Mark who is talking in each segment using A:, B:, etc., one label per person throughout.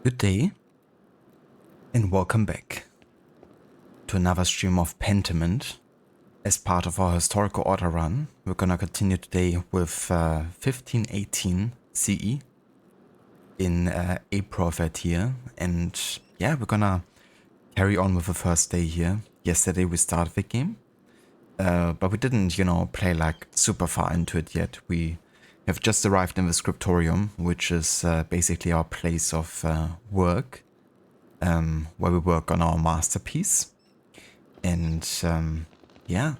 A: Good day, and welcome back to another stream of Pentiment. As part of our historical order run, we're gonna continue today with 1518 CE in April of that year, and yeah, we're gonna carry on with the first day here. Yesterday we started the game, but we didn't, play like super far into it yet. We have just arrived in the scriptorium, which is basically our place of work, where we work on our masterpiece. And yeah,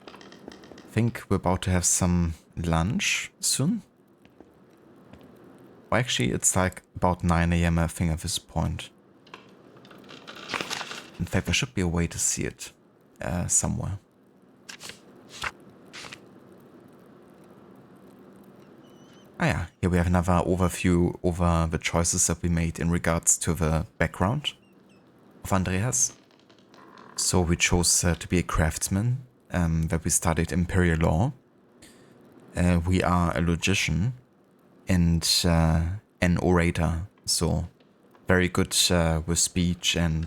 A: I think we're about to have some lunch soon. Well, actually, it's like about 9 AM, I think, at this point. In fact, there should be a way to see it somewhere. Ah yeah, here we have another overview over the choices that we made in regards to the background of Andreas. So we chose to be a craftsman, that we studied imperial law. We are a logician and an orator, so very good with speech and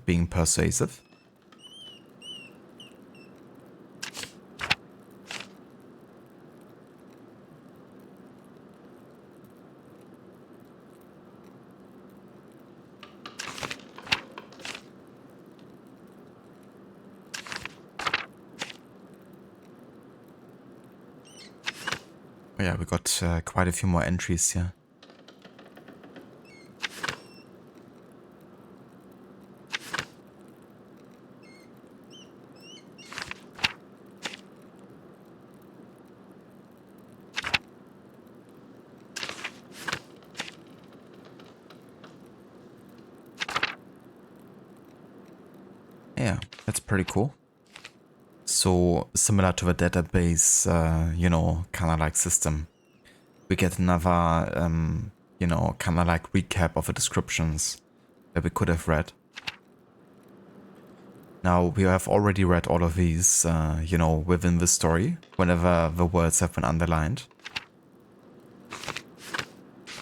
A: being persuasive. Oh yeah, we got quite a few more entries here. Yeah, that's pretty cool. So similar to the database, kind of like system, we get another, kind of like recap of the descriptions that we could have read. Now, we have already read all of these, within the story, whenever the words have been underlined.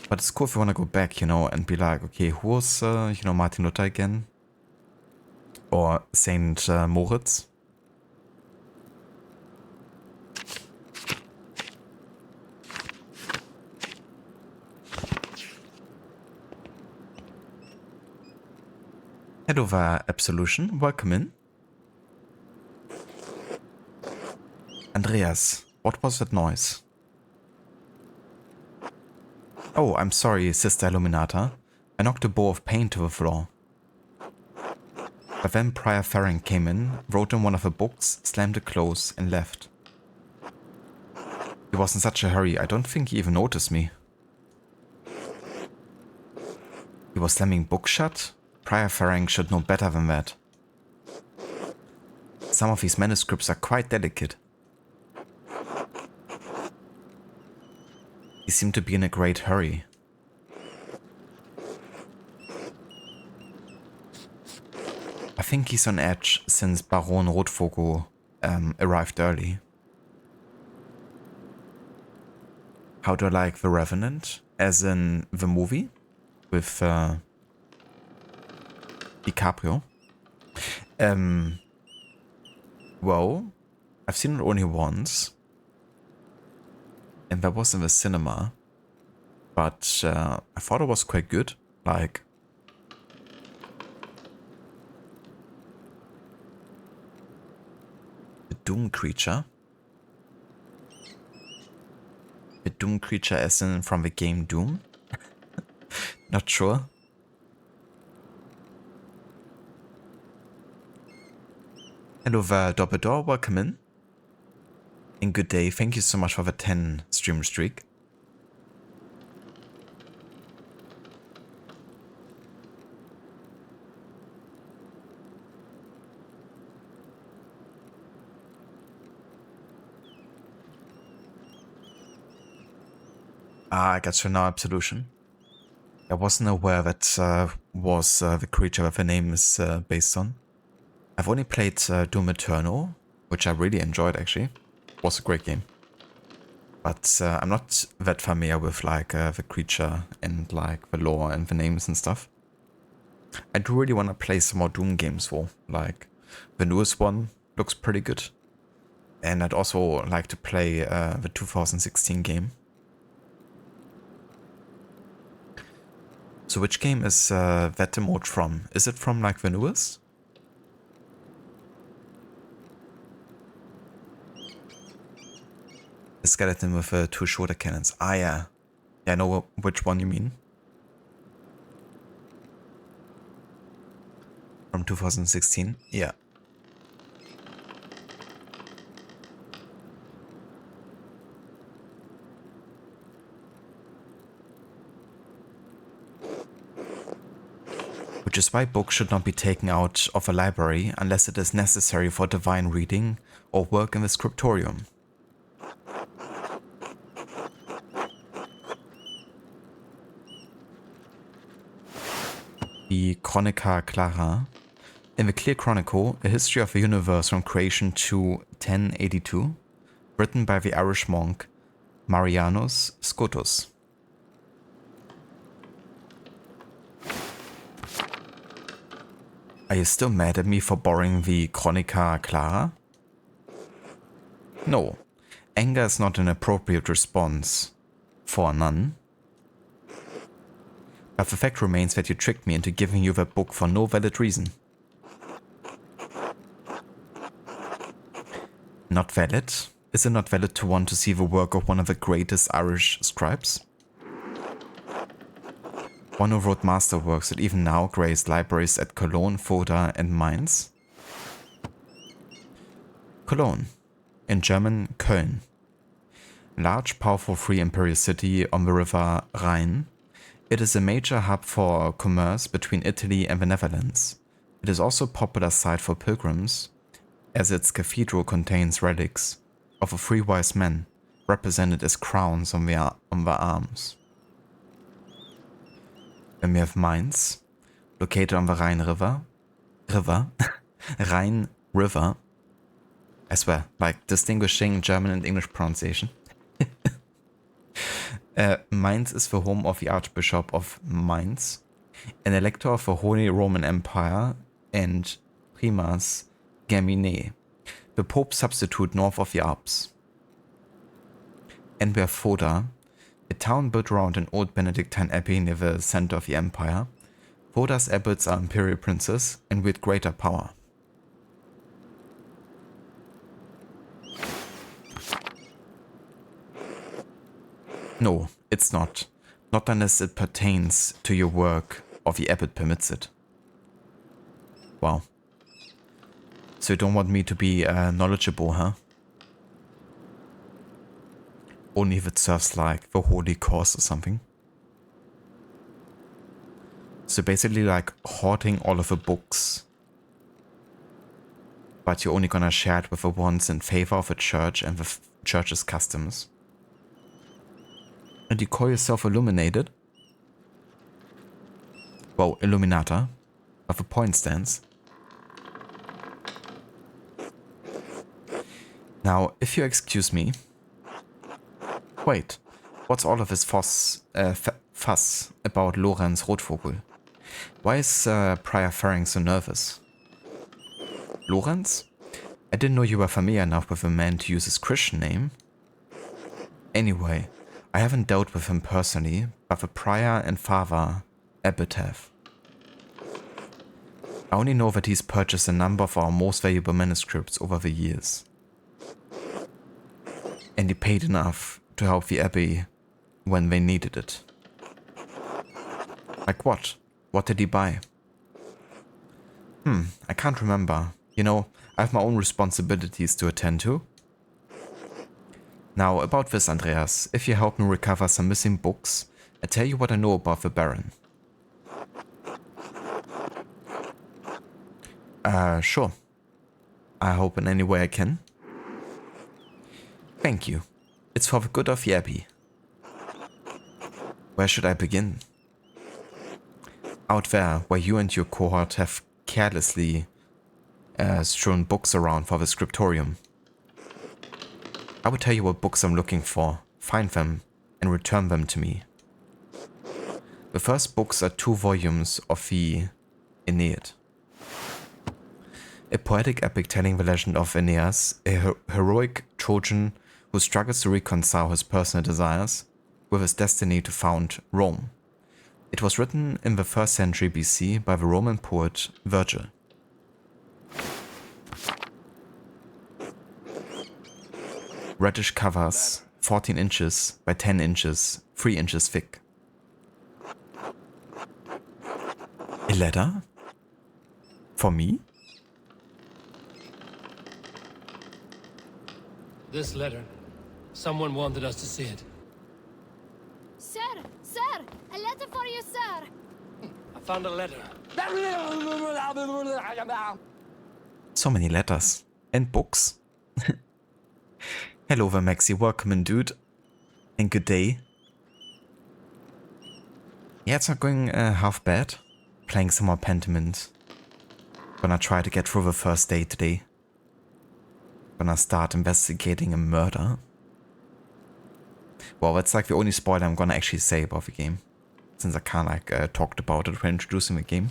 A: But it's cool if you want to go back, and be like, okay, who was, Martin Luther again? Or Saint Moritz? Head over Absolution, welcome in. Andreas, what was that noise? Oh, I'm sorry, Sister Illuminata. I knocked a bowl of paint to the floor. But then Prior Farring came in, wrote in one of the books, slammed it close, and left. He was in such a hurry, I don't think he even noticed me. He was slamming books shut? Prior Farring should know better than that. Some of these manuscripts are quite delicate. He seemed to be in a great hurry. I think he's on edge since Baron Rotvogel arrived early. How do I like The Revenant? As in the movie? With DiCaprio. Well, I've seen it only once. And that was in the cinema. But I thought it was quite good. Like, the Doom creature. The Doom creature as in from the game Doom? Not sure. Hello there, Doppledor, welcome in. And good day, thank you so much for the 10 stream streak. Ah, I got you now, Absolution. I wasn't aware that was the creature that the name is based on. I've only played Doom Eternal, which I really enjoyed actually. It was a great game. But I'm not that familiar with like the creature and like the lore and the names and stuff. I do really want to play some more Doom games though. Like the newest one looks pretty good. And I'd also like to play the 2016 game. So which game is that emote from? Is it from like the newest? The skeleton with two shoulder cannons. Ah yeah. Yeah, I know which one you mean. From 2016? Yeah. Which is why books should not be taken out of a library unless it is necessary for divine reading or work in the scriptorium. The Chronica Clara. In the Clear Chronicle, a history of the universe from creation to 1082, written by the Irish monk Marianus Scotus. Are you still mad at me for borrowing the Chronica Clara? No, anger is not an appropriate response for none. But the fact remains that you tricked me into giving you that book for no valid reason. Not valid? Is it not valid to want to see the work of one of the greatest Irish scribes? One who wrote masterworks that even now grace libraries at Cologne, Fulda and Mainz? Cologne, in German Köln. Large, powerful free imperial city on the river Rhine, it is a major hub for commerce between Italy and the Netherlands. It is also a popular site for pilgrims, as its cathedral contains relics of the three wise men, represented as crowns on their arms. Then we have Mainz, located on the Rhine River, Rhine River, I swear, like distinguishing German and English pronunciation. Mainz is the home of the Archbishop of Mainz, an elector of the Holy Roman Empire, and Primas Germinae, the Pope's substitute north of the Alps. And we have Fulda, a town built around an old Benedictine abbey near the center of the empire. Fulda's abbots are imperial princes and with greater power. No, it's not. Not unless it pertains to your work or the abbot permits it. Wow. So you don't want me to be knowledgeable, huh? Only if it serves like the holy cause or something. So basically like hoarding all of the books. But you're only gonna share it with the ones in favor of the church and the church's customs. And you call yourself illuminated? Well, Illuminata. But the point stands. Now, if you excuse me. Wait, what's all of this fuss about Lorenz Rotvogel? Why is Prior Faring so nervous? Lorenz? I didn't know you were familiar enough with a man to use his Christian name. Anyway, I haven't dealt with him personally, but the prior and father, Abbot, have. I only know that he's purchased a number of our most valuable manuscripts over the years. And he paid enough to help the Abbey when they needed it. Like what? What did he buy? I can't remember. You know, I have my own responsibilities to attend to. Now, about this, Andreas, if you help me recover some missing books, I tell you what I know about the Baron. Sure. I hope in any way I can. Thank you. It's for the good of the Abbey. Where should I begin? Out there, where you and your cohort have carelessly strewn books around for the scriptorium. I will tell you what books I'm looking for, find them and return them to me. The first books are 2 volumes of the Aeneid, a poetic epic telling the legend of Aeneas, a heroic Trojan who struggles to reconcile his personal desires with his destiny to found Rome. It was written in the 1st century BC by the Roman poet Virgil. Reddish covers, 14 inches by 10 inches, 3 inches thick. A letter? For me?
B: This letter. Someone wanted us to see it.
C: Sir! Sir! A letter for you, sir!
B: I found a letter.
A: So many letters. And books. Hello there, Maxi. Welcome in, dude. And good day. Yeah, it's not going half bad. Playing some more Pentiment. Gonna try to get through the first day today. Gonna start investigating a murder. Well, that's like the only spoiler I'm gonna actually say about the game. Since I kinda like talked about it when introducing the game.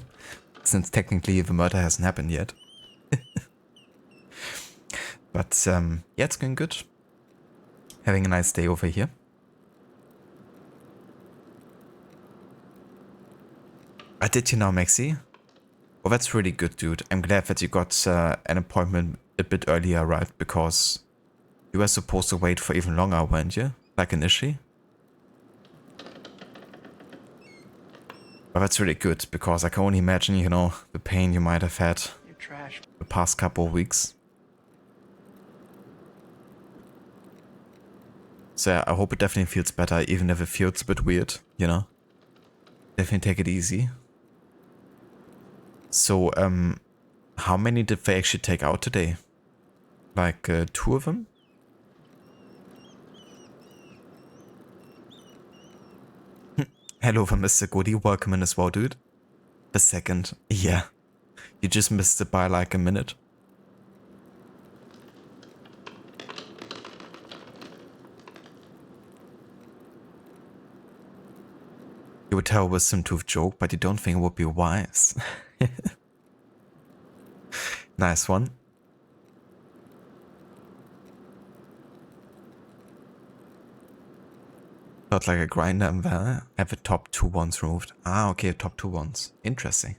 A: Since technically the murder hasn't happened yet. But yeah, it's going good. Having a nice day over here. I did you know, Maxi? Well, that's really good, dude. I'm glad that you got an appointment a bit earlier, right? Because you were supposed to wait for even longer, weren't you? Like initially? But that's really good, because I can only imagine, you know, the pain you might have had the past couple of weeks. So yeah, I hope it definitely feels better, even if it feels a bit weird, you know? Definitely take it easy. So, how many did they actually take out today? Like, 2 of them? Hello there, Mr. Goody. Welcome in as well, dude. The second. Yeah. You just missed it by like a minute. You would tell a wisdom tooth joke, but you don't think it would be wise. Nice one. Felt like a grinder and there. Have the top 2 ones removed. Ah, okay, top 2 ones. Interesting.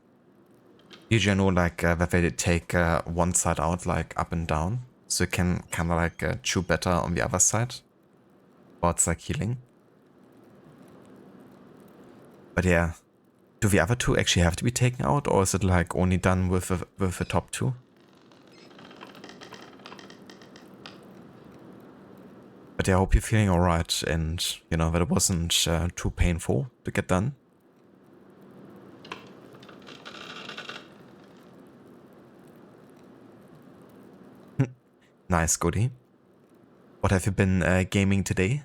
A: Usually I know like that they take one side out, like up and down. So you can kind of like chew better on the other side. Or it's like healing. But yeah. Do the other 2 actually have to be taken out? Or is it like only done with the top 2? But yeah, I hope you're feeling alright and, you know, that it wasn't too painful to get done. Nice, Goody. What have you been gaming today?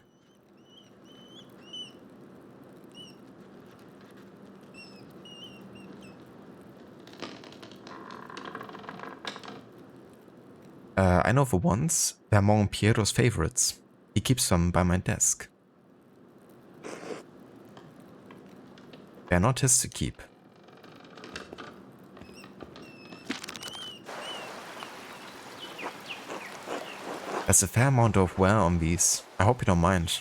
A: I know the ones. They're among Piero's favorites. He keeps them by my desk. They're not his to keep. There's a fair amount of wear on these. I hope you don't mind.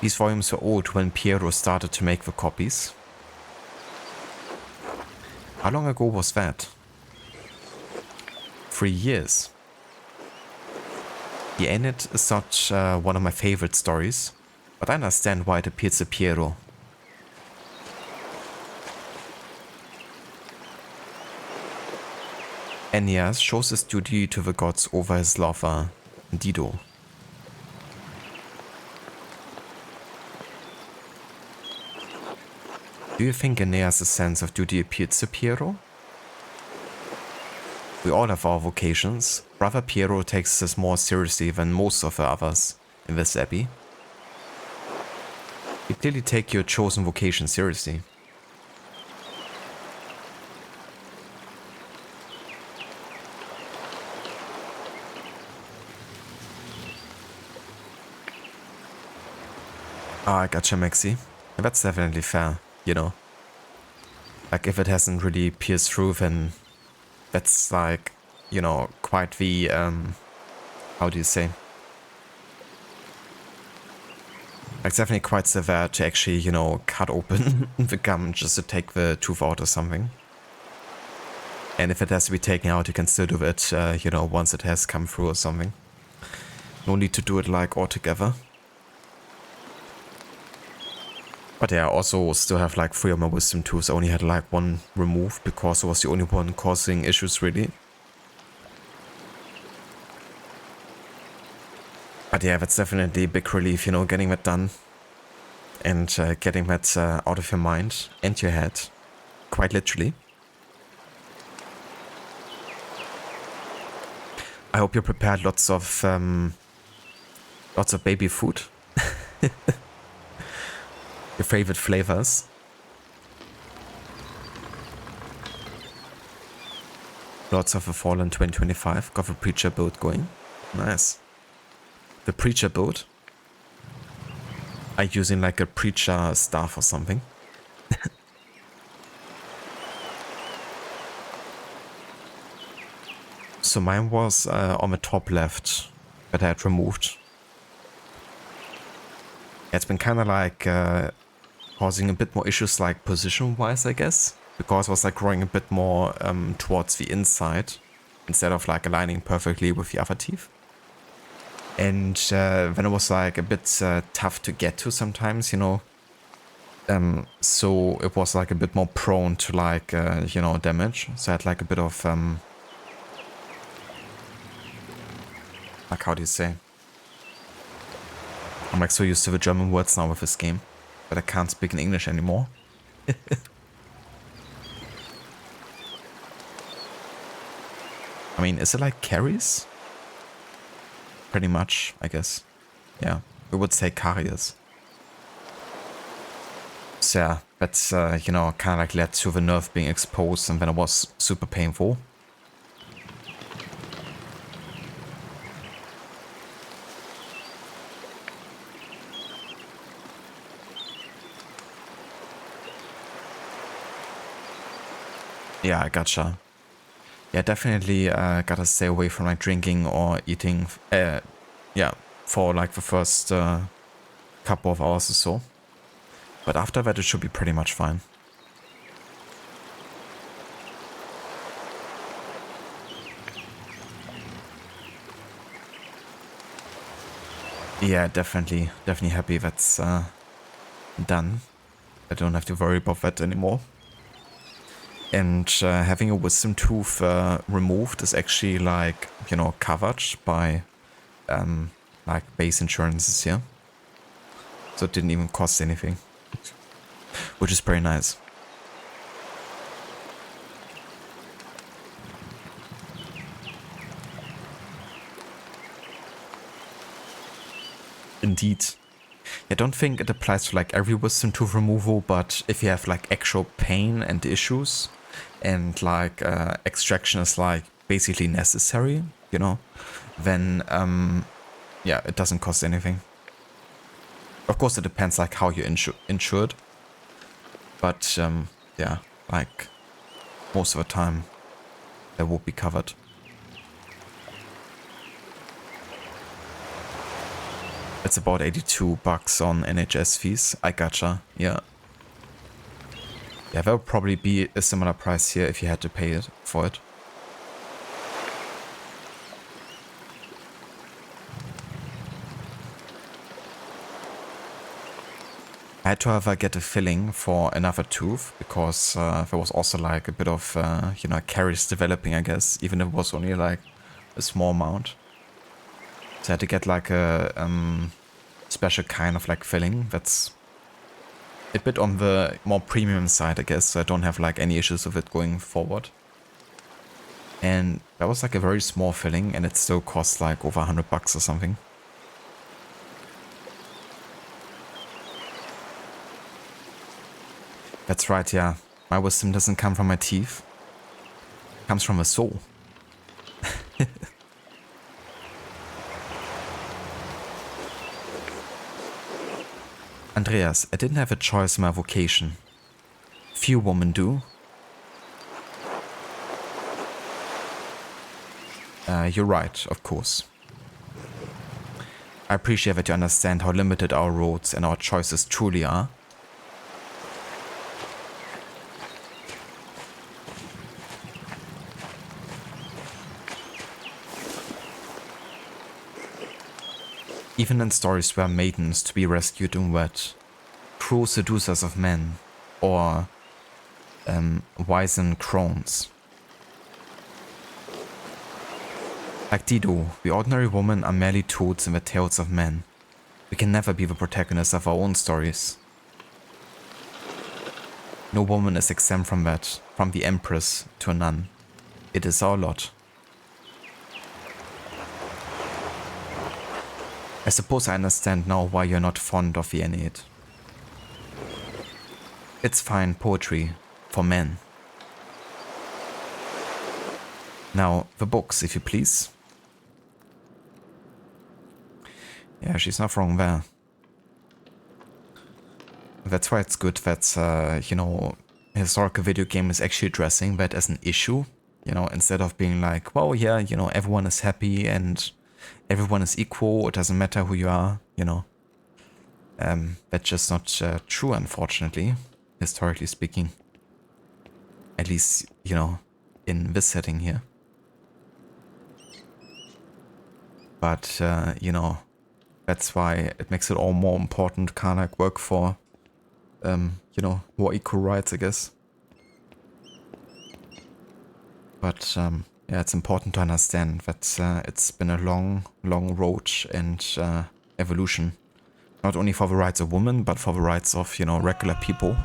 A: These volumes were old when Piero started to make the copies. How long ago was that? 3 years. The Aeneid is such one of my favorite stories, but I understand why it appeals to Piero. Aeneas shows his duty to the gods over his lover, Dido. Do you think Aeneas' sense of duty appeals to Piero? We all have our vocations. Brother Piero takes this more seriously than most of the others in this abbey. You clearly take your chosen vocation seriously. Ah, I gotcha, Maxi. That's definitely fair, you know. Like, if it hasn't really pierced through, then that's like, you know, quite the, how do you say? Like, it's definitely quite severe to actually, you know, cut open the gum just to take the tooth out or something. And if it has to be taken out, you can still do it, you know, once it has come through or something. No need to do it, like, all together. But yeah, I also still have, like, 3 of my wisdom tooths. I only had, like, 1 removed because it was the only one causing issues, really. But yeah, that's definitely a big relief, you know, getting that done. And getting that out of your mind and your head. Quite literally. I hope you prepared lots of baby food. Your favorite flavors. Lots of a Fallen 2025. Got the preacher build going. Nice. The preacher build. Are you using like a preacher staff or something? So mine was on the top left that I had removed. Yeah, it's been kind of like causing a bit more issues like position-wise, I guess. Because it was like growing a bit more towards the inside instead of like aligning perfectly with the other teeth. And then it was like a bit tough to get to sometimes, you know. So it was like a bit more prone to like, you know, damage. So I had like a bit of, like, how do you say? I'm like so used to the German words now with this game, but I can't speak in English anymore. I mean, is it like carries? Pretty much, I guess. Yeah, we would say caries. So yeah, that's, you know, kind of like led to the nerve being exposed, and then it was super painful. Yeah, I gotcha. Yeah, definitely gotta stay away from like drinking or eating, yeah, for like the first couple of hours or so. But after that, it should be pretty much fine. Yeah, definitely happy that's done. I don't have to worry about that anymore. And having a wisdom tooth removed is actually like, you know, covered by like base insurances here. So it didn't even cost anything, which is pretty nice. Indeed. I don't think it applies to like every wisdom tooth removal, but if you have like actual pain and issues and like extraction is like basically necessary, you know, then yeah, it doesn't cost anything. Of course, it depends like how you're insured, but yeah, like most of the time, that will be covered. It's about $82 on NHS fees. I gotcha. Yeah. Yeah, that would probably be a similar price here if you had to pay it for it. I had to, however, get a filling for another tooth because there was also like a bit of, you know, caries developing, I guess, even if it was only like a small amount. So I had to get like a special kind of like filling that's a bit on the more premium side, I guess, so I don't have like any issues with it going forward. And that was like a very small filling, and it still cost like over $100 or something. That's right, yeah. My wisdom doesn't come from my teeth. It comes from a soul. Andreas, I didn't have a choice in my vocation. Few women do. You're right, of course. I appreciate that you understand how limited our roads and our choices truly are. Even in stories where maidens to be rescued and wed, cruel seducers of men, or wizened crones. Like Dido, we ordinary women are merely tools in the tales of men. We can never be the protagonists of our own stories. No woman is exempt from that, from the empress to a nun. It is our lot. I suppose I understand now why you're not fond of the Aeneid. It's fine poetry for men. Now, the books, if you please. Yeah, she's not wrong there. That's why it's good that, you know, a historical video game is actually addressing that as an issue. You know, instead of being like, well, yeah, you know, everyone is happy and everyone is equal. It doesn't matter who you are, you know. That's just not true, unfortunately, historically speaking. At least, you know, in this setting here. But, you know, that's why it makes it all more important to kind of like work for, you know, more equal rights, I guess. But, yeah, it's important to understand that it's been a long, long road and evolution. Not only for the rights of women, but for the rights of, you know, regular people.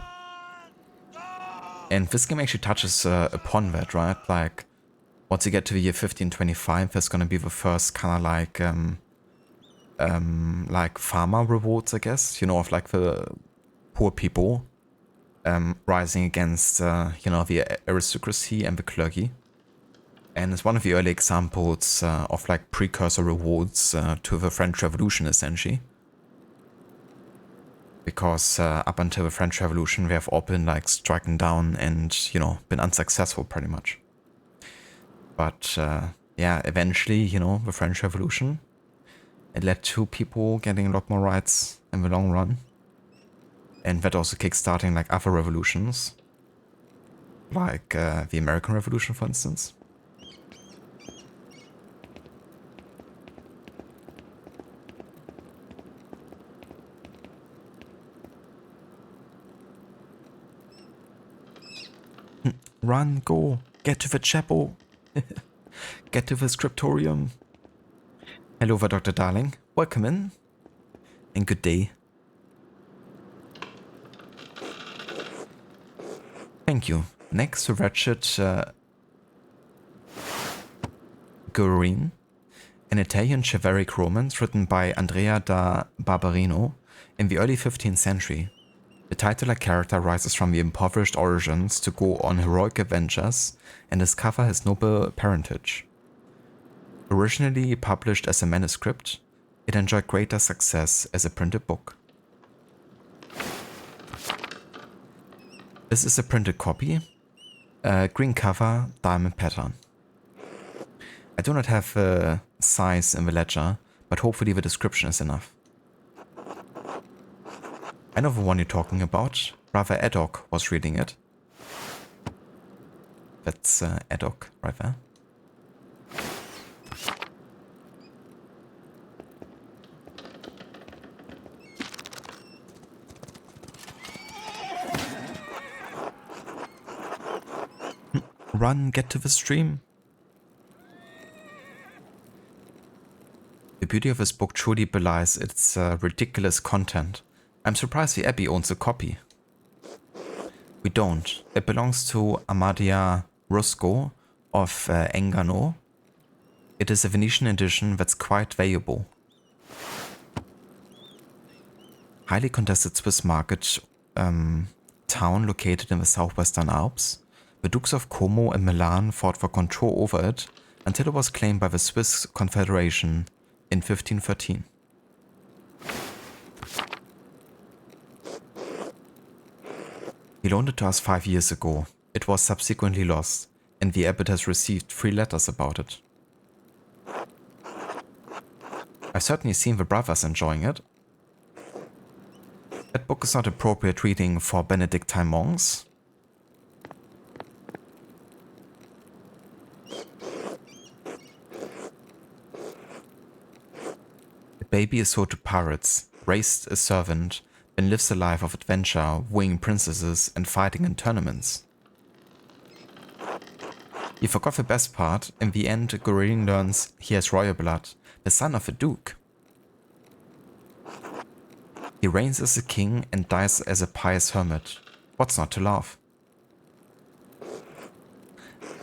A: And this game actually touches upon that, right? Like, once you get to the year 1525, there's gonna be the first kind of like farmer revolts, I guess. You know, of like the poor people rising against, you know, the aristocracy and the clergy. And it's one of the early examples of like precursor revolts to the French Revolution, essentially. Because up until the French Revolution, they have all been like striken down and, you know, been unsuccessful pretty much. But yeah, eventually, you know, the French Revolution, it led to people getting a lot more rights in the long run. And that also kickstarting like other revolutions. Like the American Revolution, for instance. Run, go, get to the chapel. Get to the scriptorium. Hello there, Dr. Darling. Welcome in. And good day. Thank you. Next to Wretched Guerine, an Italian chivalric romance written by Andrea da Barberino in the early 15th century. The titular character rises from the impoverished origins to go on heroic adventures and discover his noble parentage. Originally published as a manuscript, it enjoyed greater success as a printed book. This is a printed copy, green cover, diamond pattern. I do not have a size in the ledger, but hopefully the description is enough. I know the one you're talking about. Brother Eddock was reading it. That's Eddock right there. Run, get to the stream. The beauty of this book truly belies its ridiculous content. I'm surprised the Abbey owns a copy. We don't. It belongs to Amadia Rusco of Engano. It is a Venetian edition that's quite valuable. Highly contested Swiss market town located in the southwestern Alps. The Dukes of Como and Milan fought for control over it until it was claimed by the Swiss Confederation in 1513. He loaned it to us 5 years ago. It was subsequently lost, and the abbot has received 3 letters about it. I've certainly seen the brothers enjoying it. That book is not appropriate reading for Benedictine monks. The baby is sold to pirates, raised a servant, then lives a life of adventure, wooing princesses and fighting in tournaments. You forgot the best part. In the end, Gorin learns he has royal blood, the son of a duke. He reigns as a king and dies as a pious hermit. What's not to love?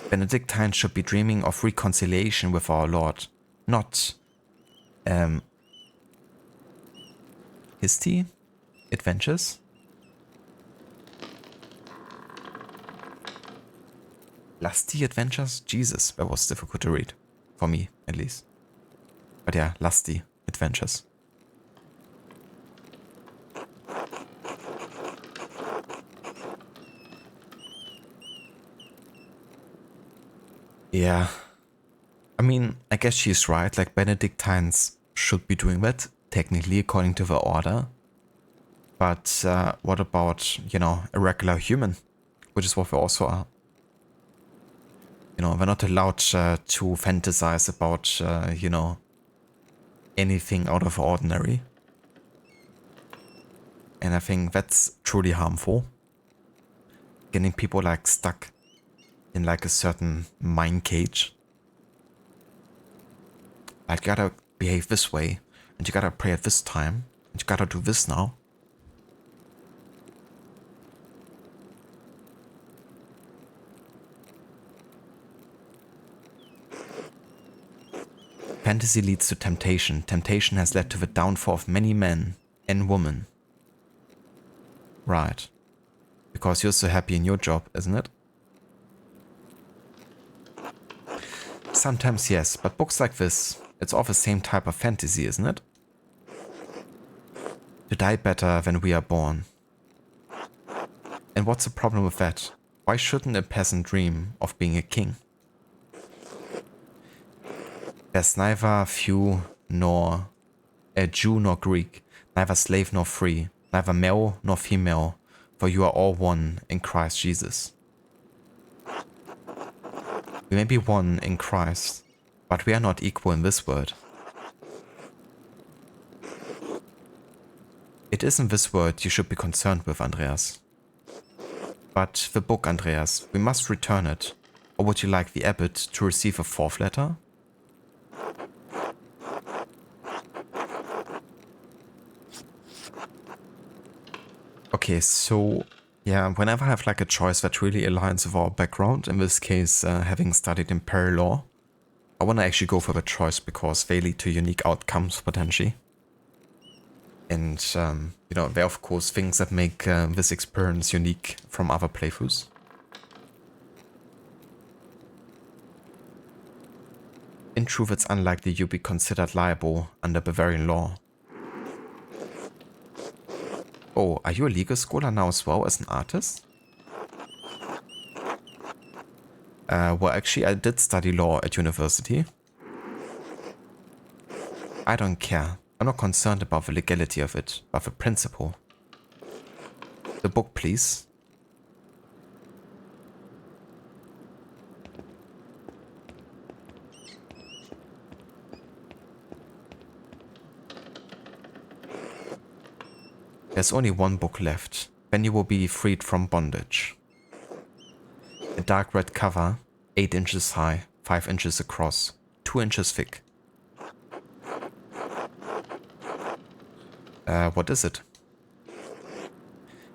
A: Benedictines should be dreaming of reconciliation with our Lord, not Histy adventures. Lusty adventures? Jesus, that was difficult to read. For me, at least. But yeah, lusty adventures. Yeah. I mean, I guess she's right. Like, Benedictines should be doing that, technically, according to the order. But what about, you know, a regular human? Which is what we also are. You know, we're not allowed to fantasize about, you know, anything out of the ordinary. And I think that's truly harmful. Getting people, like, stuck in, like, a certain mind cage. Like, you gotta behave this way, and you gotta pray at this time, and you gotta do this now. Fantasy leads to temptation. Temptation has led to the downfall of many men and women. Right. Because you're so happy in your job, isn't it? Sometimes yes, but books like this, it's all the same type of fantasy, isn't it? To die better than we are born. And what's the problem with that? Why shouldn't a peasant dream of being a king? There's neither Jew nor Greek, neither slave nor free, neither male nor female, for you are all one in Christ Jesus. We may be one in Christ, but we are not equal in this world. It isn't this world you should be concerned with, Andreas. But the book, Andreas, we must return it. Or would you like the abbot to receive a 4th letter? Okay, so yeah, whenever I have like a choice that really aligns with our background, in this case having studied imperial law, I want to actually go for the choice because they lead to unique outcomes potentially. And you know, there are of course things that make this experience unique from other playthroughs. In truth, it's unlikely you'll be considered liable under Bavarian law. Oh, are you a legal scholar now as well as an artist? Well, actually, I did study law at university. I don't care. I'm not concerned about the legality of it, but the principle. The book, please. There's only one book left. Then you will be freed from bondage. A dark red cover, 8 inches high, 5 inches across, 2 inches thick. What is it?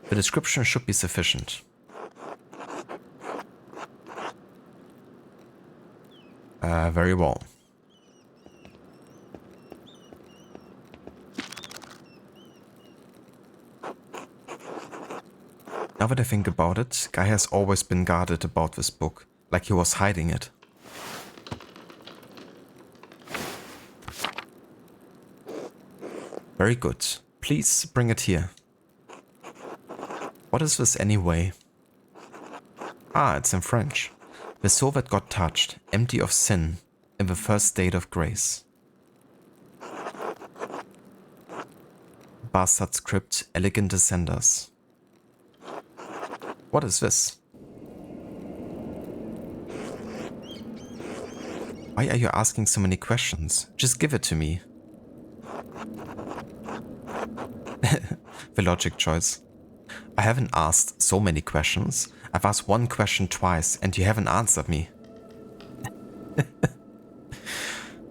A: The description should be sufficient. Very well. Now that I think about it, Guy has always been guarded about this book, like he was hiding it. Very good. Please bring it here. What is this anyway? Ah, it's in French. The soul that got touched, empty of sin, in the first state of grace. Bastard script, elegant descenders. What is this? Why are you asking so many questions? Just give it to me. The logic choice. I haven't asked so many questions. I've asked one question twice and you haven't answered me.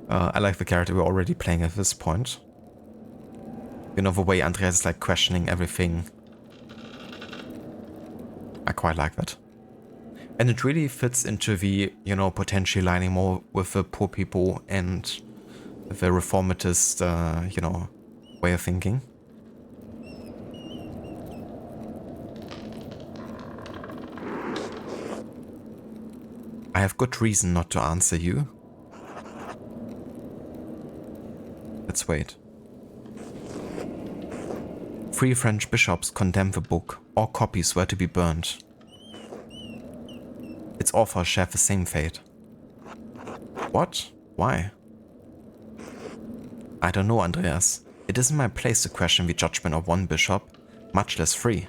A: I like the character we're already playing at this point. You know, the way Andreas is like questioning everything. I quite like that. And it really fits into the, you know, potentially lining more with the poor people and the reformatist, you know, way of thinking. I have good reason not to answer you. Let's wait. 3 French bishops condemned the book. All copies were to be burned. Its author shared the same fate. What? Why? I don't know, Andreas. It isn't my place to question the judgment of one bishop, much less 3.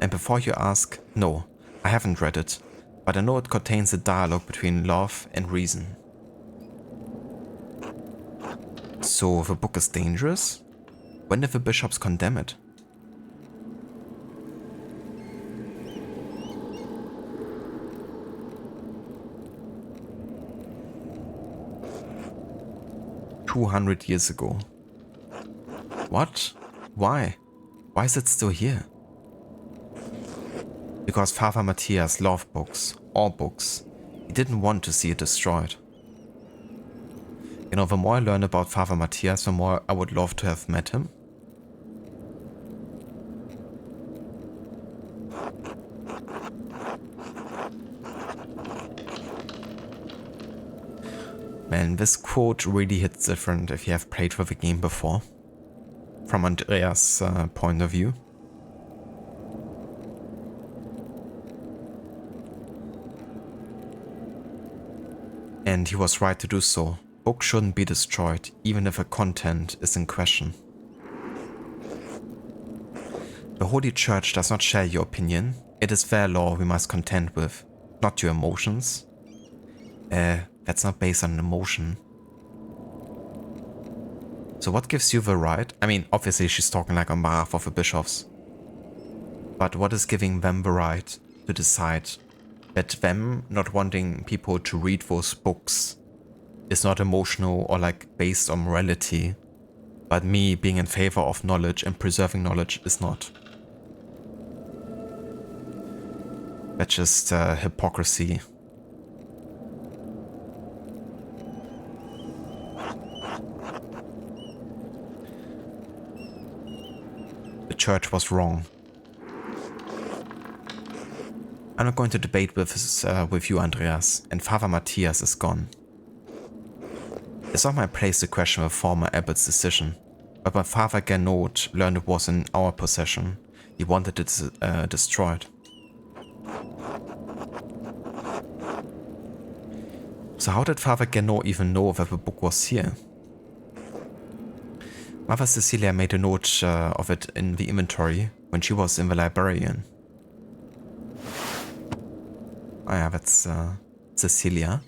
A: And before you ask, no, I haven't read it, but I know it contains a dialogue between love and reason. So the book is dangerous? When did the bishops condemn it? "200 years ago." What? Why? Why is it still here? Because Father Matthias loved books, all books. He didn't want to see it destroyed. You know, the more I learn about Father Matthias, the more I would love to have met him. Man, this quote really hits different if you have played with the game before. From Andreas' point of view. And he was right to do so. Books shouldn't be destroyed, even if the content is in question. The Holy Church does not share your opinion. It is their law we must contend with, not your emotions. That's not based on an emotion. So what gives you the right? I mean, obviously she's talking like on behalf of the bishops. But what is giving them the right to decide that them not wanting people to read those books is not emotional or like based on morality, but me being in favor of knowledge and preserving knowledge is not? That's just hypocrisy. The church was wrong. I'm not going to debate with you, Andreas, and Father Matthias is gone. It's not my place to question the former abbot's decision, but when Father Gernot learned it was in our possession, he wanted it destroyed. So how did Father Gernot even know that the book was here? Mother Cecilia made a note of it in the inventory when she was in the librarian. Oh yeah, that's Cecilia.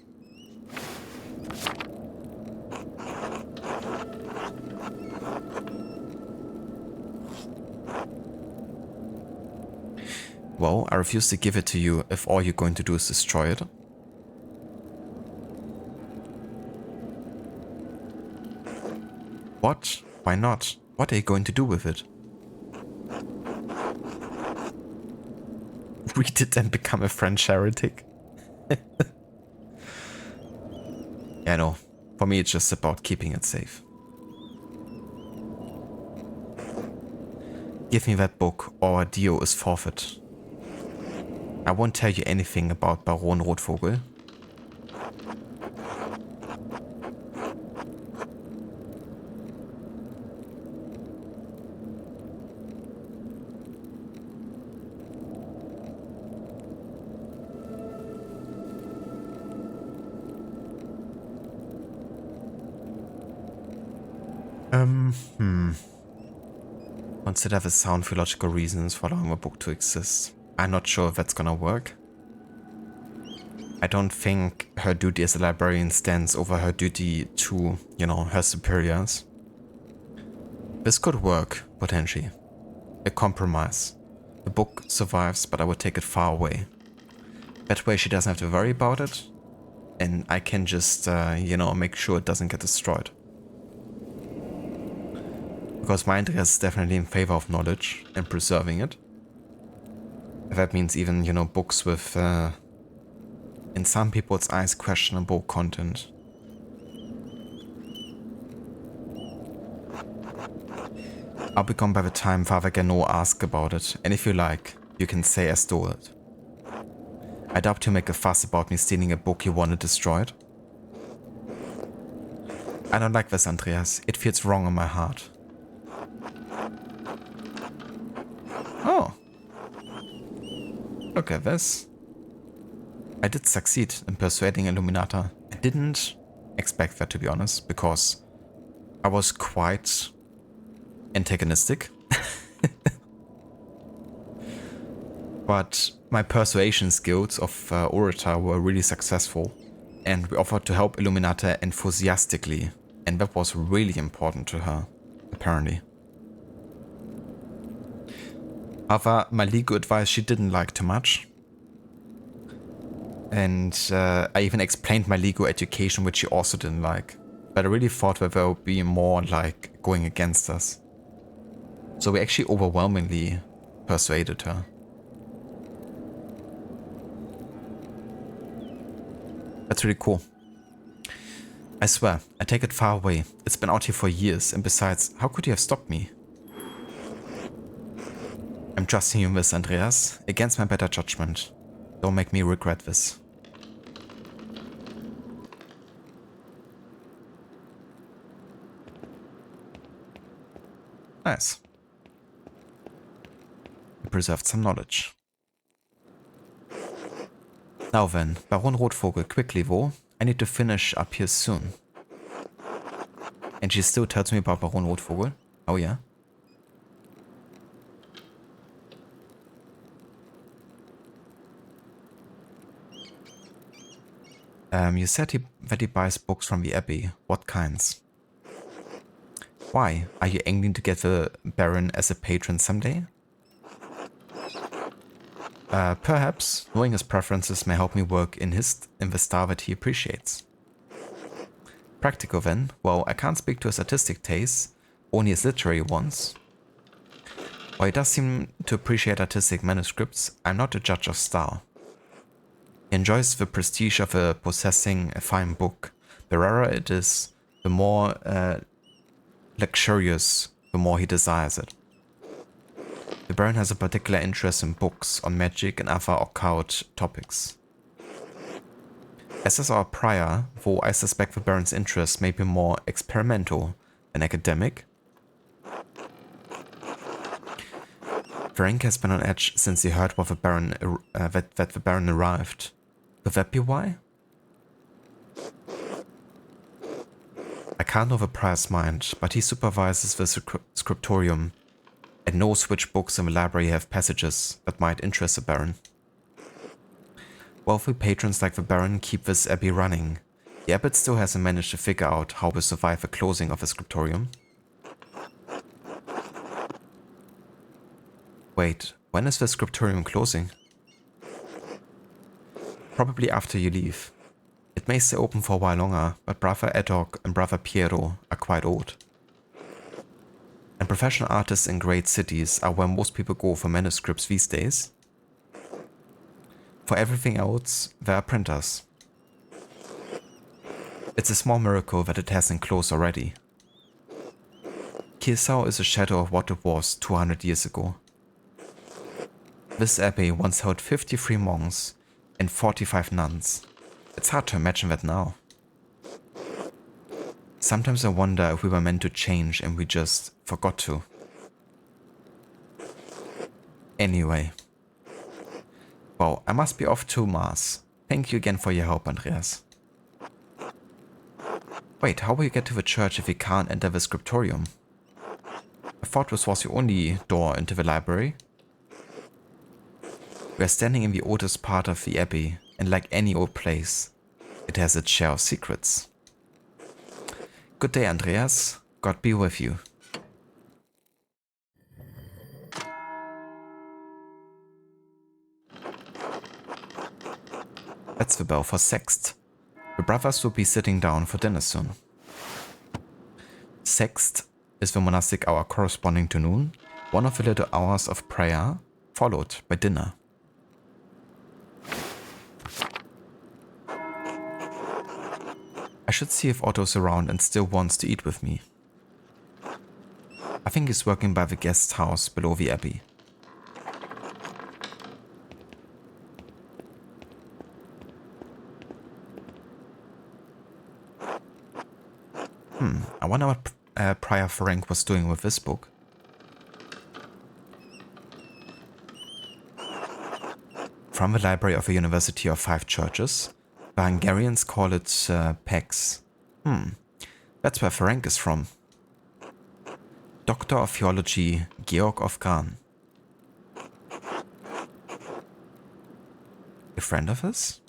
A: Well, I refuse to give it to you if all you're going to do is destroy it. What? Why not? What are you going to do with it? Read it and become a French heretic? Yeah, no. For me, it's just about keeping it safe. Give me that book or a deal is forfeit. I won't tell you anything about Baron Rotvogel. Hmm. Consider the sound theological reasons for allowing the book to exist. I'm not sure if that's gonna work. I don't think her duty as a librarian stands over her duty to, you know, her superiors. This could work, potentially. A compromise. The book survives, but I would take it far away. That way she doesn't have to worry about it, and I can just, you know, make sure it doesn't get destroyed. Because my interest is definitely in favor of knowledge and preserving it. That means even, you know, books with, in some people's eyes, questionable content. I'll be gone by the time Father Gano asks about it, and if you like, you can say I stole it. I doubt he'll make a fuss about me stealing a book he wanted destroyed. I don't like this, Andreas. It feels wrong in my heart. Oh. Look at this. I did succeed in persuading Illuminata. I didn't expect that, to be honest, because I was quite antagonistic. But my persuasion skills of orator were really successful, and we offered to help Illuminata enthusiastically, and that was really important to her, apparently. However, my legal advice she didn't like too much. And I even explained my legal education, which she also didn't like. But I really thought that there would be more like going against us. So we actually overwhelmingly persuaded her. That's really cool. I swear, I take it far away. It's been out here for years, and besides, how could you have stopped me? I'm trusting you in this, Andreas, against my better judgment. Don't make me regret this. Nice. You preserved some knowledge. Now then, Baron Rotvogel, quickly though. I need to finish up here soon. And she still tells me about Baron Rotvogel. Oh yeah? You said that he buys books from the Abbey. What kinds? Why? Are you angling to get the Baron as a patron someday? Perhaps. Knowing his preferences may help me work in the style that he appreciates. Practical then? Well, I can't speak to his artistic tastes, only his literary ones. While he does seem to appreciate artistic manuscripts, I'm not a judge of style. He enjoys the prestige of possessing a fine book. The rarer it is, the more luxurious, the more he desires it. The Baron has a particular interest in books on magic and other occult topics. As is our prior, though I suspect the Baron's interest may be more experimental than academic. Ferenc has been on edge since he heard what the Baron, that the Baron arrived. Could that be why? I can't know the prior's mind, but he supervises the scriptorium and knows which books in the library have passages that might interest the Baron. Wealthy patrons like the Baron keep this abbey running. The abbot still hasn't managed to figure out how to survive the closing of the scriptorium. Wait, when is the scriptorium closing? Probably after you leave. It may stay open for a while longer, but Brother Edok and Brother Piero are quite old. And professional artists in great cities are where most people go for manuscripts these days. For everything else, there are printers. It's a small miracle that it hasn't closed already. Kirsau is a shadow of what it was 200 years ago. This abbey once held 53 monks and 45 nuns. It's hard to imagine that now. Sometimes I wonder if we were meant to change and we just forgot to. Anyway. Well, I must be off to Mars. Thank you again for your help, Andreas. Wait, how will you get to the church if you can't enter the scriptorium? I thought this was the only door into the library. We are standing in the oldest part of the abbey, and like any old place, it has its share of secrets. Good day, Andreas. God be with you. That's the bell for Sext. The brothers will be sitting down for dinner soon. Sext is the monastic hour corresponding to noon, one of the little hours of prayer, followed by dinner. I should see if Otto's around and still wants to eat with me. I think he's working by the guest house below the abbey. I wonder what Prior Ferenc was doing with this book. From the library of the University of Five Churches, the Hungarians call it PEX. That's where Ferenc is from. Doctor of Theology, Georg of Gran. A friend of his?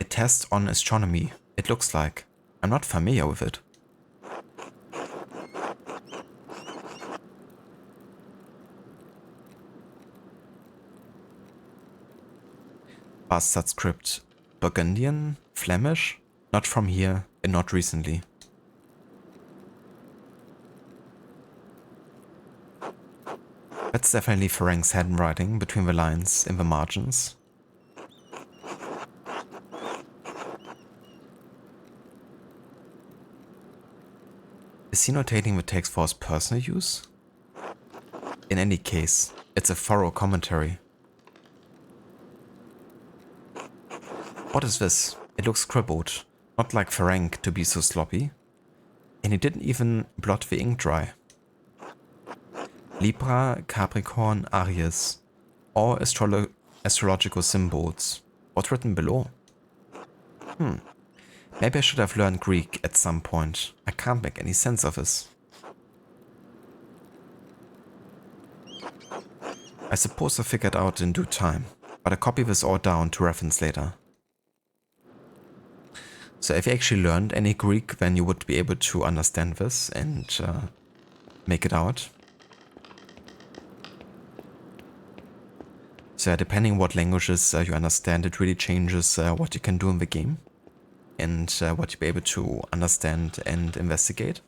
A: A test on astronomy, it looks like. I'm not familiar with it. Bastard script. Burgundian? Flemish? Not from here and not recently. That's definitely Ferenc's handwriting between the lines in the margins. Is he notating the text for his personal use? In any case, it's a thorough commentary. What is this? It looks scribbled, not like Ferenc to be so sloppy. And he didn't even blot the ink dry. Libra, Capricorn, Aries. All astrological symbols. What's written below? Maybe I should have learned Greek at some point. I can't make any sense of this. I suppose I'll figure it out in due time, but I'll copy this all down to reference later. So if you actually learned any Greek, then you would be able to understand this and make it out. So depending what languages you understand, it really changes what you can do in the game and what you'll be able to understand and investigate.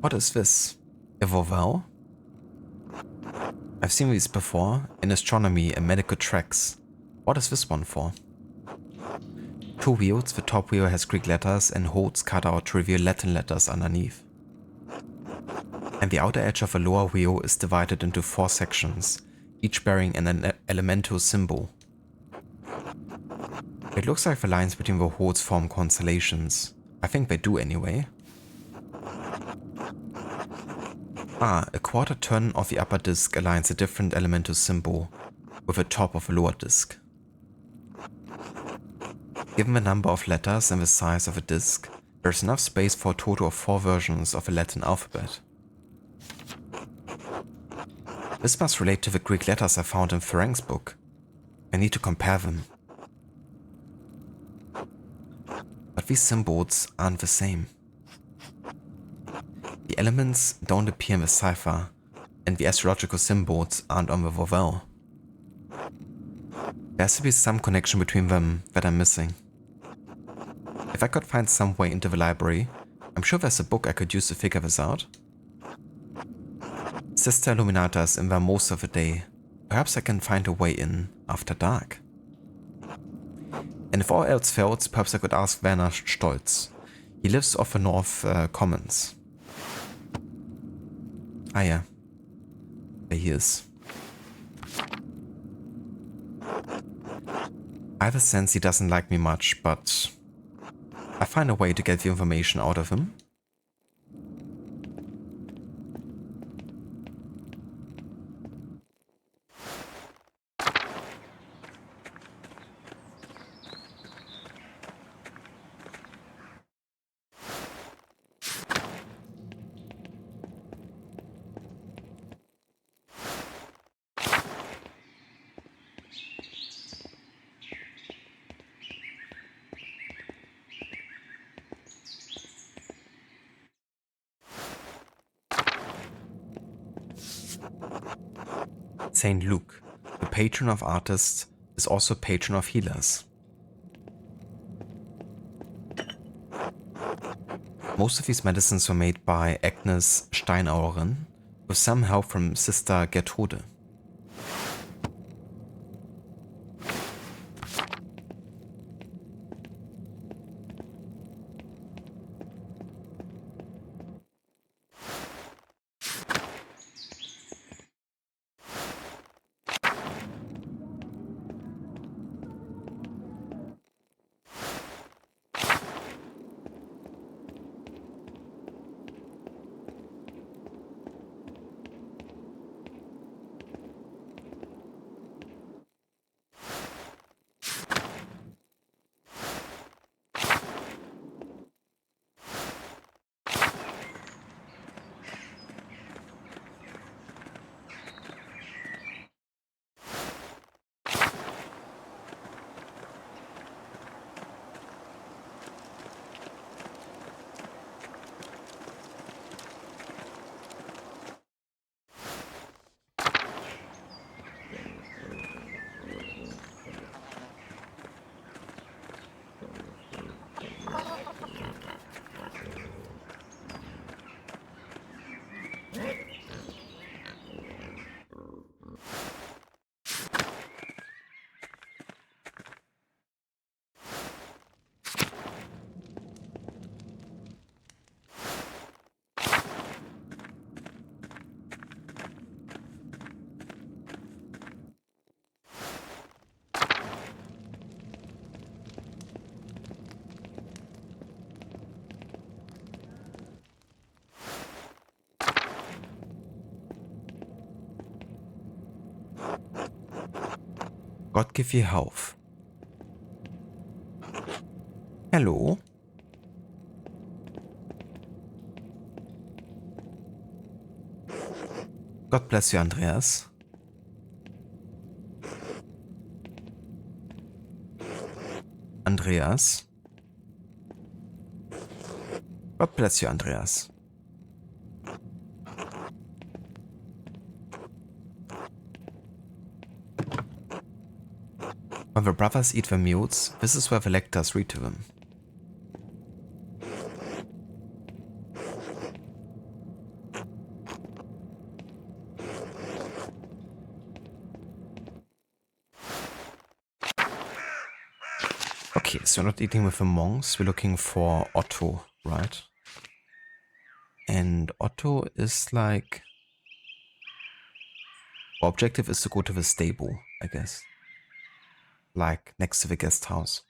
A: What is this? A vowel? I've seen these before, in astronomy and medical tracks. What is this one for? Two wheels, the top wheel has Greek letters and holes cut out to reveal Latin letters underneath. And the outer edge of the lower wheel is divided into 4 sections, each bearing an elemental symbol. It looks like the lines between the holes form constellations. I think they do anyway. A quarter turn of the upper disc aligns a different elemental symbol with the top of the lower disc. Given the number of letters and the size of a disc, there's enough space for a total of 4 versions of the Latin alphabet. This must relate to the Greek letters I found in Ferenc's book. I need to compare them. But these symbols aren't the same. The elements don't appear in the cipher, and the astrological symbols aren't on the vowel. There has to be some connection between them that I'm missing. If I could find some way into the library, I'm sure there's a book I could use to figure this out. Sister Illuminata is in there most of the day. Perhaps I can find a way in after dark. And if all else fails, perhaps I could ask Werner Stolz. He lives off the North Commons. Ah yeah. There he is. I have a sense he doesn't like me much, but I find a way to get the information out of him. Saint Luke, the patron of artists, is also patron of healers. Most of these medicines were made by Agnes Steinauerin, with some help from Sister Gertrude. Gott give you health. Hello. God bless you, Andreas. Andreas. God bless you, Andreas. When the brothers eat their meals, this is where the lectors read to them. Okay, so we're not eating with the monks, we're looking for Otto, right? And Otto is like... Our objective is to go to the stable, I guess. Like, next to the guest house.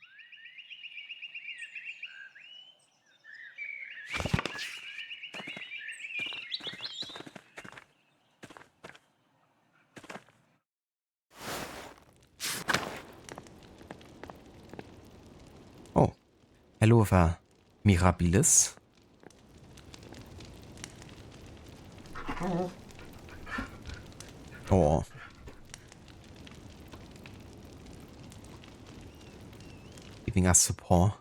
A: Oh, hello there, Mirabilis. Or giving us support.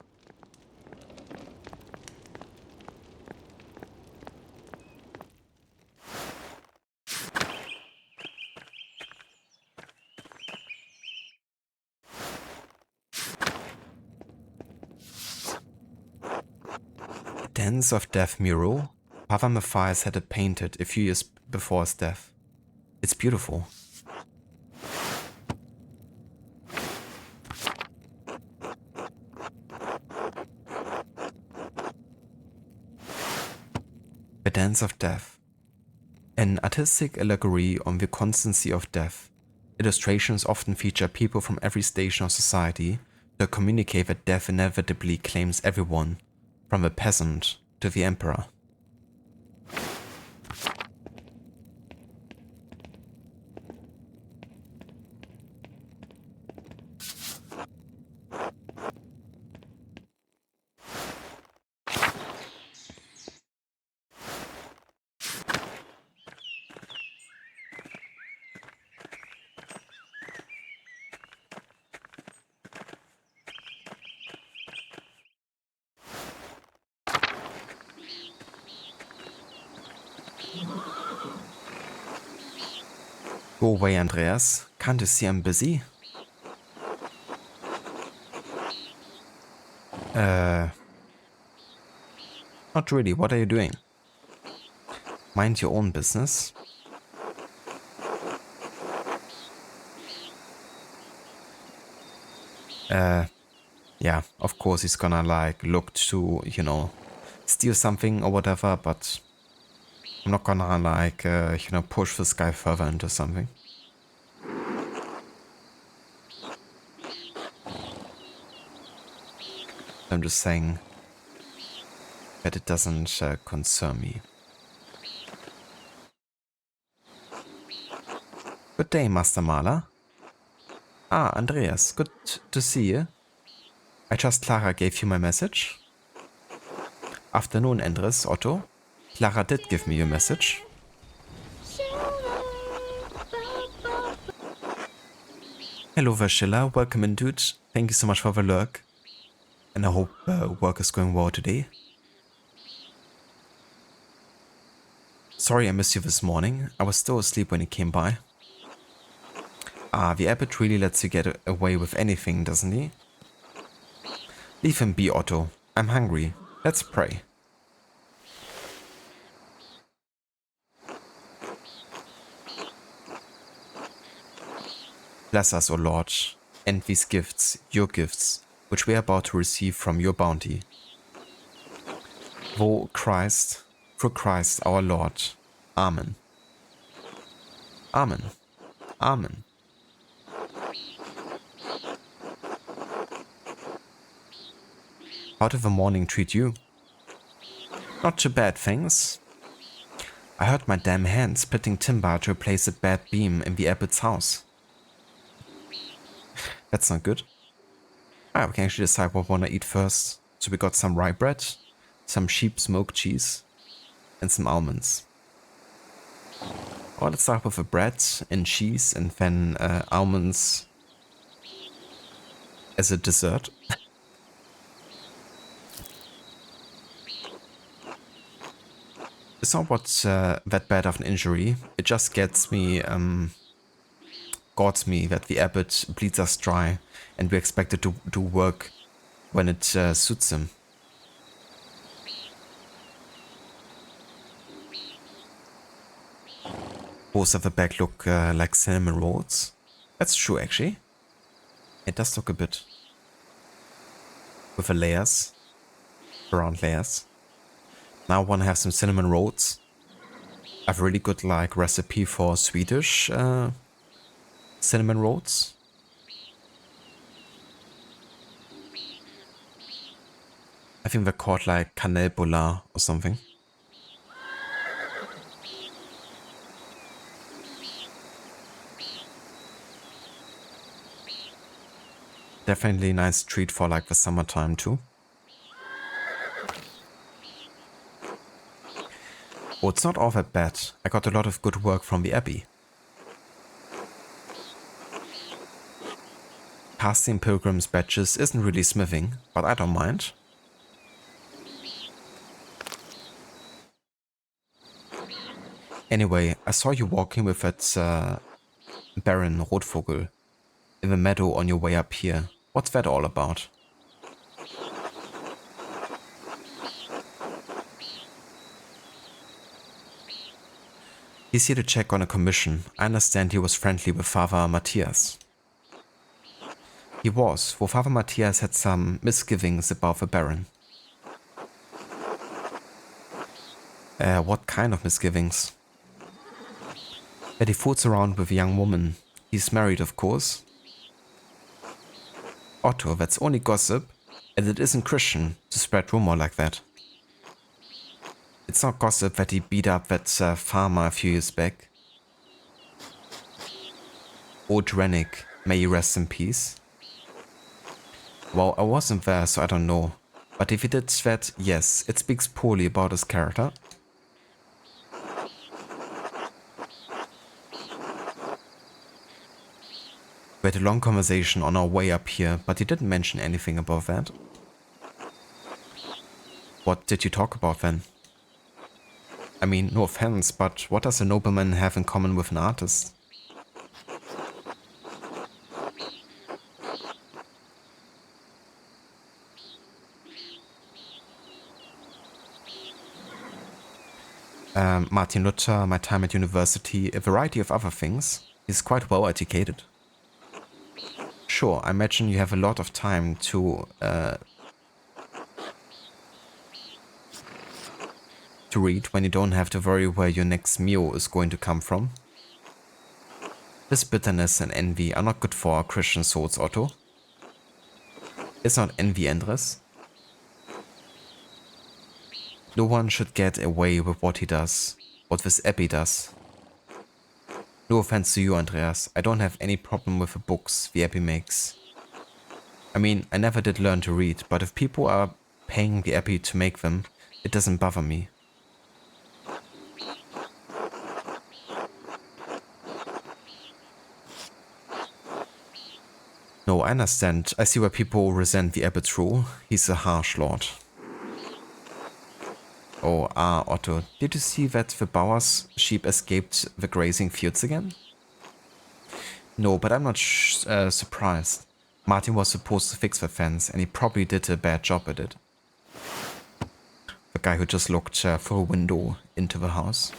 A: Dance of Death mural. Father Matthias had it painted a few years before his death. It's beautiful. The Dance of Death. An artistic allegory on the constancy of death. Illustrations often feature people from every station of society to communicate that death inevitably claims everyone, from the peasant to the emperor. Go away, Andreas. Can't you see I'm busy? Not really. What are you doing? Mind your own business. Yeah, of course he's gonna like look to, you know, steal something or whatever, but I'm not gonna like, you know, push this guy further into something. I'm just saying that it doesn't concern me. Good day, Master Maler. Ah, Andreas, good to see you. I trust Clara gave you my message. Afternoon, Andres, Otto. Clara did give me your message. Hello, Vashilla. Welcome in, dude. Thank you so much for the lurk. And I hope work is going well today. Sorry I missed you this morning. I was still asleep when you came by. Ah, the abbot really lets you get away with anything, doesn't he? Leave him be, Otto. I'm hungry. Let's pray. Bless us, O Lord, and these gifts, your gifts, which we are about to receive from your bounty. Through Christ our Lord. Amen. Amen. Amen. How did the morning treat you? Not too bad, thanks. I hurt my damn hand splitting timber to replace a bad beam in the abbot's house. That's not good. Ah, we can actually decide what we want to eat first. So we got some rye bread, some sheep smoked cheese, and some almonds. Well, let's start with the bread and cheese and then almonds as a dessert. It's not what that bad of an injury. It just gets me, got me that the abbot bleeds us dry and we're expected to do work when it suits him. Both of the back look like cinnamon rolls. That's true, actually. It does look a bit with the layers, brown layers. Now I want to have some cinnamon rolls. I have a really good like recipe for Swedish cinnamon rolls. I think they're called like kanelbullar or something. Definitely a nice treat for like the summertime too. Oh, it's not all that bad. I got a lot of good work from the abbey. Casting pilgrims' badges isn't really smithing, but I don't mind. Anyway, I saw you walking with that Baron Rotvogel in the meadow on your way up here. What's that all about? He's here to check on a commission. I understand he was friendly with Father Matthias. He was, for Father Matthias had some misgivings about the Baron. What kind of misgivings? That he fools around with a young woman. He's married, of course. Otto, that's only gossip, and it isn't Christian to spread rumor like that. It's not gossip that he beat up that farmer a few years back. Old Rennick, may he rest in peace. Well, I wasn't there, so I don't know. But if he did that, yes, it speaks poorly about his character. We had a long conversation on our way up here, but he didn't mention anything about that. What did you talk about then? I mean, no offense, but what does a nobleman have in common with an artist? Martin Luther, my time at university, a variety of other things. He's quite well educated. Sure, I imagine you have a lot of time to read when you don't have to worry where your next meal is going to come from. This bitterness and envy are not good for our Christian souls, Otto. It's not envy, Andres. No one should get away with what he does, what this Abbey does. No offense to you, Andreas, I don't have any problem with the books the Abbey makes. I mean, I never did learn to read, but if people are paying the Abbey to make them, it doesn't bother me. No, I understand. I see why people resent the Abbot's rule. He's a harsh lord. Oh, Otto, did you see that the Bauer's sheep escaped the grazing fields again? No, but I'm not surprised. Martin was supposed to fix the fence, and he probably did a bad job at it. The guy who just looked through a window into the house.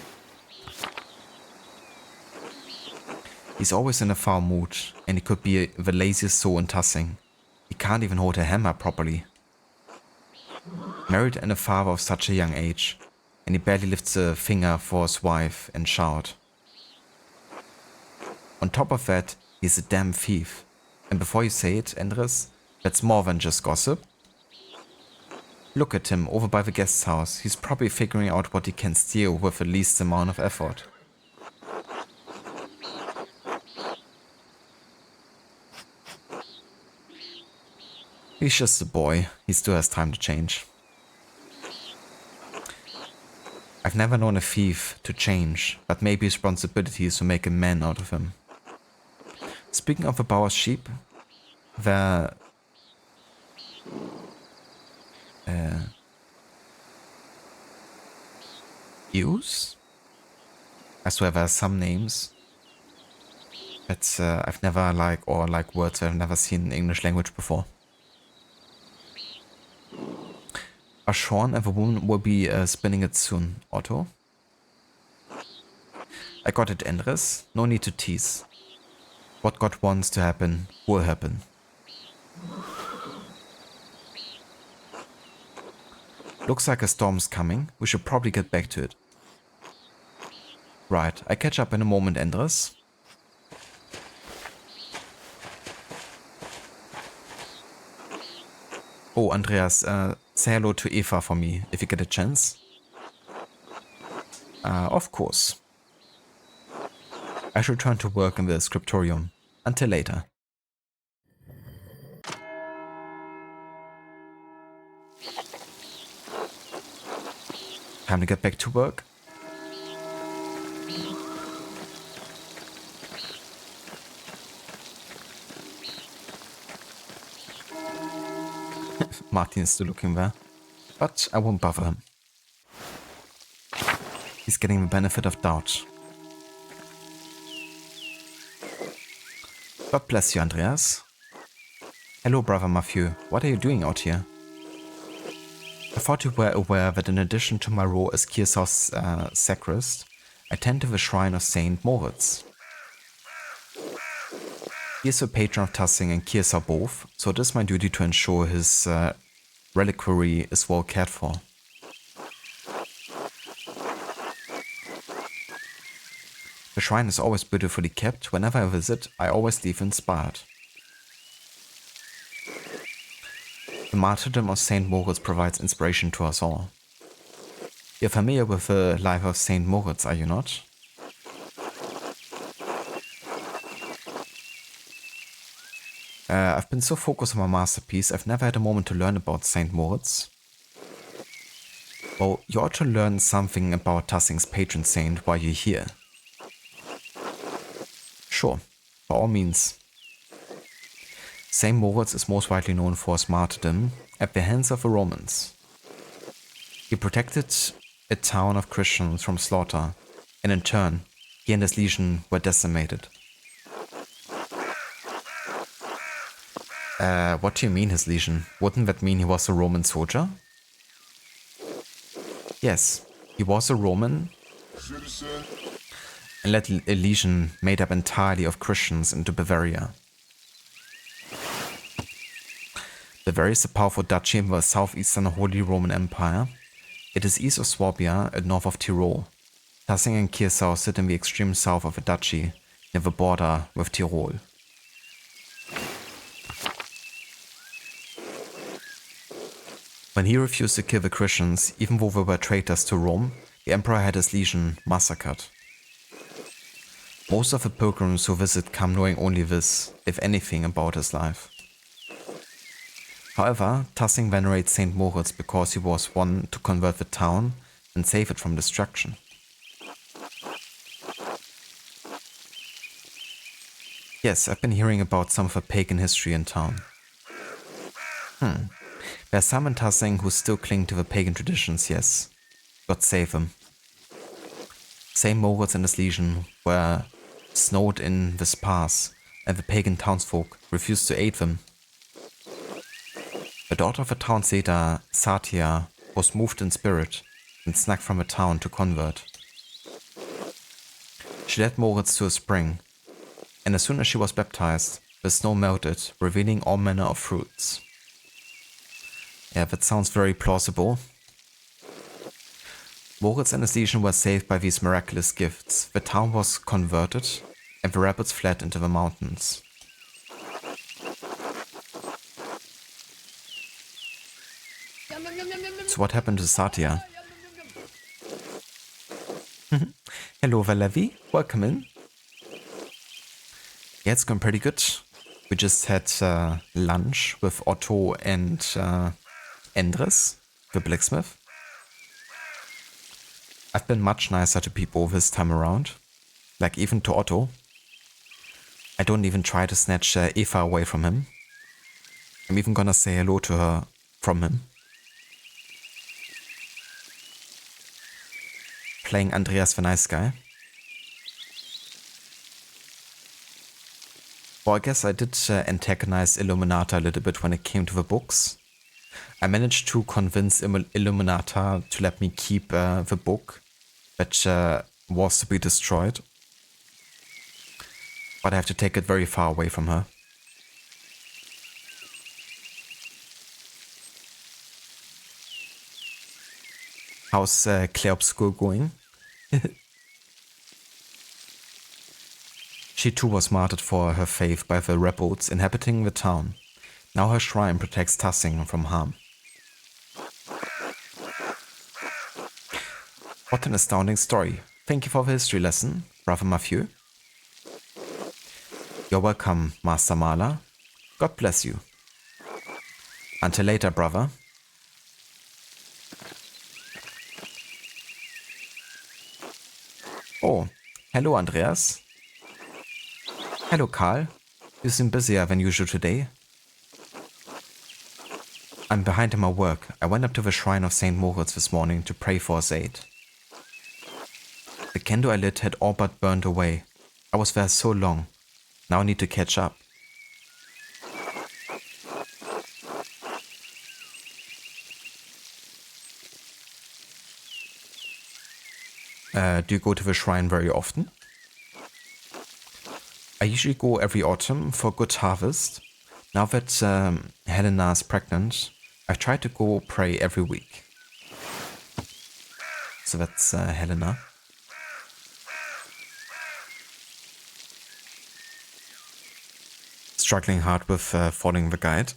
A: He's always in a foul mood, and he could be the laziest soul in Tussing. He can't even hold a hammer properly. Married and a father of such a young age, and he barely lifts a finger for his wife and child. On top of that, he's a damn thief. And before you say it, Andres, that's more than just gossip. Look at him over by the guest house. He's probably figuring out what he can steal with the least amount of effort. He's just a boy. He still has time to change. I've never known a thief to change, but maybe responsibilities will make a man out of him. Speaking of the Bauer's sheep, the ewes? I swear there are some names that I've never like words I've never seen in English language before. Are shorn and the woman will be spinning it soon, Otto. I got it, Andres. No need to tease. What God wants to happen will happen. Looks like a storm's coming. We should probably get back to it. Right, I catch up in a moment, Andres. Oh, Andreas, say hello to Eva for me, if you get a chance. Of course. I should return to work in the scriptorium. Until later. Time to get back to work. Martin is still looking there. But I won't bother him. He's getting the benefit of doubt. God bless you, Andreas. Hello, Brother Matthew. What are you doing out here? I thought you were aware that in addition to my role as Kirsau's sacrist, I tend to the shrine of Saint Moritz. He is the patron of Tassing and Kirsau both, so it is my duty to ensure his reliquary is well cared for. The shrine is always beautifully kept. Whenever I visit, I always leave inspired. The martyrdom of Saint Moritz provides inspiration to us all. You're familiar with the life of Saint Moritz, are you not? I've been so focused on my masterpiece, I've never had a moment to learn about Saint Moritz. Well, you ought to learn something about Tassing's patron saint while you're here. Sure, by all means. Saint Moritz is most widely known for his martyrdom at the hands of the Romans. He protected a town of Christians from slaughter, and in turn, he and his legion were decimated. What do you mean his legion? Wouldn't that mean he was a Roman soldier? Yes, he was a Roman and led a legion made up entirely of Christians into Bavaria. Bavaria is a powerful duchy in the southeastern Holy Roman Empire. It is east of Swabia and north of Tyrol. Tassing and Kirsau sit in the extreme south of the duchy, near the border with Tyrol. When he refused to kill the Christians, even though they were traitors to Rome, the emperor had his legion massacred. Most of the pilgrims who visit come knowing only this, if anything, about his life. However, Tassing venerates Saint Moritz because he was one to convert the town and save it from destruction. Yes, I've been hearing about some of the pagan history in town. There are some in Tassing who still cling to the pagan traditions, yes. God save them. Saint Moritz and his legion were snowed in this pass, and the pagan townsfolk refused to aid them. The daughter of the town's leader, Satya, was moved in spirit and snuck from the town to convert. She led Moritz to a spring, and as soon as she was baptized, the snow melted, revealing all manner of fruits. Yeah, that sounds very plausible. Moritz and his legion were saved by these miraculous gifts. The town was converted, and the rebels fled into the mountains. So what happened to Satya? Hello, Valevi. Welcome in. Yeah, it's going pretty good. We just had lunch with Otto and Endres, the blacksmith. I've been much nicer to people this time around. Like even to Otto. I don't even try to snatch Eva away from him. I'm even gonna say hello to her from him. Playing Andreas the nice guy. Well, I guess I did antagonize Illuminata a little bit when it came to the books. I managed to convince Illuminata to let me keep the book that was to be destroyed. But I have to take it very far away from her. How's Cleop's school going? She too was martyred for her faith by the rebels inhabiting the town. Now her shrine protects Tassing from harm. What an astounding story. Thank you for the history lesson, Brother Matthew. You're welcome, Master Marla. God bless you. Until later, brother. Oh, hello, Andreas. Hello, Karl. You seem busier than usual today. I'm behind in my work. I went up to the shrine of St. Moritz this morning to pray for his aid. The candle I lit had all but burned away. I was there so long. Now I need to catch up. Do you go to the shrine very often? I usually go every autumn for good harvest. Now that Helena's pregnant, I try to go pray every week. So that's Helena. Struggling hard with following the guide.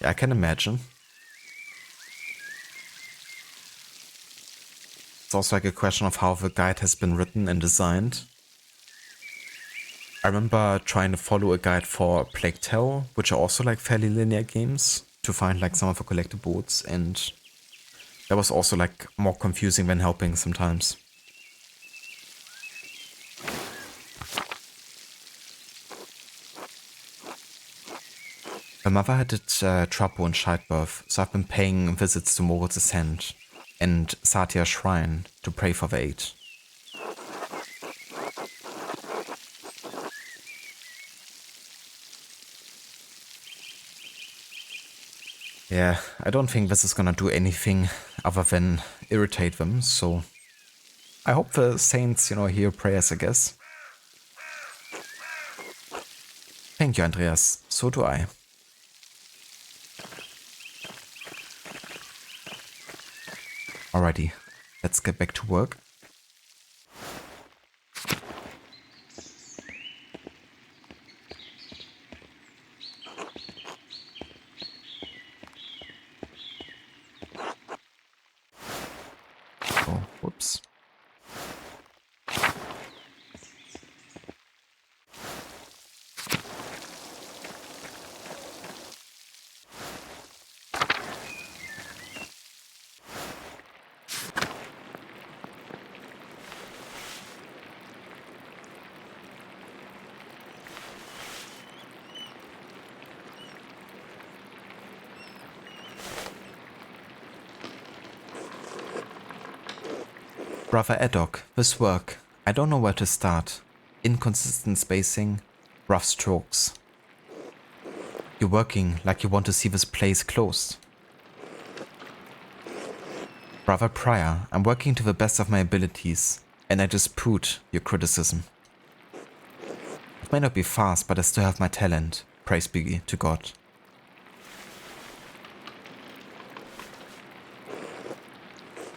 A: Yeah, I can imagine. It's also like a question of how the guide has been written and designed. I remember trying to follow a guide for Plague Tale, which are also like fairly linear games, to find like some of the collectibles, and that was also like more confusing than helping sometimes. My mother had trouble in childbirth, so I've been paying visits to Moritz's Hand and Satya's shrine to pray for the aid. Yeah, I don't think this is gonna do anything other than irritate them, so I hope the saints, hear prayers, I guess. Thank you, Andreas. So do I. Alrighty, let's get back to work. Oh, whoops. Brother Eddock, this work, I don't know where to start. Inconsistent spacing, rough strokes. You're working like you want to see this place closed. Brother Pryor, I'm working to the best of my abilities, and I dispute your criticism. It may not be fast, but I still have my talent. Praise be to God.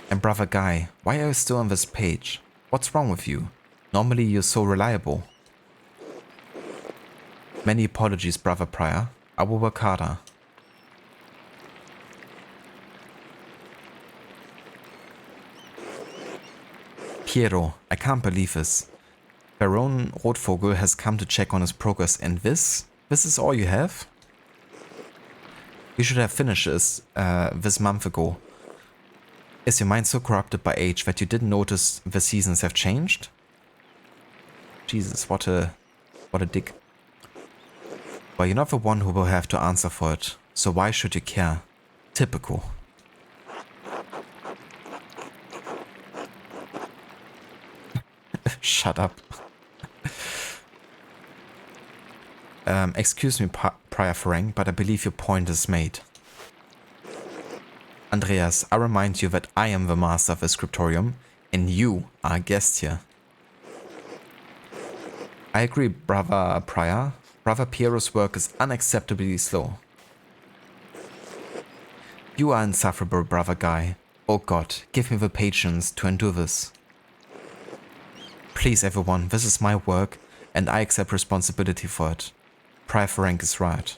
A: And Brother Guy, why are you still on this page? What's wrong with you? Normally you're so reliable. Many apologies, Brother Pryor. I will work harder. Piero, I can't believe this. Baron Rotvogel has come to check on his progress, and this is all you have? You should have finished this month ago. Is your mind so corrupted by age that you didn't notice the seasons have changed? Jesus, what a dick. Well, you're not the one who will have to answer for it, so why should you care? Typical. Shut up. Excuse me, Prior Frank, but I believe your point is made. Andreas, I remind you that I am the master of the scriptorium, and you are a guest here. I agree, Brother Prior. Brother Piero's work is unacceptably slow. You are insufferable, Brother Guy. Oh God, give me the patience to endure this. Please, everyone, this is my work, and I accept responsibility for it. Prior Frank is right.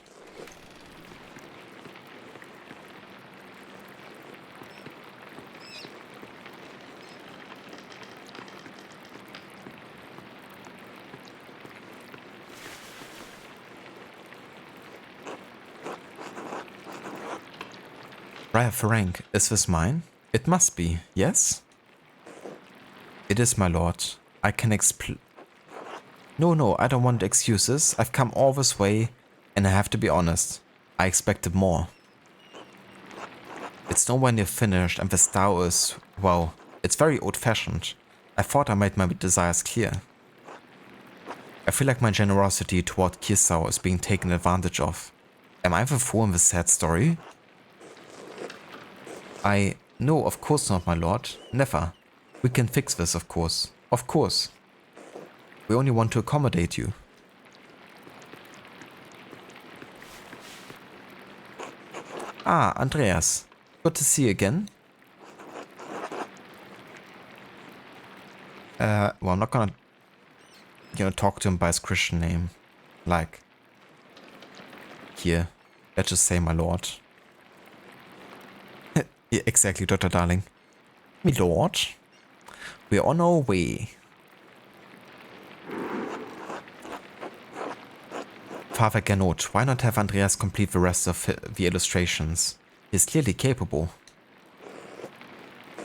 A: Prior Frank, is this mine? It must be, yes? It is, my lord. I can No, I don't want excuses. I've come all this way, and I have to be honest. I expected more. It's nowhere near finished and the style is, well, it's very old-fashioned. I thought I made my desires clear. I feel like my generosity toward Kirsau is being taken advantage of. Am I the fool in this sad story? No, of course not, my lord. Never. We can fix this, of course. Of course. We only want to accommodate you. Ah, Andreas. Good to see you again. Well, I'm not gonna, talk to him by his Christian name. Like, here. Let's just say my lord. Yeah, exactly, Dr. Darling. My lord. We're on our way. Father Ganot, why not have Andreas complete the rest of the illustrations? He's clearly capable.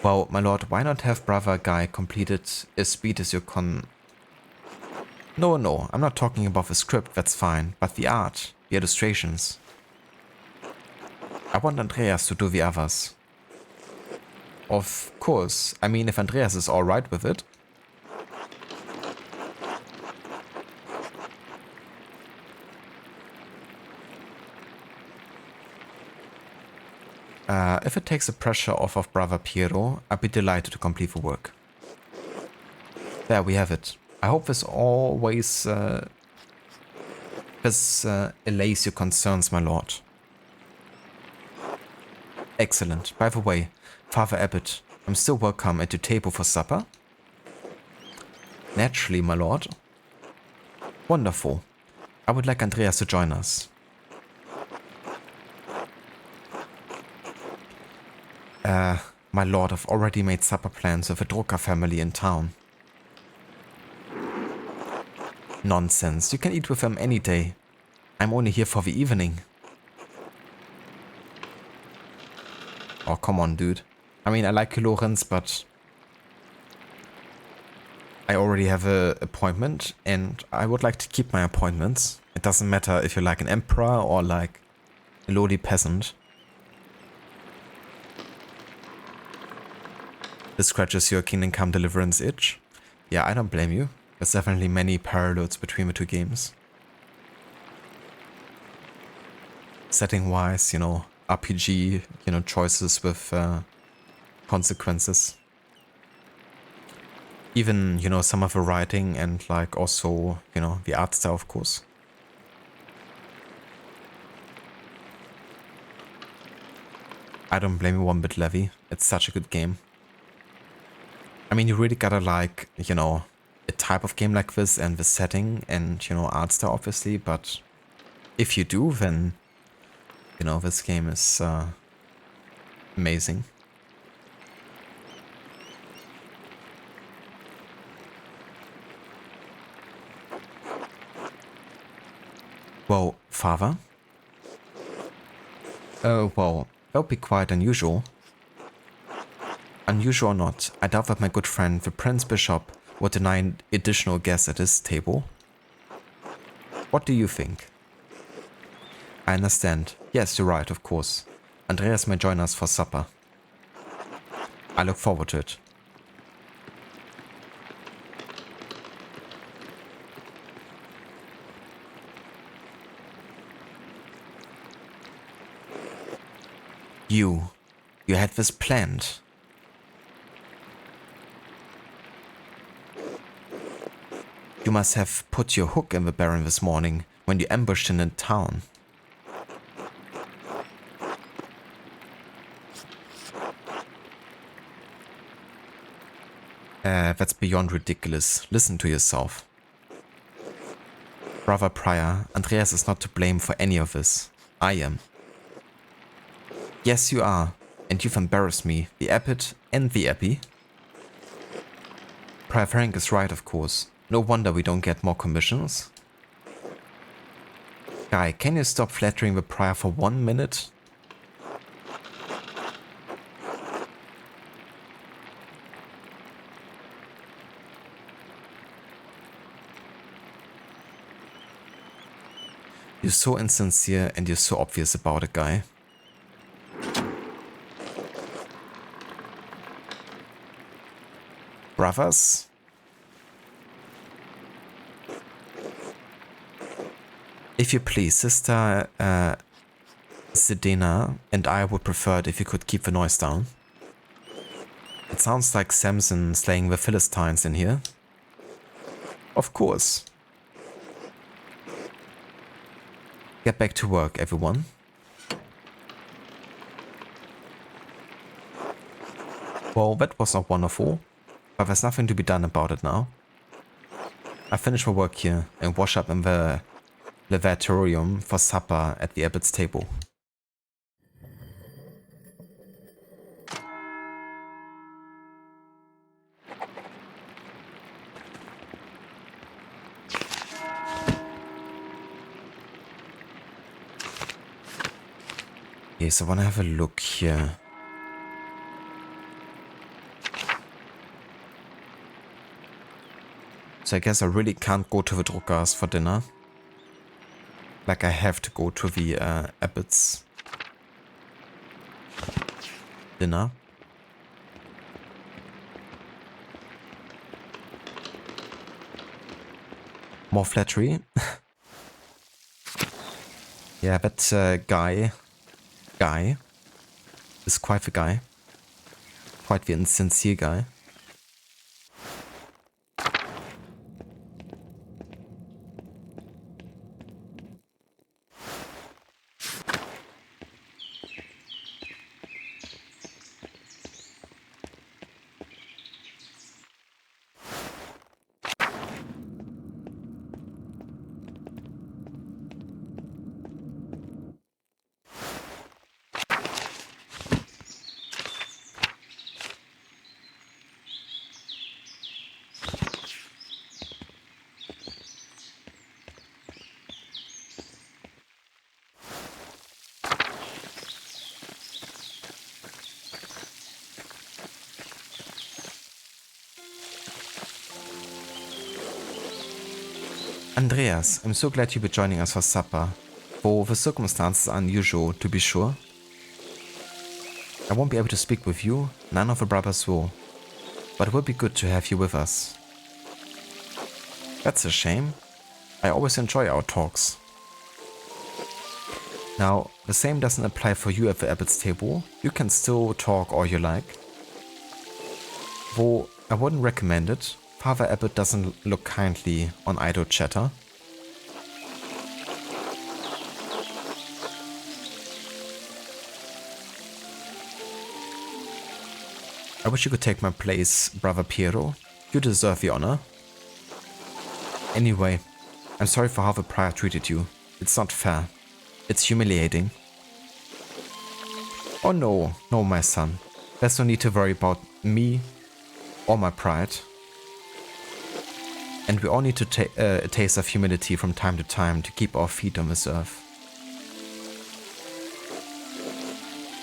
A: Well, my lord, why not have Brother Guy complete it as speed as you can? No, I'm not talking about the script, that's fine, but the art, the illustrations. I want Andreas to do the others. Of course, I mean if Andreas is alright with it. If it takes the pressure off of Brother Piero, I'd be delighted to complete the work. There we have it. I hope this always allays your concerns, my lord. Excellent. By the way, Father Abbot, I'm still welcome at your table for supper? Naturally, my lord. Wonderful. I would like Andreas to join us. My lord, I've already made supper plans with the Drucker family in town. Nonsense. You can eat with them any day. I'm only here for the evening. Oh, come on, dude. I mean, I like you, Lorenz, but I already have an appointment, and I would like to keep my appointments. It doesn't matter if you're like an emperor or like a lowly peasant. This scratches your Kingdom Come Deliverance itch. Yeah, I don't blame you. There's definitely many parallels between the two games. Setting-wise, RPG, choices with consequences. Even, some of the writing and like also, the art style, of course. I don't blame you one bit, Levy. It's such a good game. I mean, you really gotta like, a type of game like this and the setting and, art style, obviously. But if you do, then, this game is amazing. Well, Father? Well, that would be quite unusual. Unusual or not, I doubt that my good friend, the Prince Bishop, would deny additional guests at his table. What do you think? I understand. Yes, you're right, of course. Andreas may join us for supper. I look forward to it. You had this planned. You must have put your hook in the Baron this morning when you ambushed him in town. That's beyond ridiculous. Listen to yourself. Brother Prior, Andreas is not to blame for any of this. I am. Yes, you are. And you've embarrassed me, the Abbot and the Abbey. Prior Frank is right, of course. No wonder we don't get more commissions. Guy, can you stop flattering the Prior for 1 minute? You're so insincere and you're so obvious about it, Guy. Brothers? If you please, Sister Sedena and I would prefer it if you could keep the noise down. It sounds like Samson slaying the Philistines in here. Of course. Get back to work, everyone. Well, that was not wonderful, but there's nothing to be done about it now. I finish my work here and wash up in the lavatorium for supper at the abbot's table. Okay, so I wanna have a look here. So I guess I really can't go to the Druckers for dinner. Like I have to go to the abbot's dinner. More flattery. Yeah, that guy is quite the guy. Quite the insincere guy. Andreas, I'm so glad you'll be joining us for supper. Though the circumstances are unusual, to be sure. I won't be able to speak with you, none of the brothers will. But it will be good to have you with us. That's a shame. I always enjoy our talks. Now, the same doesn't apply for you at the abbot's table. You can still talk all you like. Though I wouldn't recommend it. Father Abbot doesn't look kindly on idle chatter. I wish you could take my place, Brother Piero. You deserve the honor. Anyway, I'm sorry for how the prior treated you. It's not fair. It's humiliating. Oh no, no my son. There's no need to worry about me or my pride. And we all need to take a taste of humility from time to time to keep our feet on this earth.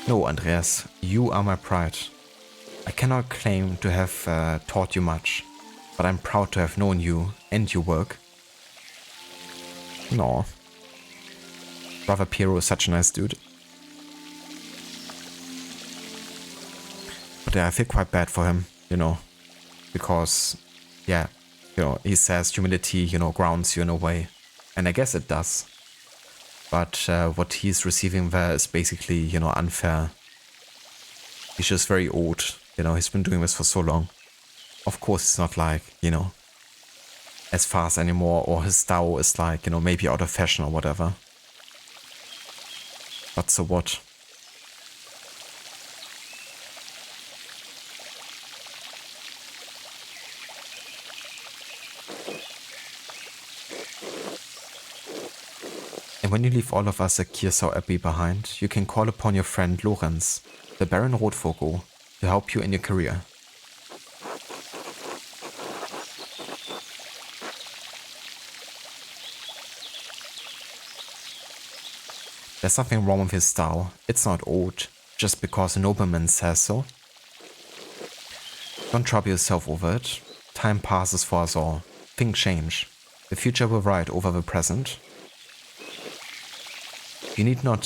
A: No, Andreas, you are my pride. I cannot claim to have taught you much, but I'm proud to have known you and your work. No. Brother Piero is such a nice dude. But yeah, I feel quite bad for him, you know, because, yeah, you know, he says humility, you know, grounds you in a way. And I guess it does. But what he's receiving there is basically, you know, unfair. He's just very old. You know, he's been doing this for so long. Of course, it's not like, you know, as fast anymore, or his style is like, you know, maybe out of fashion or whatever. But so what? And when you leave all of us at Kiersau Abbey behind, you can call upon your friend Lorenz, the Baron Rotvogel, to help you in your career. There's something wrong with his style. It's not old, just because a nobleman says so. Don't trouble yourself over it. Time passes for us all. Things change. The future will ride over the present. You need not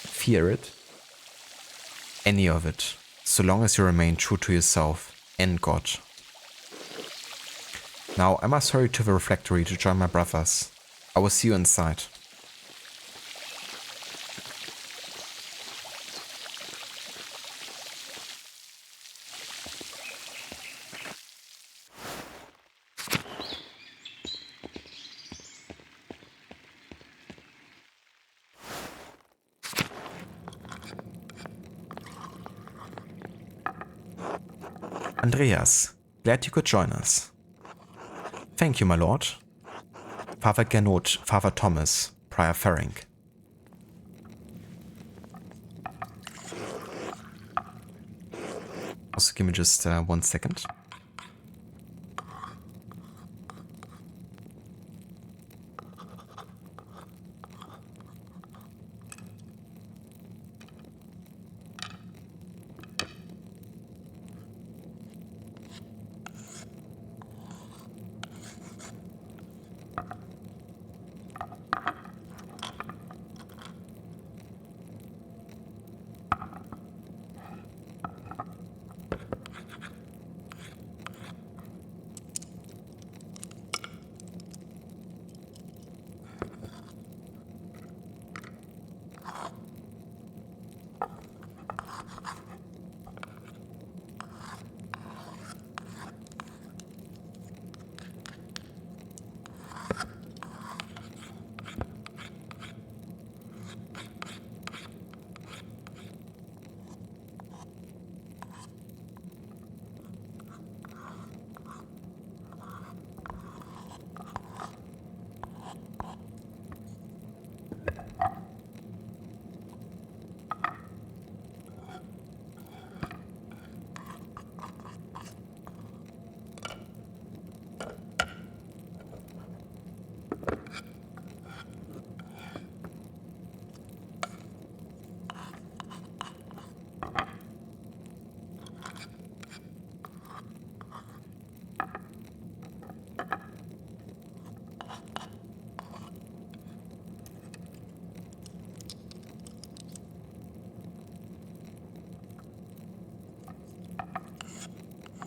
A: fear it. Any of it. so long as you remain true to yourself and God. Now, I must hurry to the refectory to join my brothers. I will see you inside. Andreas, glad you could join us. Thank you, my lord. Father Gernot, Father Thomas, Prior Ferenc. Also, give me just 1 second.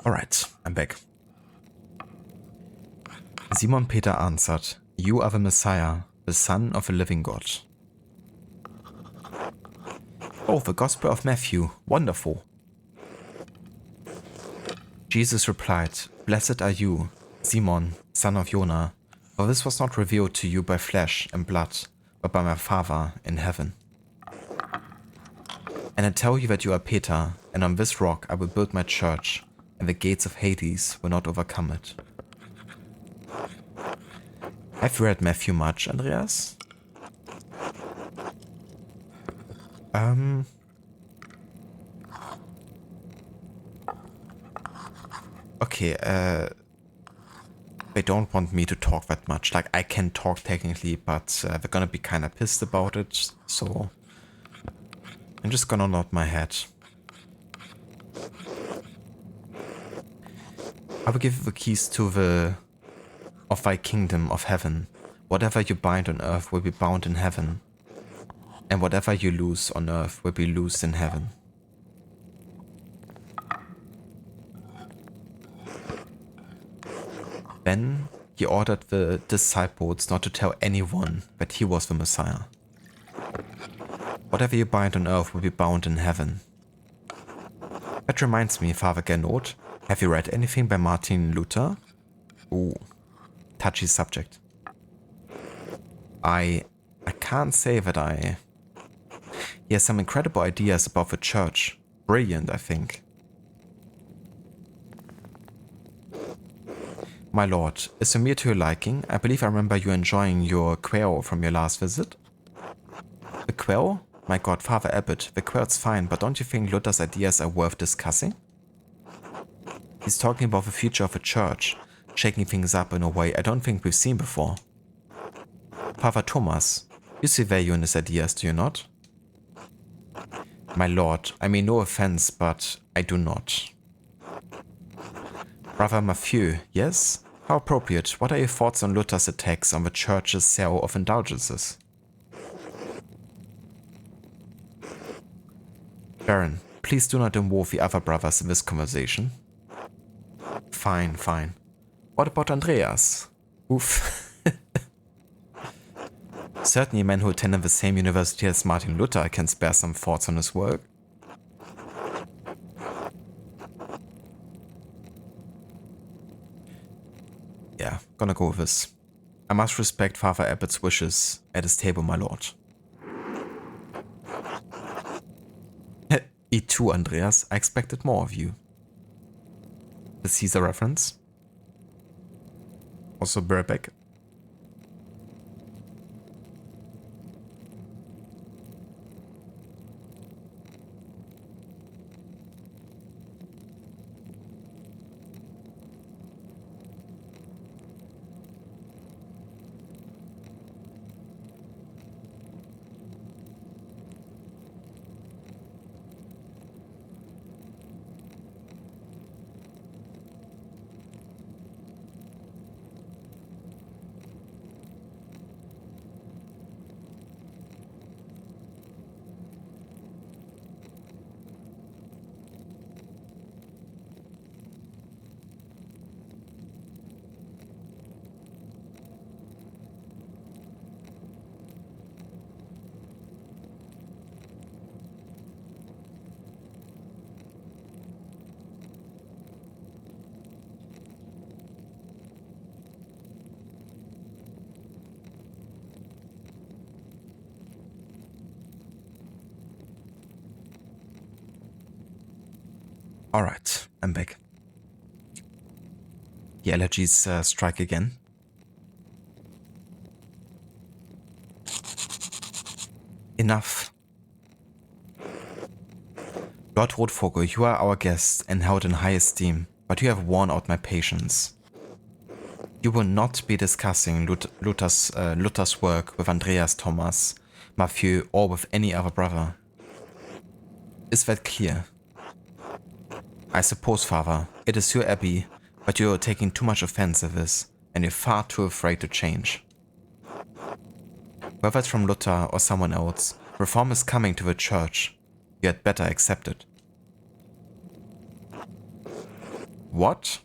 A: Alright, I'm back. Simon Peter answered, "You are the Messiah, the Son of the living God." Oh, the Gospel of Matthew, wonderful. Jesus replied, "Blessed are you, Simon, son of Jonah, for this was not revealed to you by flesh and blood, but by my Father in heaven. And I tell you that you are Peter, and on this rock I will build my church, and the gates of Hades will not overcome it." Have you read Matthew much, Andreas? Okay, they don't want me to talk that much. Like, I can talk technically, but they're gonna be kinda pissed about it, so I'm just gonna nod my head. I will give you the keys of thy kingdom of heaven. Whatever you bind on earth will be bound in heaven, and whatever you loose on earth will be loosed in heaven. Then he ordered the disciples not to tell anyone that he was the Messiah. Whatever you bind on earth will be bound in heaven. That reminds me, Father Gernot, have you read anything by Martin Luther? Ooh, touchy subject. I can't say that He has some incredible ideas about the church. Brilliant, I think. My lord, is the meal to your liking? I believe I remember you enjoying your quail from your last visit. The quail? My god, Father Abbot, the quail's fine, but don't you think Luther's ideas are worth discussing? He's talking about the future of the church, shaking things up in a way I don't think we've seen before. Father Thomas, you see value in his ideas, do you not? My lord, I mean no offense, but I do not. Brother Mathieu, yes? How appropriate. What are your thoughts on Luther's attacks on the church's sale of indulgences? Baron, please do not involve the other brothers in this conversation. Fine, fine. What about Andreas? Oof. Certainly a man who attended the same university as Martin Luther can spare some thoughts on his work. Yeah, gonna go with this. I must respect Father Abbott's wishes at his table, my lord. Eat too, Andreas. I expected more of you. The Caesar reference. Also Burbeck. Alright, I'm back. The allergies strike again. Enough. Lord Rotvogel, you are our guest and held in high esteem, but you have worn out my patience. You will not be discussing Luther's work with Andreas, Thomas, Matthew, or with any other brother. Is that clear? I suppose, Father, it is your abbey, but you are taking too much offense at this, and you're far too afraid to change. Whether it's from Luther or someone else, reform is coming to the church. You had better accept it. What?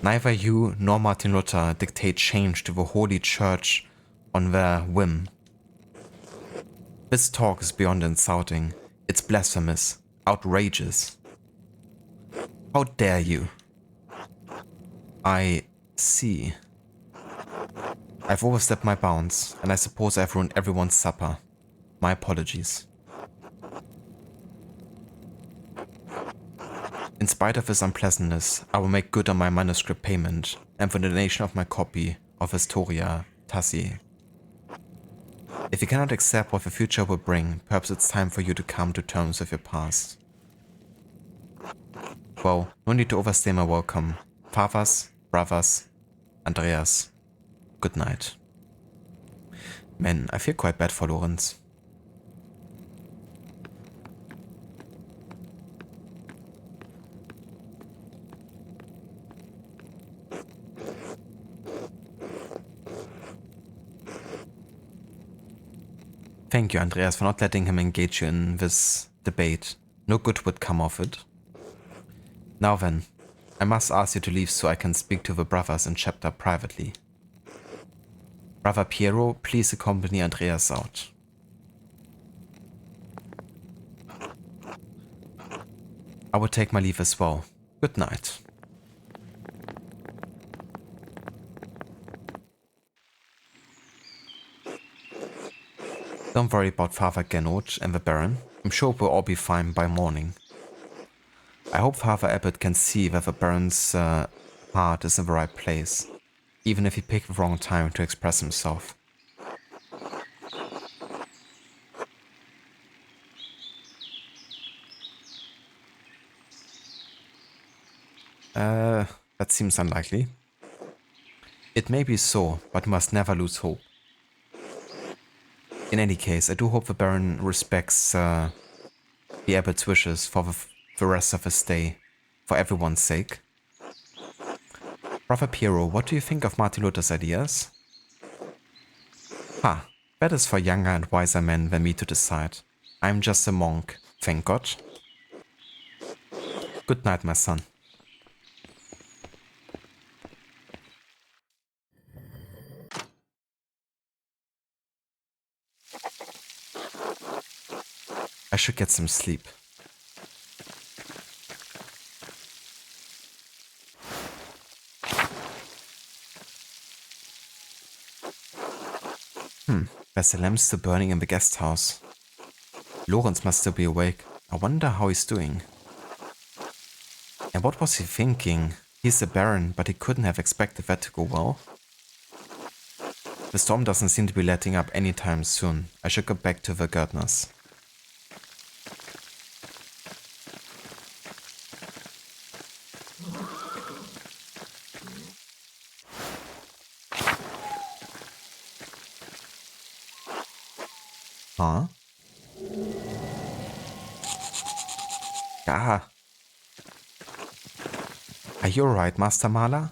A: Neither you nor Martin Luther dictate change to the Holy Church on their whim. This talk is beyond insulting. It's blasphemous. Outrageous. How dare you? I see. I've overstepped my bounds, and I suppose I've ruined everyone's supper. My apologies. In spite of this unpleasantness, I will make good on my manuscript payment and the donation of my copy of Historia Tassi. If you cannot accept what the future will bring, perhaps it's time for you to come to terms with your past. Well, no need to overstay my welcome. Fathers, brothers, Andreas, good night. Man, I feel quite bad for Lorenz. Thank you, Andreas, for not letting him engage you in this debate. No good would come of it. Now then, I must ask you to leave so I can speak to the brothers in chapter privately. Brother Piero, please accompany Andreas out. I will take my leave as well. Good night. Don't worry about Father Gernot and the Baron. I'm sure we'll all be fine by morning. I hope Father Abbot can see that the Baron's heart is in the right place, even if he picked the wrong time to express himself. That seems unlikely. It may be so, but we must never lose hope. In any case, I do hope the Baron respects the Abbot's wishes for the rest of his stay, for everyone's sake. Brother Piero, what do you think of Martin Luther's ideas? That is for younger and wiser men than me to decide. I'm just a monk, Thank God. Good night, my son. I should get some sleep. There's a lamp still burning in the guest house. Lorenz must still be awake. I wonder how he's doing. And what was he thinking? He's the Baron, but he couldn't have expected that to go well. The storm doesn't seem to be letting up anytime soon. I should go back to the gardeners. Huh? Ah. Are you alright, Master Maler?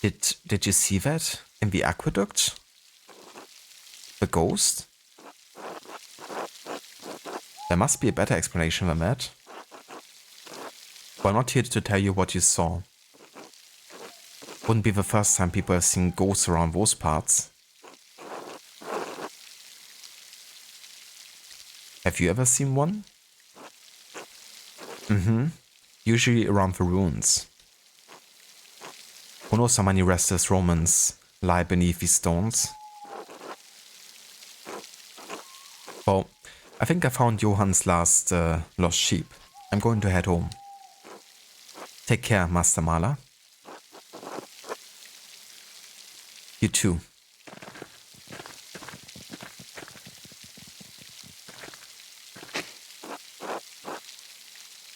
A: Did you see that? In the aqueduct? The ghost? There must be a better explanation than that. Well, I'm not here to tell you what you saw. Wouldn't be the first time people have seen ghosts around those parts. Have you ever seen one? Usually around the ruins. Who knows how many restless Romans lie beneath these stones? Well, I think I found Johann's last lost sheep. I'm going to head home. Take care, Master Maler. You too.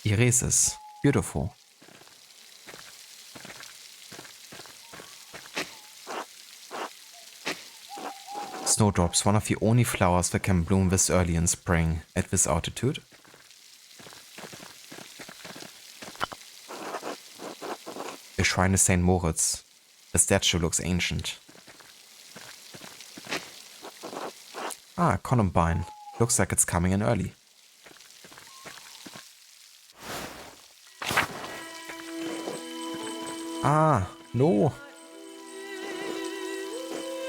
A: Irises. Beautiful. Snowdrops, one of the only flowers that can bloom this early in spring at this altitude. The shrine is St. Moritz. The statue looks ancient. Ah, Columbine. Looks like it's coming in early. Ah, no.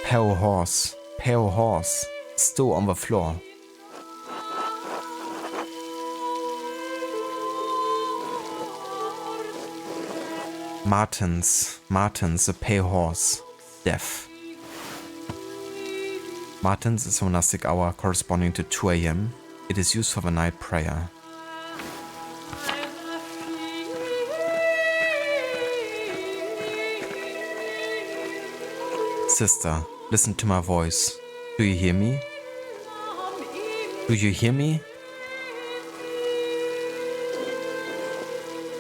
A: Pale horse. Pale horse. Still on the floor. Martins, the pale horse. Death. Martins is a monastic hour corresponding to 2 a.m. It is used for the night prayer. Sister, listen to my voice. Do you hear me? Do you hear me?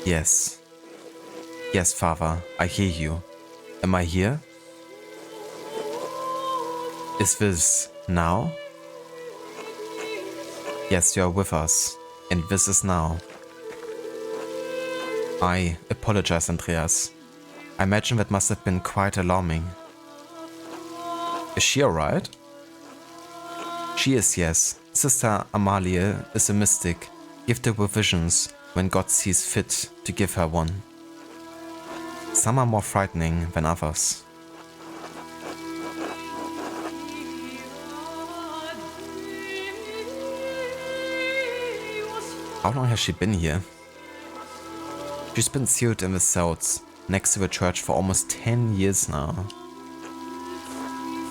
A: Yes. Yes, Father, I hear you. Am I here? Is this now? Yes, you are with us. And this is now. I apologize, Andreas. I imagine that must have been quite alarming. Is she alright? She is, yes. Sister Amalie is a mystic, gifted with visions when God sees fit to give her one. Some are more frightening than others. How long has she been here? She's been sealed in the cells next to the church for almost 10 years now.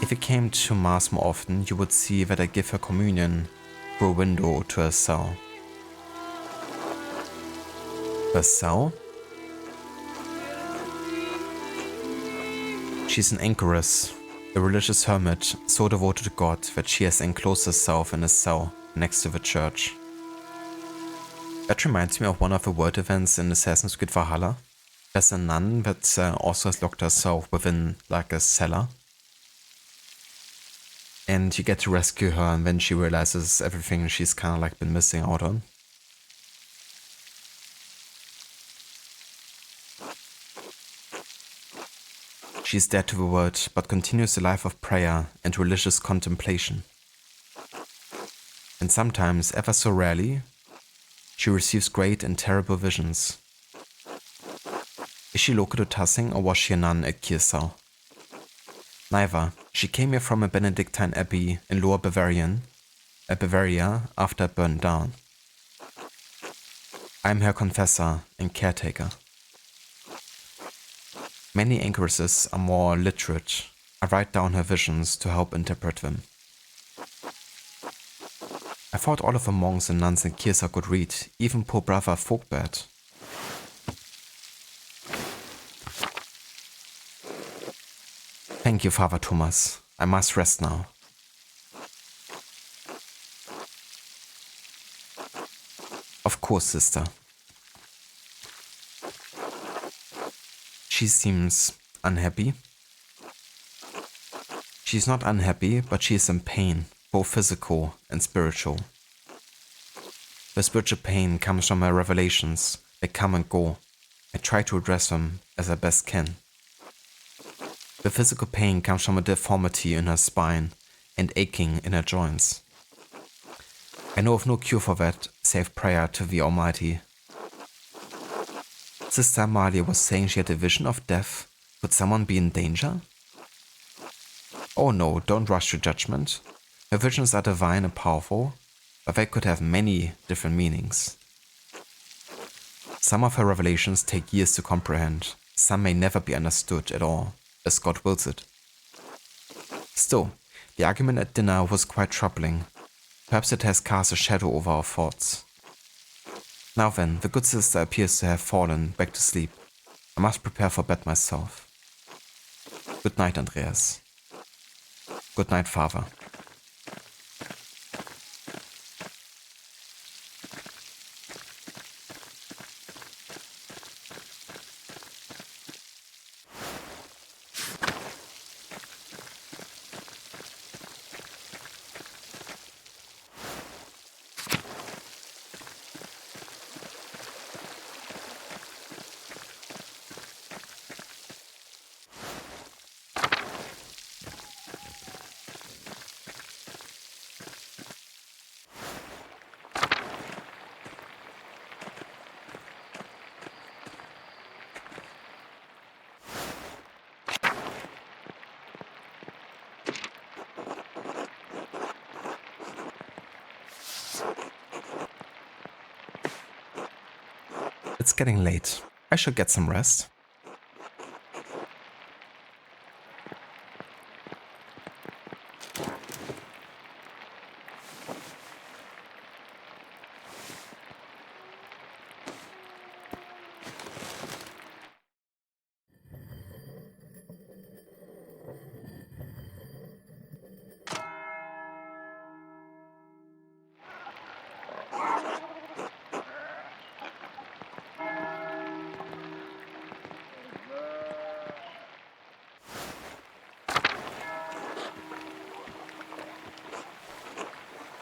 A: If you came to Mass more often, you would see that I give her communion through a window to her cell. Her cell? She's an anchoress, a religious hermit so devoted to God that she has enclosed herself in a cell next to the church. That reminds me of one of the world events in Assassin's Creed Valhalla. There's a nun that also has locked herself within like a cellar. And you get to rescue her, and then she realizes everything she's kind of like been missing out on. She is dead to the world, but continues a life of prayer and religious contemplation. and sometimes, ever so rarely, she receives great and terrible visions. Is she local to Tassing or was she a nun at Kirsau? Neither. She came here from a Benedictine abbey in Lower Bavaria after it burned down. I am her confessor and caretaker. Many anchoresses are more literate. I write down her visions to help interpret them. I thought all of the monks and nuns in Kirsau could read, even poor brother Vogbert. Thank you, Father Thomas. I must rest now. Of course, sister. She seems unhappy. She's not unhappy, but she is in pain, both physical and spiritual. The spiritual pain comes from her revelations. They come and go. I try to address them as I best can. The physical pain comes from a deformity in her spine and aching in her joints. I know of no cure for that, save prayer to the Almighty. Sister Amalia was saying she had a vision of death. Could someone be in danger? Oh no, don't rush to judgment. Her visions are divine and powerful, but they could have many different meanings. Some of her revelations take years to comprehend. Some may never be understood at all, as God wills it. Still, the argument at dinner was quite troubling. Perhaps it has cast a shadow over our thoughts. Now then, the good sister appears to have fallen back to sleep. I must prepare for bed myself. Good night, Andreas. Good night, Father. It's getting late. I should get some rest.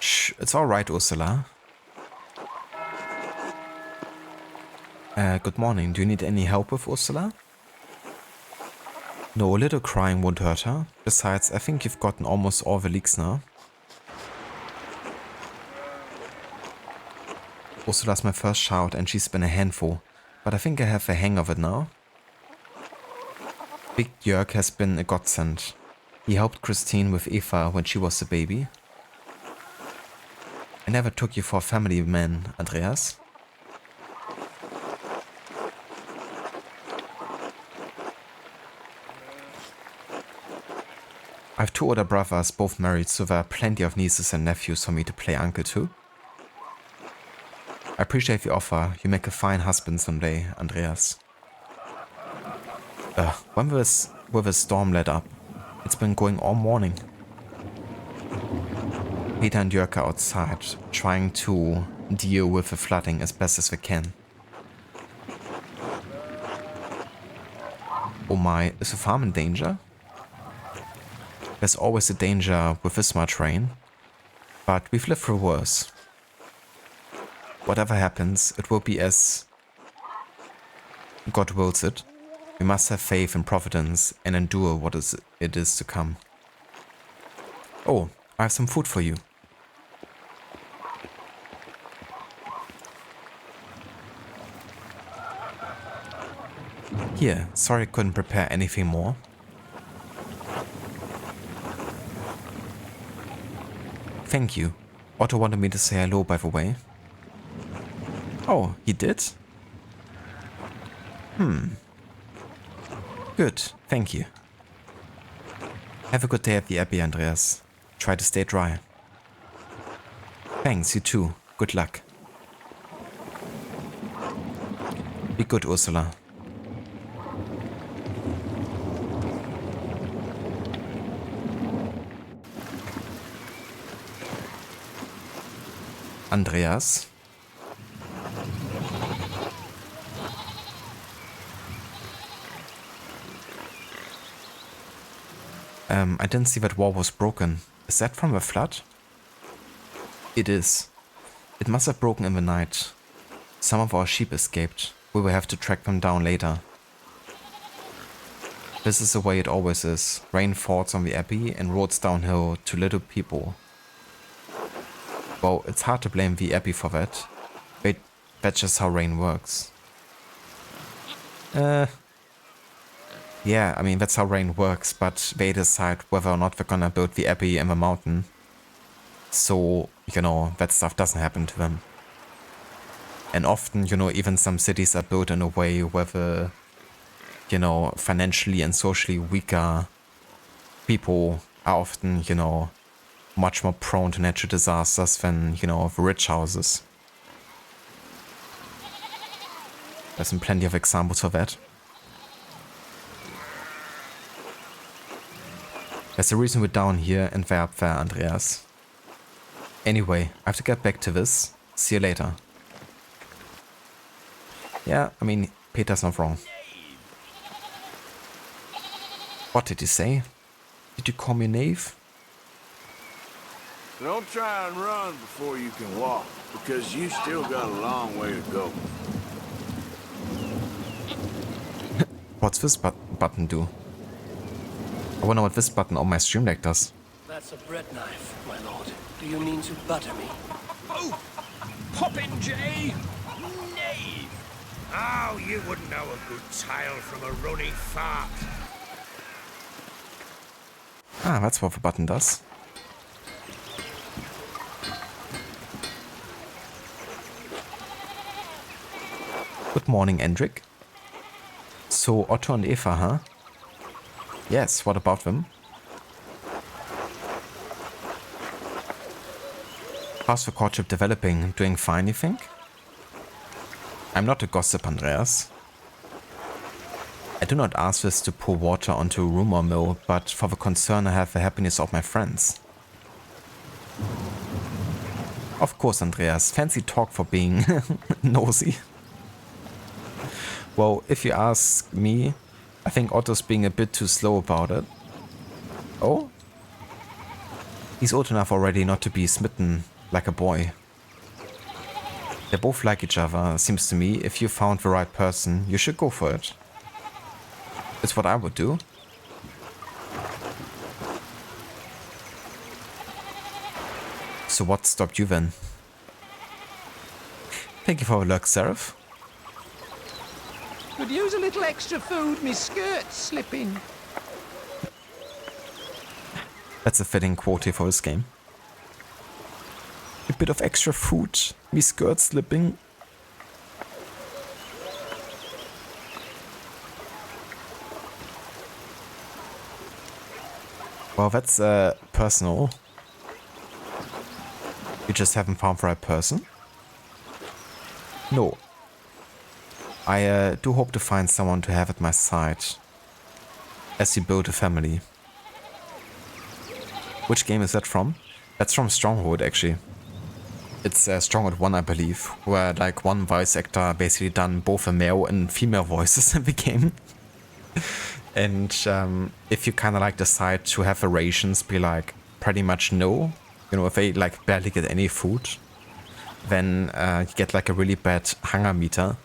A: Shh, it's alright, Ursula. Good morning. Do you need any help with Ursula? No, a little crying won't hurt her. Besides, I think you've gotten almost all the leaks now. Ursula's my first child and she's been a handful, but I think I have the hang of it now. Big Jörg has been a godsend. He helped Christine with Eva when she was a baby. I never took you for a family man, Andreas. I have two older brothers, both married, so there are plenty of nieces and nephews for me to play uncle to. I appreciate the offer. You make a fine husband someday, Andreas. When will the storm let up? It's been going all morning. Peter and Jörg are outside, trying to deal with the flooding as best as they can. Oh my, is the farm in danger? There's always a danger with this much rain, but we've lived through worse. Whatever happens, it will be as God wills it. We must have faith in providence and endure what it is to come. Oh, I have some food for you. Here, sorry I couldn't prepare anything more. Thank you. Otto wanted me to say hello, by the way. Oh, he did? Good, thank you. Have a good day at the Abbey, Andreas. Try to stay dry. Thanks, you too. Good luck. Be good, Ursula. Andreas? I didn't see that wall was broken. Is that from the flood? It is. It must have broken in the night. Some of our sheep escaped. We will have to track them down later. This is the way it always is. Rain falls on the Abbey and roads downhill to little people. Well, it's hard to blame the Abbey for that. But that's just how rain works. Yeah, I mean, that's how rain works, but they decide whether or not they're gonna build the Abbey in the mountain. So, you know, that stuff doesn't happen to them. And often, you know, even some cities are built in a way where the, you know, financially and socially weaker people are often, you know, much more prone to natural disasters than, you know, the rich houses. There's been plenty of examples of that. There's a reason we're down here and they're up there, Andreas. Anyway, I have to get back to this. See you later. Yeah, I mean, Peter's not wrong. What did you say? Did you call me a knave?
D: Don't try and run before you can walk, because you still got a long way to go.
A: What's this button do? I wonder what this button on my stream deck does.
B: That's a bread knife, my lord. Do you mean to butter me?
E: Oh! Popinjay! Knave! Oh, you wouldn't know a good tale from a running fart.
A: Ah, that's what the button does. Good morning, Endrick. So, Otto and Eva, huh? Yes, what about them? How's the courtship developing? Doing fine, you think? I'm not a gossip, Andreas. I do not ask this to pour water onto a rumor mill, but for the concern I have the happiness of my friends. Of course, Andreas. Fancy talk for being nosy. Well, if you ask me, I think Otto's being a bit too slow about it. Oh? He's old enough already not to be smitten like a boy. They both like each other, seems to me. If you found the right person, you should go for it. It's what I would do. So what stopped you then? Thank you for the luck, Seraph.
F: Could use a little extra food, me skirt's slipping.
A: That's a fitting quote for this game. A bit of extra food, me skirt slipping. Well, that's personal. You just haven't found the right person? No. I do hope to find someone to have at my side as you build a family. Which game is that from? That's from Stronghold, actually. It's Stronghold 1, I believe, where like one voice actor basically done both a male and female voices in the game. And if you kind of like decide to have the rations be like pretty much no, you know, if they like barely get any food, then you get like a really bad hunger meter,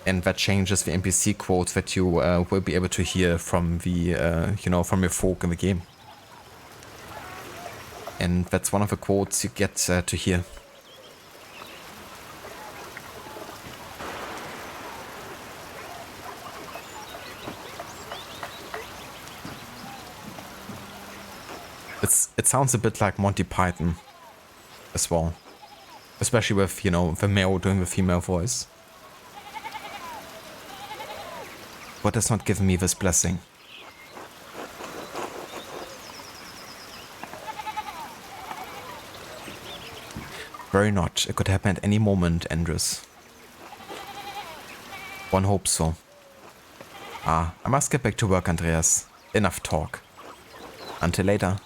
A: and that changes the NPC quotes that you will be able to hear from the you know, from your folk in the game. And that's one of the quotes you get to hear. It sounds a bit like Monty Python as well. Especially with, you know, the male doing the female voice. God has not given me this blessing. Very not. It could happen at any moment, Andres. One hopes so. Ah, I must get back to work, Andreas. Enough talk. Until later.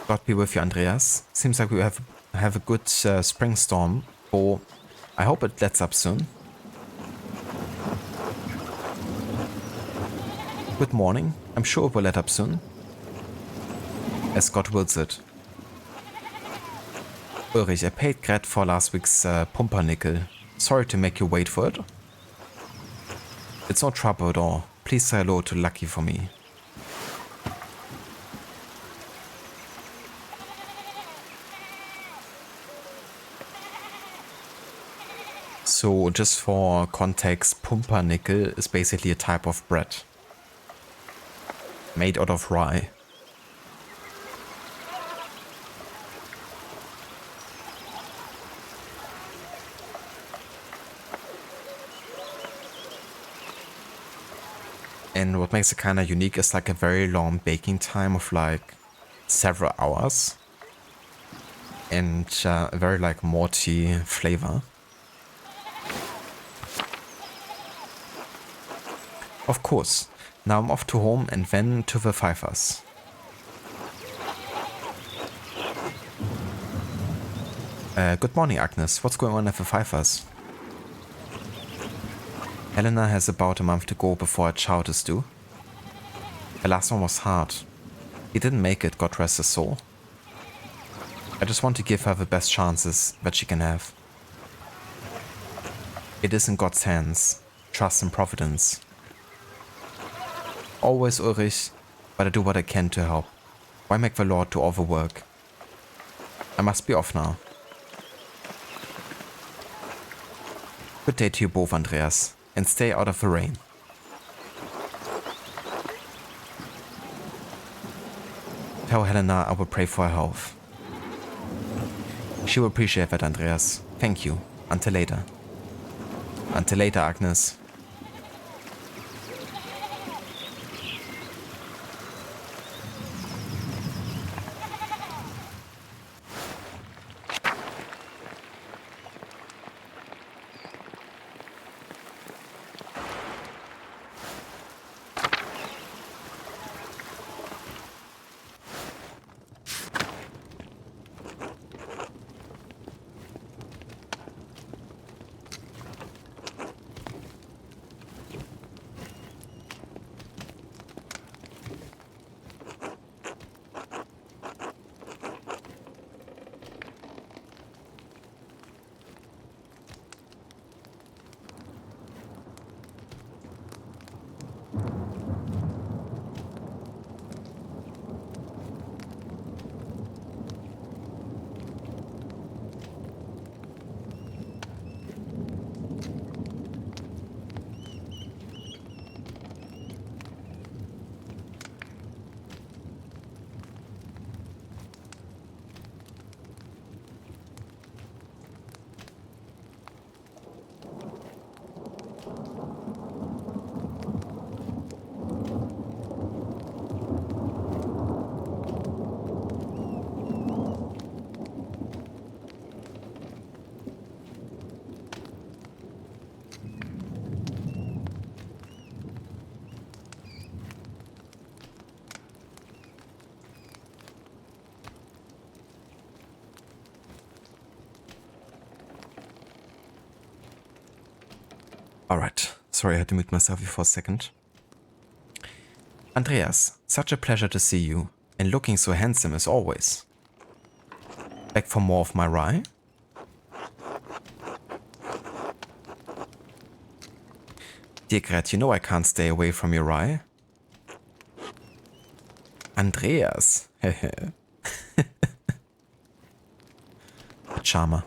A: God be with you, Andreas. Seems like we have a good spring storm. Or I hope it lets up soon. Good morning. I'm sure it will let up soon. As God wills it. Ulrich, I paid Gret for last week's pumpernickel. Sorry to make you wait for it. It's no trouble at all. Please say hello to Lucky for me. So, just for context, pumpernickel is basically a type of bread. Made out of rye. And what makes it kind of unique is like a very long baking time of like several hours. And a very like malty flavor. Of course. Now I'm off to home and then to the Pfeiffers. Good morning, Agnes. What's going on at the Pfeiffers? Helena has about a month to go before her child is due. The last one was hard. He didn't make it, God rest his soul. I just want to give her the best chances that she can have. It is in God's hands. Trust in Providence. Always, Ulrich, but I do what I can to help. Why make the Lord do all the work? I must be off now. Good day to you both, Andreas, and stay out of the rain. Tell Helena I will pray for her health. She will appreciate that, Andreas. Thank you. Until later. Until later, Agnes. Alright, sorry I had to mute myself for a second. Andreas, such a pleasure to see you, and looking so handsome as always. Back for more of my rye? Dear Gret, you know I can't stay away from your rye. Andreas, the charmer.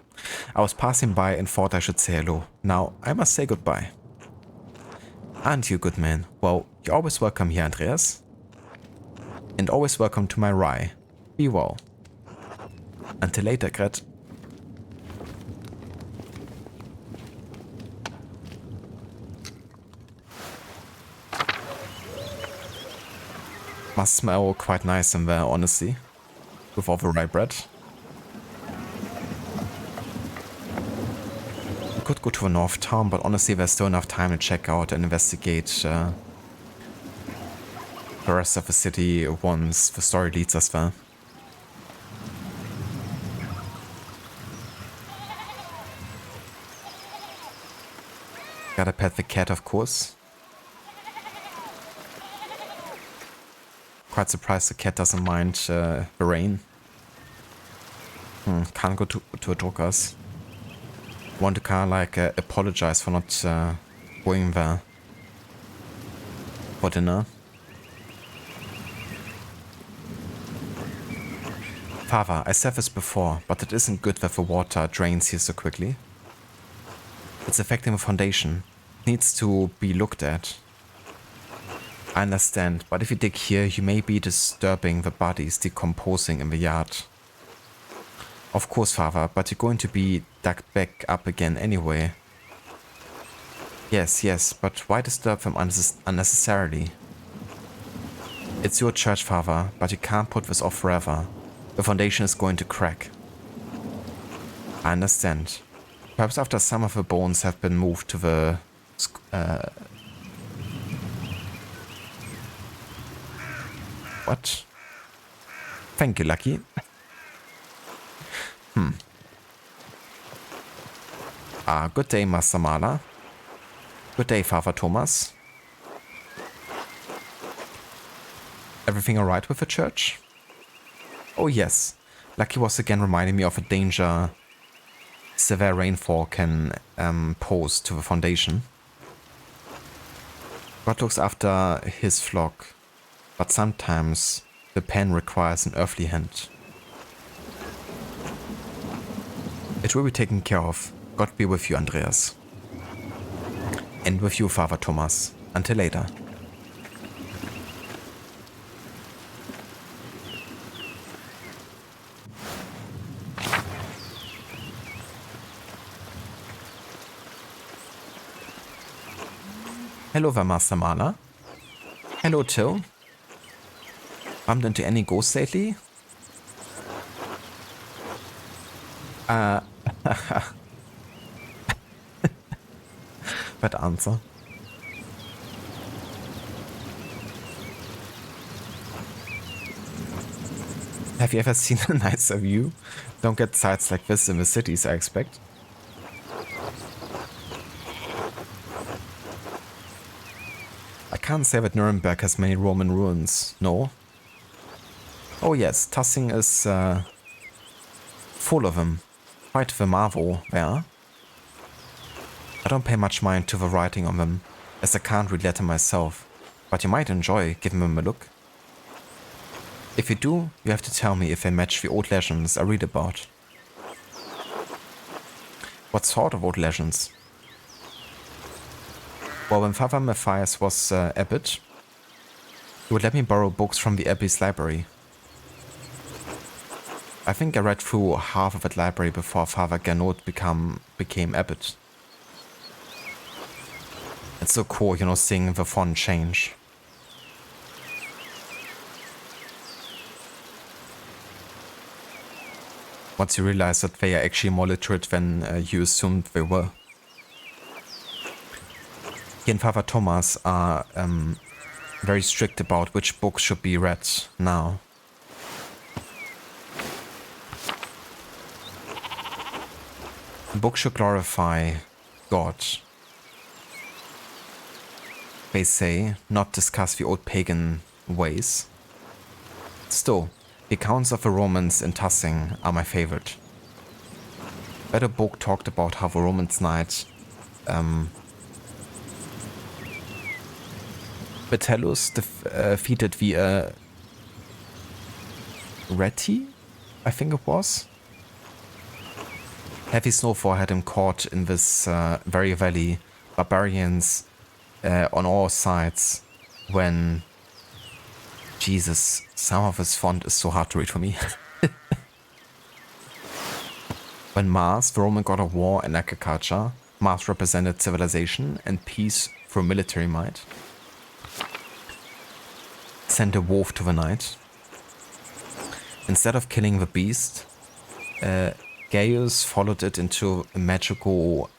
A: I was passing by and thought I should say hello. Now, I must say goodbye. Aren't you, good man? Well, you're always welcome here, Andreas. And always welcome to my rye. Be well. Until later, Gret. Must smell quite nice in there, honestly. With all the rye bread. We could go to a north town, but honestly there's still enough time to check out and investigate the rest of the city once the story leads us there. Gotta pet the cat, of course. Quite surprised the cat doesn't mind the rain. Can't go to a Druckers. Want to kind of like apologize for not going there for dinner. Father, I said this before, but it isn't good that the water drains here so quickly. It's affecting the foundation. It needs to be looked at. I understand, but if you dig here, you may be disturbing the bodies decomposing in the yard. Of course, Father, but you're going to be dug back up again anyway. Yes, but why disturb them unnecessarily? It's your church, Father, but you can't put this off forever. The foundation is going to crack. I understand. Perhaps after some of the bones have been moved to the... What? Thank you, Lucky. Good day, Master Mahler. Good day, Father Thomas. Everything alright with the church? Oh yes. Lucky was again reminding me of a danger severe rainfall can pose to the foundation. God looks after his flock, but sometimes the pen requires an earthly hand. It will be taken care of. God be with you, Andreas. And with you, Father Thomas. Until later. Hello there, Master Mahler. Hello, Till. Bumped into any ghosts lately? That answer. Have you ever seen a nicer view? Don't get sights like this in the cities, I expect. I can't say that Nuremberg has many Roman ruins, no? Oh yes, Tassing is full of them. Quite the marvel there. I don't pay much mind to the writing on them, as I can't read Latin myself, but you might enjoy giving them a look. If you do, you have to tell me if they match the old legends I read about. What sort of old legends? Well, when Father Matthias was abbot, he would let me borrow books from the abbey's library. I think I read through half of that library before Father Gernot became abbot. It's so cool, you know, seeing the font change. Once you realize that they are actually more literate than you assumed they were. He and Father Thomas are very strict about which books should be read now. The book should glorify God. They say, not discuss the old pagan ways. Still, the accounts of the Romans in Tassing are my favorite. That book talked about how the Romans knight Metellus defeated the Reti, I think it was. Heavy snowfall had him caught in this very valley. Barbarians on all sides. When... Jesus, some of his font is so hard to read for me. When Mars, the Roman god of war and agriculture, Mars represented civilization and peace through military might, sent a wolf to the night. Instead of killing the beast, Gaius followed it into a magical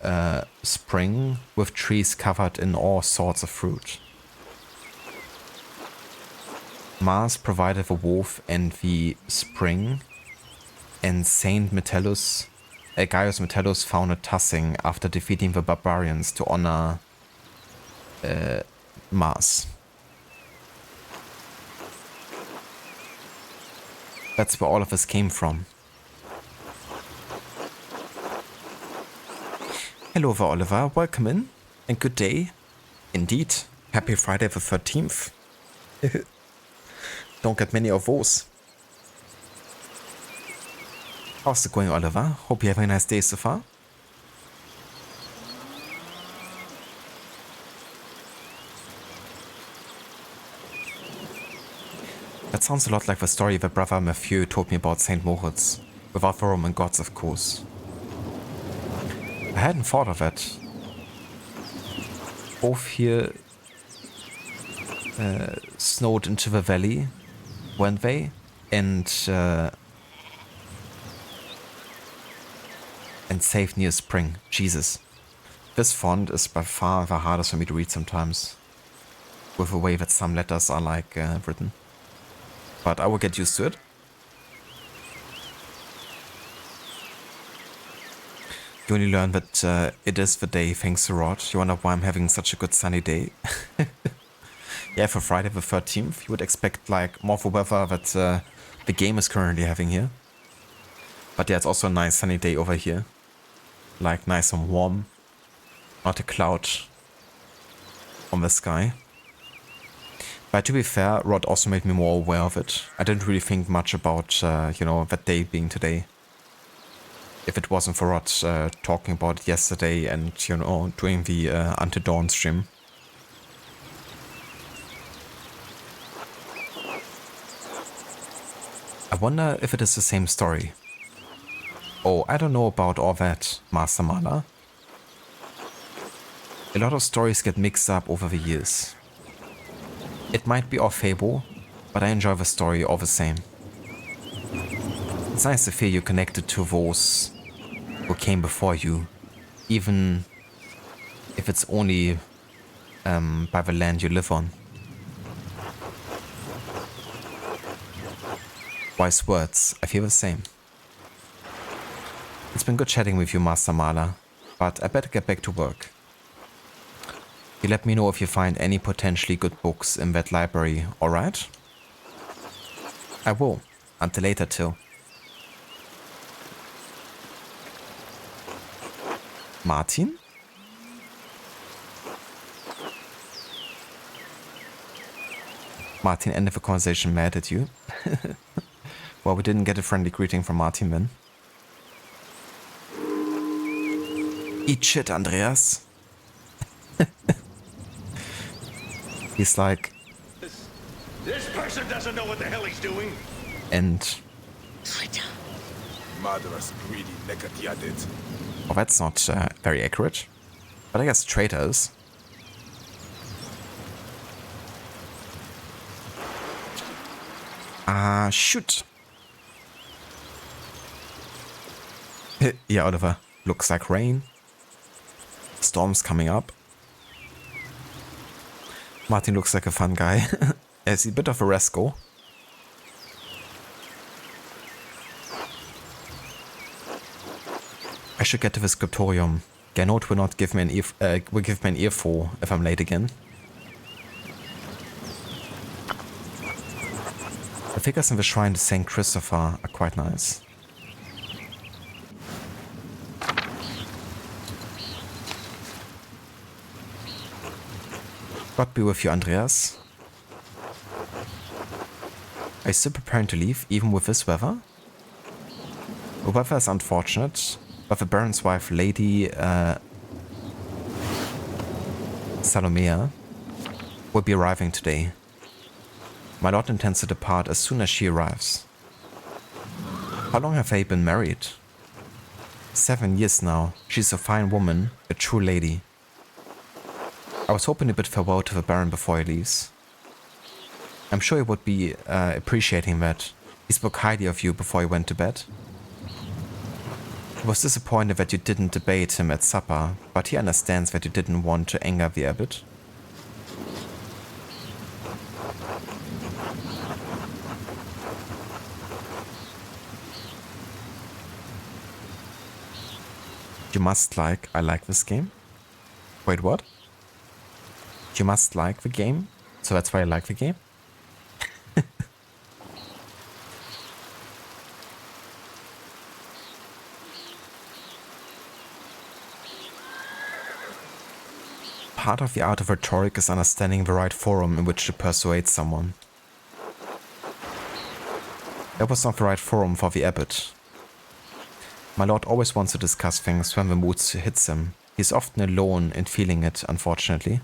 A: spring with trees covered in all sorts of fruit. Mars provided the wolf and the spring, and Saint Metellus, Gaius Metellus founded Tassing after defeating the barbarians to honor Mars. That's where all of this came from. Hello there, Oliver. Welcome in, and good day. Indeed. Happy Friday the 13th. Don't get many of those. How's it going, Oliver? Hope you're having a nice day so far. That sounds a lot like the story that Brother Matthew told me about St. Moritz, without the Roman gods, of course. I hadn't thought of it. Both here snowed into the valley, weren't they? And saved near spring. Jesus. This font is by far the hardest for me to read sometimes. With the way that some letters are like written. But I will get used to it. You only learn that it is the day, thanks to Rod. You wonder why I'm having such a good sunny day. Yeah, for Friday the 13th, you would expect like more of the weather that the game is currently having here. But yeah, it's also a nice sunny day over here. Like nice and warm. Not a cloud on the sky. But to be fair, Rod also made me more aware of it. I didn't really think much about, you know, that day being today. If it wasn't for Rod talking about it yesterday and, you know, doing the Until Dawn stream. I wonder if it is the same story. Oh, I don't know about all that, Master Mala. A lot of stories get mixed up over the years. It might be all fable, but I enjoy the story all the same. It's nice to feel you connected to those who came before you, even if it's only by the land you live on. Wise words, I feel the same. It's been good chatting with you, Master Mala, but I better get back to work. You let me know if you find any potentially good books in that library, alright? I will. Until later, Till. Martin? Martin ended the conversation mad at you. Well, we didn't get a friendly greeting from Martin then. Eat shit, Andreas. He's like...
E: This person doesn't know what the hell he's doing.
A: And...
D: Murderous, greedy Nekatiadid.
A: Oh, that's not very accurate. But I guess traitors. Shoot. Yeah, Oliver. Looks like rain. Storm's coming up. Martin looks like a fun guy. He's a bit of a rascal. I should get to the scriptorium. Gernot will not give me an earful if I'm late again. The figures in the shrine to St. Christopher are quite nice. God be with you, Andreas. Are you still preparing to leave, even with this weather? The weather is unfortunate. But the Baron's wife, Lady Salomea, will be arriving today. My lord intends to depart as soon as she arrives. How long have they been married? 7 years now. She's a fine woman, a true lady. I was hoping to bid farewell to the Baron before he leaves. I'm sure he would be appreciating that. He spoke highly of you before he went to bed. He was disappointed that you didn't debate him at supper, but he understands that you didn't want to anger the abbot. You must like, I like this game. Wait, what? You must like the game? So that's why I like the game? Part of the art of rhetoric is understanding the right forum in which to persuade someone. That was not the right forum for the abbot. My lord always wants to discuss things when the mood hits him. He's often alone in feeling it, unfortunately.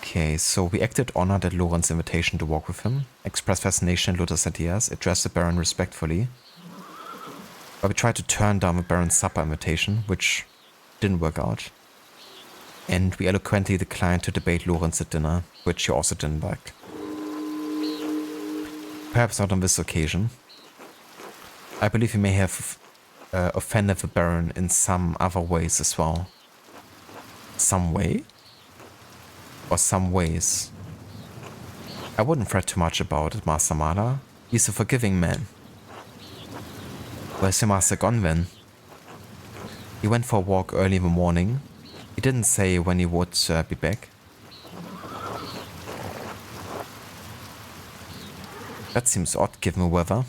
A: Okay, so we acted honored at Loren's invitation to walk with him, expressed fascination at Luther's ideas, addressed the Baron respectfully. But we tried to turn down the Baron's supper invitation, which didn't work out. And we eloquently declined to debate Lorenz at dinner, which he also didn't like. Perhaps not on this occasion. I believe he may have offended the Baron in some other ways as well. Some way? Or some ways. I wouldn't fret too much about it, Master Mala. He's a forgiving man. Where's your master gone then? He went for a walk early in the morning. He didn't say when he would be back. That seems odd given the weather.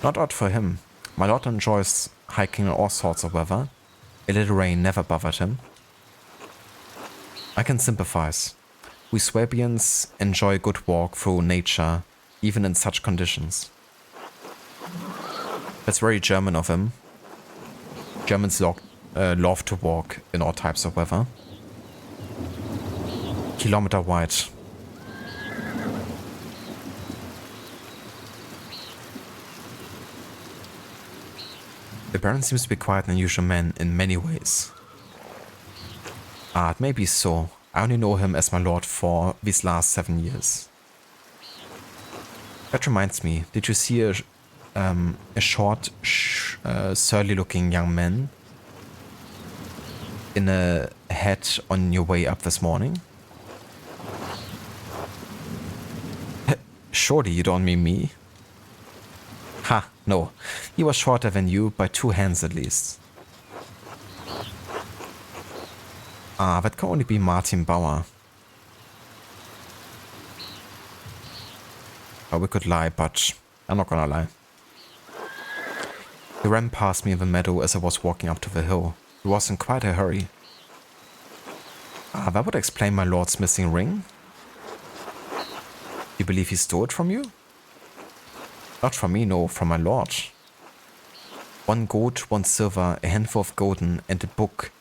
A: Not odd for him. My lord enjoys hiking in all sorts of weather. A little rain never bothered him. I can sympathize. We Swabians enjoy a good walk through nature, even in such conditions. That's very German of him. Germans love to walk in all types of weather. Kilometer wide. The Baron seems to be quite an unusual man in many ways. Ah, it may be so. I only know him as my lord for these last 7 years. That reminds me, did you see a short, surly-looking young man in a hat on your way up this morning? Surely you don't mean me? Ha, no. He was shorter than you by 2 hands at least. Ah, that can only be Martin Bauer. Oh, we could lie, but I'm not gonna lie. He ran past me in the meadow as I was walking up to the hill. He was in quite a hurry. Ah, that would explain my lord's missing ring. You believe he stole it from you? Not from me, no, from my lord. 1 gold, 1 silver, a handful of golden, and a book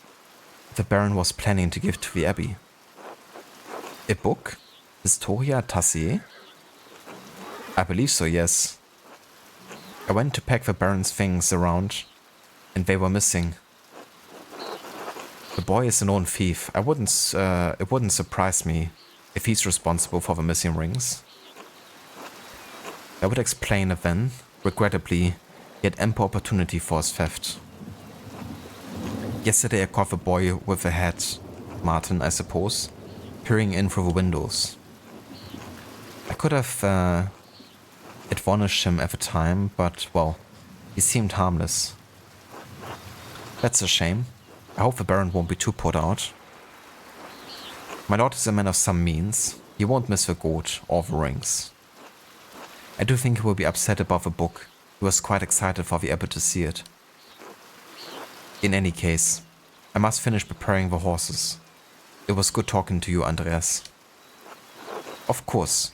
A: the Baron was planning to give to the abbey. A book? Historia Tassier? I believe so, yes. I went to pack the Baron's things around, and they were missing. The boy is a known thief. It wouldn't surprise me if he's responsible for the missing rings. That would explain it then. Regrettably, he had ample opportunity for his theft. Yesterday I caught the boy with the hat, Martin, I suppose, peering in through the windows. I could have admonished him at the time, but, well, he seemed harmless. That's a shame. I hope the Baron won't be too put out. My lord is a man of some means. He won't miss the gold or the rings. I do think he will be upset about the book. He was quite excited for the abbot to see it. In any case, I must finish preparing the horses. It was good talking to you, Andreas. Of course.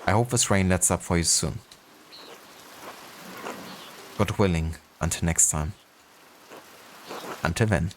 A: I hope this rain lets up for you soon. God willing, until next time. Until then.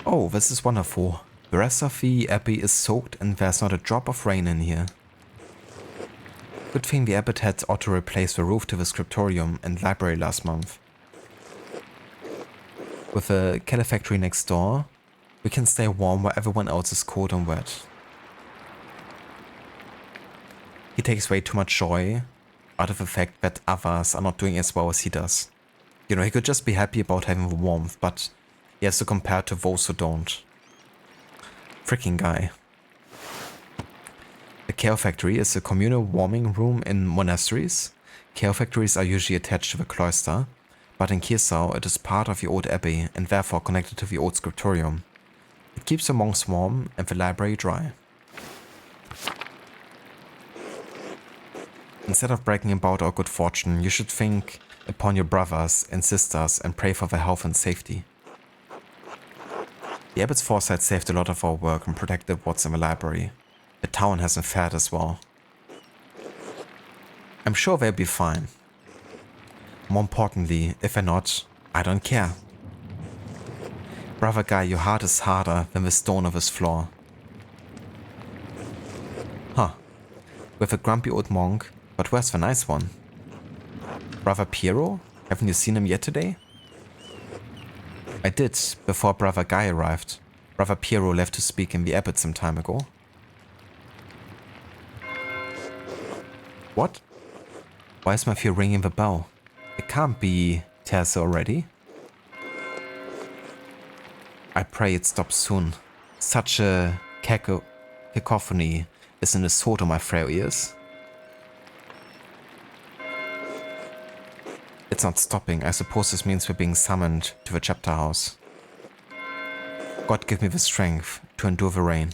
A: Oh, this is wonderful. The rest of the abbey is soaked and there's not a drop of rain in here. Good thing the abbot had auto replaced the roof to the scriptorium and library last month. With a calefactory next door, we can stay warm while everyone else is cold and wet. He takes way too much joy out of the fact that others are not doing as well as he does. You know, he could just be happy about having the warmth, but he has to compare to those who don't. Freaking guy. The Chaos Factory is a communal warming room in monasteries. Chaos Factories are usually attached to the cloister, but in Kirsau it is part of the old abbey and therefore connected to the old scriptorium. It keeps the monks warm and the library dry. Instead of bragging about our good fortune, you should think upon your brothers and sisters and pray for their health and safety. The abbot's foresight saved a lot of our work and protected what's in the library. The town hasn't fared as well. I'm sure they'll be fine. More importantly, if they're not, I don't care. Brother Guy, your heart is harder than the stone of his floor. Huh. With a grumpy old monk, but where's the nice one? Brother Piero? Haven't you seen him yet today? I did, before Brother Guy arrived. Brother Piero left to speak in the abbot some time ago. What? Why is Matthew ringing the bell? It can't be Terza already. I pray it stops soon. Such a cacophony is in the sword of my frail ears. It's not stopping. I suppose this means we're being summoned to the chapter house. God give me the strength to endure the rain.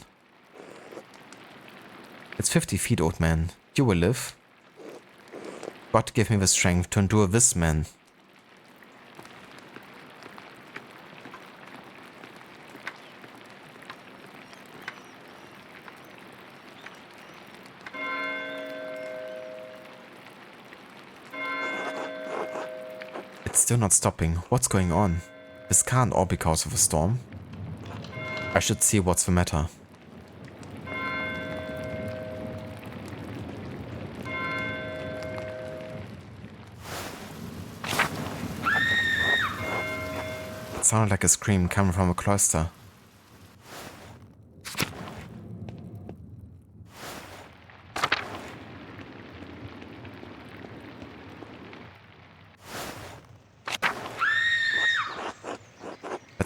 A: It's 50 feet, old man. You will live. God give me the strength to endure this man. It's still not stopping. What's going on? This can't all be because of a storm. I should see what's the matter. It sounded like a scream coming from a cloister.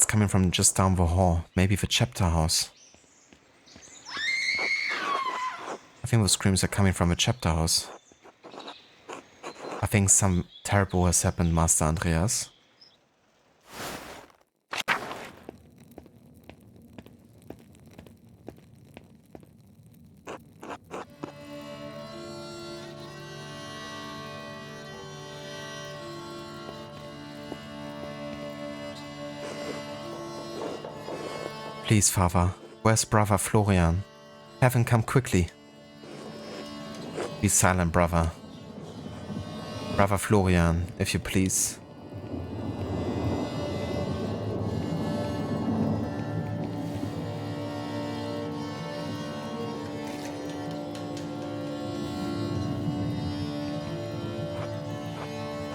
A: Coming from just down the hall, maybe the chapter house. I think those screams are coming from the chapter house. I think some terrible has happened, Master Andreas. Please, Father, where's Brother Florian? Have him come quickly. Be silent, brother. Brother Florian, if you please.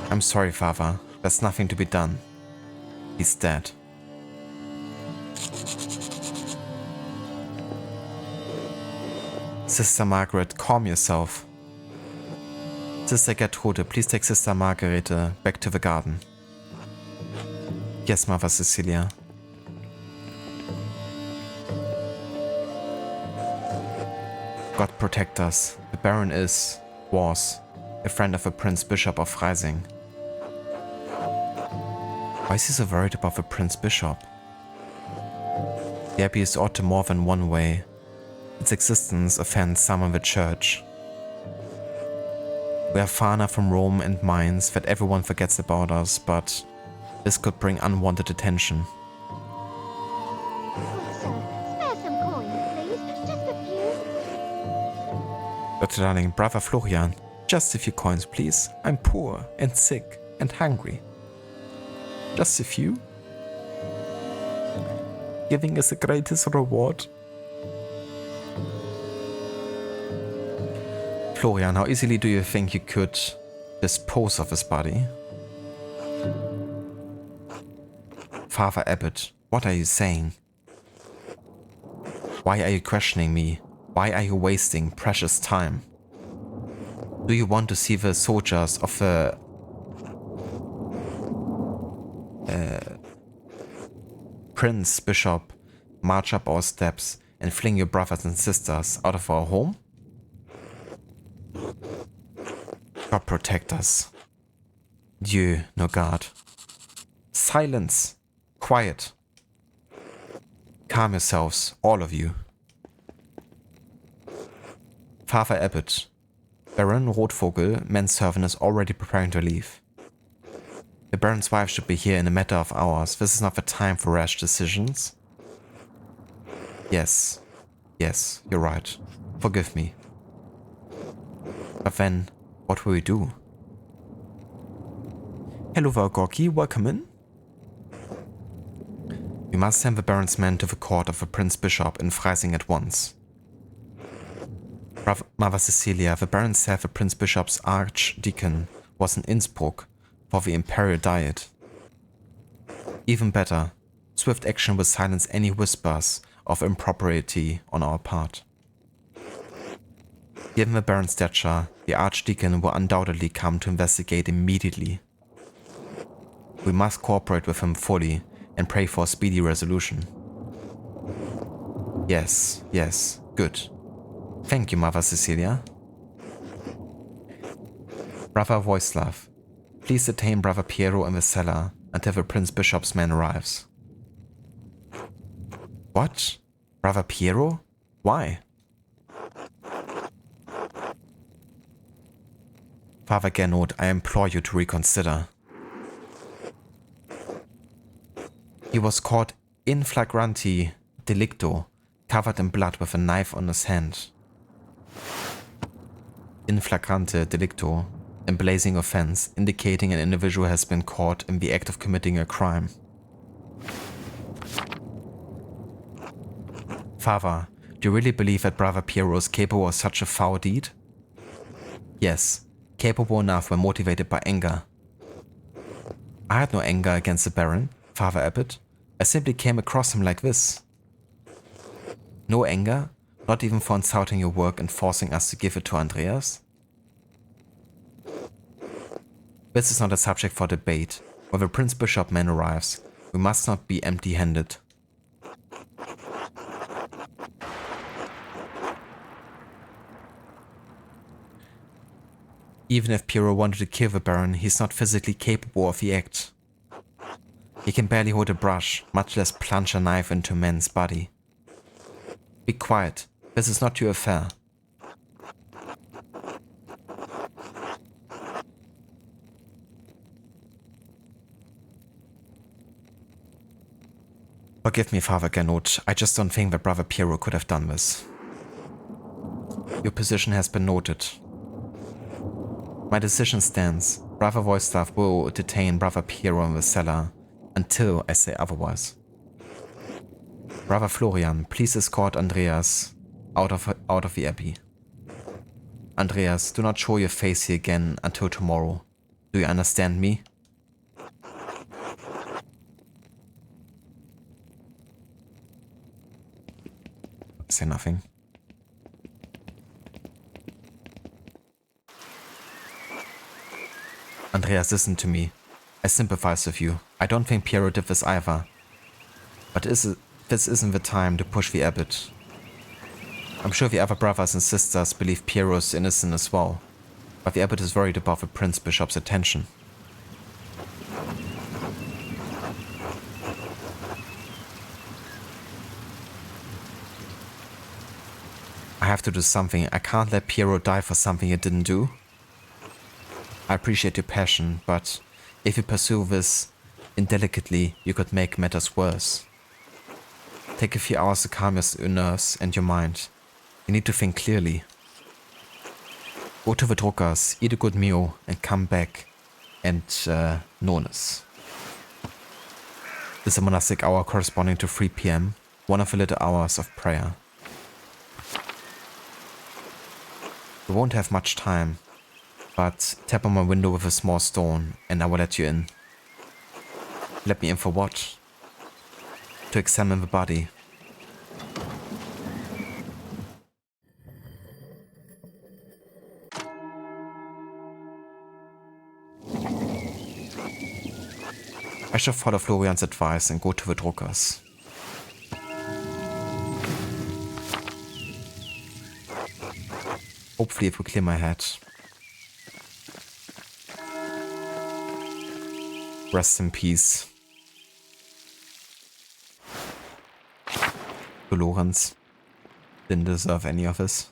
A: I'm sorry, Father. There's nothing to be done. He's dead. Sister Margaret, calm yourself. Sister Gertrude, please take Sister Margarete back to the garden. Yes, Mother Cecilia. God protect us. The Baron was a friend of the Prince Bishop of Freising. Why is he so worried about the Prince Bishop? The Abbey is odd in more than one way. Its existence offends some in the church. We are far enough from Rome and Mainz that everyone forgets about us, but this could bring unwanted attention.
C: Spare some coins, please. Just a few.
A: Dr. Darling, Brother Florian, just a few coins, please. I'm poor and sick and hungry. Just a few? Giving is the greatest reward. Florian, how easily do you think you could dispose of his body? Father Abbot, what are you saying? Why are you questioning me? Why are you wasting precious time? Do you want to see the soldiers of the Prince Bishop march up our steps and fling your brothers and sisters out of our home? God protect us. Dieu, no God. Silence. Quiet. Calm yourselves, all of you. Father Abbot, Baron Rotvogel, manservant, is already preparing to leave. The Baron's wife should be here in a matter of hours. This is not the time for rash decisions. Yes, you're right. Forgive me. But then, what will we do? Hello, Valgorki, welcome in. We must send the Baron's men to the court of the Prince Bishop in Freising at once. Mother Cecilia, the Baron said the Prince Bishop's Archdeacon was in Innsbruck for the Imperial Diet. Even better, swift action will silence any whispers of impropriety on our part. Given the Baron's stature, the Archdeacon will undoubtedly come to investigate immediately. We must cooperate with him fully and pray for a speedy resolution. Yes, good. Thank you, Mother Cecilia. Brother Voislav, please detain Brother Piero in the cellar until the Prince Bishop's man arrives. What? Brother Piero? Why? Father Gernot, I implore you to reconsider. He was caught in flagranti delicto, covered in blood with a knife on his hand. In flagrante delicto, a blazing offense, indicating an individual has been caught in the act of committing a crime. Father, do you really believe that Brother Piero is capable of such a foul deed? Yes, capable enough when motivated by anger. I had no anger against the Baron, Father Abbot. I simply came across him like this. No anger? Not even for insulting your work and forcing us to give it to Andreas? This is not a subject for debate. When the Prince Bishop man arrives, we must not be empty-handed. Even if Piero wanted to kill the Baron, he's not physically capable of the act. He can barely hold a brush, much less plunge a knife into a man's body. Be quiet. This is not your affair. Forgive me, Father Gernot. I just don't think that Brother Piero could have done this. Your position has been noted. My decision stands. Brother Voislav will detain Brother Piero in the cellar until I say otherwise. Brother Florian, please escort Andreas out of the abbey. Andreas, do not show your face here again until tomorrow. Do you understand me? Say nothing. Andreas, listen to me. I sympathize with you. I don't think Piero did this either. But this isn't the time to push the abbot. I'm sure the other brothers and sisters believe Piero is innocent as well. But the abbot is worried about the Prince Bishop's attention. I have to do something. I can't let Piero die for something he didn't do. I appreciate your passion, but if you pursue this indelicately, you could make matters worse. Take a few hours to calm your nerves and your mind. You need to think clearly. Go to the Druckers, eat a good meal, and come back and notice. This is a monastic hour corresponding to 3 p.m., one of the little hours of prayer. We won't have much time, but tap on my window with a small stone and I will let you in. Let me in for what? To examine the body. I shall follow Florian's advice and go to the Druckers. Hopefully it will clear my head. Rest in peace. To Lorenz. Didn't deserve any of this.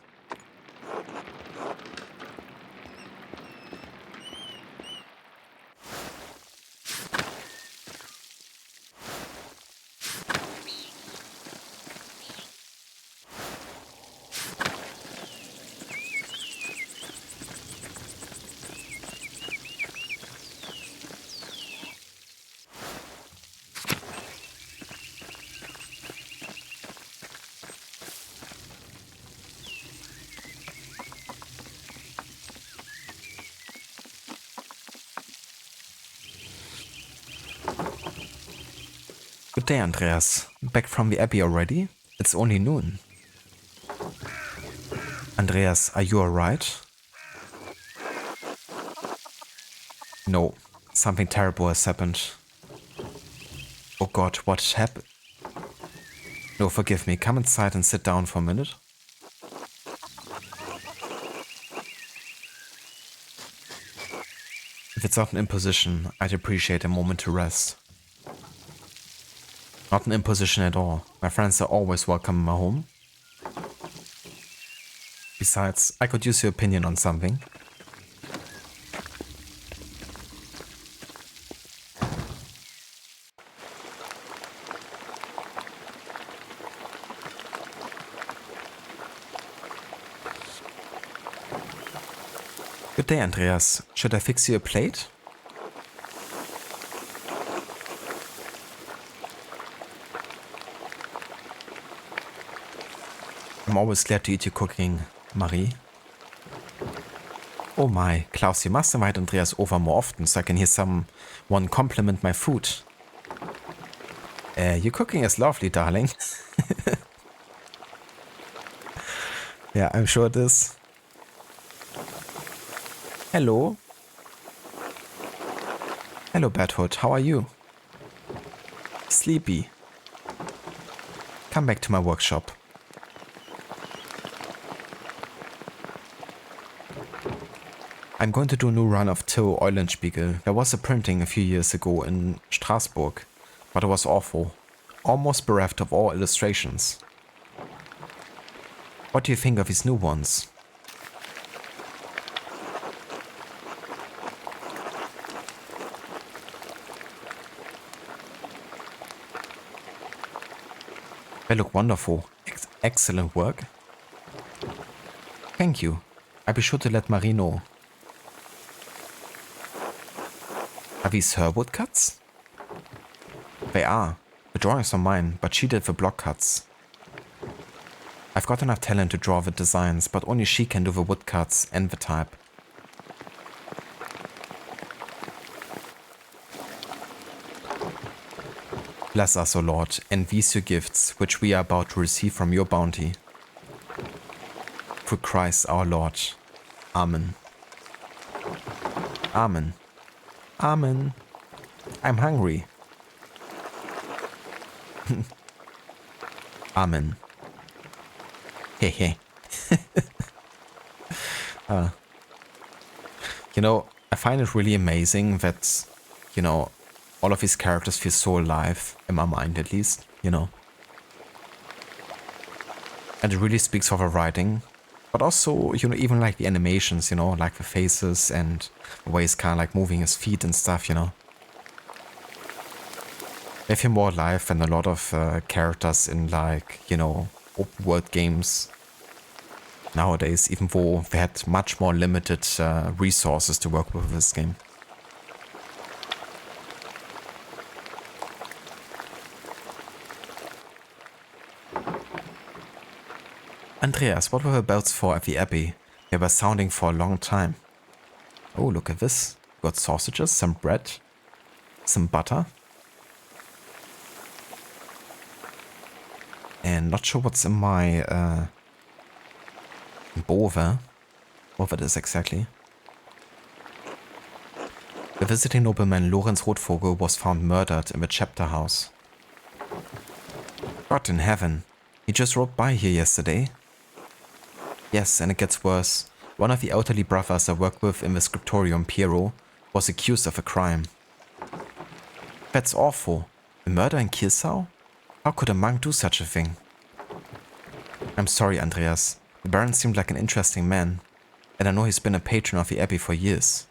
A: Good day, Andreas. Back from the Abbey already? It's only noon. Andreas, are you alright? No, something terrible has happened. Oh God, what happened? No, forgive me. Come inside and sit down for a minute. If it's not an imposition, I'd appreciate a moment to rest. Not an imposition at all. My friends are always welcome in my home. Besides, I could use your opinion on something. Good day, Andreas. Should I fix you a plate? I'm always glad to eat your cooking, Marie. Oh my, Klaus, you must invite Andreas over more often so I can hear someone compliment my food. Your cooking is lovely, darling. Yeah, I'm sure it is. Hello. Hello, Badhood. How are you? Sleepy. Come back to my workshop. I'm going to do a new run of Till Eulenspiegel. There was a printing a few years ago in Strasbourg, but it was awful. Almost bereft of all illustrations. What do you think of these new ones? They look wonderful. Excellent work. Thank you. I'll be sure to let Marie know. Are these her woodcuts? They are. The drawings are mine, but she did the block cuts. I've got enough talent to draw the designs, but only she can do the woodcuts and the type. Bless us, O Lord, and these your gifts, which we are about to receive from your bounty. Through Christ our Lord. Amen. Amen. Amen. I'm hungry. Amen. Hehe. You know, I find it really amazing that, you know, all of these characters feel so alive, in my mind at least, you know. And it really speaks for the writing, but also, you know, even like the animations, you know, like the faces and the way he's kind of like moving his feet and stuff, you know. They feel more alive than a lot of characters in like, you know, open world games nowadays, even though they had much more limited resources to work with this game. Andreas, what were the bells for at the Abbey? They were sounding for a long time. Oh, look at this. Got sausages, some bread, some butter. And not sure what's in my Bove. What that is exactly. The visiting nobleman Lorenz Rotvogel was found murdered in the chapter house. God in heaven. He just rode by here yesterday. Yes, and it gets worse. One of the elderly brothers I worked with in the scriptorium, Piero, was accused of a crime. That's awful. A murder in Kirsau? How could a monk do such a thing? I'm sorry, Andreas. The Baron seemed like an interesting man, and I know he's been a patron of the Abbey for years.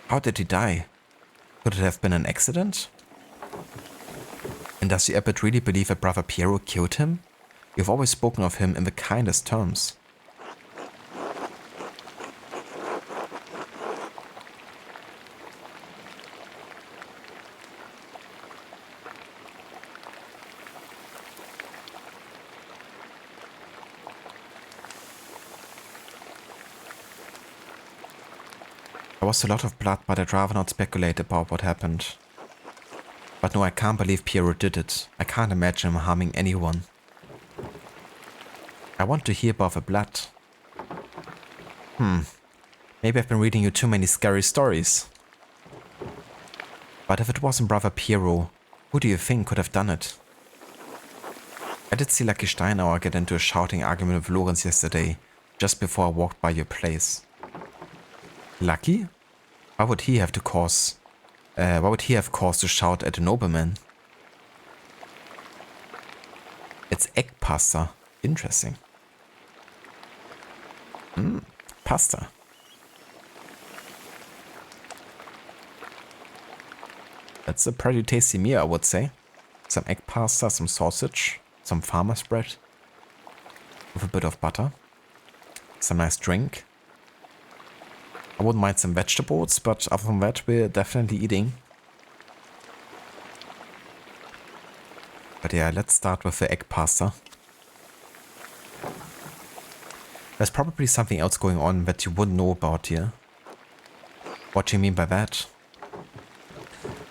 A: How did he die? Could it have been an accident? And does the abbot really believe that Brother Piero killed him? You've always spoken of him in the kindest terms. There was a lot of blood, but I'd rather not speculate about what happened. But no, I can't believe Piero did it. I can't imagine him harming anyone. I want to hear about the blood. Maybe I've been reading you too many scary stories. But if it wasn't Brother Piero, who do you think could have done it? I did see Lucky Steinauer get into a shouting argument with Lorenz yesterday, just before I walked by your place. Lucky? Why would he have cause to shout at a nobleman? It's egg pasta. Interesting. Pasta. That's a pretty tasty meal, I would say. Some egg pasta, some sausage, some farmer's bread, with a bit of butter, some nice drink. I wouldn't mind some vegetables, but other than that, we're definitely eating. But yeah, let's start with the egg pasta. There's probably something else going on that you wouldn't know about here. What do you mean by that?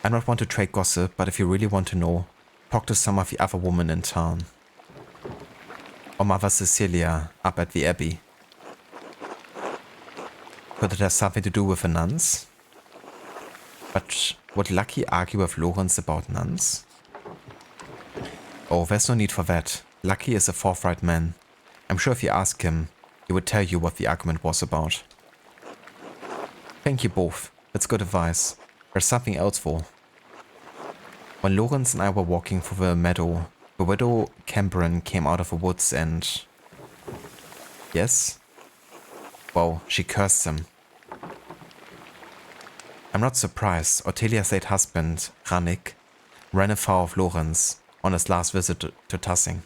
A: I don't want to trade gossip, but if you really want to know, talk to some of the other women in town. Or Mother Cecilia up at the Abbey. Could it have something to do with the nuns? But would Lucky argue with Lorenz about nuns? Oh, there's no need for that. Lucky is a forthright man. I'm sure if you ask him, he would tell you what the argument was about. Thank you both. That's good advice. There's something else though. When Lorenz and I were walking through the meadow, the widow Cameron came out of the woods and... Yes? Well, she cursed him. I'm not surprised. Ortelia's late husband, Rannick, ran afoul of Lorenz on his last visit to Tassing.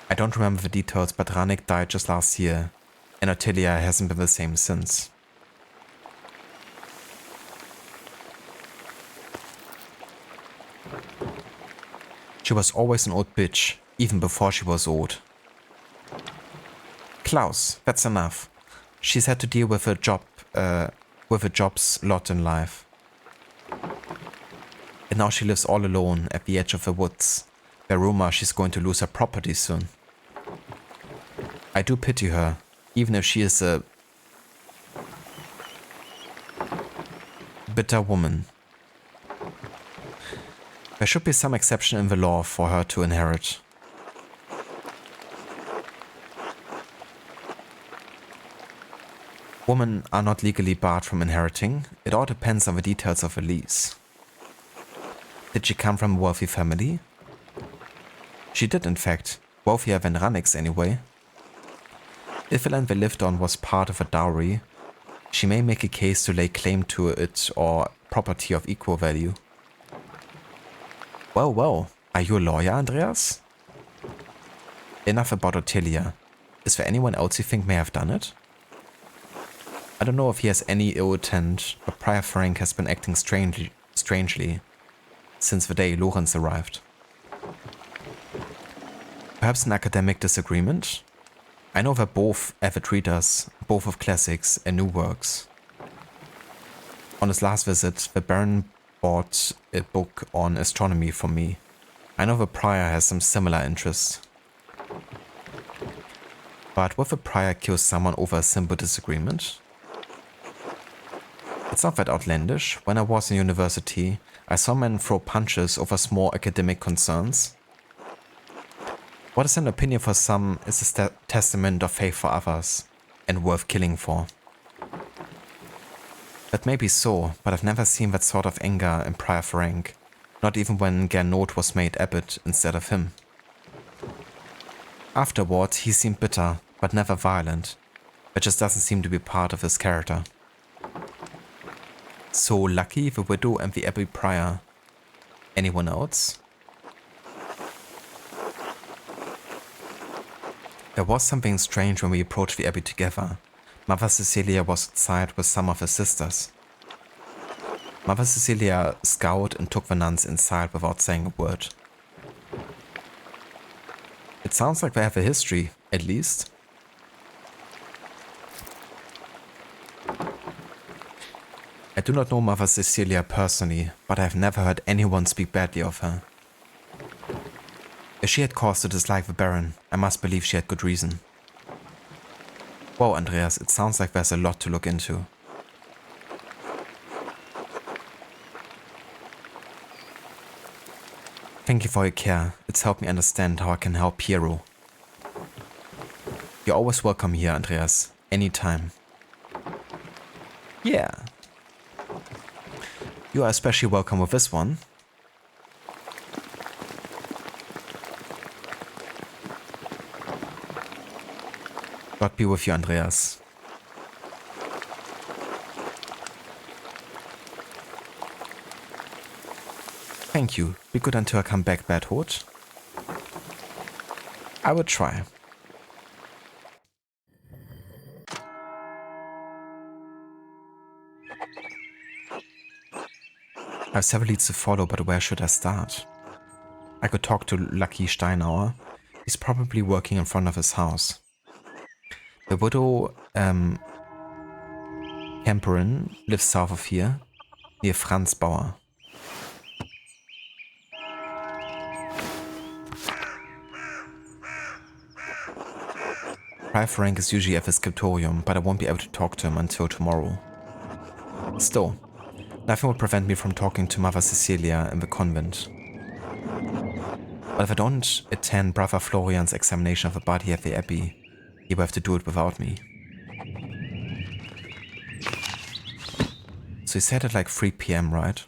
A: I don't remember the details, but Rannick died just last year, and Ortelia hasn't been the same since. She was always an old bitch, even before she was old. Klaus, that's enough. She's had to deal with a job's lot in life. And now she lives all alone at the edge of the woods. By rumor, she's going to lose her property soon. I do pity her, even if she is a... bitter woman. There should be some exception in the law for her to inherit. Women are not legally barred from inheriting. It all depends on the details of the lease. Did she come from a wealthy family? She did, in fact. Wealthier than Rannick's anyway. If the land they lived on was part of a dowry, she may make a case to lay claim to it or property of equal value. Well, well, are you a lawyer, Andreas? Enough about Ottilia. Is there anyone else you think may have done it? I don't know if he has any ill intent, but Prior Frank has been acting strangely since the day Lorenz arrived. Perhaps an academic disagreement? I know they're both avid readers, both of classics and new works. On his last visit, the Baron bought a book on astronomy for me. I know the Prior has some similar interests. But would the Prior kill someone over a simple disagreement? It's not that outlandish. When I was in university, I saw men throw punches over small academic concerns. What is an opinion for some is a testament of faith for others, and worth killing for. That may be so, but I've never seen that sort of anger in Prior Frank, not even when Gernot was made abbot instead of him. Afterward, he seemed bitter, but never violent. That just doesn't seem to be part of his character. So Lucky, the widow, and the Abbey Prior. Anyone else? There was something strange when we approached the Abbey together. Mother Cecilia was outside with some of her sisters. Mother Cecilia scowled and took the nuns inside without saying a word. It sounds like they have a history, at least. I do not know Mother Cecilia personally, but I have never heard anyone speak badly of her. If she had cause to dislike the Baron, I must believe she had good reason. Wow, Andreas, it sounds like there's a lot to look into. Thank you for your care. It's helped me understand how I can help Piero. You're always welcome here, Andreas. Anytime. Yeah. You are especially welcome with this one. God be with you, Andreas. Thank you. Be good until I come back, Berthold. I will try. I have several leads to follow, but where should I start? I could talk to Lucky Steinauer. He's probably working in front of his house. The widow, Kemperin, lives south of here, near Franz Bauer. Prior Frank is usually at the scriptorium, but I won't be able to talk to him until tomorrow. Still, nothing would prevent me from talking to Mother Cecilia in the convent. But if I don't attend Brother Florian's examination of the body at the Abbey, he will have to do it without me. So he said at like 3 PM, right?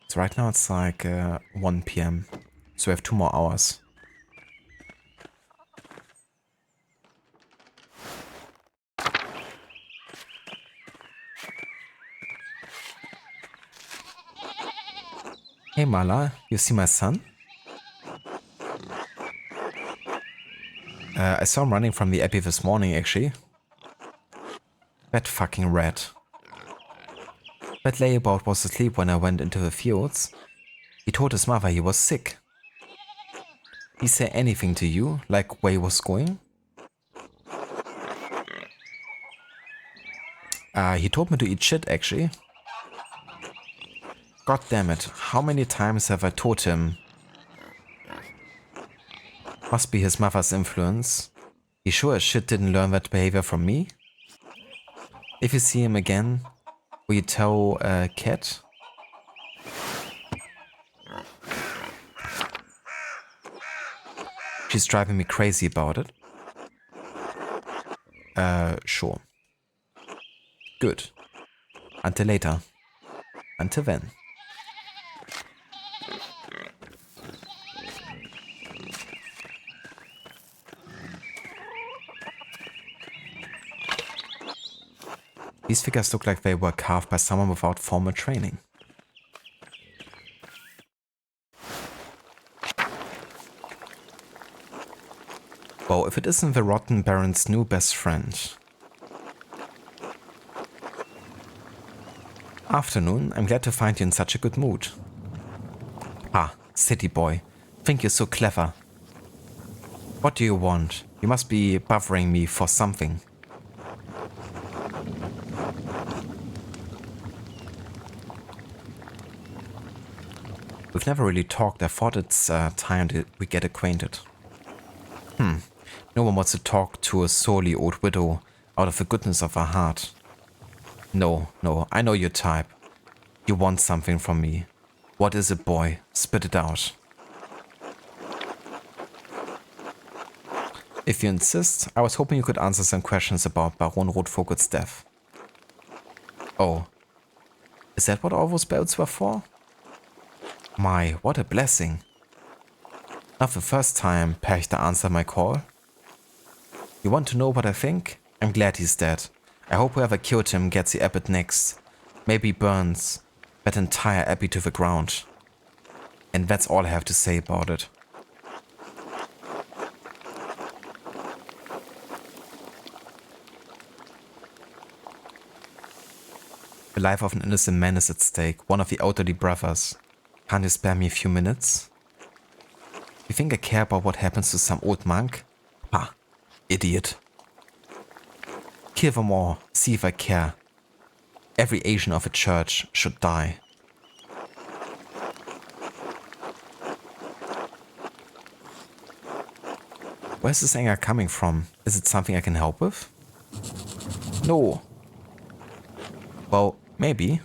A: So right now it's like 1 PM. So we have 2 more hours. Hey Mala, you see my son? I saw him running from the Abbey this morning, actually. That fucking rat. That layabout was asleep when I went into the fields. He told his mother he was sick. He say anything to you, like where he was going? He told me to eat shit, actually. God damn it. How many times have I taught him? Must be his mother's influence. He sure as shit didn't learn that behavior from me. If you see him again, will you tell Cat? She's driving me crazy about it. Sure. Good. Until later. Until then. These figures look like they were carved by someone without formal training. Well, if it isn't the Rotten Baron's new best friend. Afternoon, I'm glad to find you in such a good mood. Ah, city boy. Think you're so clever. What do you want? You must be bothering me for something. We've never really talked. I thought it's time that we get acquainted. No one wants to talk to a surly old widow out of the goodness of her heart. No, I know your type. You want something from me. What is it, boy? Spit it out. If you insist, I was hoping you could answer some questions about Baron Rotvogel's death. Oh. Is that what all those bells were for? My, what a blessing. Not the first time Perchter answered my call. You want to know what I think? I'm glad he's dead. I hope whoever killed him gets the abbot next. Maybe burns that entire abbey to the ground. And that's all I have to say about it. The life of an innocent man is at stake, one of the elderly brothers. Can't you spare me a few minutes? You think I care about what happens to some old monk? Ah, idiot. Kill them all, see if I care. Every Asian of a church should die. Where's this anger coming from? Is it something I can help with? No. Well, maybe.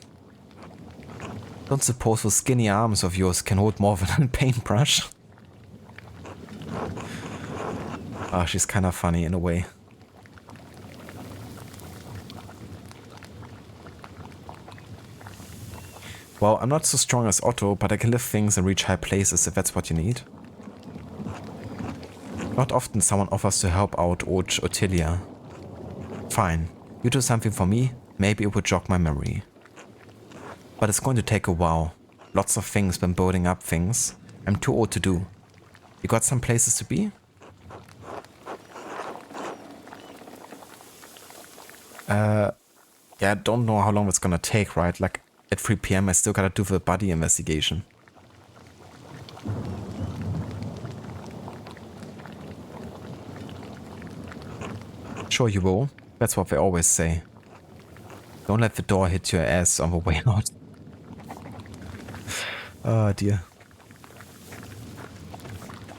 A: Don't suppose those skinny arms of yours can hold more than a paintbrush? Ah, she's kind of funny in a way. Well, I'm not so strong as Otto, but I can lift things and reach high places if that's what you need. Not often someone offers to help out old Ottilia. Fine, you do something for me, maybe it would jog my memory. But it's going to take a while. Lots of things been building up things. I'm too old to do. You got some places to be? Yeah, I don't know how long it's gonna take, right? Like, at 3 PM I still gotta do the body investigation. Sure you will. That's what they always say. Don't let the door hit your ass on the way out. Oh dear.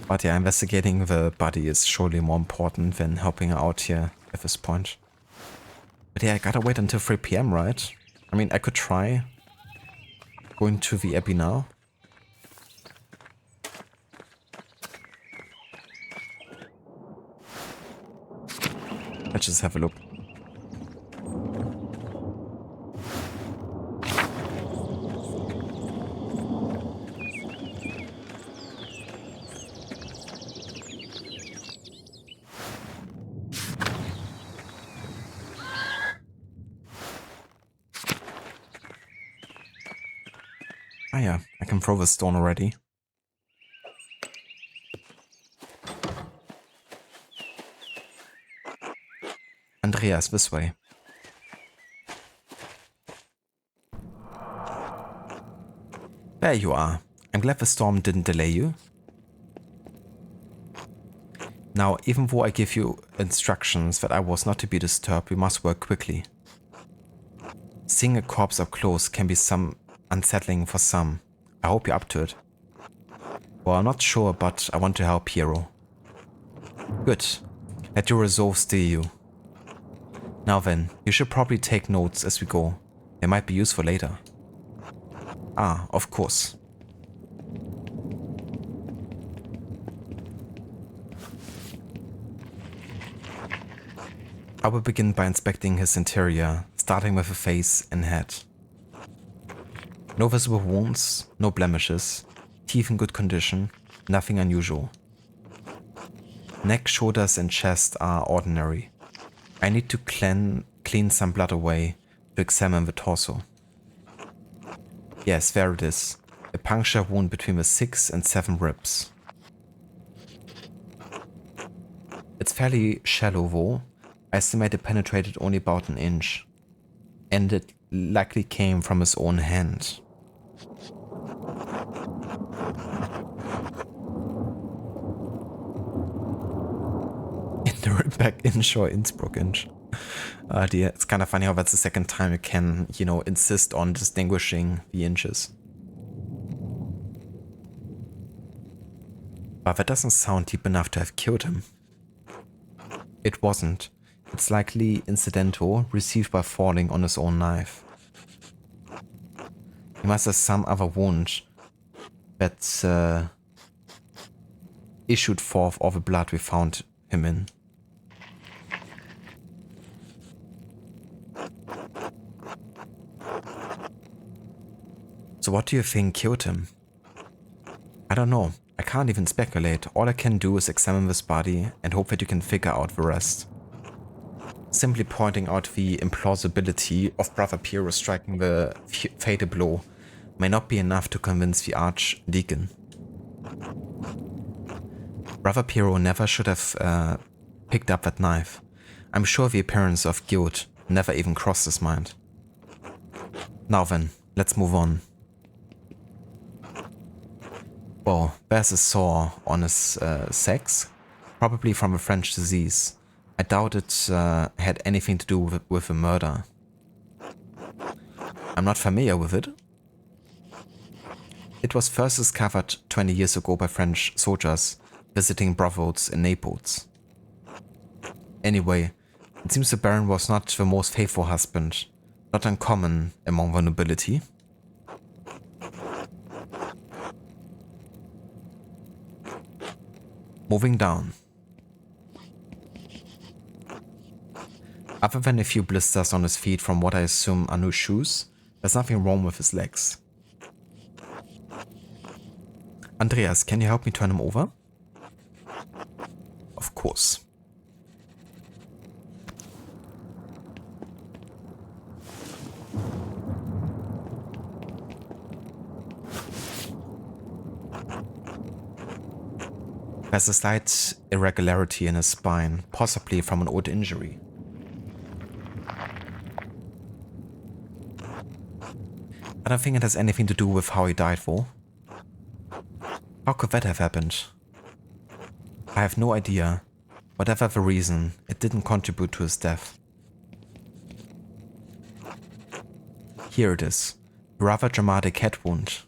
A: But yeah, investigating the body is surely more important than helping her out here at this point. But yeah, I gotta wait until 3 PM, right? I mean, I could try going to the abbey now. Let's just have a look. Ah yeah, I can throw the stone already. Andreas, this way. There you are. I'm glad the storm didn't delay you. Now, even though I give you instructions that I was not to be disturbed, we must work quickly. Seeing a corpse up close can be some unsettling for some. I hope you're up to it. Well, I'm not sure, but I want to help, hero. Good. Let your resolve steer you. Now then, you should probably take notes as we go. They might be useful later. Ah, of course. I will begin by inspecting his interior, starting with the face and head. No visible wounds, no blemishes, teeth in good condition, nothing unusual. Neck, shoulders and chest are ordinary. I need to clean some blood away to examine the torso. Yes, there it is. A puncture wound between the 6 and 7 ribs. It's fairly shallow though. I estimate it penetrated only about an inch. And it likely came from his own hand. In Nuremberg inch or Innsbruck inch. Dear, it's kind of funny how that's the second time you can, insist on distinguishing the inches. But that doesn't sound deep enough to have killed him. It wasn't. It's likely incidental, received by falling on his own knife. He must have some other wound that issued forth all the blood we found him in. So what do you think killed him? I don't know. I can't even speculate. All I can do is examine this body and hope that you can figure out the rest. Simply pointing out the implausibility of Brother Piero striking the fatal blow may not be enough to convince the Archdeacon. Brother Piero never should have picked up that knife. I'm sure the appearance of guilt never even crossed his mind. Now then, let's move on. Well, there's a sore on his sex, probably from a French disease. I doubt it had anything to do with a murder. I'm not familiar with it. It was first discovered 20 years ago by French soldiers visiting brothels in Naples. Anyway, it seems the Baron was not the most faithful husband, not uncommon among the nobility. Moving down. Other than a few blisters on his feet from what I assume are new shoes, there's nothing wrong with his legs. Andreas, can you help me turn him over? Of course. There's a slight irregularity in his spine, possibly from an old injury. I don't think it has anything to do with how he died though. How could that have happened? I have no idea. Whatever the reason, it didn't contribute to his death. Here it is. A rather dramatic head wound.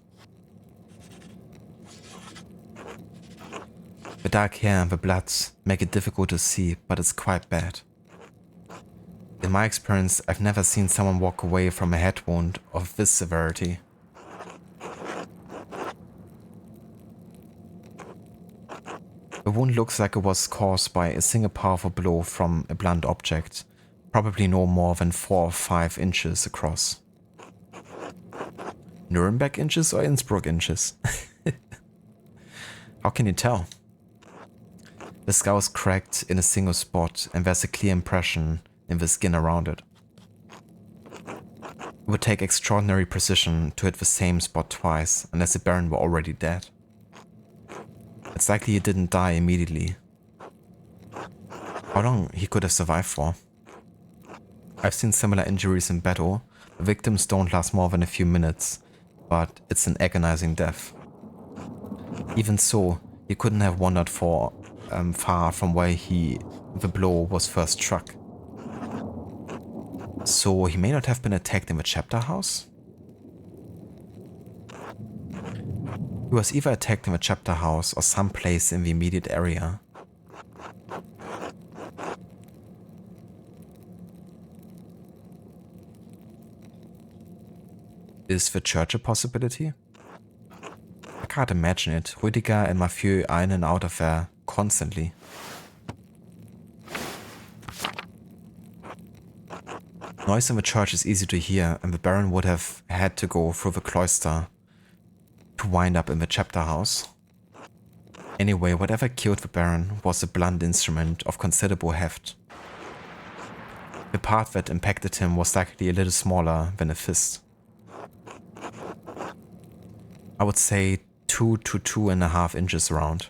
A: The dark hair and the blood make it difficult to see, but it's quite bad. In my experience, I've never seen someone walk away from a head wound of this severity. The wound looks like it was caused by a single powerful blow from a blunt object, probably no more than 4 or 5 inches across. Nuremberg inches or Innsbruck inches? How can you tell? The skull is cracked in a single spot and there's a clear impression in the skin around it. It would take extraordinary precision to hit the same spot twice unless the Baron were already dead. It's likely he didn't die immediately. How long he could have survived for? I've seen similar injuries in battle. The victims don't last more than a few minutes, but it's an agonizing death. Even so, he couldn't have wandered far from where the blow was first struck. So he may not have been attacked in the chapter house? He was either attacked in the chapter house or someplace in the immediate area. Is the church a possibility? I can't imagine it. Rüdiger and Mathieu are in and out of there constantly. Noise in the church is easy to hear, and the Baron would have had to go through the cloister to wind up in the chapter house. Anyway, whatever killed the Baron was a blunt instrument of considerable heft. The part that impacted him was likely a little smaller than a fist. I would say 2 to 2.5 inches around.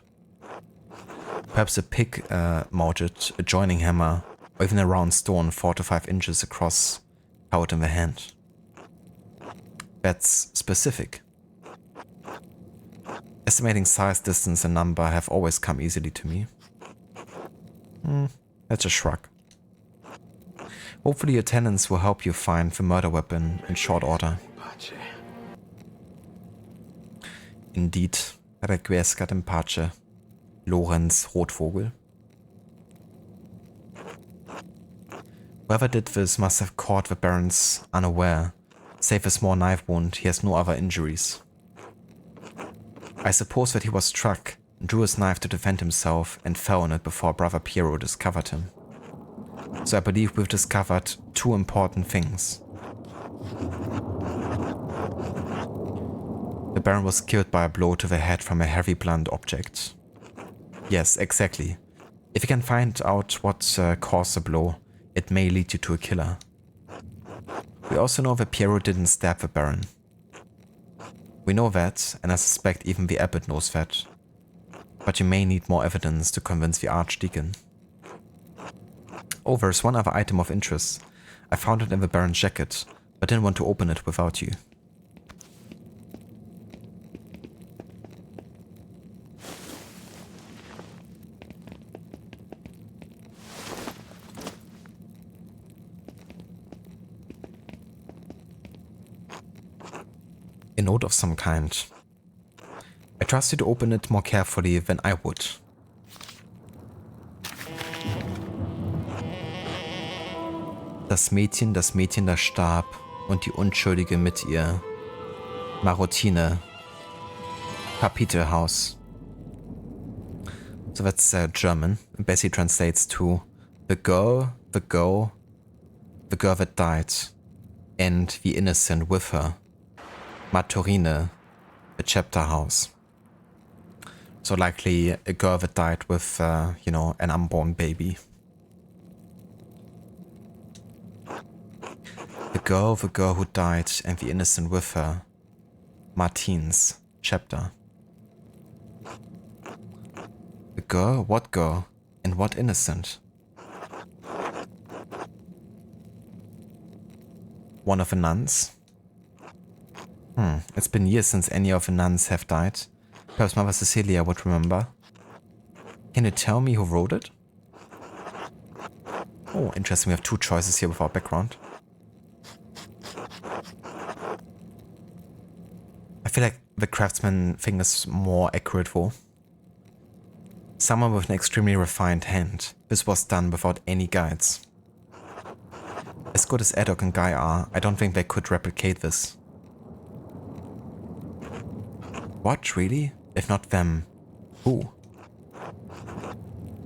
A: Perhaps a pick mounted adjoining hammer, or even a round stone 4 to 5 inches across, out in the hand. That's specific. Estimating size, distance and number have always come easily to me. That's a shrug. Hopefully your tenants will help you find the murder weapon in short order. Indeed, requiescat in pace, Lorenz Rotvogel. Whoever did this must have caught the Barons unaware. Save a small knife wound, he has no other injuries. I suppose that he was struck, drew his knife to defend himself, and fell on it before Brother Piero discovered him. So I believe we've discovered 2 important things. The Baron was killed by a blow to the head from a heavy blunt object. Yes, exactly. If you can find out what caused the blow, it may lead you to a killer. We also know that Piero didn't stab the Baron. We know that, and I suspect even the abbot knows that. But you may need more evidence to convince the Archdeacon. Oh, there's one other item of interest. I found it in the Baron's jacket, but didn't want to open it without you. A note of some kind. I trust you to open it more carefully than I would. Das Mädchen, das starb und die Unschuldige mit ihr. Marotine. Kapitelhaus. So that's German. Basically translates to the girl that died, and the innocent with her. Maturine, the chapter house. So likely a girl that died with, an unborn baby. The girl who died and the innocent with her. Martine's chapter. The girl? What girl? And what innocent? One of the nuns? It's been years since any of the nuns have died. Perhaps Mother Cecilia would remember. Can you tell me who wrote it? Oh, interesting. We have 2 choices here with our background. I feel like the craftsman thing is more accurate though. Someone with an extremely refined hand. This was done without any guides. As good as Edok and Guy are, I don't think they could replicate this. What, really? If not them, who?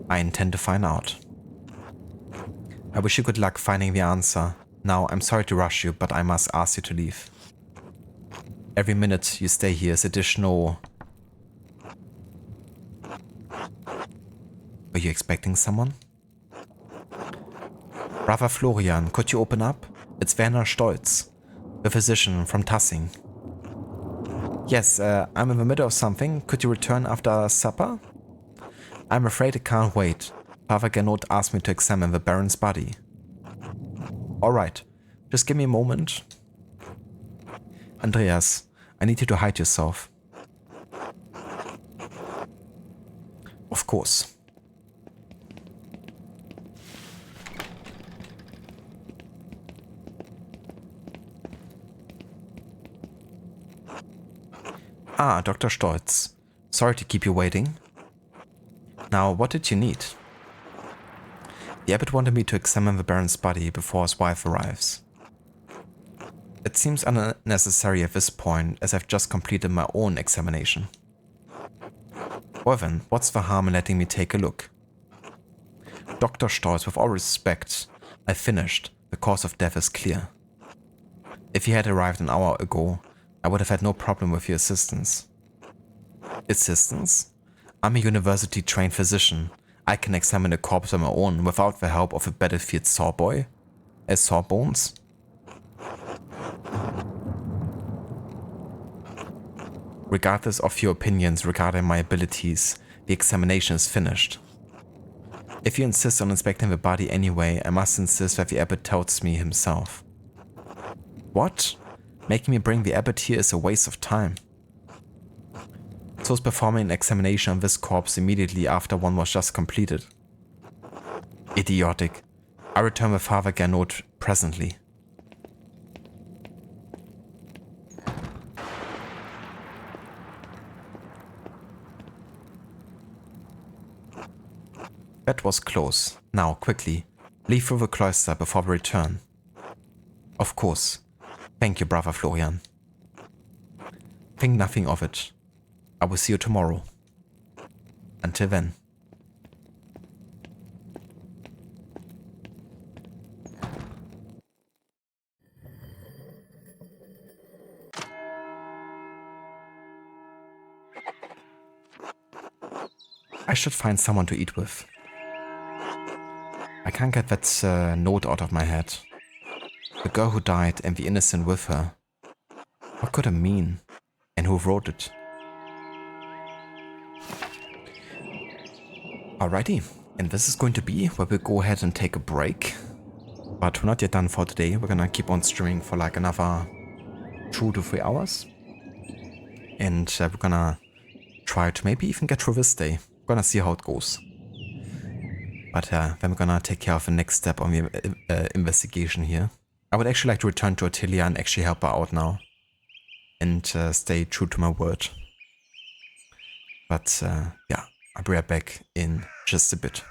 A: I intend to find out. I wish you good luck finding the answer. Now, I'm sorry to rush you, but I must ask you to leave. Every minute you stay here is additional... Are you expecting someone? Brother Florian, could you open up? It's Werner Stolz, the physician from Tassing. Yes, I'm in the middle of something. Could you return after supper? I'm afraid I can't wait. Father Gernot asked me to examine the Baron's body. Alright, just give me a moment. Andreas, I need you to hide yourself. Of course. Ah, Dr. Stolz. Sorry to keep you waiting. Now, what did you need? The abbot wanted me to examine the Baron's body before his wife arrives. It seems unnecessary at this point, as I've just completed my own examination. Well then, what's the harm in letting me take a look? Dr. Stolz, with all respect, I finished. The cause of death is clear. If you had arrived an hour ago, I would have had no problem with your assistance. Assistance? I'm a university-trained physician. I can examine a corpse on my own without the help of a battlefield sawboy? As sawbones? Regardless of your opinions regarding my abilities, the examination is finished. If you insist on inspecting the body anyway, I must insist that the abbot tells me himself. What? Making me bring the abbot here is a waste of time. So is performing an examination on this corpse immediately after one was just completed. Idiotic. I return with Father Gernot presently. That was close. Now, quickly, leave through the cloister before we return. Of course. Thank you, brother Florian. Think nothing of it. I will see you tomorrow. Until then. I should find someone to eat with. I can't get that note out of my head. The girl who died and the innocent with her. What could it mean? And who wrote it? Alrighty, and this is going to be where we'll go ahead and take a break. But we're not yet done for today. We're gonna keep on streaming for like another 2 to 3 hours. And we're gonna try to maybe even get through this day. We're gonna see how it goes. But then we're gonna take care of the next step on the investigation here. I would actually like to return to Ottilia and actually help her out now. And stay true to my word. But yeah, I'll be right back in just a bit.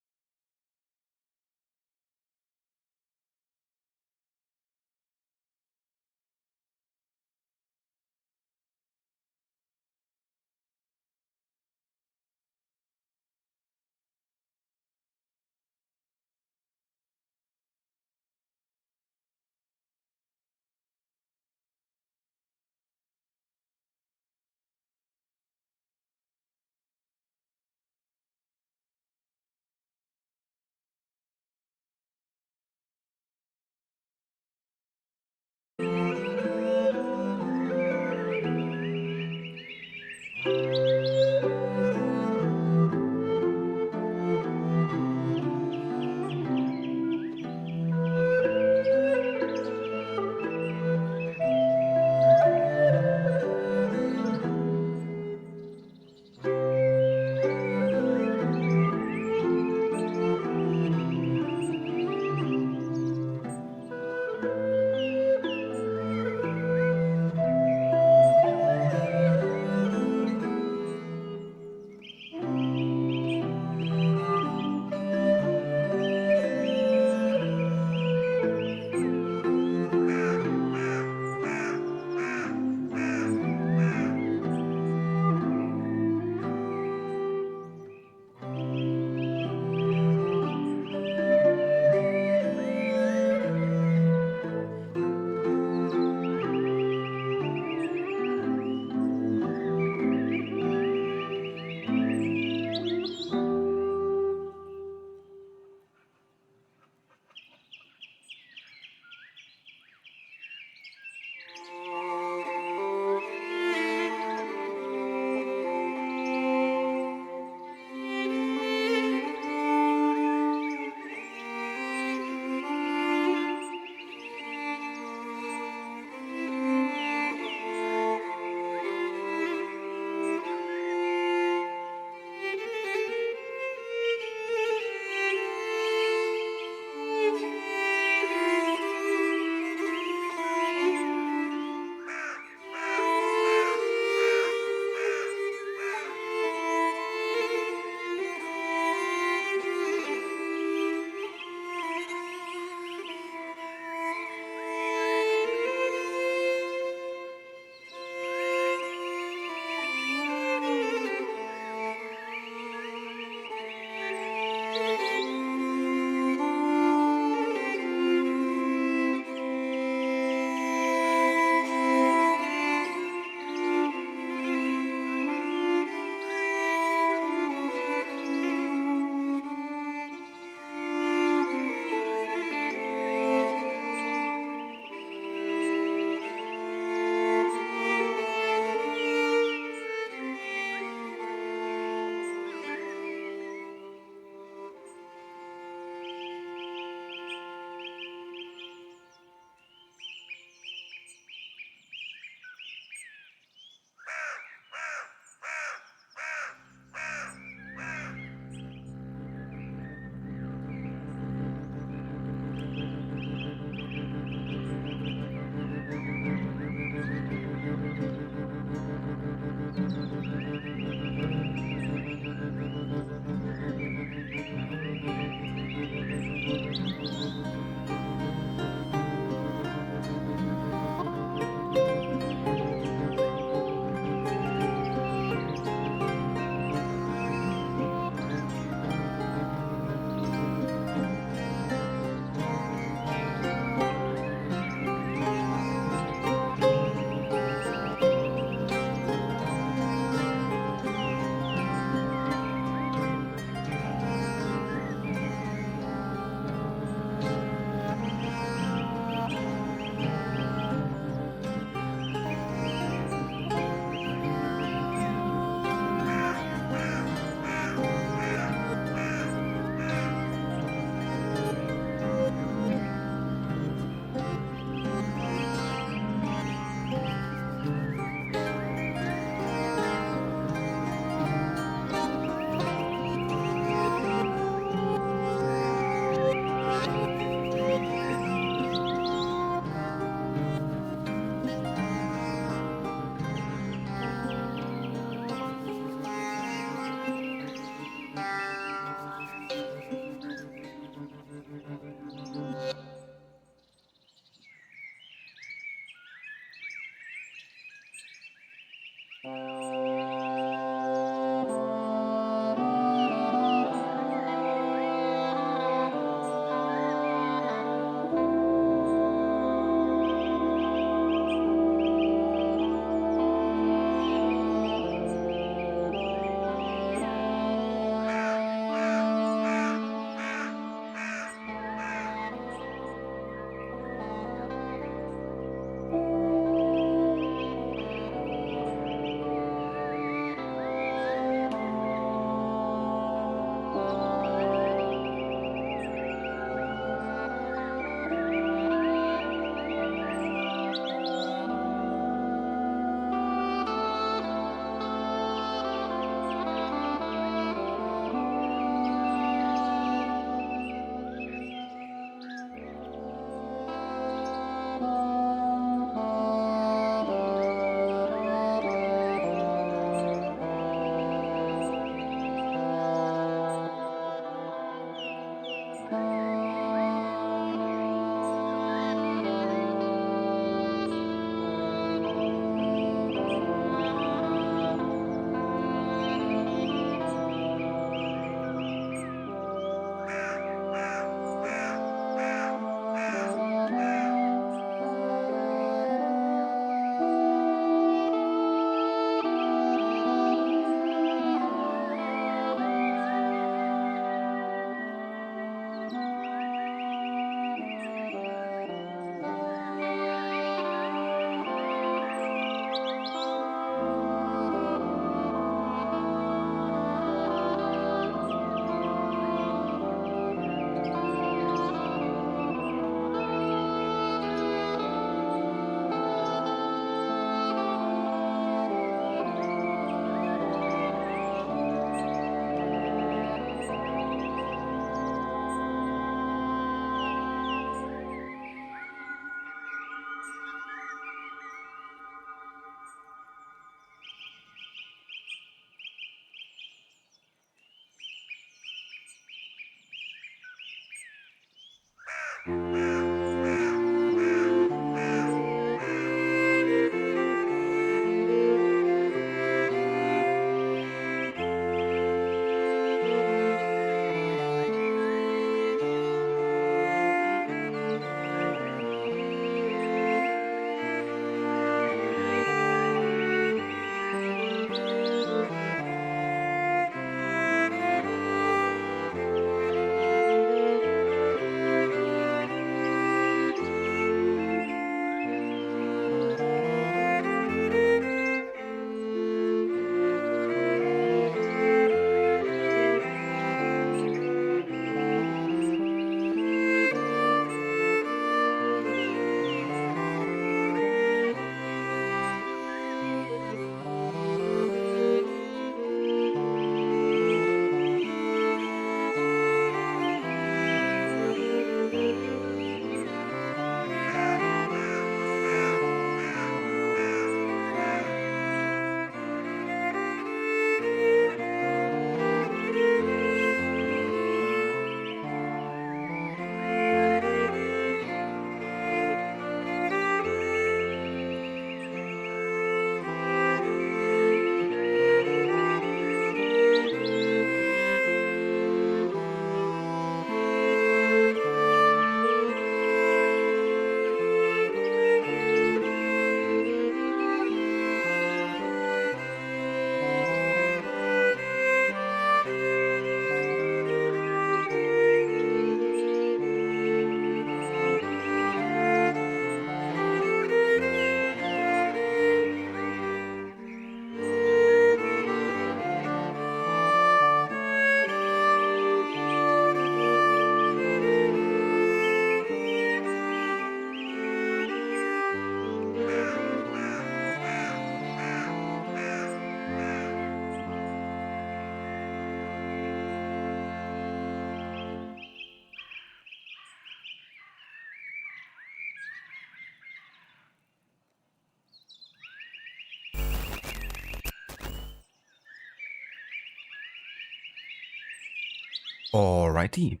A: Alrighty,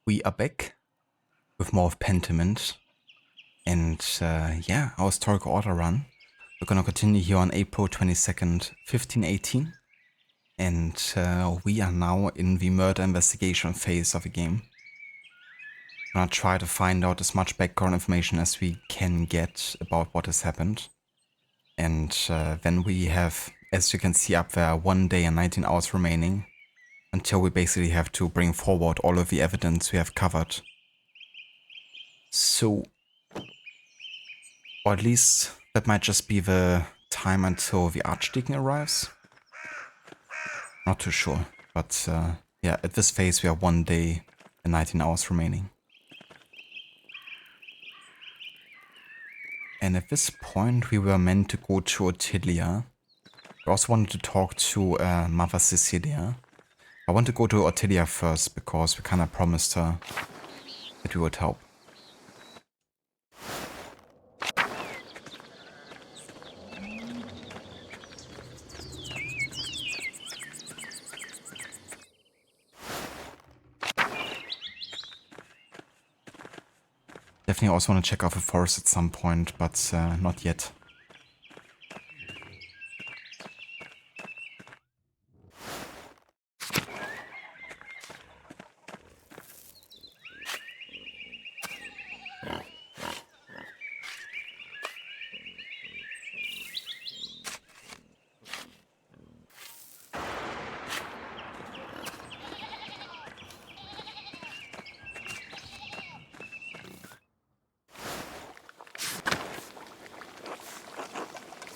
A: we are back with more of Pentiment, and yeah, our historical order run. We're gonna continue here on April 22nd, 1518, and we are now in the murder investigation phase of the game. We're gonna try to find out as much background information as we can get about what has happened, and then we have, as you can see up there, 1 day and 19 hours remaining until we basically have to bring forward all of the evidence we have covered. So, or at least that might just be the time until the Archdeacon arrives. Not too sure, but yeah, at this phase we have 1 day and 19 hours remaining. And at this point we were meant to go to Ottilia. We also wanted to talk to Mother Cecilia. I want to go to Ottilia first because we kind of promised her that we would help. Definitely also want to check out the forest at some point, but not yet.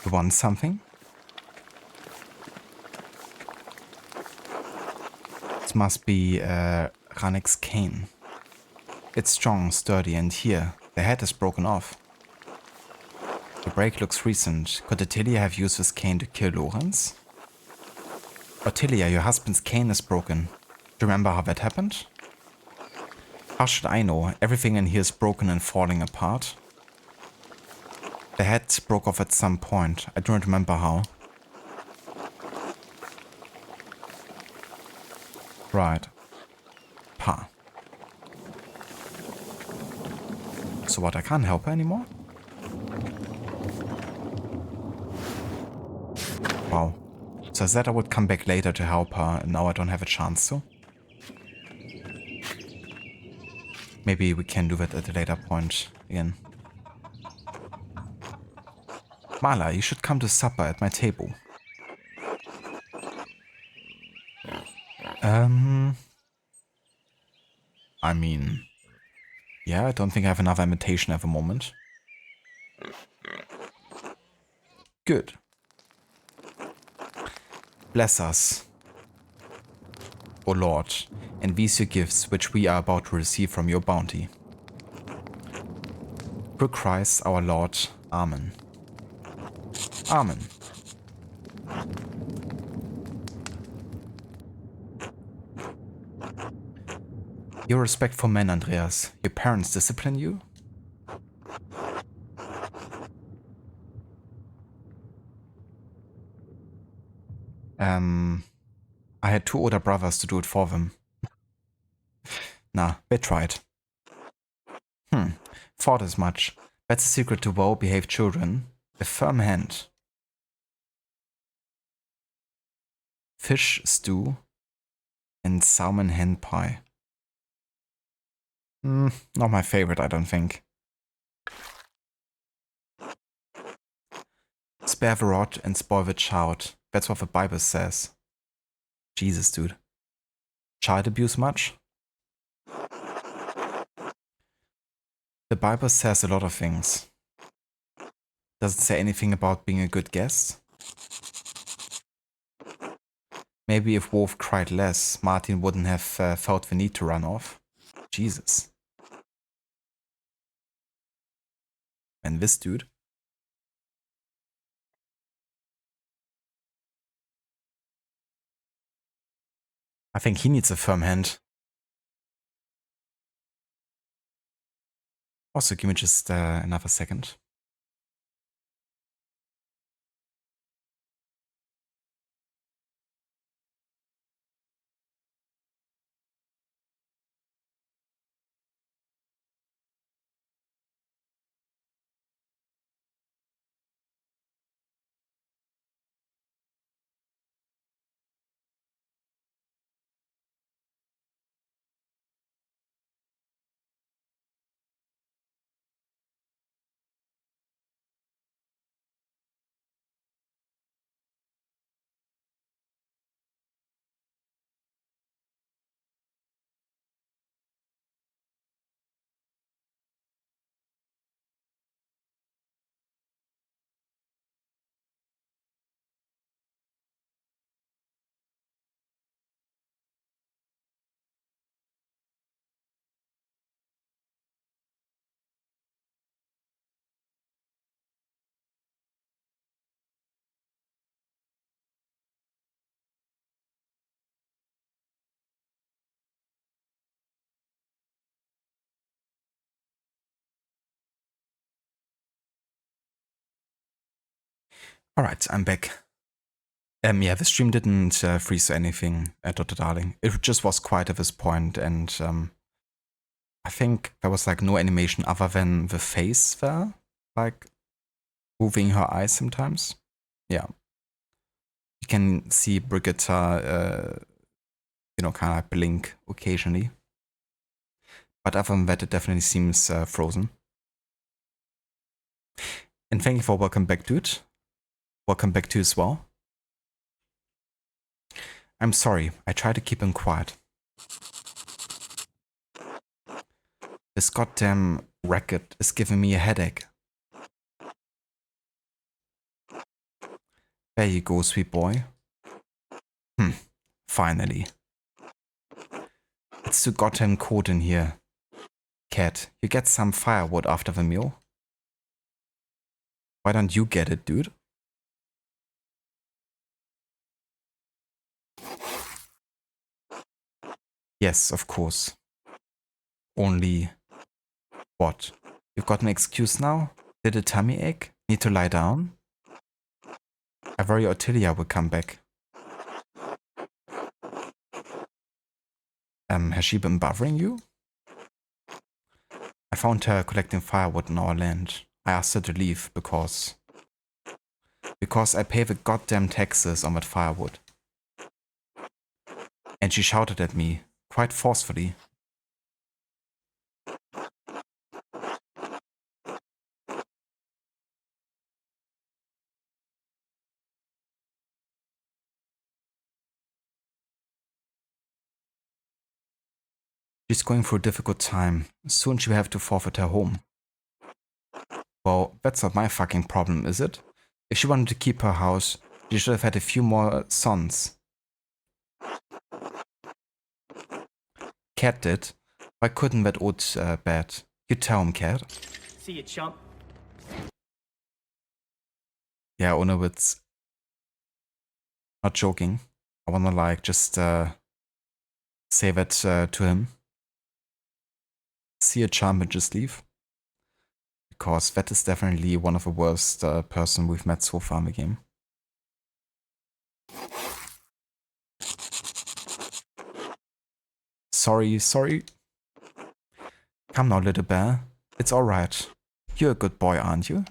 A: You want something? This must be Ranek's cane. It's strong, sturdy, and here, the head is broken off. The break looks recent. Could Ottilia have used this cane to kill Lorenz? Ottilia, your husband's cane is broken. Do you remember how that happened? How should I know? Everything in here is broken and falling apart. The head broke off at some point. I don't remember how. Right. Pa. So what, I can't help her anymore? Wow. So I said I would come back later to help her, and now I don't have a chance to? Maybe we can do that at a later point again. Marla, you should come to supper at my table. I mean... Yeah, I don't think I have another invitation at the moment. Good. Bless us, O Lord, and these your gifts which we are about to receive from your bounty. Through Christ our Lord. Amen. Amen. Your respect for men, Andreas. Your parents discipline you? I had 2 older brothers to do it for them. Nah, they tried. Thought as much. That's the secret to well-behaved children. A firm hand. Fish stew and salmon hen pie. Not my favorite, I don't think. Spare the rod and spoil the child. That's what the Bible says. Jesus, dude. Child abuse much? The Bible says a lot of things. Does it say anything about being a good guest? Maybe if Wolf cried less, Martin wouldn't have felt the need to run off. Jesus. And this dude? I think he needs a firm hand. Also, give me just another second. Alright, I'm back. Yeah, the stream didn't freeze or anything, Dr. Darling. It just was quiet at this point, and I think there was like no animation other than the face there, like moving her eyes sometimes. Yeah. You can see Brigitta, kind of blink occasionally. But other than that, it definitely seems frozen. And thank you for welcome back, dude. Welcome back to you as well. I'm sorry, I try to keep him quiet. This goddamn racket is giving me a headache. There you go, sweet boy. Finally. It's too goddamn cold in here. Cat, you get some firewood after the meal? Why don't you get it, dude? Yes, of course. Only... What? You've got an excuse now? Did a tummy ache? Need to lie down? I worry Ottilia will come back. Has she been bothering you? I found her collecting firewood on our land. I asked her to leave because I pay the goddamn taxes on that firewood. And she shouted at me, quite forcefully. She's going through a difficult time. Soon she will have to forfeit her home. Well, that's not my fucking problem, is it? If she wanted to keep her house, she should have had a few more sons. Cat did. Why couldn't that old bat? You tell him, Cat.
G: See you, chump.
A: Yeah, ohne Witz. Not joking. I wanna like just say that to him. See a charm and just leave. Because that is definitely one of the worst person we've met so far in the game. Sorry. Come now, little bear. It's alright. You're a good boy, aren't you?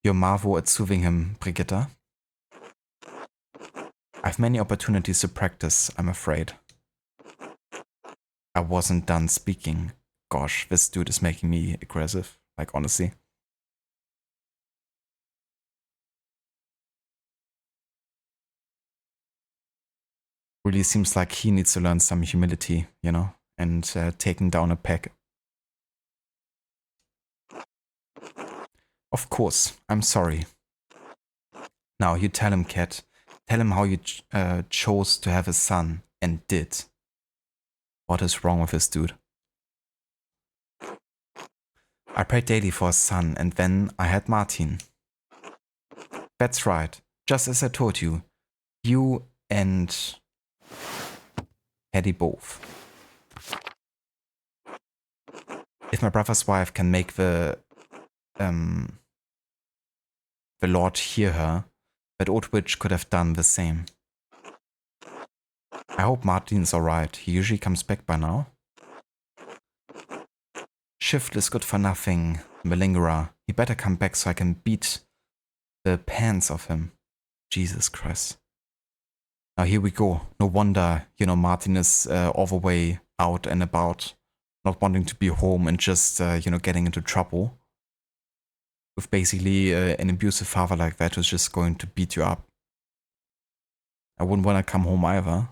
A: You're marvel at soothing him, Brigitta. I've many opportunities to practice, I'm afraid. I wasn't done speaking. Gosh, this dude is making me aggressive, like honestly. Really seems like he needs to learn some humility, you know, and taking down a peg. Of course, I'm sorry. Now you tell him, Cat. Tell him how you chose to have a son and did. What is wrong with this dude? I prayed daily for a son and then I had Martin. That's right, just as I told you. You and Eddie both. If my brother's wife can make the Lord hear her, that old witch could have done the same. I hope Martin's alright. He usually comes back by now. Shiftless good for nothing, malingerer. He better come back so I can beat the pants off him. Jesus Christ. Now here we go. No wonder, you know, Martin is all the way out and about, not wanting to be home and just, you know, getting into trouble. With basically an abusive father like that who's just going to beat you up. I wouldn't want to come home either.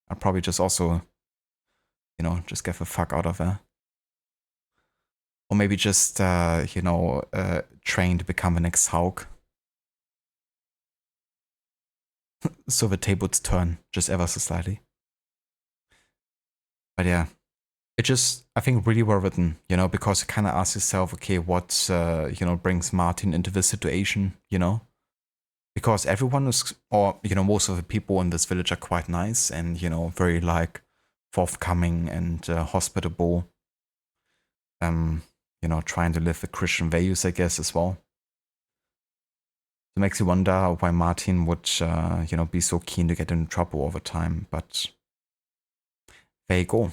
A: I'd probably just also, you know, just get the fuck out of there. Or maybe just, you know, train to become the next Hulk. So the tables turn just ever so slightly. But yeah, it just, I think, really well written, you know, because you kind of ask yourself, okay, what, you know, brings Martin into this situation, you know? Because everyone is, or, you know, most of the people in this village are quite nice and, you know, very, like, forthcoming and hospitable. You know, trying to live the Christian values, I guess, as well. It makes you wonder why Martin would, you know, be so keen to get into trouble all the time, but there you go.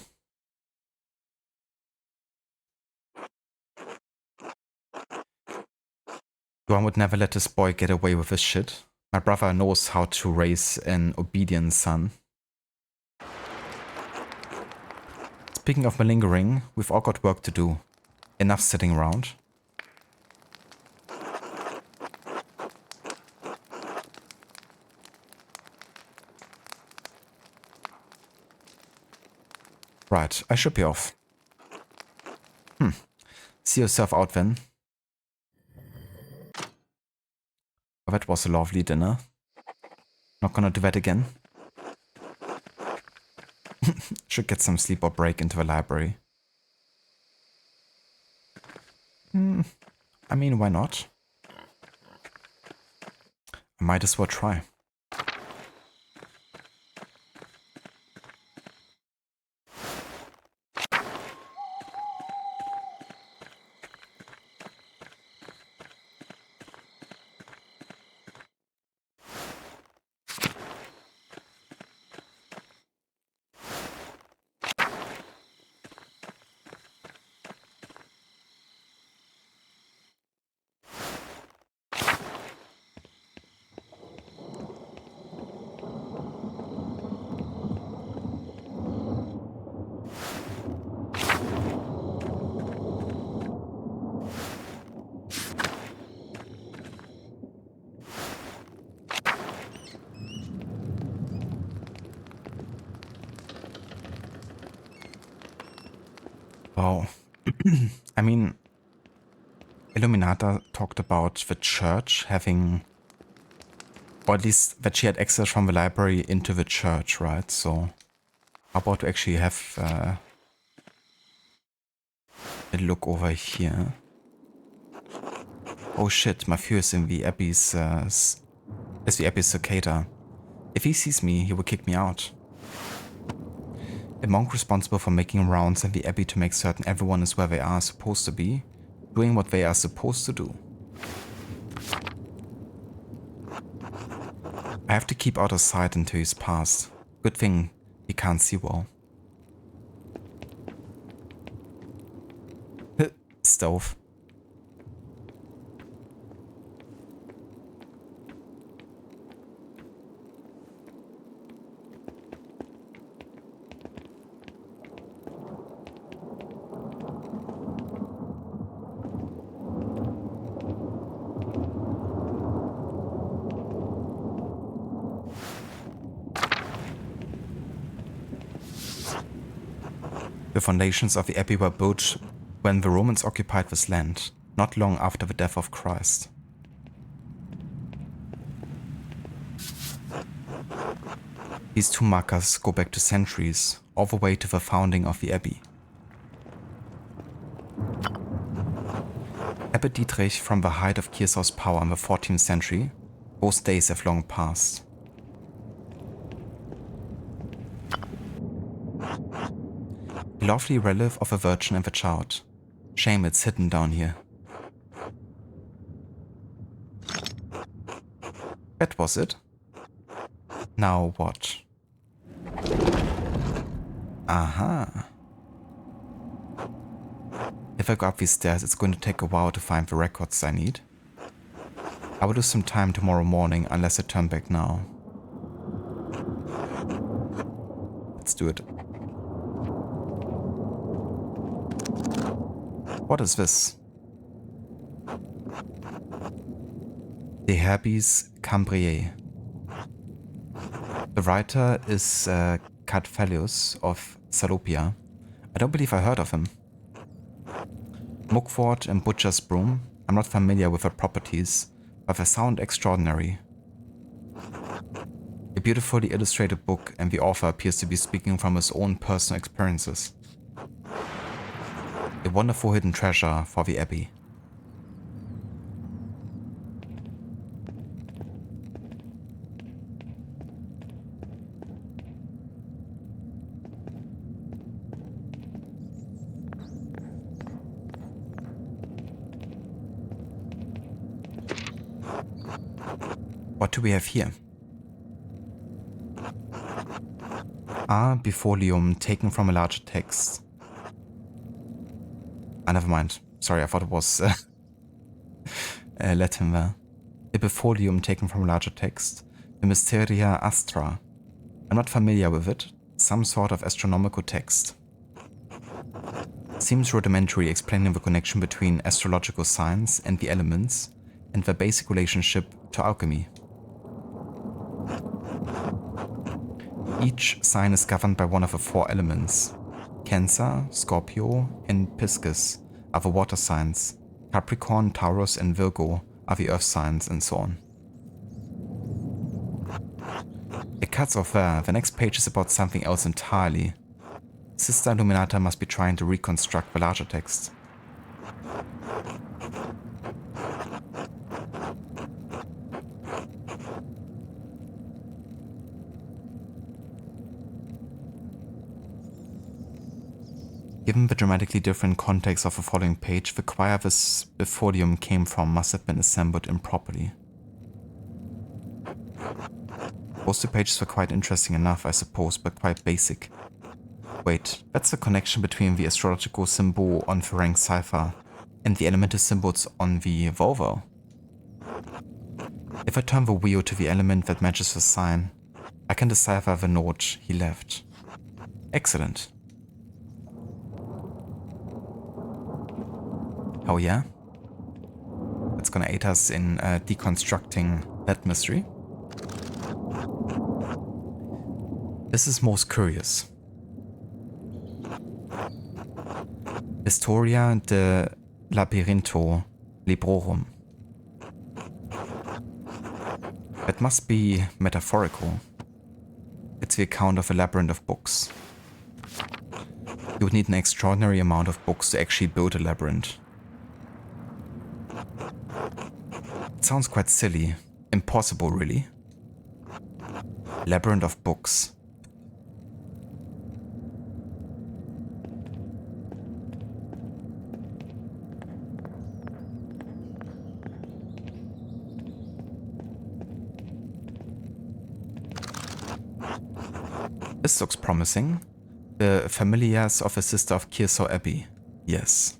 A: Duan would never let this boy get away with his shit. My brother knows how to raise an obedient son. Speaking of malingering, we've all got work to do. Enough sitting around. Right, I should be off. See yourself out then. Oh, that was a lovely dinner. Not gonna do that again. Should get some sleep or break into the library. I mean, why not? I might as well try. Wow. I mean, Illuminata talked about the church having, or at least that she had access from the library into the church, right? So how about to actually have a look over here? Oh shit, my view is in the Abbey's, is the Abbey's cicada. If he sees me, he will kick me out. A monk responsible for making rounds in the Abbey to make certain everyone is where they are supposed to be, doing what they are supposed to do. I have to keep out of sight until he's passed. Good thing he can't see well. Stove. The foundations of the Abbey were built when the Romans occupied this land, not long after the death of Christ. These two markers go back to centuries, all the way to the founding of the Abbey. Abbot Dietrich from the height of Kirsau's power in the 14th century, those days have long passed. A lovely relief of a virgin and the child. Shame it's hidden down here. That was it. Now what? Aha. If I go up these stairs, it's going to take a while to find the records I need. I will lose some time tomorrow morning unless I turn back now. Let's do it. What is this? De Herbis Cambriae. The writer is Cadfelius of Salopia. I don't believe I heard of him. Mugwort and Butcher's Broom. I'm not familiar with their properties, but they sound extraordinary. A beautifully illustrated book, and the author appears to be speaking from his own personal experiences. A wonderful hidden treasure for the Abbey. What do we have here? A bifolium taken from a larger text. Ah, never mind. Sorry, I thought it was Latin there. A bifolium taken from a larger text. The Mysteria Astra. I'm not familiar with it. Some sort of astronomical text. Seems rudimentary, explaining the connection between astrological science and the elements and their basic relationship to alchemy. Each sign is governed by one of the four elements. Cancer, Scorpio, and Piscis are the water signs. Capricorn, Taurus, and Virgo are the earth signs, and so on. It cuts off there. The next page is about something else entirely. Sister Illuminata must be trying to reconstruct the larger text. Given the dramatically different context of the following page, the choir this bifolium came from must have been assembled improperly. Those two pages were quite interesting enough, I suppose, but quite basic. Wait, that's the connection between the astrological symbol on the rank cipher and the elemental symbols on the vowel. If I turn the wheel to the element that matches the sign, I can decipher the note he left. Excellent. Oh yeah? That's gonna aid us in deconstructing that mystery. This is most curious. Historia de Labyrintho Librorum. That must be metaphorical. It's the account of a labyrinth of books. You would need an extraordinary amount of books to actually build a labyrinth. It sounds quite silly. Impossible, really. Labyrinth of books. This looks promising. The familiars of a sister of Kearsarge Abbey. Yes.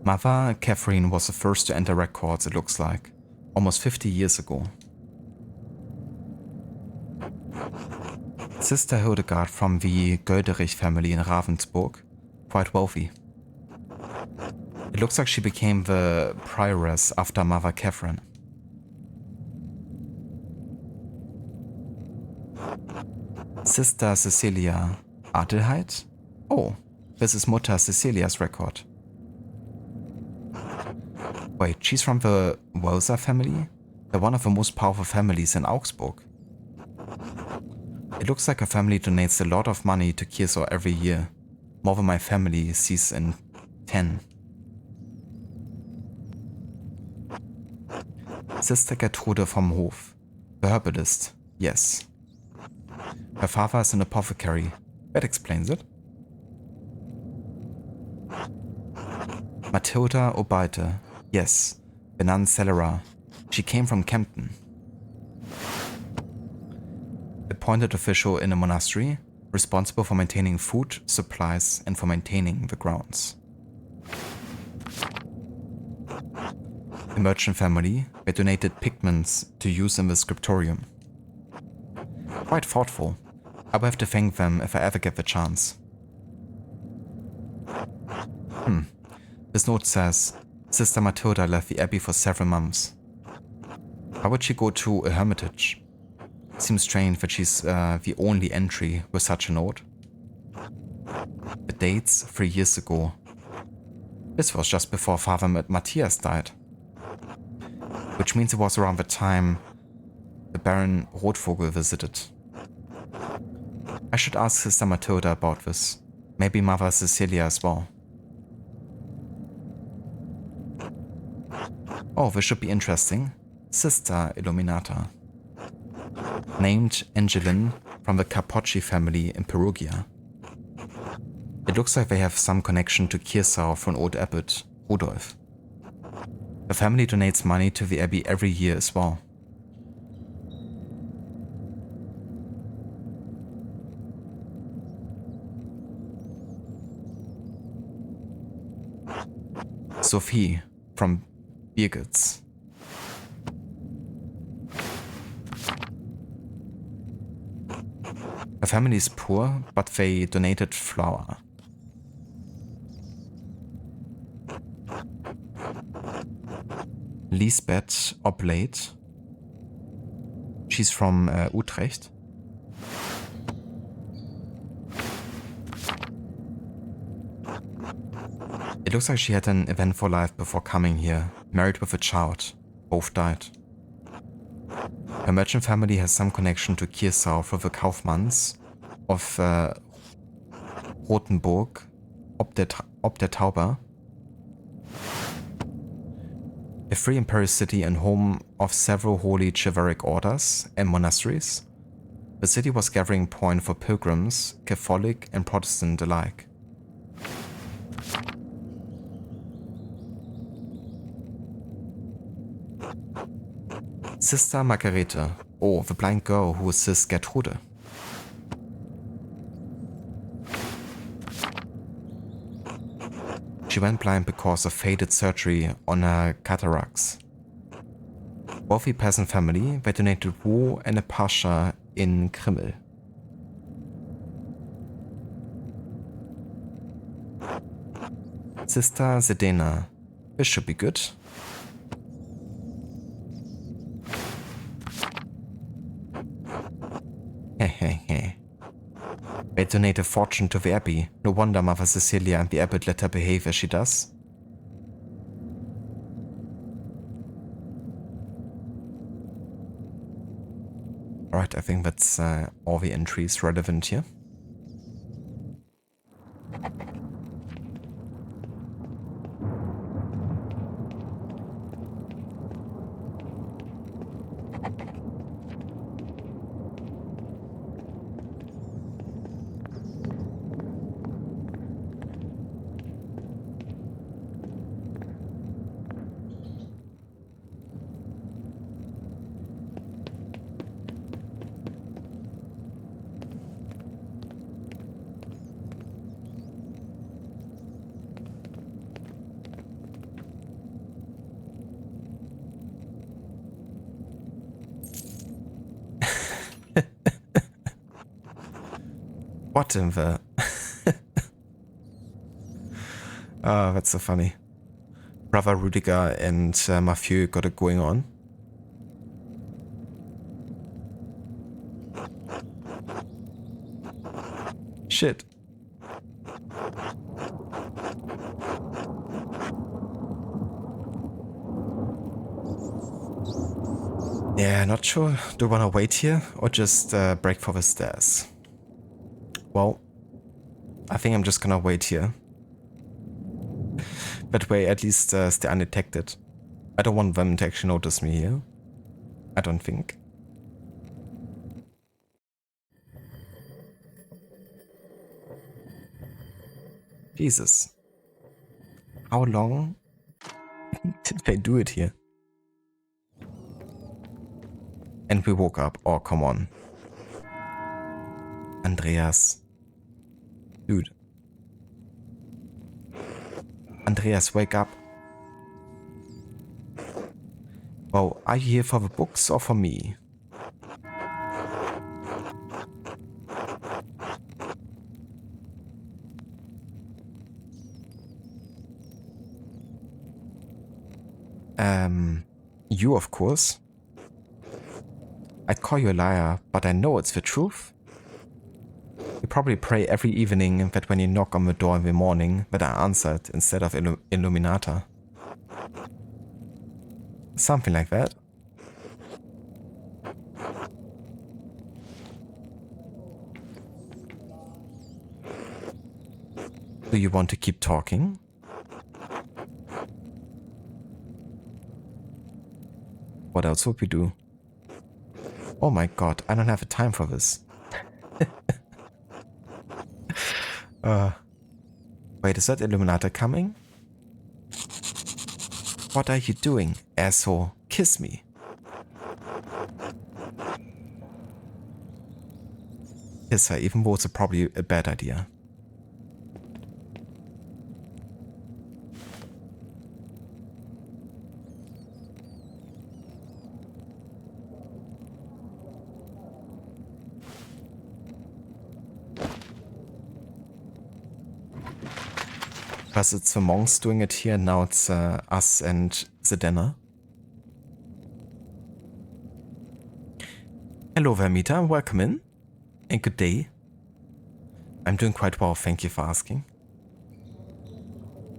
A: Mother Catherine was the first to enter records, it looks like. Almost 50 years ago. Sister Hildegard from the Gölderich family in Ravensburg. Quite wealthy. It looks like she became the prioress after Mother Catherine. Sister Cecilia Adelheid? Oh, this is Mutter Cecilia's record. Wait, she's from the Welser family? They're one of the most powerful families in Augsburg. It looks like her family donates a lot of money to Kearsarge every year. More than my family sees in 10. Sister Gertrude vom Hof. The herbalist, yes. Her father is an apothecary. That explains it. Matilda Obeite. Yes. Benan Celera. She came from Kempten. Appointed official in a monastery, responsible for maintaining food, supplies, and for maintaining the grounds. A merchant family, they donated pigments to use in the scriptorium. Quite thoughtful. I will have to thank them if I ever get the chance. This note says, Sister Matilda left the abbey for several months. Why would she go to a hermitage? Seems strange that she's the only entry with such a note. The dates 3 years ago. This was just before Father Matthias died. Which means it was around the time the Baron Rotvogel visited. I should ask Sister Matilda about this. Maybe Mother Cecilia as well. Oh, this should be interesting. Sister Illuminata. Named Angeline from the Capocci family in Perugia. It looks like they have some connection to Kearsarge from old abbot Rudolf. The family donates money to the abbey every year as well. Sophie from Birgitz. Her family is poor, but they donated flour. Lisbeth Oblate. She's from Utrecht. It looks like she had an eventful life before coming here, married with a child. Both died. Her merchant family has some connection to Kearsarge through the Kaufmanns of Rothenburg ob der Tauber. A free imperial city and home of several holy chivalric orders and monasteries, the city was gathering point for pilgrims, Catholic and Protestant alike. Sister Margarete. Oh, the blind girl who assists Gertrude. She went blind because of fated surgery on her cataracts. Wealthy peasant family, they donated wool and a pasha in Krimmel. Sister Zedena. This should be good. They donate a fortune to the Abbey. No wonder Mother Cecilia and the Abbot let her behave as she does. Alright, I think that's all the entries relevant here. What in the... Oh, that's so funny. Brother Rudiger and Mathieu got it going on. Shit. Yeah, not sure. Do you want to wait here or just break for the stairs? Well, I think I'm just gonna wait here. That way at least stay undetected. I don't want them to actually notice me here. I don't think. Jesus. How long did they do it here? And we woke up. Oh, come on. Andreas. Dude. Andreas, wake up. Well, are you here for the books or for me? You, of course. I'd call you a liar, but I know it's the truth. You probably pray every evening that when you knock on the door in the morning that I answered instead of Illuminata. Something like that. Do you want to keep talking? What else would we do? Oh my god, I don't have the time for this. Wait, is that Illuminata coming? What are you doing, asshole? Kiss me. Kiss her, even though it's probably a bad idea. Because it's the monks doing it here, now it's us and Zedena. Hello Vermita, welcome in. And good day. I'm doing quite well, thank you for asking.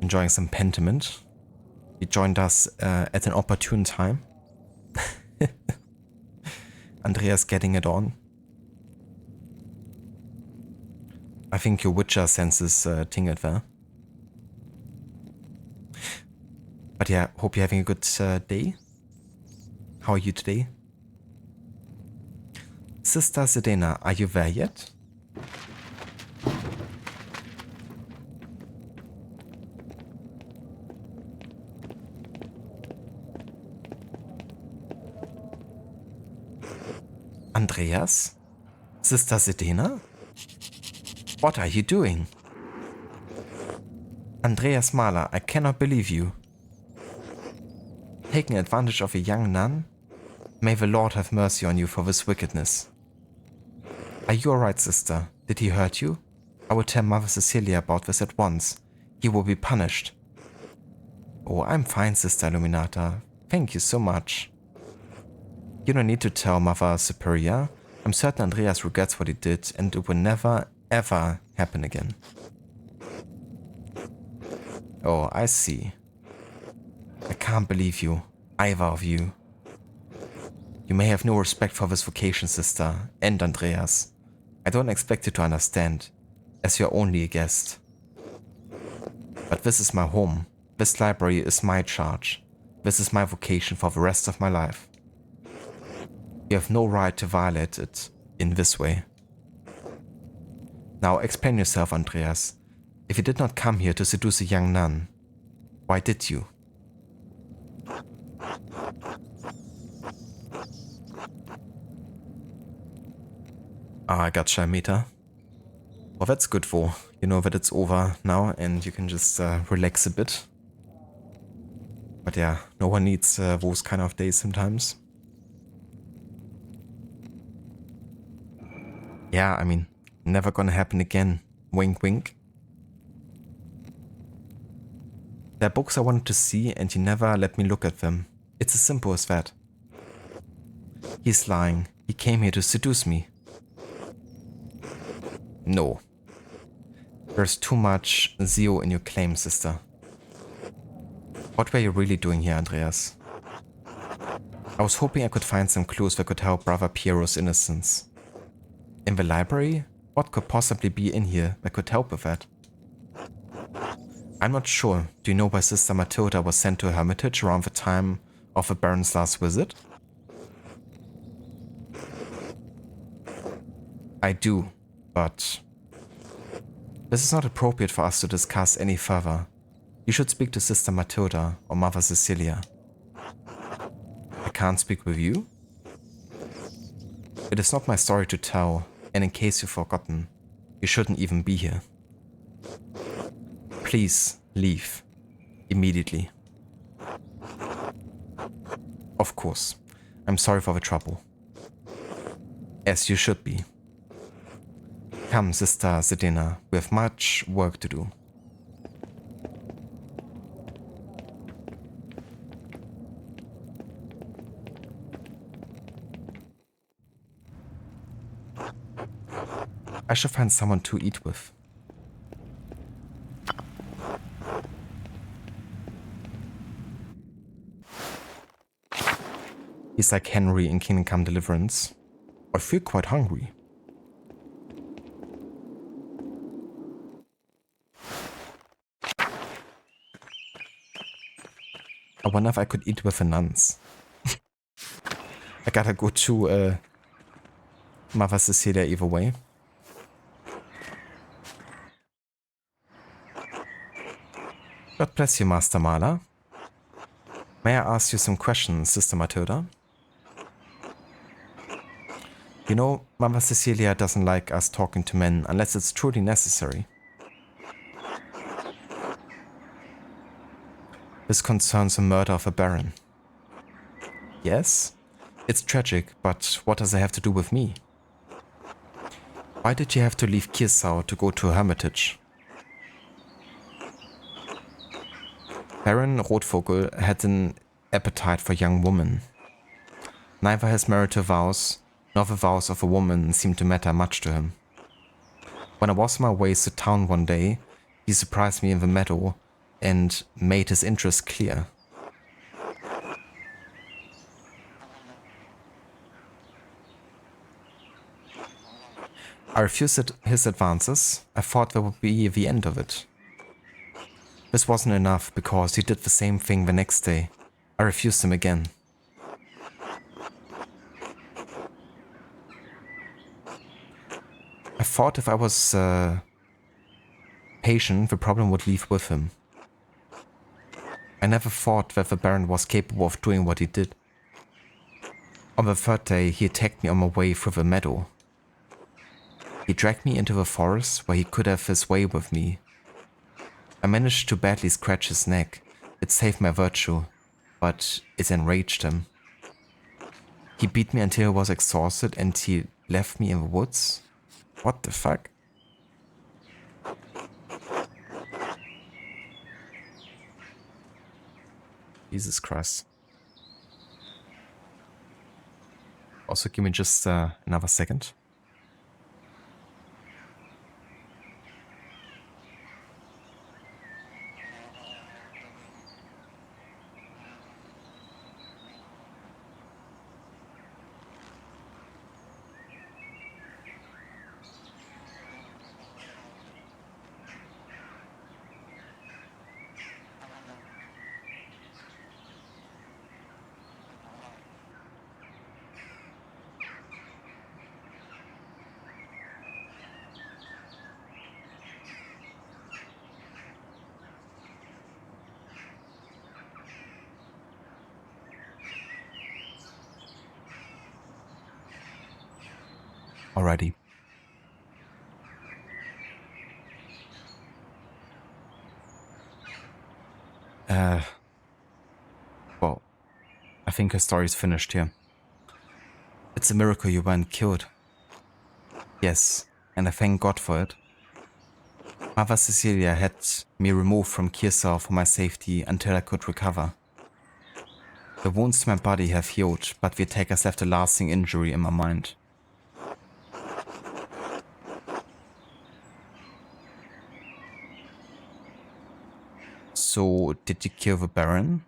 A: Enjoying some Pentiment. You joined us at an opportune time. Andreas getting it on. I think your Witcher senses tingled there. But yeah, hope you're having a good day. How are you today? Sister Zedena, are you there yet? Andreas? Sister Zedena? What are you doing? Andreas Mahler, I cannot believe you. Taking advantage of a young nun? May the Lord have mercy on you for this wickedness. Are you alright, sister? Did he hurt you? I will tell Mother Cecilia about this at once. He will be punished. Oh, I'm fine, Sister Illuminata. Thank you so much. You don't need to tell Mother Superior. I'm certain Andreas regrets what he did and it will never, ever happen again. Oh, I see. I can't believe you, either of you. You may have no respect for this vocation, sister, and Andreas. I don't expect you to understand, as you're only a guest. But this is my home. This library is my charge. This is my vocation for the rest of my life. You have no right to violate it in this way. Now explain yourself, Andreas. If you did not come here to seduce a young nun, why did you? Ah, gotcha, Meta. Well, that's good, Vo. You know that it's over now and you can just relax a bit. But yeah, no one needs those kind of days sometimes. Yeah, I mean, never gonna happen again. Wink, wink. There are books I wanted to see and you never let me look at them. It's as simple as that. He's lying. He came here to seduce me. No. There's too much zero in your claim, sister. What were you really doing here, Andreas? I was hoping I could find some clues that could help Brother Piero's innocence. In the library? What could possibly be in here that could help with that? I'm not sure. Do you know why Sister Matilda was sent to a hermitage around the time of the Baron's last visit? I do, but this is not appropriate for us to discuss any further. You should speak to Sister Matilda or Mother Cecilia. I can't speak with you? It is not my story to tell, and in case you've forgotten, you shouldn't even be here. Please leave. Immediately. Of course. I'm sorry for the trouble. As you should be. Come, Sister Sedena, we have much work to do. I should find someone to eat with. He's like Henry in Kingdom Come Deliverance. I feel quite hungry. I wonder if I could eat with the nuns. I gotta go to Mother Cecilia either way. God bless you, Master Marla. May I ask you some questions, Sister Matilda? You know, Mother Cecilia doesn't like us talking to men unless it's truly necessary. This concerns the murder of a baron. Yes, it's tragic, but what does it have to do with me? Why did you have to leave Kirsau to go to a hermitage? Baron Rotvogel had an appetite for young women. Neither his marital vows nor the vows of a woman seemed to matter much to him. When I was on my way to town one day, he surprised me in the meadow and made his interest clear. I refused his advances. I thought that would be the end of it. This wasn't enough because he did the same thing the next day. I refused him again. I thought if I was patient, the problem would leave with him. I never thought that the Baron was capable of doing what he did. On the third day, he attacked me on my way through the meadow. He dragged me into the forest where he could have his way with me. I managed to badly scratch his neck. It saved my virtue, but it enraged him. He beat me until I was exhausted and he left me in the woods? What the fuck? Jesus Christ. Also, give me just another second. already. Well, I think her story's finished here. It's a miracle you weren't killed. Yes, and I thank God for it. Mother Cecilia had me removed from Kirsau for my safety until I could recover. The wounds to my body have healed, but the attackers left a lasting injury in my mind. So, did you kill the Baron?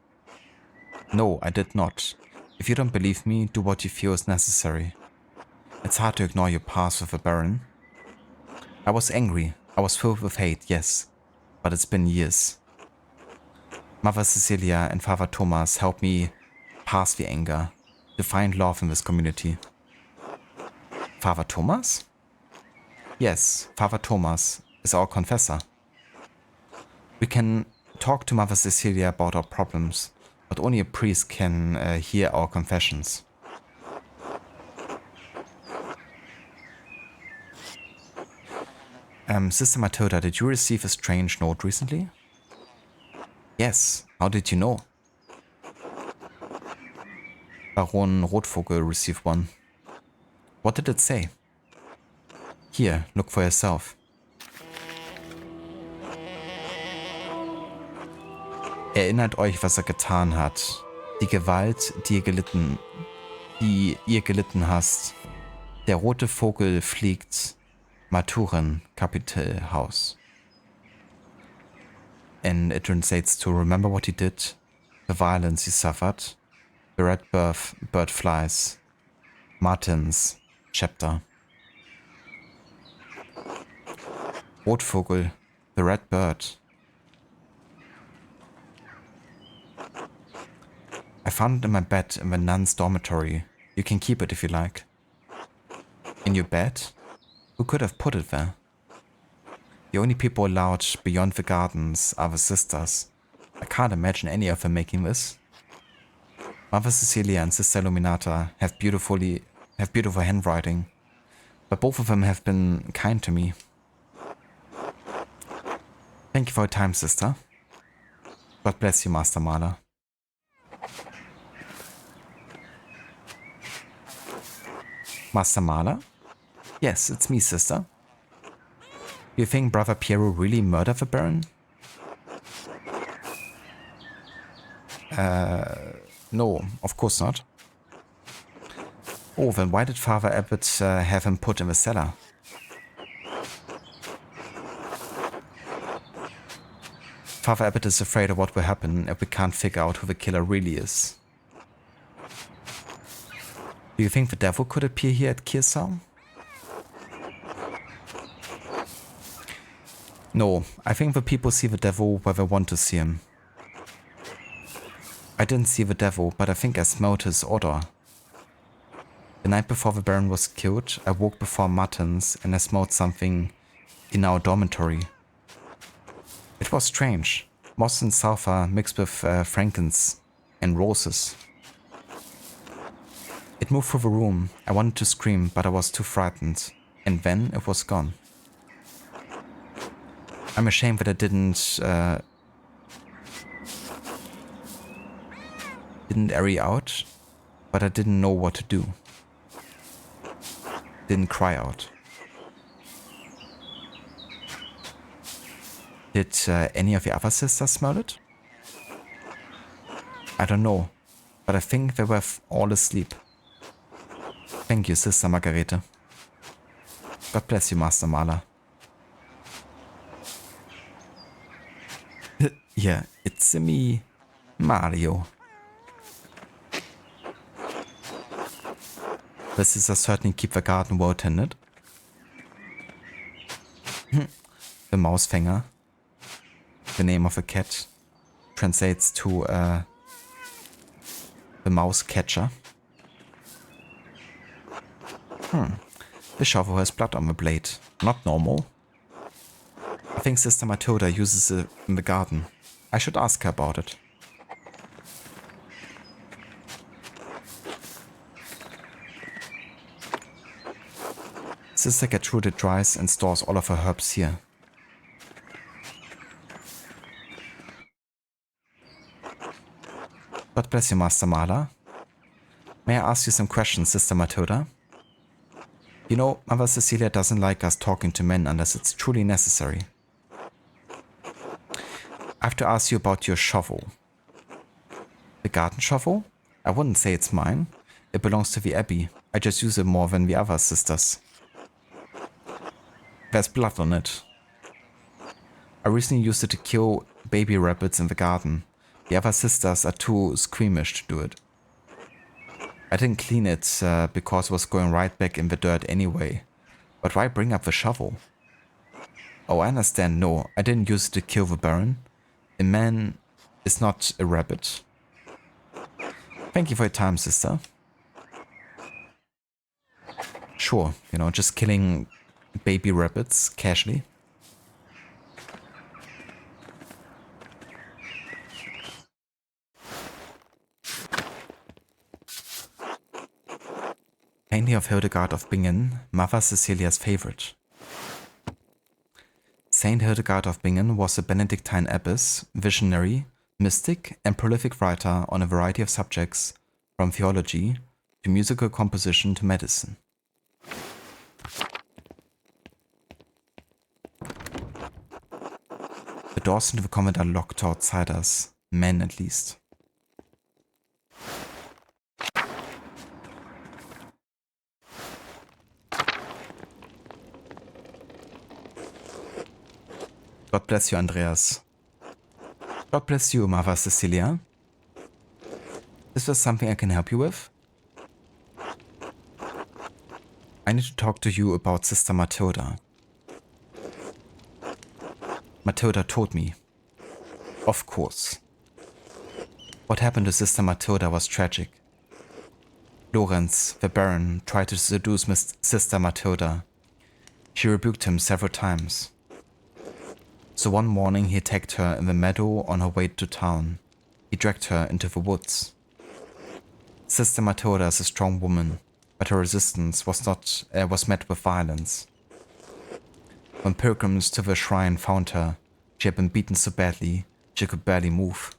A: No, I did not. If you don't believe me, do what you feel is necessary. It's hard to ignore your past with the Baron. I was angry. I was filled with hate, yes. But it's been years. Mother Cecilia and Father Thomas helped me pass the anger, to find love in this community. Father Thomas? Yes, Father Thomas is our confessor. We can talk to Mother Cecilia about our problems, but only a priest can hear our confessions. Sister Matilda, did you receive a strange note recently? Yes, how did you know? Baron Rotvogel received one. What did it say? Here, look for yourself. Erinnert euch, was getan hat. Die Gewalt, die ihr gelitten hast. Der rote Vogel fliegt. Maturen, Kapitelhaus. And it translates to remember what you did, the violence you suffered, the red bird flies, Martin's chapter. Rotvogel, the red bird. I found it in my bed in the nun's dormitory. You can keep it if you like. In your bed? Who could have put it there? The only people allowed beyond the gardens are the sisters. I can't imagine any of them making this. Mother Cecilia and Sister Illuminata have beautiful handwriting, but both of them have been kind to me. Thank you for your time, sister. God bless you, Master Maler. Master Maler? Yes, it's me, sister. You think Brother Piero really murdered the Baron? No, of course not. Oh, then why did Father Abbot have him put in the cellar? Father Abbot is afraid of what will happen if we can't figure out who the killer really is. Do you think the devil could appear here at Kirsau? No, I think the people see the devil where they want to see him. I didn't see the devil, but I think I smelled his odor. The night before the Baron was killed, I woke before Martin's and I smelled something in our dormitory. It was strange. Moss and sulfur mixed with frankincense and roses. It moved through the room. I wanted to scream, but I was too frightened. And then it was gone. I'm ashamed that I didn't airy out, but I didn't know what to do. Didn't cry out. Did any of the other sisters smell it? I don't know, but I think they were all asleep. Thank you, Sister Margarete. God bless you, Master Maler. Yeah, it's me, Mario. The sisters certainly keep the garden well tended. The Mausfänger, the name of a cat, translates to the mouse catcher. The shovel has blood on the blade. Not normal. I think Sister Matilda uses it in the garden. I should ask her about it. Sister Gertrude dries and stores all of her herbs here. God bless you, Master Marla. May I ask you some questions, Sister Matilda? You know, Mother Cecilia doesn't like us talking to men unless it's truly necessary. I have to ask you about your shovel. The garden shovel? I wouldn't say it's mine. It belongs to the Abbey. I just use it more than the other sisters. There's blood on it. I recently used it to kill baby rabbits in the garden. The other sisters are too squeamish to do it. I didn't clean it because it was going right back in the dirt anyway. But why bring up the shovel? Oh, I understand. No, I didn't use it to kill the Baron. A man is not a rabbit. Thank you for your time, sister. Sure, you know, just killing baby rabbits casually. Painting of Hildegard of Bingen, Mother Cecilia's favorite. Saint Hildegard of Bingen was a Benedictine abbess, visionary, mystic, and prolific writer on a variety of subjects, from theology to musical composition to medicine. The doors into the convent are locked to outsiders, men at least. God bless you, Andreas. God bless you, Mother Cecilia. Is there something I can help you with? I need to talk to you about Sister Matilda. Matilda told me. Of course. What happened to Sister Matilda was tragic. Lorenz, the Baron, tried to seduce Sister Matilda. She rebuked him several times. So one morning he attacked her in the meadow on her way to town. He dragged her into the woods. Sister Matilda is a strong woman, but her resistance was met with violence. When pilgrims to the shrine found her, she had been beaten so badly she could barely move.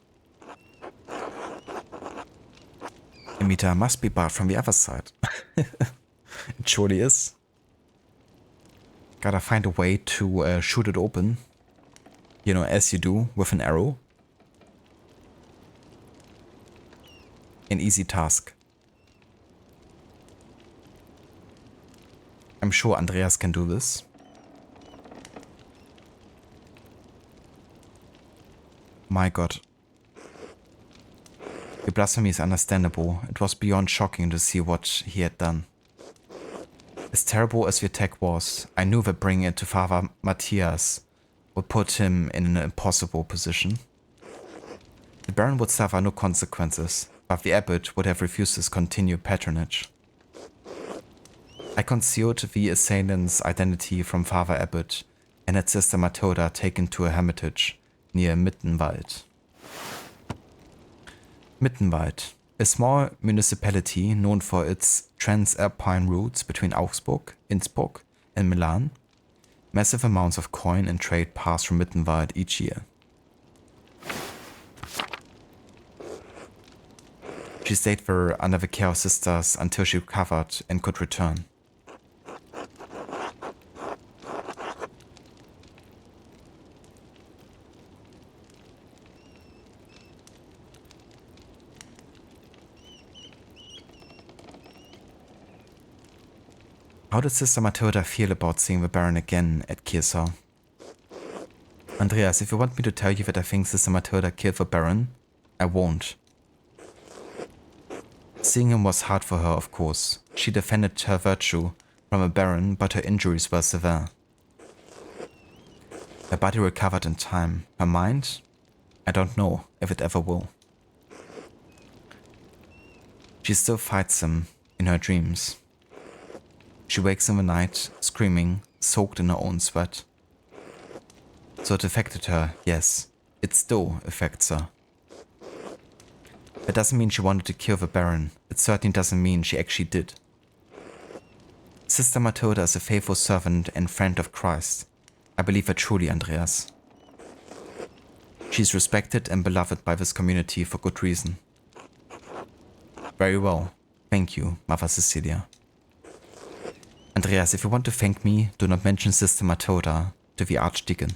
A: Amita must be barred from the other side. It surely is. Gotta find a way to shoot it open. You know, as you do with an arrow. An easy task. I'm sure Andreas can do this. My god. The blasphemy is understandable. It was beyond shocking to see what he had done. As terrible as the attack was, I knew that bringing it to Father Matthias would put him in an impossible position. The Baron would suffer no consequences, but the abbot would have refused his continued patronage. I concealed the assailant's identity from Father Abbot and had Sister Matilda taken to a hermitage near Mittenwald. Mittenwald, a small municipality known for its transalpine routes between Augsburg, Innsbruck, and Milan. Massive amounts of coin and trade pass through Mittenwald each year. She stayed there under the care of sisters until she recovered and could return. How did Sister Matilda feel about seeing the Baron again at Kiersau? Andreas, if you want me to tell you that I think Sister Matilda killed the Baron, I won't. Seeing him was hard for her, of course. She defended her virtue from a Baron, but her injuries were severe. Her body recovered in time. Her mind? I don't know if it ever will. She still fights him in her dreams. She wakes in the night, screaming, soaked in her own sweat. So it affected her, yes. It still affects her. That doesn't mean she wanted to kill the Baron. It certainly doesn't mean she actually did. Sister Matilda is a faithful servant and friend of Christ. I believe her truly, Andreas. She is respected and beloved by this community for good reason. Very well. Thank you, Mother Cecilia. Andreas, if you want to thank me, do not mention Sister Matilda to the Archdeacon.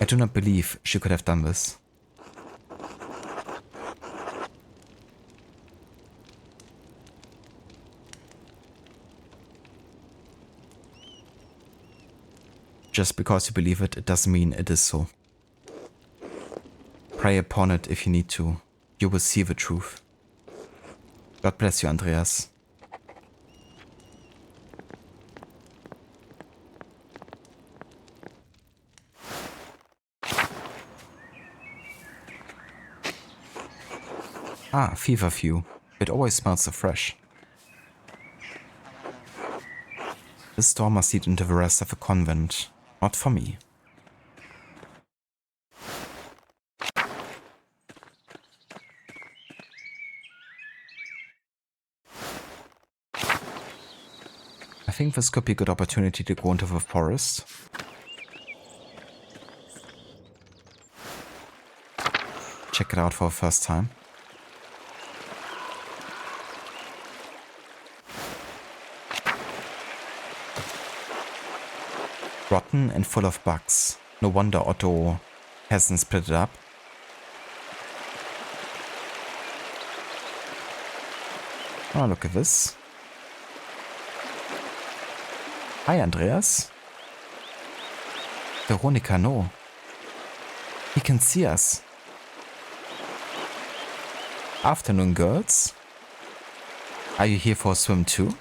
A: I do not believe she could have done this. Just because you believe it, it doesn't mean it is so. Pray upon it if you need to. You will see the truth. God bless you, Andreas. Ah, feverfew. It always smells so fresh. This door must lead into the rest of the convent. Not for me. I think this could be a good opportunity to go into the forest. Check it out for the first time. Rotten and full of bugs. No wonder Otto hasn't split it up. Oh, look at this. Hi, Andreas. Veronica, no. He can see us. Afternoon, girls. Are you here for a swim too?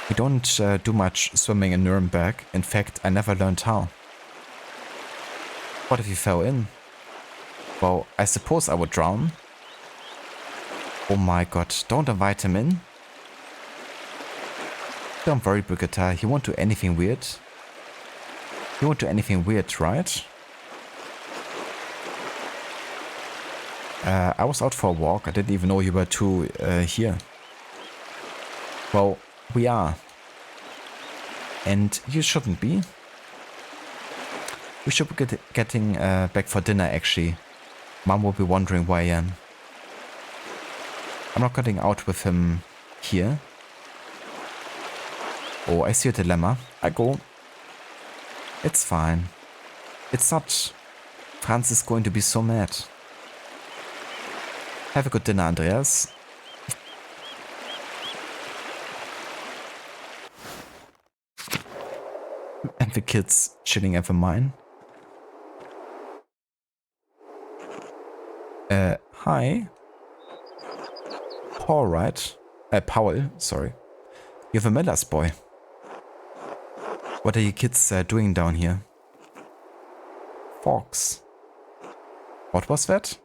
A: We don't do much swimming in Nuremberg. In fact, I never learned how. What if you fell in? Well, I suppose I would drown. Oh my god, don't invite him in. Don't worry, Brigitte, he won't do anything weird. He won't do anything weird, right? I was out for a walk. I didn't even know you were two here. Well, we are. And you shouldn't be. We should be getting back for dinner, actually. Mom will be wondering where I am. I'm not getting out with him here. Oh, I see a dilemma. I go. It's fine. It's not... Franz is going to be so mad. Have a good dinner, Andreas. And the kids chilling at the mine. Hi. Paul, right? Powell, sorry. You're the Miller's boy. What are you kids doing down here? Fox. What was that?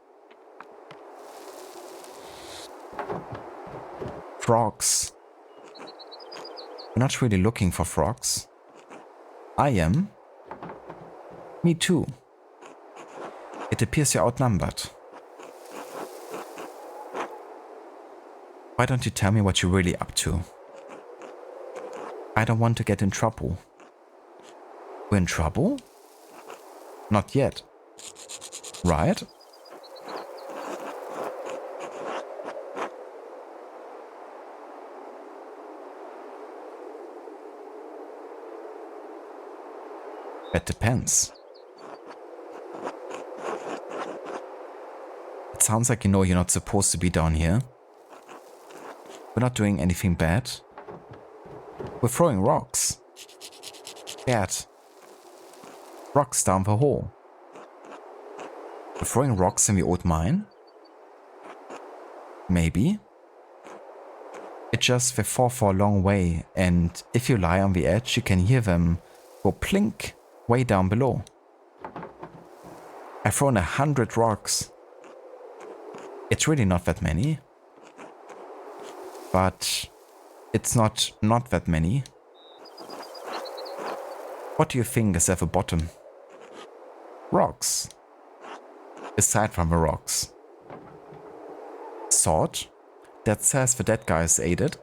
A: Frogs. We're not really looking for frogs. I am. Me too. It appears you're outnumbered. Why don't you tell me what you're really up to? I don't want to get in trouble. We're in trouble? Not yet. Right? That depends. It sounds like you know you're not supposed to be down here. We're not doing anything bad. We're throwing rocks. Bad. Rocks down the hole. We're throwing rocks in the old mine? Maybe. It's just they fall for a long way, and if you lie on the edge, you can hear them go plink way down below. I've thrown 100 rocks. It's really not that many. But it's not that many. What do you think is at the bottom? Rocks. Aside from the rocks. sword. That says the dead guys ate it.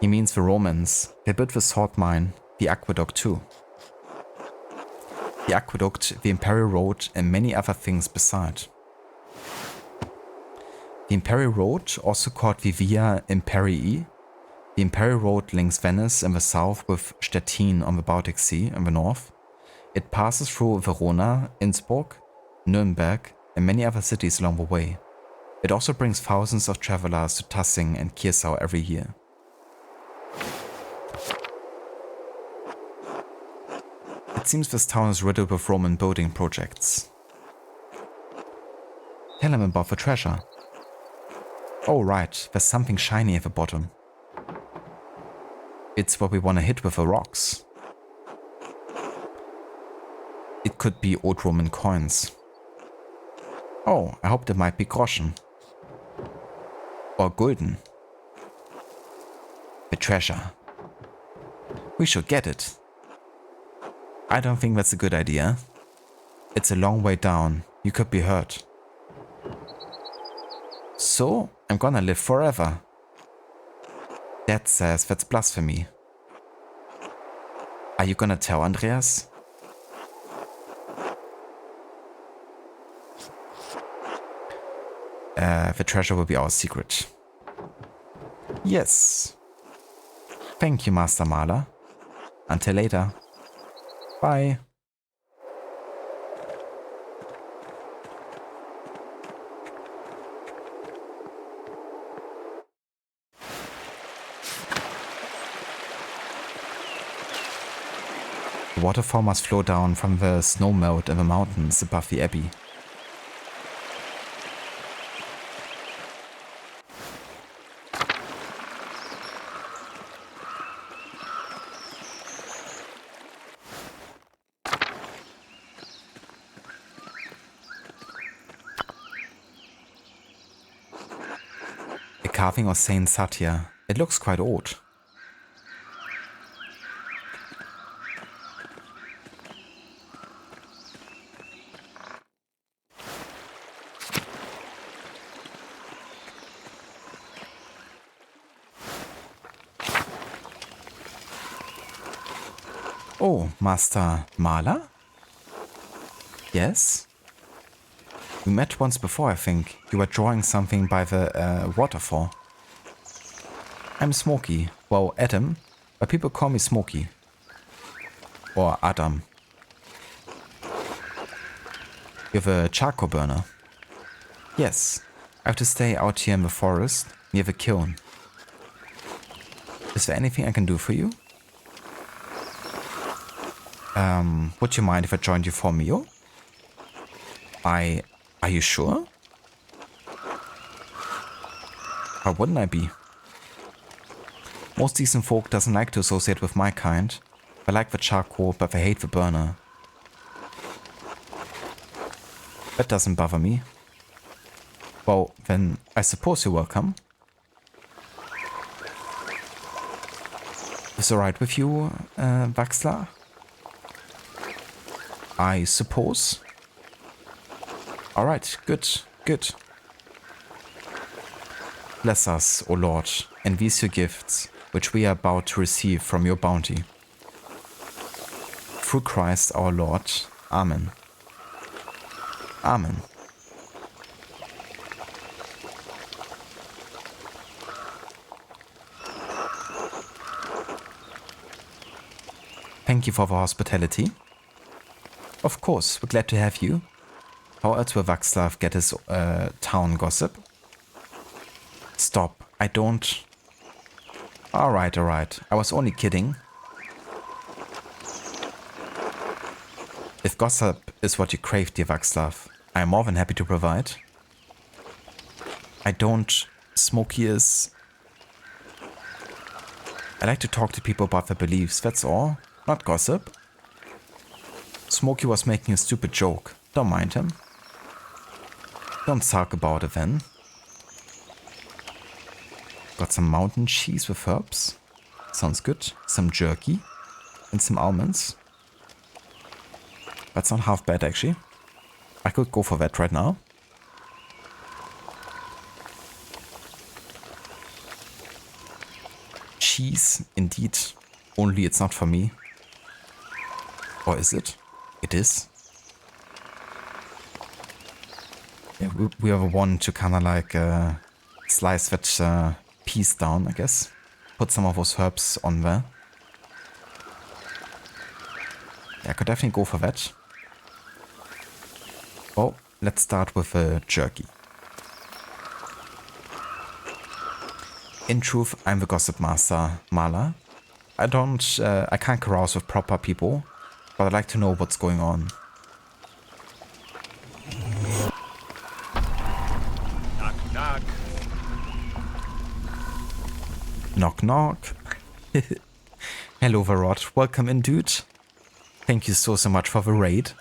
A: He means the Romans. They built the sword mine, the aqueduct too. The aqueduct, the Imperial Road, and many other things beside. The Imperial Road, also called the Via Imperii. The Imperial Road links Venice in the south with Stettin on the Baltic Sea in the north. It passes through Verona, Innsbruck, Nuremberg, and many other cities along the way. It also brings thousands of travelers to Tassing and Kirsau every year. It seems this town is riddled with Roman building projects. Tell him about the treasure. Oh right, there's something shiny at the bottom. It's what we want to hit with the rocks. It could be old Roman coins. Oh, I hope there might be groschen. Or gulden. The treasure. We should get it. I don't think that's a good idea. It's a long way down. You could be hurt. So, I'm gonna live forever. Dad says that's blasphemy. Are you gonna tell Andreas? The treasure will be our secret. Yes. Thank you, Master Maler. Until later. Bye. The waterfall must flow down from the snow melt in the mountains above the abbey. A carving of Saint Satya. It looks quite old. Oh, Master Maler? Yes? We met once before, I think. You were drawing something by the waterfall. I'm Smokey. Well, Adam, but people call me Smokey. Or Adam. You have a charcoal burner? Yes. I have to stay out here in the forest, near the kiln. Is there anything I can do for you? Would you mind if I joined you for a meal? Are you sure? How wouldn't I be? Most decent folk doesn't like to associate with my kind. They like the charcoal, but they hate the burner. That doesn't bother me. Well, then I suppose you're welcome. Is it alright with you, Vaxlar? I suppose. Alright, good, good. Bless us, O Lord, and these your gifts, which we are about to receive from your bounty. Through Christ our Lord. Amen. Amen. Thank you for the hospitality. Of course, we're glad to have you. How else will Vaxlav get his town gossip? Stop, I don't... Alright, I was only kidding. If gossip is what you crave, dear Vaxlav, I am more than happy to provide. I don't... Smokey is... I like to talk to people about their beliefs, that's all. Not gossip. Smokey was making a stupid joke. Don't mind him. Don't sulk about it then. Got some mountain cheese with herbs. Sounds good. Some jerky. And some almonds. That's not half bad actually. I could go for that right now. cheese, indeed. Only it's not for me. Or is it? It is. Yeah, we have one to kind of like slice that piece down, I guess. Put some of those herbs on there. Yeah, I could definitely go for that. Well, let's start with jerky. In truth, I'm the gossip master, Mala. I can't carouse with proper people, but I like to know what's going on.
E: Knock, knock.
A: Knock, knock. Hello, Varot. Welcome in, dude. Thank you so much for the raid.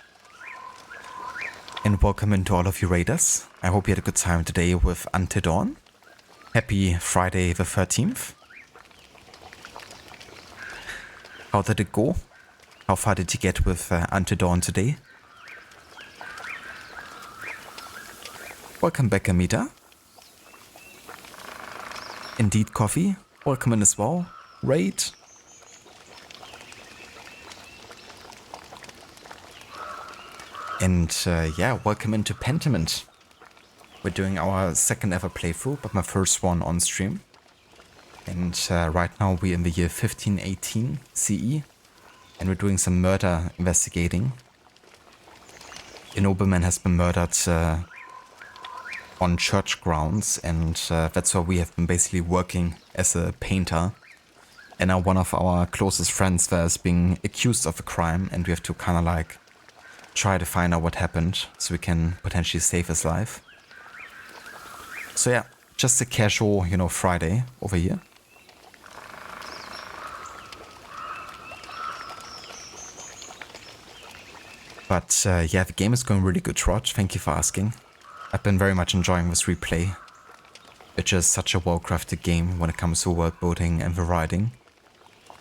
A: And welcome into all of you raiders. I hope you had a good time today with Until Dawn. Happy Friday the 13th. How did it go? How far did you get with Until Dawn today? Welcome back, Amita. Indeed, Coffee. Welcome in as well. Raid. And yeah, welcome into Pentiment. We're doing our second ever playthrough, but my first one on stream. And right now we're in the year 1518 CE, and we're doing some murder investigating. A nobleman has been murdered on church grounds, and that's why we have been basically working as a painter. And now one of our closest friends there is being accused of a crime, and we have to kind of like try to find out what happened so we can potentially save his life. So yeah, just a casual, you know, Friday over here. But yeah, the game is going really good, Rod. Thank you for asking. I've been very much enjoying this replay. It's just such a well-crafted game when it comes to world building and the writing,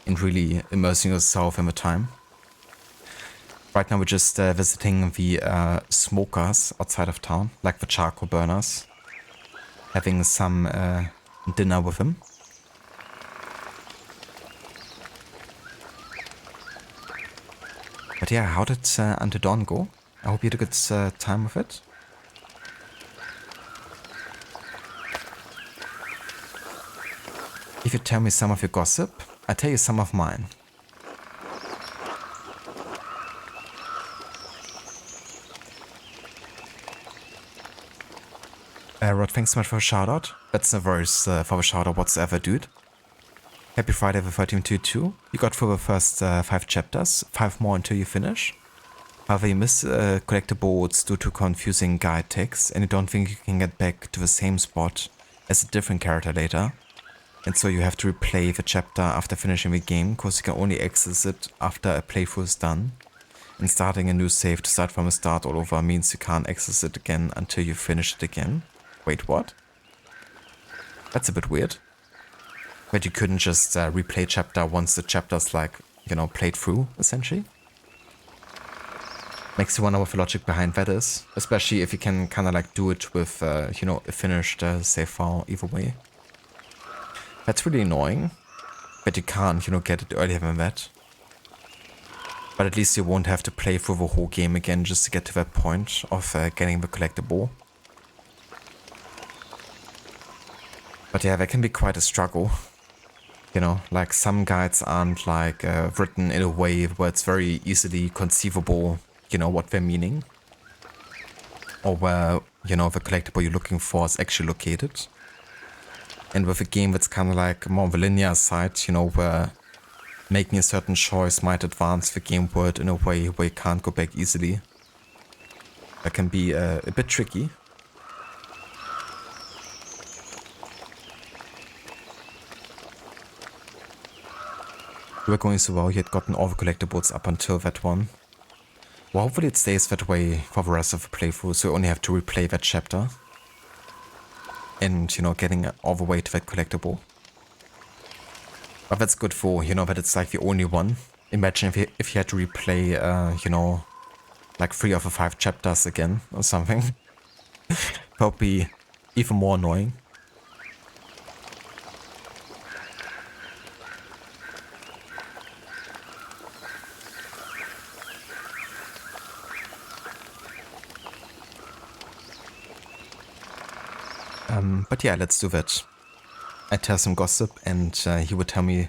A: and really immersing yourself in the time. Right now we're just visiting the smokers outside of town, like the charcoal burners. Having some dinner with him. But yeah, how did Until Dawn go? I hope you had a good time with it. If you tell me some of your gossip, I tell you some of mine. Rod, thanks so much for a shout out. That's the verse for a shout out whatsoever, dude. Happy Friday the 13th to you too. You got through the first 5 chapters, 5 more until you finish. However, you miss collectibles due to confusing guide text, and you don't think you can get back to the same spot as a different character later. And so you have to replay the chapter after finishing the game, because you can only access it after a playthrough is done. And starting a new save to start from the start all over means you can't access it again until you finish it again. Wait, what? That's a bit weird. But you couldn't just replay chapter once the chapter's like, you know, played through, essentially. Makes you wonder what the logic behind that is. Especially if you can kind of like do it with, you know, a finished save file either way. That's really annoying. But you can't, you know, get it earlier than that. But at least you won't have to play through the whole game again just to get to that point of getting the collectible. But yeah, that can be quite a struggle. You know, like some guides aren't like written in a way where it's very easily conceivable, you know, what they're meaning. Or where, you know, the collectible you're looking for is actually located. And with a game that's kind of like more on the linear side, you know, where making a certain choice might advance the game world in a way where you can't go back easily. That can be a bit tricky. We were going so well, you had gotten all the collectibles up until that one. Well, hopefully it stays that way for the rest of the playthrough, so you only have to replay that chapter. And, you know, getting all the way to that collectible. But that's good for, you know, that it's like the only one. Imagine if you had to replay, you know, like 3 of the 5 chapters again or something. That would be even more annoying. But yeah, let's do that. I tell some gossip and he would tell me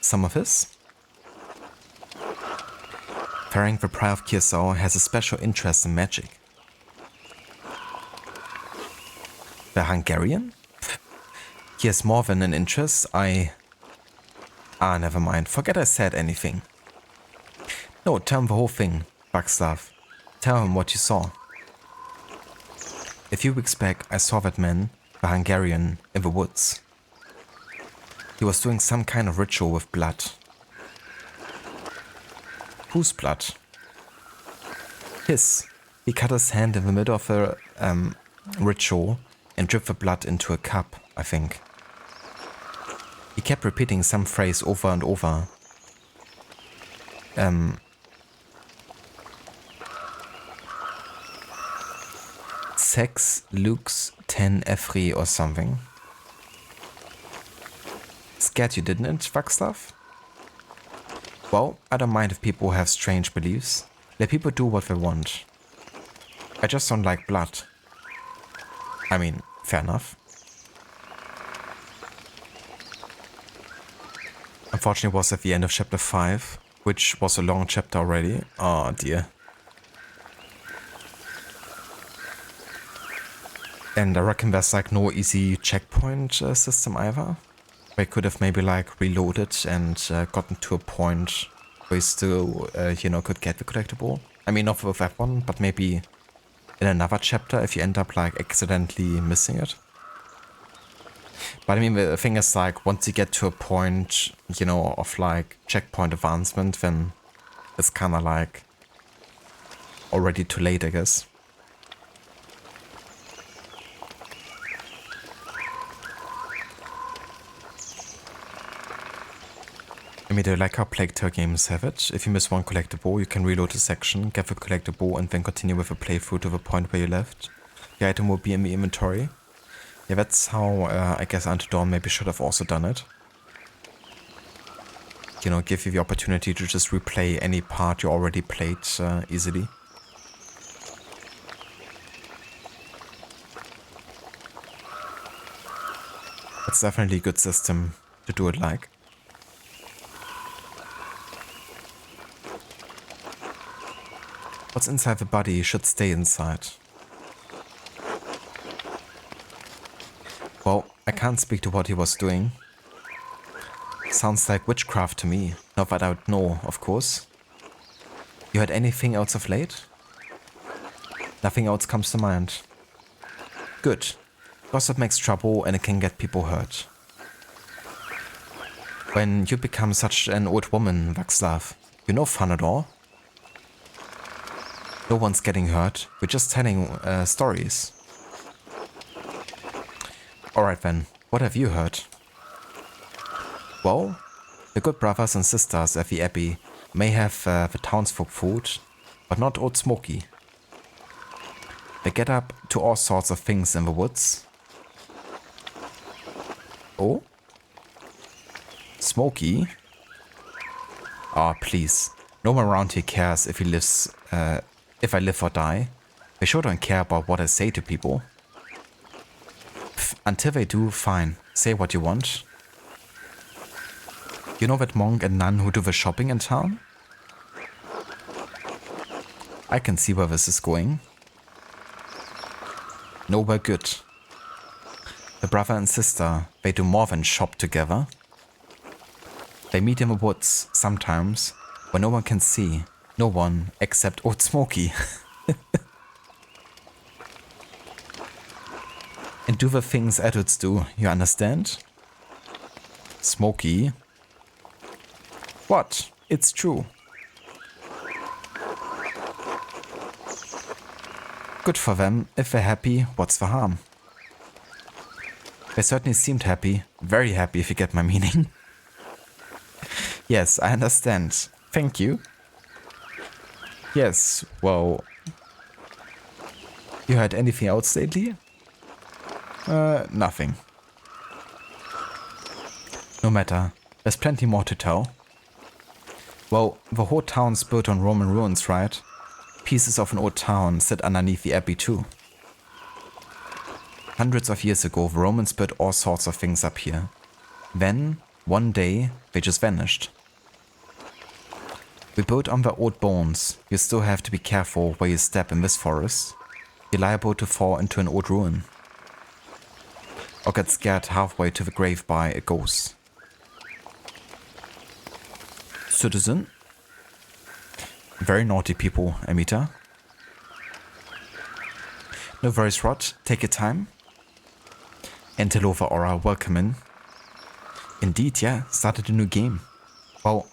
A: some of his. Ferenc the Prior of Kirsau has a special interest in magic. The Hungarian? He has more than an interest. Never mind. Forget I said anything. No, tell him the whole thing, Václav. Tell him what you saw. A few weeks back, I saw that man, the Hungarian, in the woods. He was doing some kind of ritual with blood. Whose blood? His. He cut his hand in the middle of the ritual and dripped the blood into a cup, I think. He kept repeating some phrase over and over. Sex lux ten Efri or something. Scared you, didn't it, Václav? Well, I don't mind if people have strange beliefs. Let people do what they want. I just don't like blood. I mean, fair enough. Unfortunately, it was at the end of chapter 5, which was a long chapter already. Oh dear. And I reckon there's like no easy checkpoint system either. They could have maybe like reloaded and gotten to a point where you still, could get the collectible. I mean, not with that one, but maybe in another chapter if you end up like accidentally missing it. But I mean, the thing is like, once you get to a point, of like checkpoint advancement, then it's kind of like already too late, I guess. I mean, I like how Plague Tale games have it. If you miss one collectible, you can reload a section, get the collectible, and then continue with a playthrough to the point where you left. The item will be in the inventory. Yeah, that's how I guess Until Dawn maybe should have also done it. Give you the opportunity to just replay any part you already played easily. That's definitely a good system to do it like. What's inside the body should stay inside. Well, I can't speak to what he was doing. Sounds like witchcraft to me. Not that I would know, of course. You heard anything else of late? Nothing else comes to mind. Good. Gossip makes trouble and it can get people hurt. When you become such an old woman, Václav, you know fun at all? No one's getting hurt. We're just telling stories. Alright then, what have you heard? Well, the good brothers and sisters at the Abbey may have the townsfolk food, but not Old Smoky. They get up to all sorts of things in the woods. Oh? Smoky? Ah, please. No one around here cares if he lives, if I live or die. They sure don't care about what I say to people. Pff, until they do, fine. Say what you want. You know that monk and nun who do the shopping in town? I can see where this is going. Nowhere good. The brother and sister, they do more than shop together. They meet in the woods, sometimes, where no one can see. No one except Old Smoky. And do the things adults do, you understand? Smoky. What? It's true. Good for them. If they're happy, what's the harm? They certainly seemed happy. Very happy, if you get my meaning. Yes, I understand. Thank you. Yes, well... You heard anything else lately? Nothing. No matter. There's plenty more to tell. Well, the whole town's built on Roman ruins, right? Pieces of an old town sit underneath the abbey too. Hundreds of years ago, the Romans built all sorts of things up here. Then, one day, they just vanished. We built on the old bones. You still have to be careful where you step in this forest. You're liable to fall into an old ruin. Or get scared halfway to the grave by a ghost. Citizen? Very naughty people, Amita. No worries, Rod. Take your time. And hello, Aura. Welcome in. Indeed, yeah. Started a new game. Well,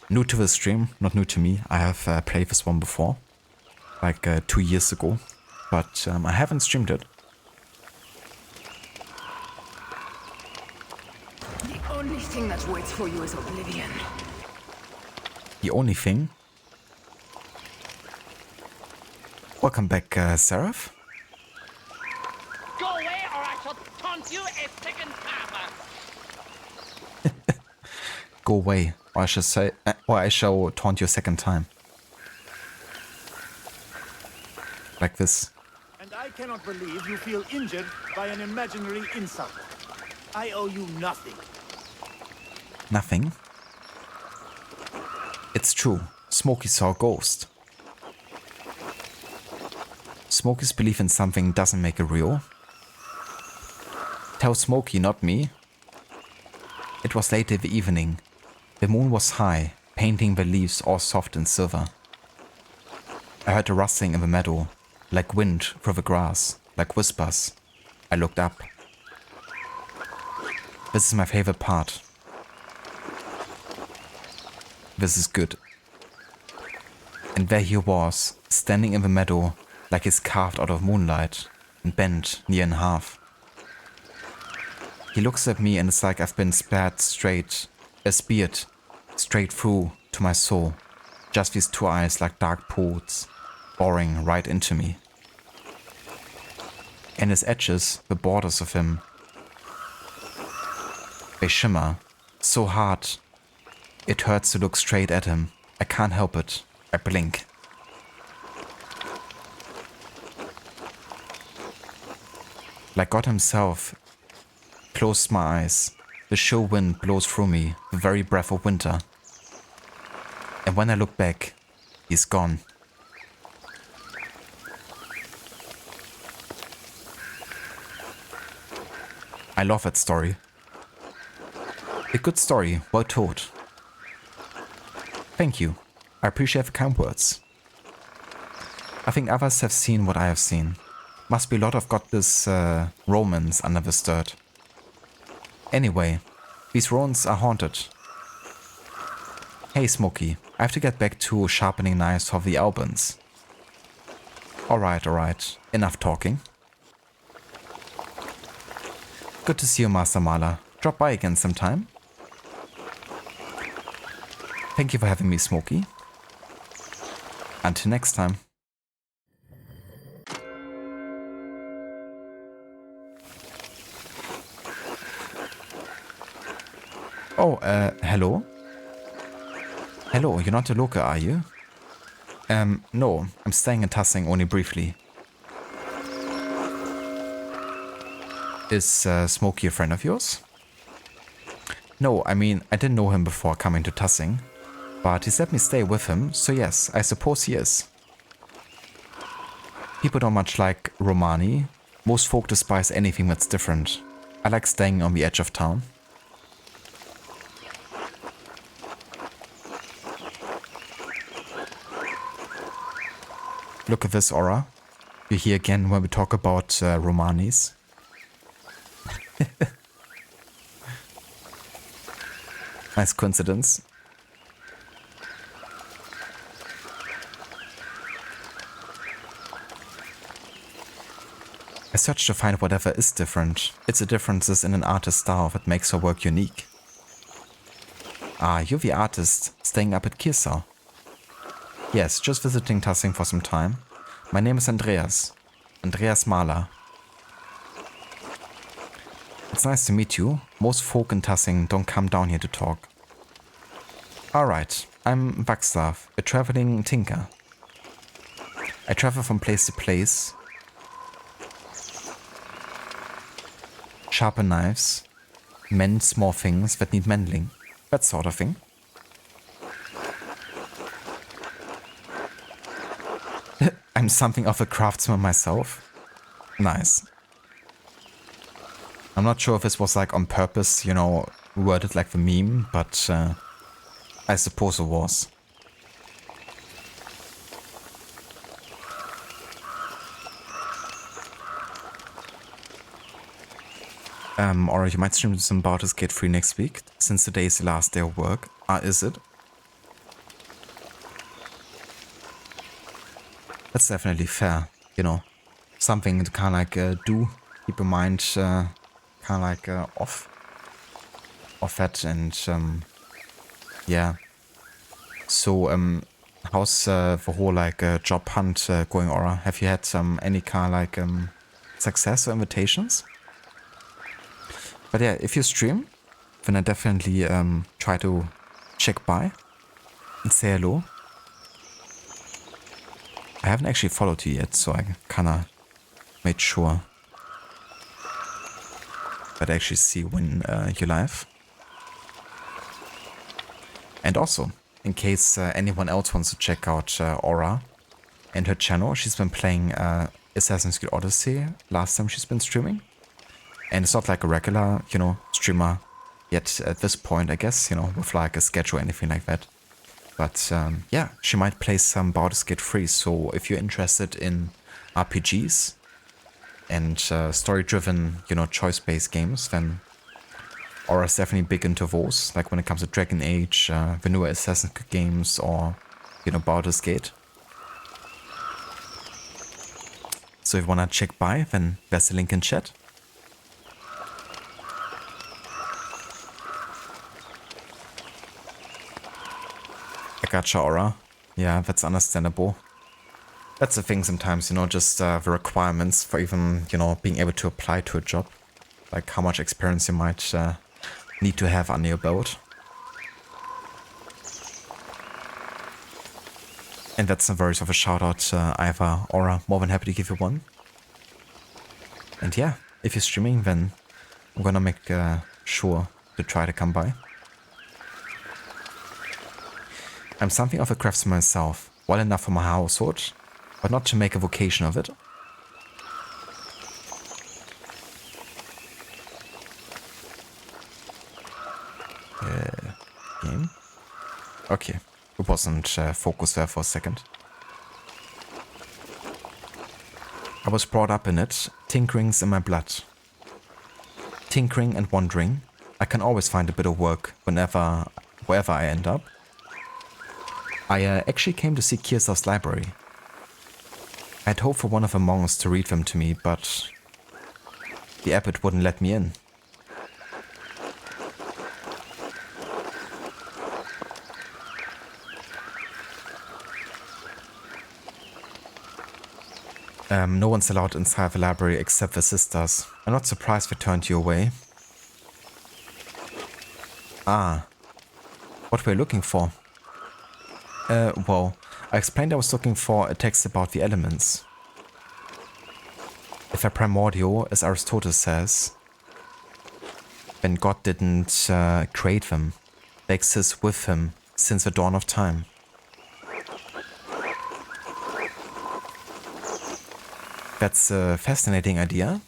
A: new to the stream, not new to me. I have played this one before. Like 2 years ago. But I haven't streamed it.
G: The only thing that waits for you is oblivion.
A: The only thing? Welcome back, Seraph.
H: Go away or I shall taunt you a second time.
A: Go away, or I shall taunt you a second time. Like this.
I: And I cannot believe you feel injured by an imaginary insult. I owe you nothing.
A: Nothing? It's true. Smokey saw a ghost. Smokey's belief in something doesn't make it real. Tell Smokey, not me. It was late in the evening. The moon was high, painting the leaves all soft and silver. I heard a rustling in the meadow, like wind through the grass, like whispers. I looked up. This is my favorite part. This is good. And there he was, standing in the meadow, like he's carved out of moonlight, and bent near in half. He looks at me and it's like I've been speared straight through to my soul. Just these two eyes like dark pools, boring right into me. And his edges, the borders of him, they shimmer so hard. It hurts to look straight at him. I can't help it. I blink. Like God himself closed my eyes. The chill wind blows through me, the very breath of winter. And when I look back, he's gone. I love that story. A good story, well told. Thank you. I appreciate the kind words. I think others have seen what I have seen. Must be a lot of godless Romans under this dirt. Anyway, these ruins are haunted. Hey Smokey, I have to get back to sharpening knives for the Albans. Alright. Enough talking. Good to see you, Master Marla. Drop by again sometime. Thank you for having me, Smokey. Until next time. Oh, hello? Hello, you're not a local, are you? No, I'm staying in Tassing only briefly. Is Smokey a friend of yours? No, I mean, I didn't know him before coming to Tassing. But he's let me stay with him, so yes, I suppose he is. People don't much like Romani. Most folk despise anything that's different. I like staying on the edge of town. Look at this aura. You're here again when we talk about Romanis. Nice coincidence. I search to find whatever is different. It's the differences in an artist's style that makes her work unique. Ah, you're the artist, staying up at Kirsau. Yes, just visiting Tassing for some time. My name is Andreas. Andreas Mahler. It's nice to meet you. Most folk in Tassing don't come down here to talk. Alright, I'm Václav, a traveling tinker. I travel from place to place. sharpen knives, mend small things that need mending, that sort of thing. I'm something of a craftsman myself. Nice. I'm not sure if this was like on purpose, you know, worded like the meme, but I suppose it was. Or you might stream some Baldur's Gate 3 next week, since today is the last day of work. Is it? That's definitely fair, you know. Something to kind of like do, keep in mind, kind of like off that, and yeah. So, how's the whole like job hunt going, Aura? Have you had any kind of like success or invitations? But yeah, if you stream, then I definitely try to check by and say hello. I haven't actually followed you yet, so I kinda made sure that I actually see when you're live. And also, in case anyone else wants to check out Aura and her channel, she's been playing Assassin's Creed Odyssey last time she's been streaming. And it's not like a regular, you know, streamer yet at this point, I guess, you know, with like a schedule or anything like that. But yeah, she might play some Baldur's Gate 3, so if you're interested in RPGs and story-driven, you know, choice-based games, then Aura's definitely big into those, like when it comes to Dragon Age, the newer Assassin's Creed games, or, you know, Baldur's Gate. So if you wanna check by, then there's a link in chat. I gotcha, Aura. Yeah, that's understandable. That's the thing sometimes, you know, just the requirements for even, you know, being able to apply to a job. Like how much experience you might need to have under your belt. And that's no worries of a shout out either, Aura. More than happy to give you one. And yeah, if you're streaming, then I'm gonna make sure to try to come by. I'm something of a craftsman myself, well enough for my household, but not to make a vocation of it. Game? Okay, it wasn't focused there for a second. I was brought up in it, tinkering's in my blood. Tinkering and wandering, I can always find a bit of work wherever I end up. I actually came to see Kirsav's library. I had hoped for one of the monks to read them to me, but the abbot wouldn't let me in. No one's allowed inside the library except the sisters. I'm not surprised they turned you away. Ah, what were you looking for? Well, I explained I was looking for a text about the elements. If they're primordial, as Aristotle says, then God didn't create them. They exist with him since the dawn of time. That's a fascinating idea.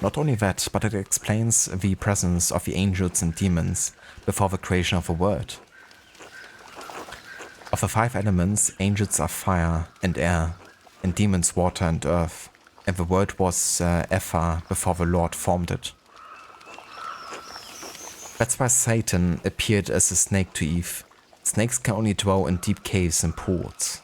A: Not only that, but it explains the presence of the angels and demons before the creation of the world. Of the 5 elements, angels are fire and air, and demons water and earth, and the world was ether before the Lord formed it. That's why Satan appeared as a snake to Eve. Snakes can only dwell in deep caves and pools.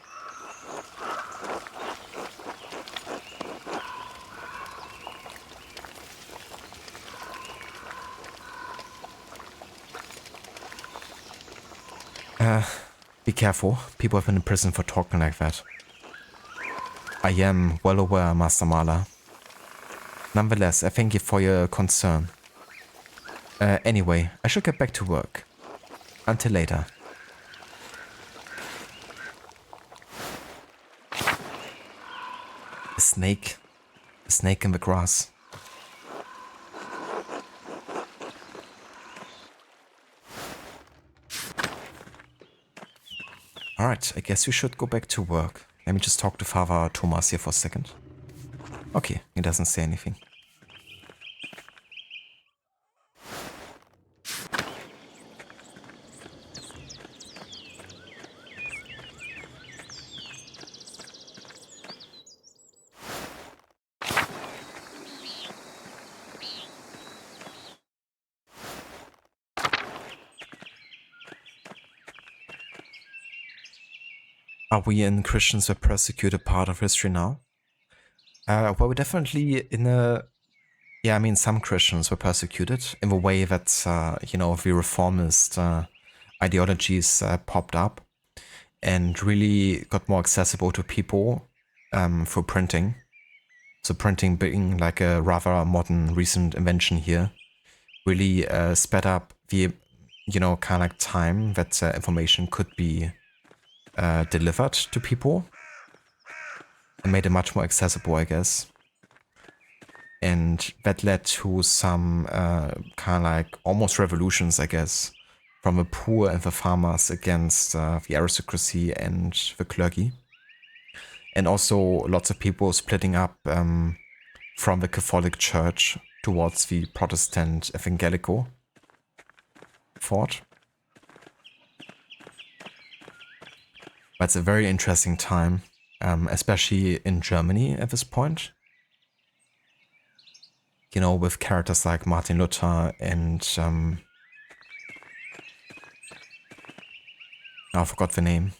A: Be careful, people have been in prison for talking like that. I am well aware, Master Mala. Nonetheless, I thank you for your concern. Anyway, I should get back to work. Until later. A snake. A snake in the grass. Alright, I guess we should go back to work. Let me just talk to Father Thomas here for a second. Okay, he doesn't say anything. Are we in Christians were persecuted part of history now? Well, we're definitely in a... Yeah, I mean, some Christians were persecuted in the way that, you know, the reformist ideologies popped up and really got more accessible to people through printing. So printing being like a rather modern recent invention here really sped up the, you know, kind of like time that information could be delivered to people and made it much more accessible, I guess. And that led to some kind of like almost revolutions, I guess, from the poor and the farmers against the aristocracy and the clergy. And also lots of people splitting up from the Catholic Church towards the Protestant evangelical thought. But it's a very interesting time, especially in Germany at this point. You know, with characters like Martin Luther and I forgot the name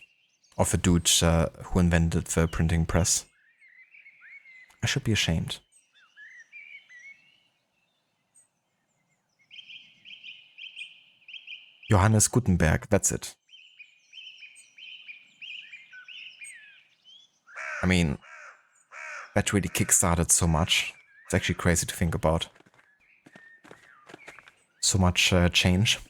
A: of the dude who invented the printing press. I should be ashamed. Johannes Gutenberg, that's it. I mean, that really kickstarted so much. It's actually crazy to think about. So much change.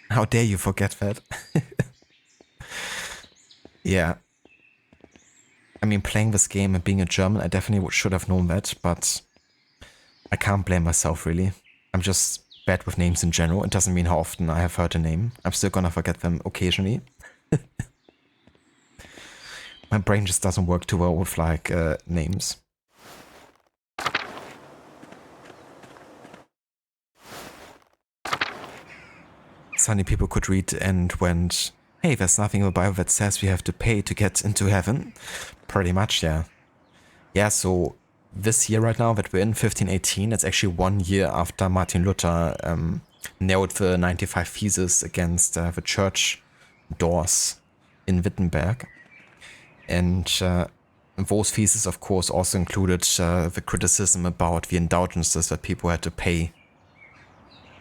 A: How dare you forget that? Yeah. I mean, playing this game and being a German, I definitely should have known that, but I can't blame myself, really. I'm just bad with names in general. It doesn't mean how often I have heard a name. I'm still gonna forget them occasionally. My brain just doesn't work too well with, like, names. Suddenly people could read and went, hey, there's nothing in the Bible that says we have to pay to get into heaven. Pretty much, yeah. Yeah, so this year right now that we're in, 1518, it's actually 1 year after Martin Luther nailed the 95 Theses against the church doors in Wittenberg. And those theses, of course, also included the criticism about the indulgences that people had to pay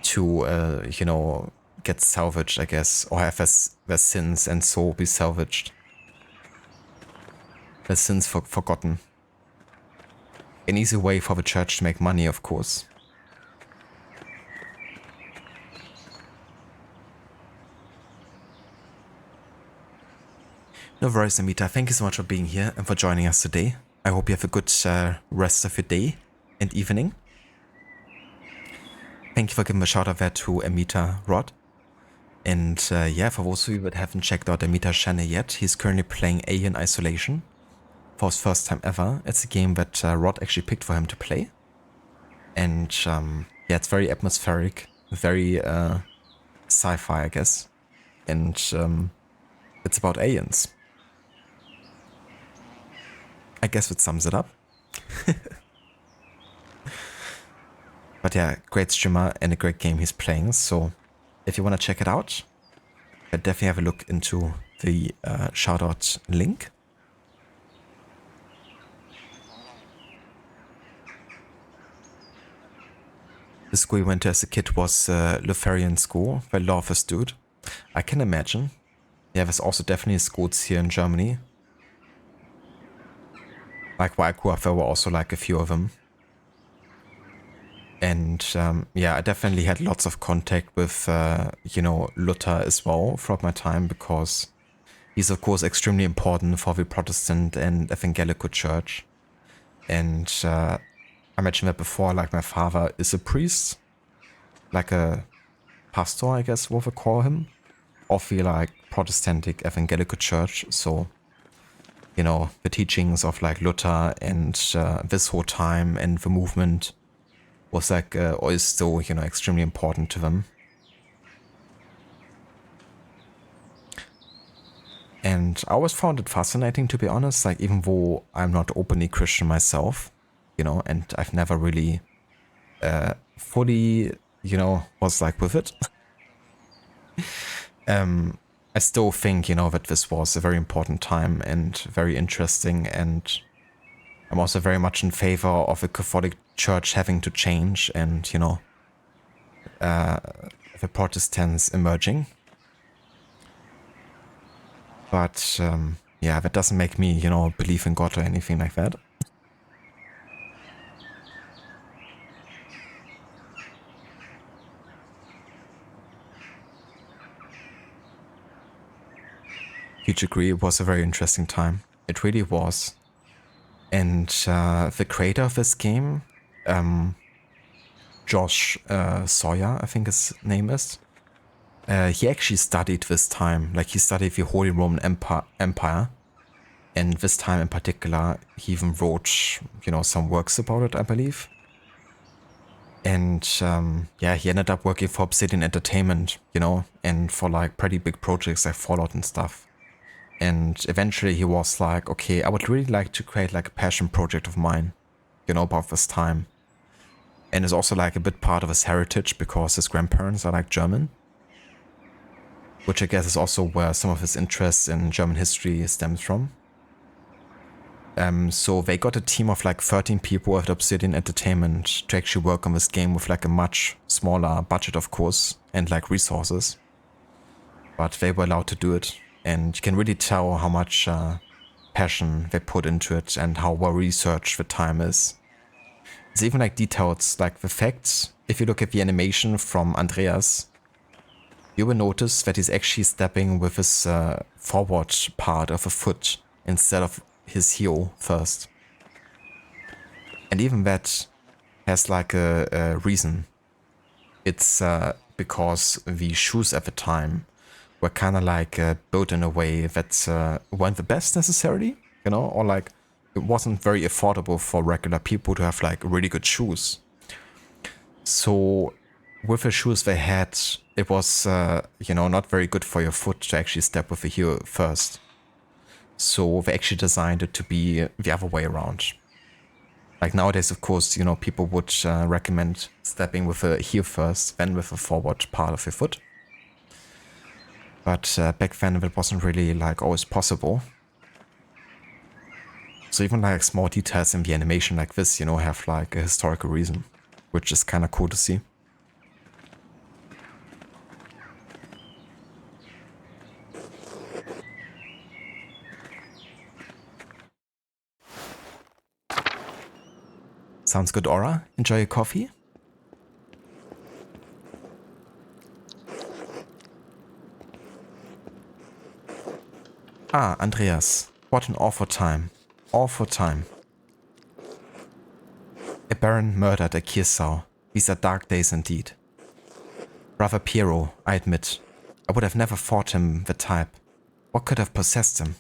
A: to, you know, get salvaged, I guess, or have their sins and so be salvaged. Their sins forgotten. An easy way for the church to make money, of course. No worries, Amita. Thank you so much for being here and for joining us today. I hope you have a good rest of your day and evening. Thank you for giving a shout out there to Amita Rod. And yeah, for those of you that haven't checked out Amita's channel yet, he's currently playing Alien Isolation for his first time ever. It's a game that Rod actually picked for him to play. And yeah, it's very atmospheric, very sci-fi, I guess. And it's about aliens. I guess that sums it up. But yeah, great streamer and a great game he's playing. So if you want to check it out, definitely have a look into the shoutout link. The school we went to as a kid was Lutheran school, very lawless dude. I can imagine. Yeah, there's also definitely schools here in Germany. Like where I grew up, there were also like a few of them. And yeah, I definitely had lots of contact with, you know, Luther as well throughout my time because He's of course extremely important for the Protestant and Evangelical Church. And I mentioned that before, like my father is a priest, like a pastor, I guess what we call him, of the like Protestantic Evangelical Church. So, you know, the teachings of like Luther and this whole time and the movement was like always still, you know, extremely important to them. And I always found it fascinating, to be honest, like even though I'm not openly Christian myself, you know, and I've never really fully, you know, was like with it. I still think, you know, that this was a very important time and very interesting, and I'm also very much in favor of the Catholic Church having to change and, you know, the Protestants emerging. But yeah, that doesn't make me, you know, believe in God or anything like that. Huge agree, it was a very interesting time. It really was. And the creator of this game, Josh Sawyer, I think his name is, he actually studied this time. Like he studied the Holy Roman Empire. And this time in particular, he even wrote, you know, some works about it, I believe. And yeah, he ended up working for Obsidian Entertainment, you know, and for like pretty big projects like Fallout and stuff. And eventually he was like, okay, I would really like to create like a passion project of mine, you know, about this time. And it's also like a bit part of his heritage because his grandparents are like German. Which I guess is also where some of his interest in German history stems from. So they got a team of like 13 people at Obsidian Entertainment to actually work on this game with like a much smaller budget, of course, and like resources. But they were allowed to do it. And you can really tell how much passion they put into it and how well researched the time is. It's even like details, like the facts. If you look at the animation from Andreas, you will notice that he's actually stepping with his forward part of a foot instead of his heel first. And even that has like a reason. It's because the shoes at the time were kind of like built in a way that weren't the best necessarily, you know, or like it wasn't very affordable for regular people to have like really good shoes. So with the shoes they had, it was, you know, not very good for your foot to actually step with the heel first. So they actually designed it to be the other way around. Like nowadays, of course, you know, people would recommend stepping with the heel first, then with the forward part of your foot. But back then it wasn't really like always possible. So even like small details in the animation like this, you know, have like a historical reason, which is kind of cool to see. Sounds good, Aura. Enjoy your coffee. Ah, Andreas. What an awful time. Awful time. A baron murdered a Kirsau. These are dark days indeed. Brother Piero, I admit. I would have never thought him the type. What could have possessed him?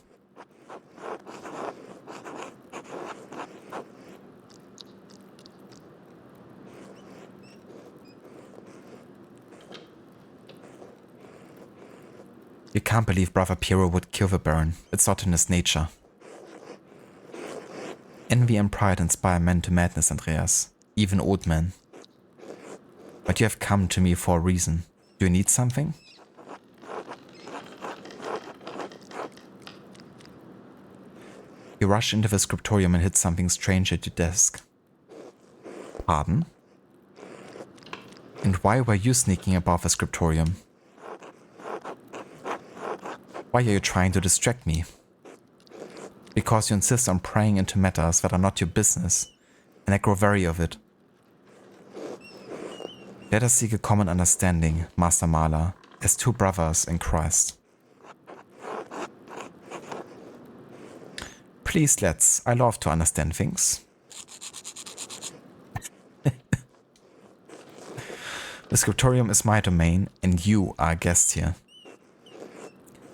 A: You can't believe Brother Piero would kill the Baron. It's not in his nature. Envy and pride inspire men to madness, Andreas. Even old men. But you have come to me for a reason. Do you need something? You rush into the scriptorium and hit something strange at your desk. Pardon? And why were you sneaking above the scriptorium? Why are you trying to distract me? Because you insist on prying into matters that are not your business, and I grow weary of it. Let us seek a common understanding, Master Marla, as two brothers in Christ. Please, let's. I love to understand things. The scriptorium is my domain, and you are a guest here.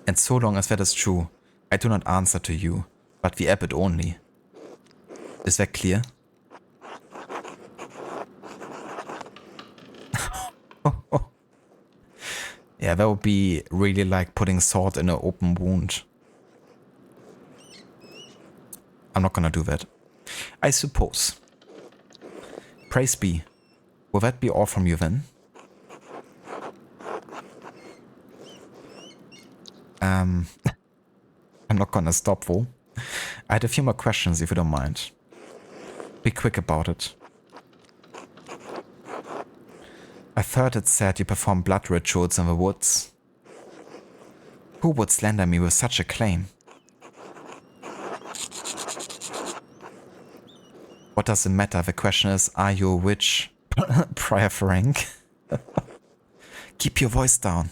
A: And so long as that is true, I do not answer to you, but the abbot only. Is that clear? Yeah, that would be really like putting salt in an open wound. I'm not gonna do that. I suppose. Praise be. Will that be all from you then? I'm not gonna stop though. I had a few more questions if you don't mind. Be quick about it. I've heard it said you perform blood rituals in the woods. Who would slander me with such a claim? What does it matter? The question is, are you a witch? Prior Frank. Keep your voice down.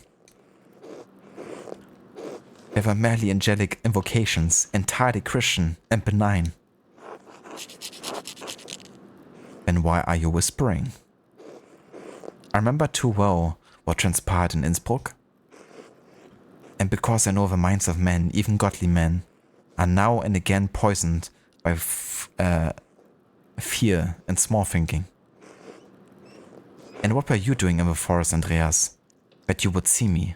A: They were merely angelic invocations, entirely Christian and benign. Then why are you whispering? I remember too well what transpired in Innsbruck. And because I know the minds of men, even godly men, are now and again poisoned by fear and small thinking. And what were you doing in the forest, Andreas, that you would see me?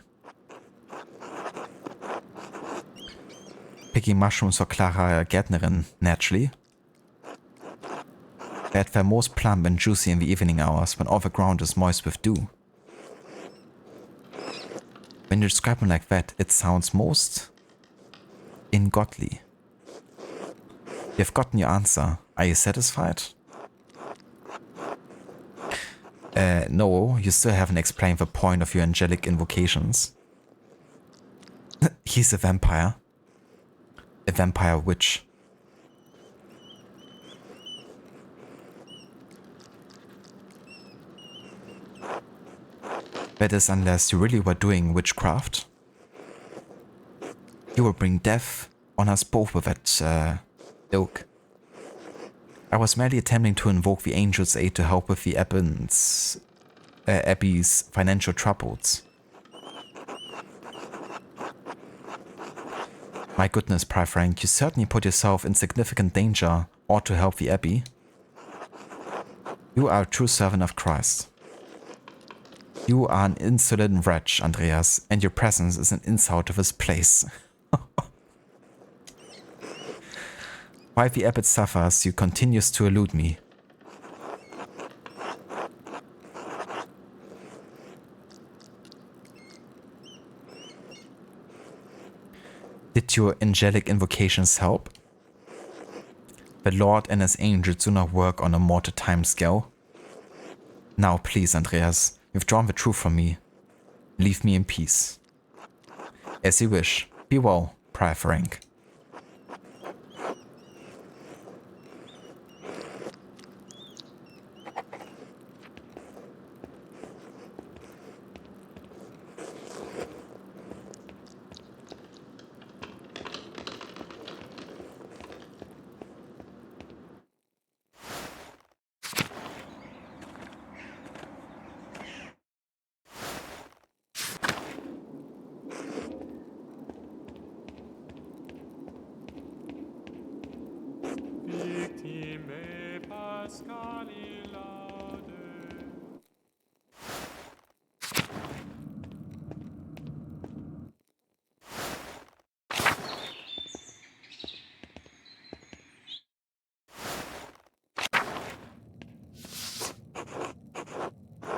A: Picking mushrooms for Clara Gärtnerin, naturally. That were most plump and juicy in the evening hours when all the ground is moist with dew. When you describe them like that, it sounds most ungodly. You've gotten your answer. Are you satisfied? No, you still haven't explained the point of your angelic invocations. He's a vampire. A vampire witch. That is, unless you really were doing witchcraft. You will bring death on us both with that ilk. I was merely attempting to invoke the angel's aid to help with the Abbey's financial troubles. My goodness, Prior Frank, you certainly put yourself in significant danger or to help the Abbey. You are a true servant of Christ. You are an insolent wretch, Andreas, and your presence is an insult to this place. While the abbot suffers, you continues to elude me. Did your angelic invocations help? The Lord and his angels do not work on a mortal timescale. Now please, Andreas, you've drawn the truth from me. Leave me in peace. As you wish. Be well, Prior Frank.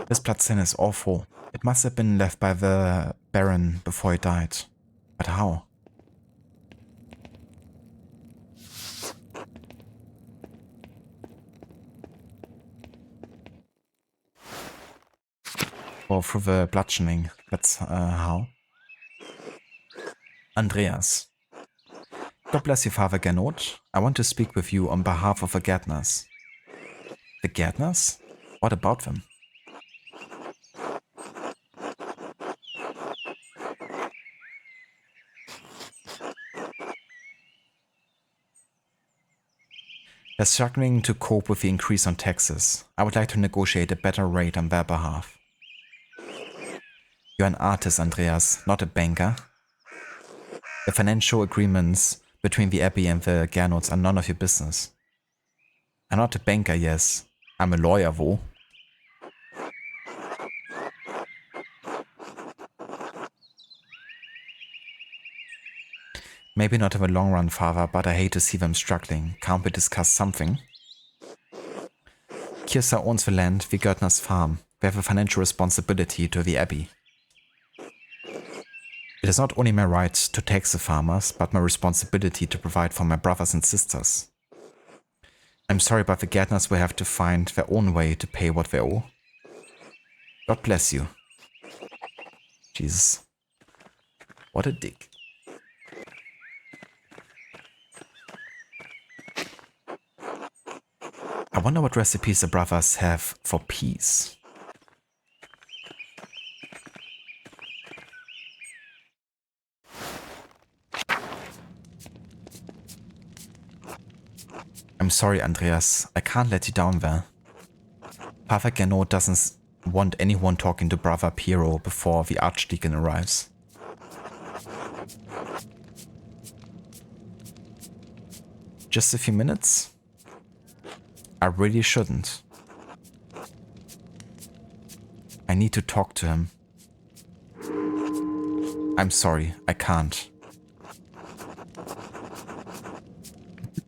A: This bloodstain is awful. It must have been left by the Baron before he died. But how? Or through the bludgeoning. That's how. Andreas. God bless you, Father Gernot. I want to speak with you on behalf of the Gärtners. The Gärtners? What about them? They're struggling to cope with the increase on taxes. I would like to negotiate a better rate on their behalf. You're an artist, Andreas, not a banker. The financial agreements between the Abbey and the Gernauts are none of your business. I'm not a banker, yes. I'm a lawyer, though. Maybe not in the long run, father, but I hate to see them struggling. Can't we discuss something? Kirsa owns the land, the Gärtner's farm. We have a financial responsibility to the Abbey. It is not only my right to tax the farmers, but my responsibility to provide for my brothers and sisters. I'm sorry, but the Gärtners will have to find their own way to pay what they owe. God bless you. Jesus. What a dick. I wonder what recipes the brothers have for peace. I'm sorry, Andreas. I can't let you down there. Father Gernot doesn't want anyone talking to Brother Piero before the Archdeacon arrives. Just a few minutes? I really shouldn't. I need to talk to him. I'm sorry, I can't.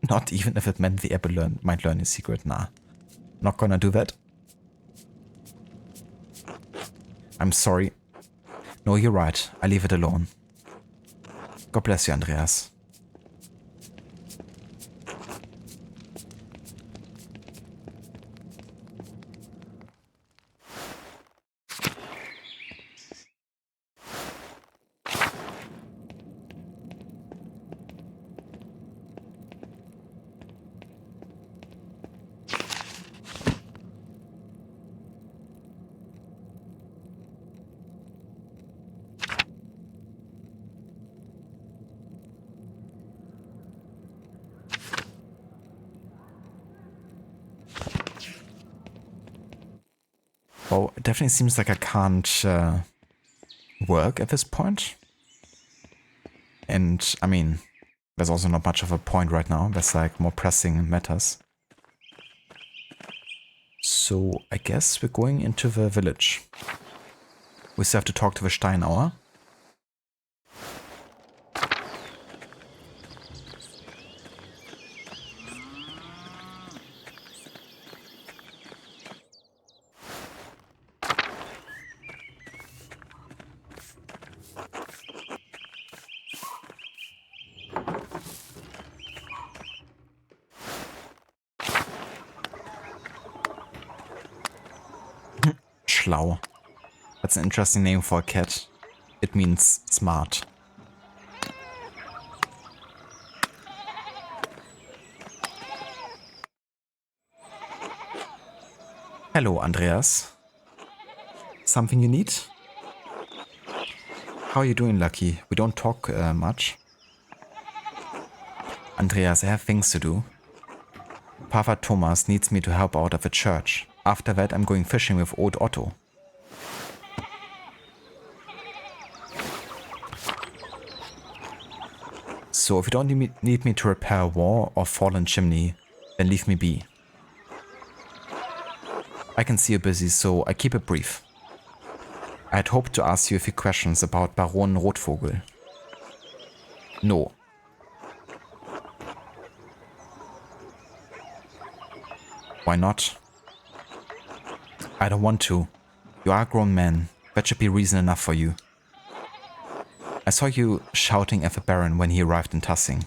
A: Not even if it meant the Abbey might learn his secret. Nah, not gonna do that. I'm sorry. No, you're right. I leave it alone. God bless you, Andreas. Well, it definitely seems like I can't work at this point. And, I mean, there's also not much of a point right now. There's like more pressing matters. So, I guess we're going into the village. We still have to talk to the Steinauer. Schlau. That's an interesting name for a cat. It means smart. Hello, Andreas. Something you need? How are you doing, Lucky? We don't talk much. Andreas, I have things to do. Father Thomas needs me to help out at the church. After that, I'm going fishing with old Otto. So if you don't need me to repair a wall or fallen chimney, then leave me be. I can see you're busy, so I keep it brief. I had hoped to ask you a few questions about Baron Rotvogel. No. Why not? I don't want to. You are a grown man. That should be reason enough for you. I saw you shouting at the Baron when he arrived in Tassing.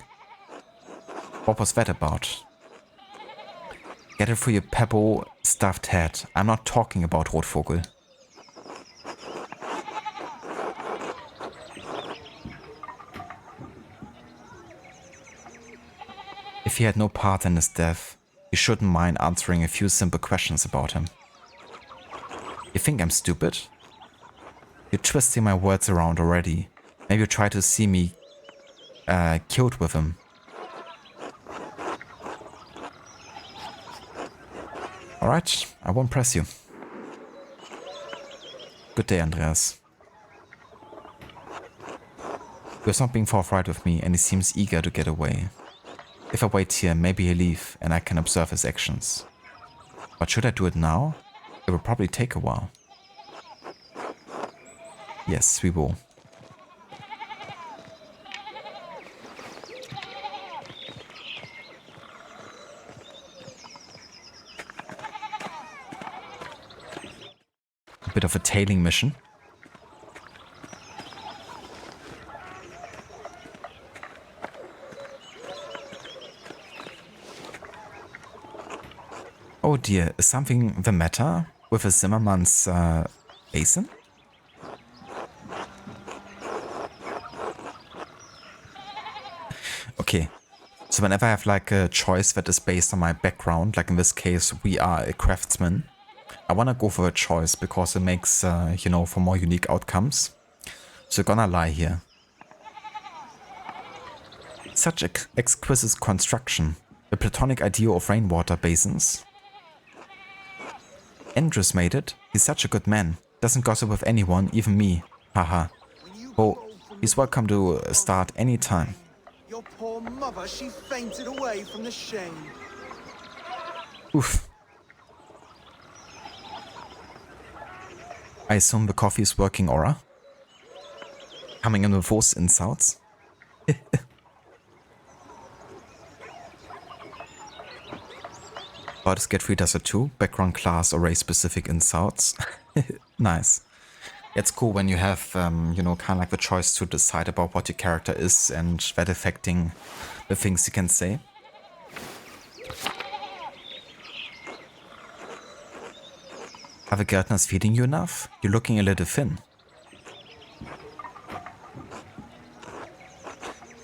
A: What was that about? Get it through your pebble stuffed head. I'm not talking about Rotvogel. If he had no part in his death, you shouldn't mind answering a few simple questions about him. You think I'm stupid? You're twisting my words around already. Maybe you try to see me killed with him. Alright, I won't press you. Good day, Andreas. He was not being forthright with me and he seems eager to get away. If I wait here, maybe he'll leave and I can observe his actions. But should I do it now? It will probably take a while. Yes, we will. A bit of a tailing mission. Oh dear, is something the matter with a Zimmerman's basin? Okay, so whenever I have like a choice that is based on my background, like in this case we are a craftsman, I wanna go for a choice because it makes, you know, for more unique outcomes. So gonna lie here. Such exquisite construction, the platonic idea of rainwater basins. Andrews made it. He's such a good man. Doesn't gossip with anyone, even me. Haha. Oh, he's welcome to start any time.
J: Your poor mother, she fainted away from the shame.
A: Oof. I assume the coffee is working, Aura. Coming in with those insults. Baldur's Gate 3 does it too. Background class or race specific insults. Nice. It's cool when you have, you know, kind of like the choice to decide about what your character is and that affecting the things you can say. Are the gardeners feeding you enough? You're looking a little thin.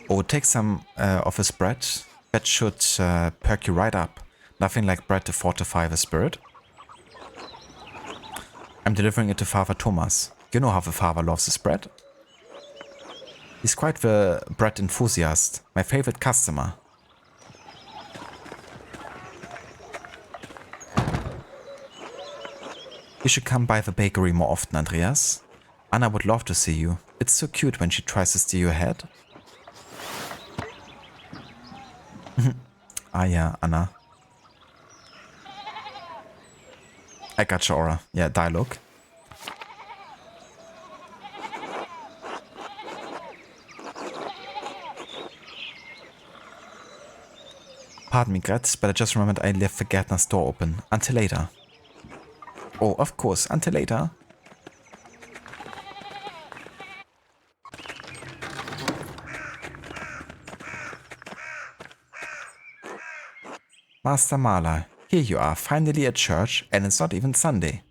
A: Oh, take some of his bread. That should perk you right up. Nothing like bread to fortify the spirit. I'm delivering it to Father Thomas. You know how the father loves his bread. He's quite the bread enthusiast. My favorite customer. You should come by the bakery more often, Andreas. Anna would love to see you. It's so cute when she tries to steal your head. Ah yeah, Anna. I gotcha, Aura. Yeah, dialogue. Pardon me, Gret, but I just remembered I left the Gärtner's door open. Until later. Oh, of course, until later. Master Marla, here you are, finally at church, and it's not even Sunday.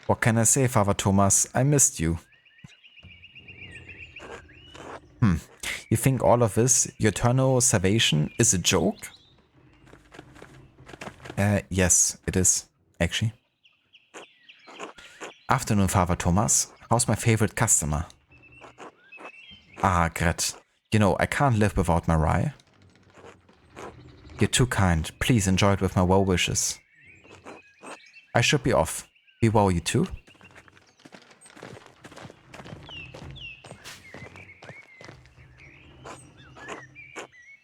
A: What can I say, Father Thomas? I missed you. You think all of this, your eternal salvation, is a joke? Yes, it is, actually. Afternoon, Father Thomas. How's my favorite customer? Ah, Gret. You know, I can't live without my rye. You're too kind. Please enjoy it with my well wishes. I should be off. Be well, you too.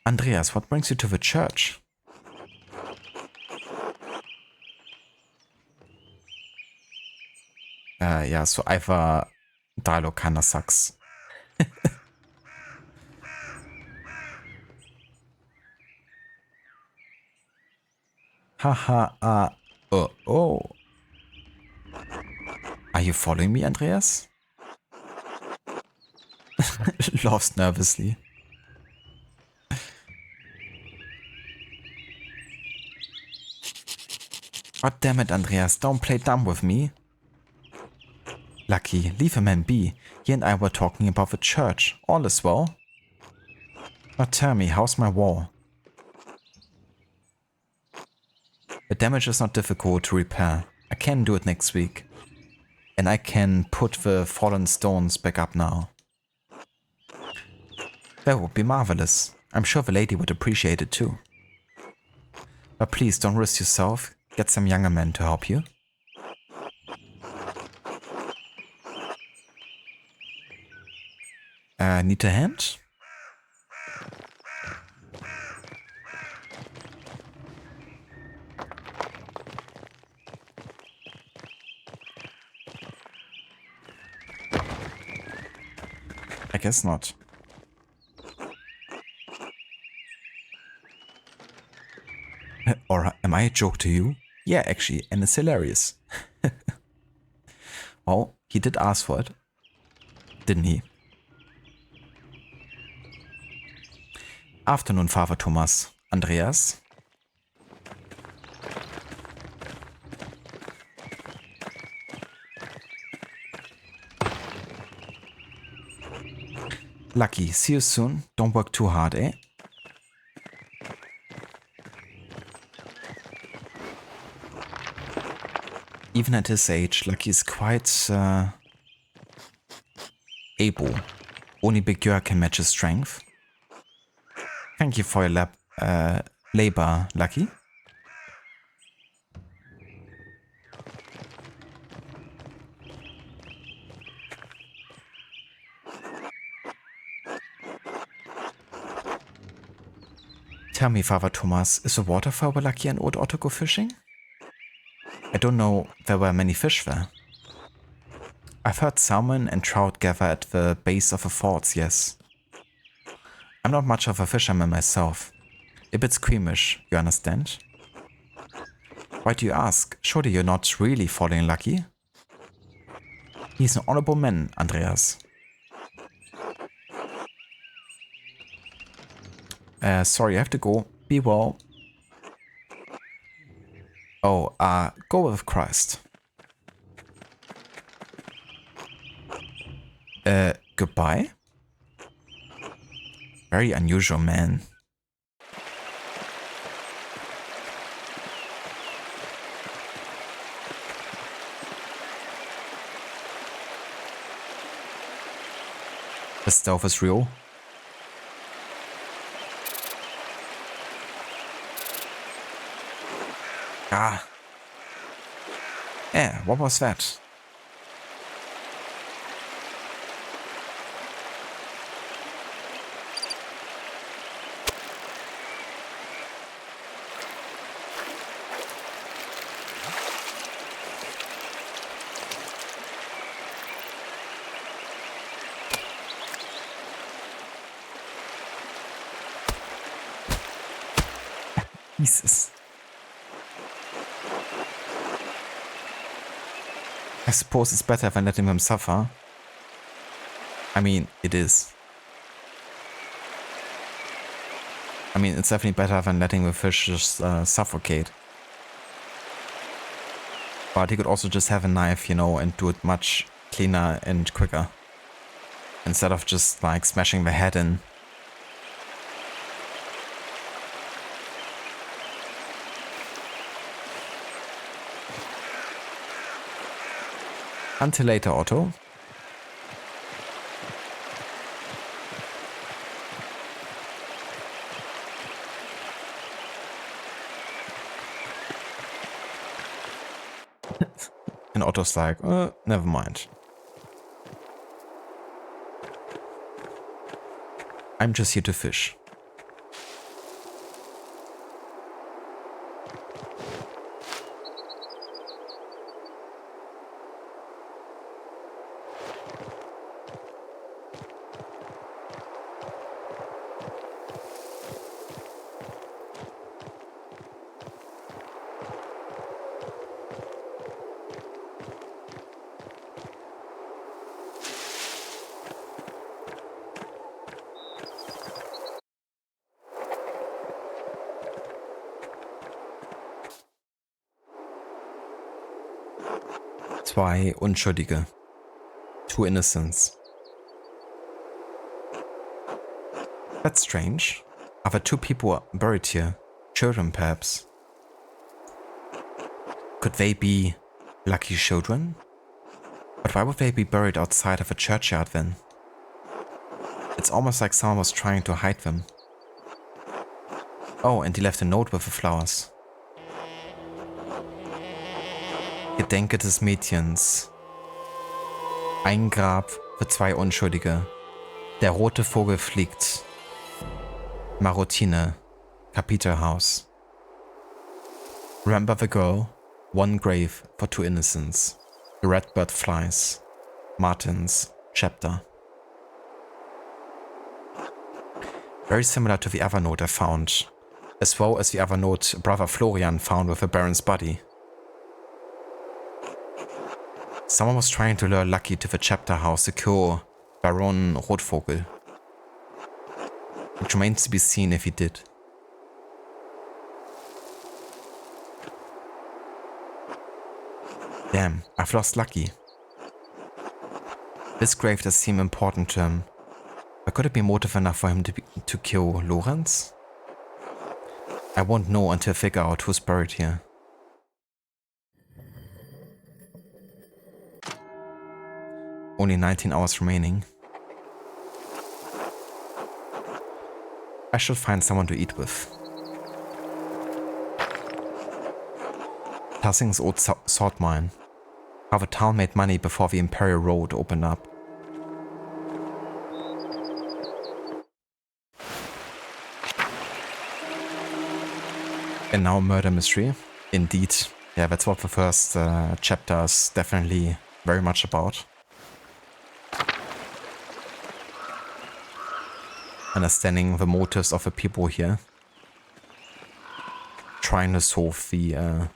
A: Andreas, what brings you to the church? Yeah, so either dialogue kinda sucks. Haha, oh. Are you following me, Andreas? Lost nervously. God damn it, Andreas, don't play dumb with me. Lucky, leave a man be. He and I were talking about the church. All is well. Now tell me, how's my wall? The damage is not difficult to repair. I can do it next week. And I can put the fallen stones back up now. That would be marvelous. I'm sure the lady would appreciate it too. But please don't risk yourself. Get some younger men to help you. Need a hand? I guess not. Or am I a joke to you? Yeah, actually, and it's hilarious. Well, he did ask for it, didn't he? Afternoon, Father Thomas. Andreas? Lucky, see you soon. Don't work too hard, eh? Even at his age, Lucky is quite able. Only Big Yor can match his strength. Thank you for your labor, Lucky. Tell me, Father Thomas, is the waterfowl where Lucky and old Otto go fishing? I don't know there were many fish there. I've heard salmon and trout gather at the base of the forts, yes. I'm not much of a fisherman myself. A bit squeamish, you understand? Why do you ask? Surely you're not really following Lucky? He's an honorable man, Andreas. Sorry, I have to go. Be well. Oh, go with Christ. Goodbye? Very unusual man. The stealth is real. Ah. Yeah, what was that? Jesus. I suppose it's better than letting them suffer. I mean, it is. I mean, it's definitely better than letting the fish just suffocate. But he could also just have a knife, you know, and do it much cleaner and quicker. Instead of just like smashing the head in. Until later, Otto. And Otto's like, never mind. I'm just here to fish. Zwei Unschuldige. Two innocents. That's strange. Are there two people buried here? Children, perhaps. Could they be Lucky's children? But why would they be buried outside of a churchyard then? It's almost like someone was trying to hide them. Oh, and he left a note with the flowers. Gedenke des Mädchens. Ein Grab für 2 Unschuldige. Der rote Vogel fliegt. Marotine. Kapitelhaus. Remember the girl. 1 grave for 2 innocents. The red bird flies. Martin's chapter. Very similar to the other note I found, as well as the other note brother Florian found with the Baron's body. Someone was trying to lure Lucky to the chapter house to kill Baron Rotvogel. It remains to be seen if he did. Damn, I've lost Lucky. This grave does seem important to him. But could it be motive enough for him to kill Lorenz? I won't know until I figure out who's buried here. Only 19 hours remaining. I should find someone to eat with. Tassing's old salt mine. How the town made money before the Imperial Road opened up. And now murder mystery. Indeed. Yeah, that's what the first chapter is definitely very much about. Understanding the motives of the people here. Trying to solve the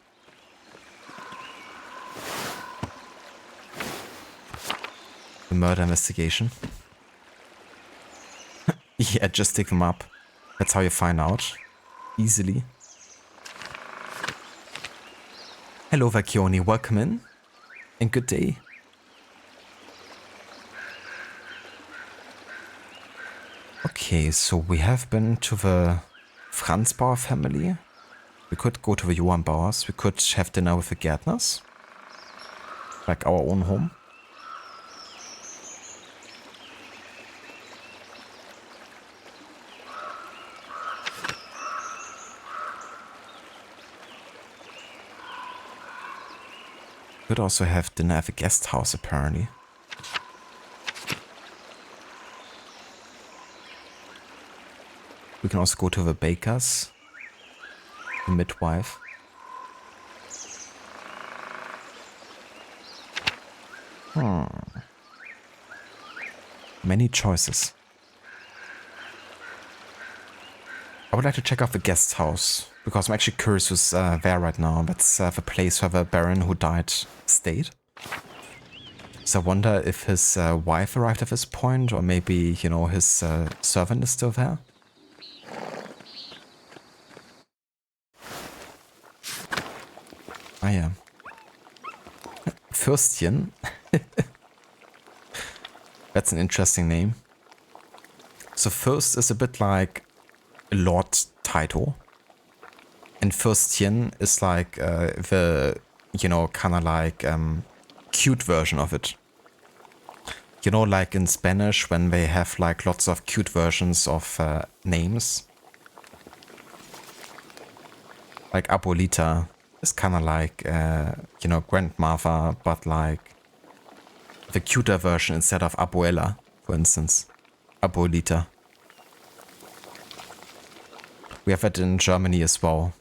A: murder investigation. Yeah, just dig them up. That's how you find out. Easily. Hello Vacchioni, welcome in. And good day. Okay, so we have been to the Franz Bauer family. We could go to the Johann Bauers. We could have dinner with the Gärtners. Like our own home. Could also have dinner at the guest house apparently. We can also go to the baker's, the midwife. Many choices. I would like to check out the guest house, because I'm actually curious who's there right now. That's the place where the Baron who died stayed. So I wonder if his wife arrived at this point, or maybe, you know, his servant is still there. Ah yeah. Fürstchen. That's an interesting name. So Fürst is a bit like a lord title. And Fürstchen is like the, you know, kind of like cute version of it. You know, like in Spanish when they have like lots of cute versions of names. Like Abuelita is kind of like, you know, grandmother, but like the cuter version instead of Abuela, for instance. Abuelita. We have it in Germany as well.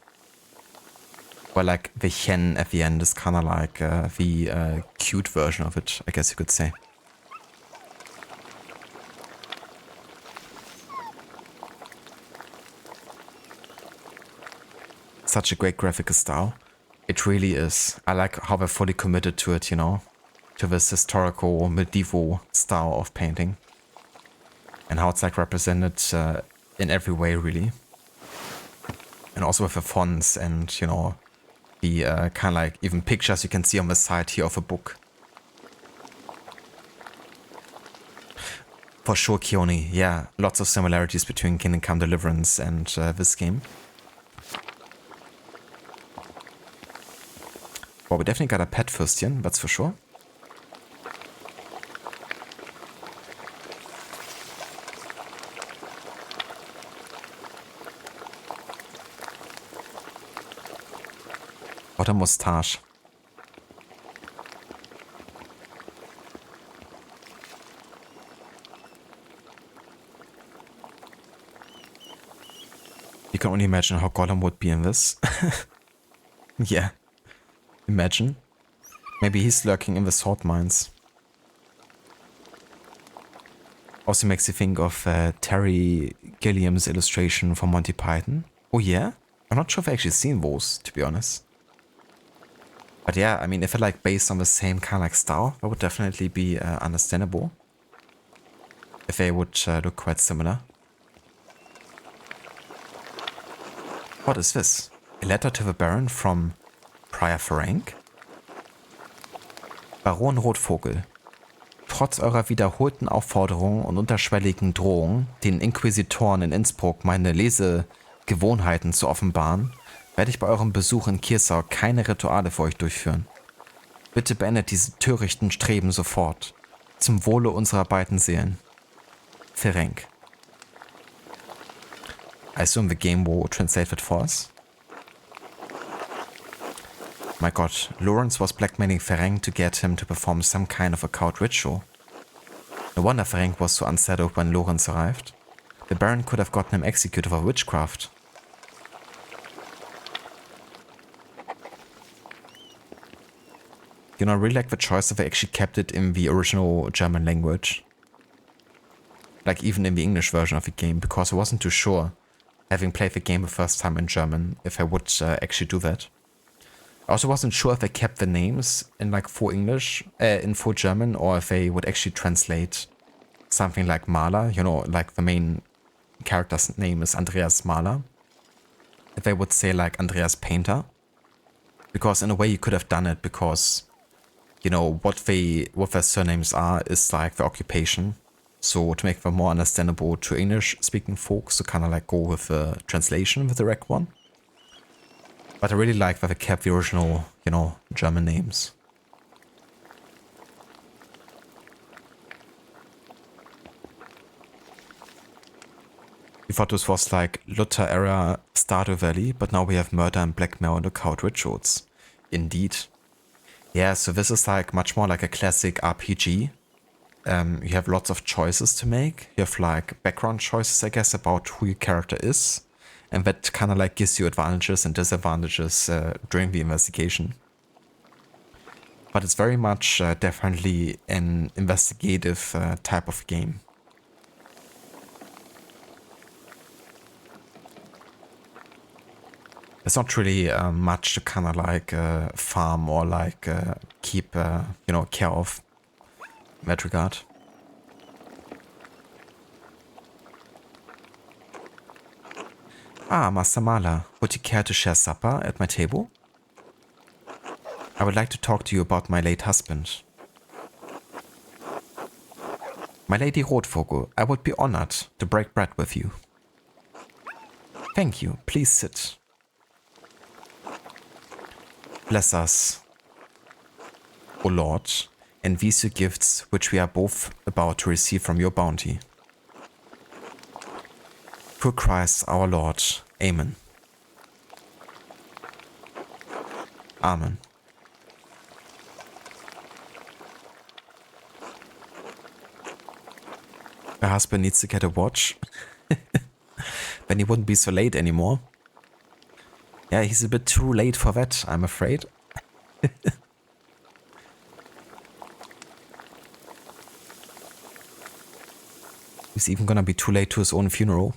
A: Where like the Chen at the end is kind of like the cute version of it, I guess you could say. Such a great graphical style. It really is. I like how they're fully committed to it, you know, to this historical medieval style of painting. And how it's like represented in every way, really. And also with the fonts and, you know, the kind of like even pictures you can see on the side here of a book. For sure, Keone, yeah, lots of similarities between Kingdom Come Deliverance and this game. Well, we definitely got a pet Fürstchen, that's for sure. Got a mustache. You can only imagine how Gollum would be in this. Yeah. Imagine. Maybe he's lurking in the sword mines. Also makes you think of Terry Gilliam's illustration from Monty Python. Oh yeah? I'm not sure if I've actually seen those, to be honest. But yeah, I mean, if they're like based on the same kind of like style, that would definitely be understandable. If they would look quite similar. What is this? A letter to the Baron from Prior Ferenc? Baron Rotvogel. Trotz eurer wiederholten Aufforderungen und unterschwelligen Drohungen, den Inquisitoren in Innsbruck meine Lesegewohnheiten zu offenbaren, werde ich bei eurem Besuch in Kirsau keine Rituale für euch durchführen. Bitte beendet diese törichten Streben sofort. Zum Wohle unserer beiden Seelen. Ferenc. I assume the game will translate that for us. My god, Lawrence was blackmailing Ferenc to get him to perform some kind of occult ritual. No wonder Ferenc was so unsettled when Lawrence arrived. The Baron could have gotten him executed for witchcraft. You know, I really like the choice that they actually kept it in the original German language. Like even in the English version of the game, because I wasn't too sure, having played the game the first time in German, if I would actually do that. I also wasn't sure if they kept the names in like full English, in full German, or if they would actually translate something like Maler, you know, like the main character's name is Andreas Maler. If they would say like Andreas Painter. Because in a way you could have done it because, you know, what their surnames are is like the occupation. So to make them more understandable to English speaking folks, to kind of like go with the translation, the direct one. But I really like that they kept the original, you know, German names. We thought this was like Luther era Stardew Valley, but now we have murder and blackmail and occult rituals. Indeed. Yeah, so this is like much more like a classic RPG. You have lots of choices to make. You have like background choices, I guess, about who your character is. And that kind of like gives you advantages and disadvantages during the investigation. But it's very much definitely an investigative type of game. There's not really much to kind of like farm or like keep, you know, care of in that regard. Ah, Master Mala, would you care to share supper at my table? I would like to talk to you about my late husband. My Lady Rotvogel, I would be honored to break bread with you. Thank you, please sit. Bless us, O Lord, and these your gifts which we are both about to receive from your bounty. Through Christ our Lord. Amen. Amen. Her husband needs to get a watch. Then he wouldn't be so late anymore. Yeah, he's a bit too late for that, I'm afraid. He's even gonna be too late to his own funeral.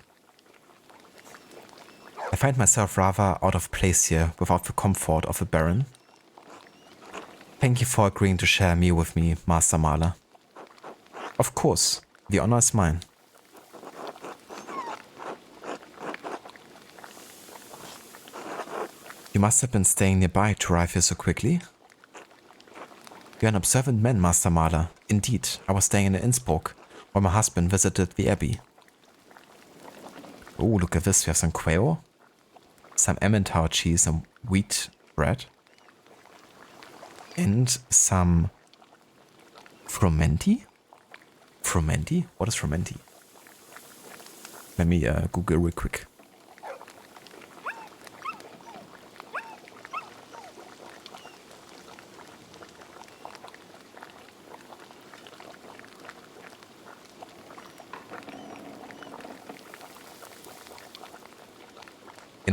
A: I find myself rather out of place here without the comfort of a Baron. Thank you for agreeing to share a meal with me, Master Mahler. Of course, the honor is mine. You must have been staying nearby to arrive here so quickly. You're an observant man, Master Mahler. Indeed, I was staying in Innsbruck, while my husband visited the abbey. Oh, look at this. We have some quail, some Emmental cheese and wheat bread, and some frumenti? Frumenti? What is frumenti? Let me Google real quick.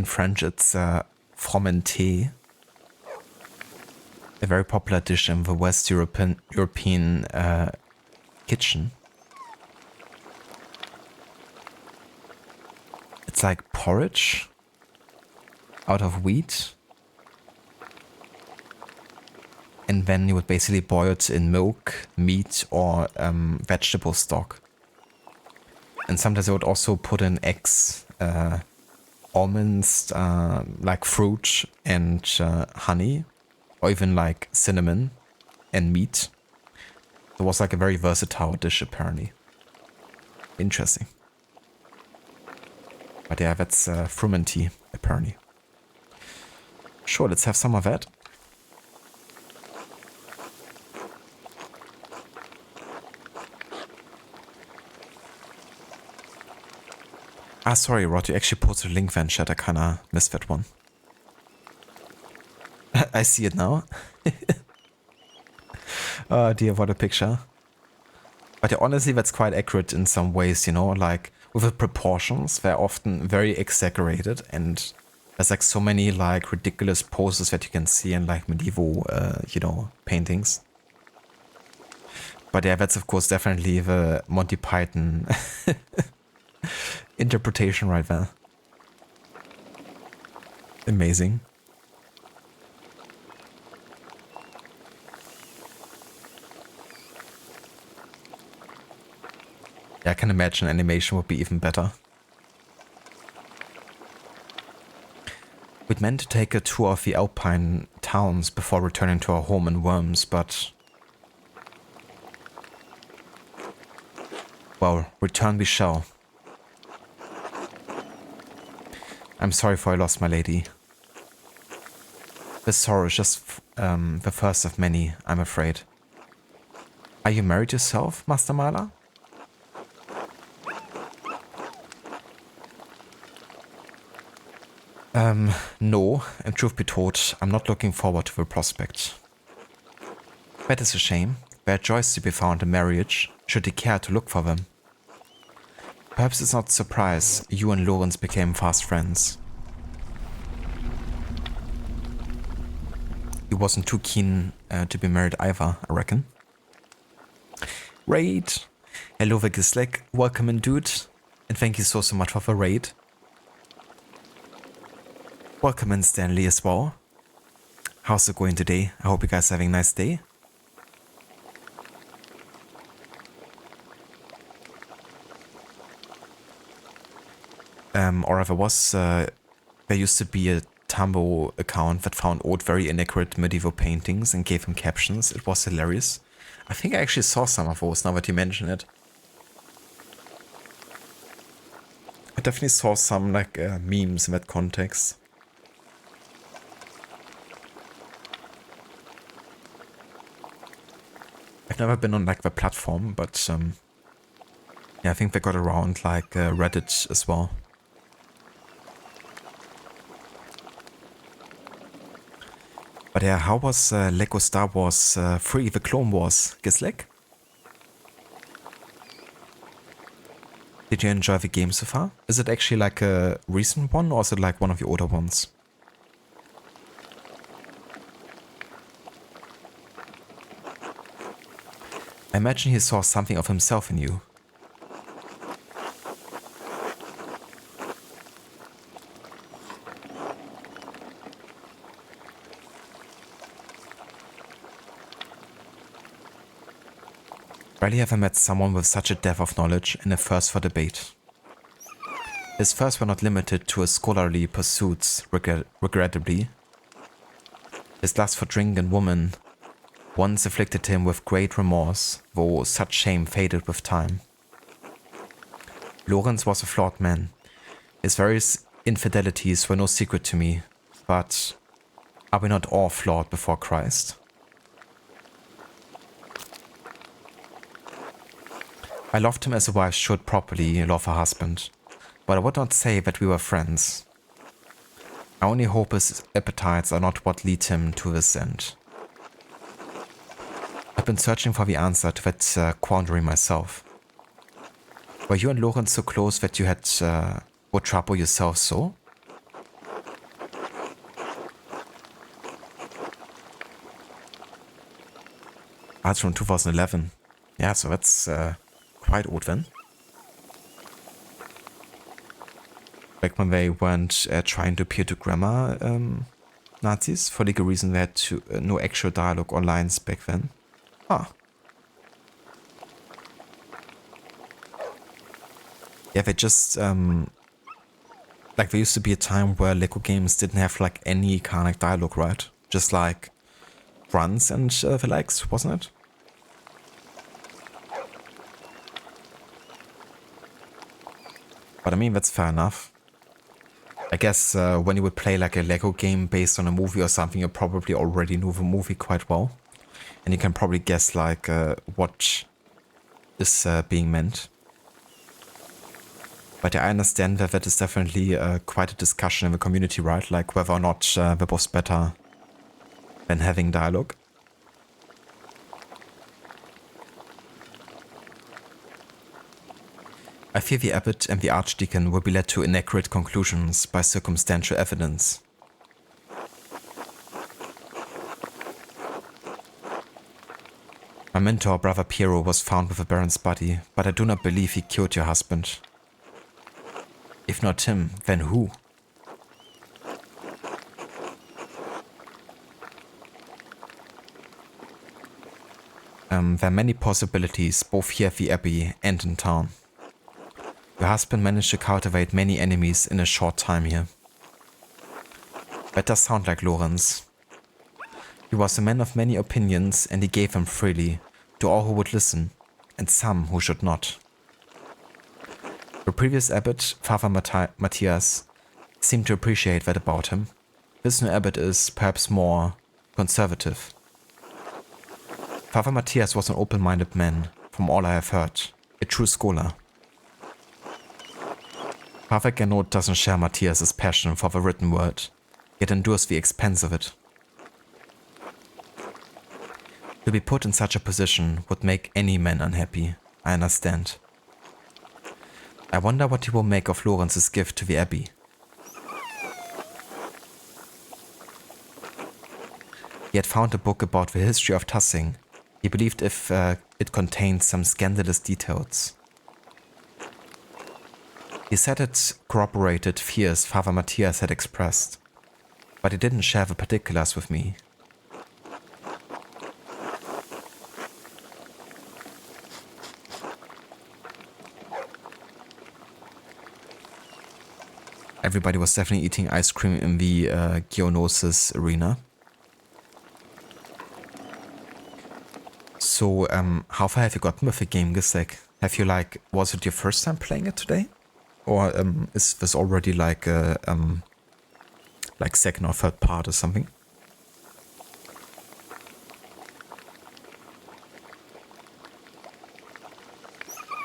A: in French it's fromenté, a very popular dish in the West European kitchen. It's like porridge out of wheat. And then you would basically boil it in milk, meat, or vegetable stock. And sometimes I would also put in eggs, almonds, like fruit and honey, or even like cinnamon and meat. It was like a very versatile dish apparently. Interesting. But yeah, that's frumenty apparently. Sure, let's have some of that. Ah, sorry, Rod, you actually posted a link then, chat. I kinda missed that one. I see it now. Oh dear, what a picture. But yeah, honestly, that's quite accurate in some ways, you know, like with the proportions, they're often very exaggerated, and there's like so many like ridiculous poses that you can see in like medieval, you know, paintings. But yeah, that's of course definitely the Monty Python interpretation right there. Amazing. Yeah, I can imagine animation would be even better. We'd meant to take a tour of the Alpine towns before returning to our home in Worms, but... well, return we shall. I'm sorry for I lost my lady. This sorrow is just the first of many, I'm afraid. Are you married yourself, Master Marla? No, and truth be told, I'm not looking forward to the prospect. That is a shame. There are joys to be found in marriage, should you care to look for them. Perhaps it's not a surprise you and Lorenz became fast friends. He wasn't too keen to be married either, I reckon. Raid! Hello Vigislek, welcome in dude, and thank you so much for the raid. Welcome in Stanley as well. How's it going today? I hope you guys are having a nice day. Or if there used to be a Tumblr account that found old, very inaccurate medieval paintings and gave them captions. It was hilarious. I think I actually saw some of those now that you mention it. I definitely saw some like memes in that context. I've never been on like the platform, but yeah, I think they got around like Reddit as well. But yeah, how was Lego Star Wars 3 The Clone Wars, Gislek? Did you enjoy the game so far? Is it actually like a recent one, or is it like one of the older ones? I imagine he saw something of himself in you. Rarely have I met someone with such a depth of knowledge and a thirst for debate. His thirsts were not limited to his scholarly pursuits, regrettably. His lust for drink and woman once afflicted him with great remorse, though such shame faded with time. Lorenz was a flawed man. His various infidelities were no secret to me, but are we not all flawed before Christ? I loved him as a wife should properly love her husband, but I would not say that we were friends. I only hope his appetites are not what lead him to this end. I've been searching for the answer to that quandary myself. Were you and Lorenz so close that you had would trouble yourself so? That's from 2011. Yeah, so that's quite old then. Back when they weren't trying to appeal to grammar Nazis. For legal reason, they had no actual dialogue or lines back then. Huh. Yeah, they just, like there used to be a time where Lego games didn't have like any kind of dialogue, right? Just like runs and the likes, wasn't it? But I mean, that's fair enough. I guess when you would play like a Lego game based on a movie or something, you probably already knew the movie quite well. And you can probably guess like what is being meant. But I understand that that is definitely quite a discussion in the community, right? Like whether or not that was better than having dialogue. I fear the abbot and the archdeacon will be led to inaccurate conclusions by circumstantial evidence. My mentor, Brother Piero, was found with the Baron's body, but I do not believe he killed your husband. If not him, then who? There are many possibilities, both here at the Abbey and in town. Your husband managed to cultivate many enemies in a short time here. That does sound like Lorenz. He was a man of many opinions and he gave them freely to all who would listen, and some who should not. The previous abbot, Father Matthias, seemed to appreciate that about him. This new abbot is perhaps more conservative. Father Matthias was an open-minded man, from all I have heard, a true scholar. Father Gernot doesn't share Matthias's passion for the written word, yet endures the expense of it. To be put in such a position would make any man unhappy, I understand. I wonder what he will make of Lorenz's gift to the Abbey. He had found a book about the history of Tassing. He believed if it contained some scandalous details. He said it corroborated fears Father Matthias had expressed, but he didn't share the particulars with me. Everybody was definitely eating ice cream in the Geonosis arena. So, how far have you gotten with the game, Gisek? Have you was it your first time playing it today? Or is this already like second or third part or something?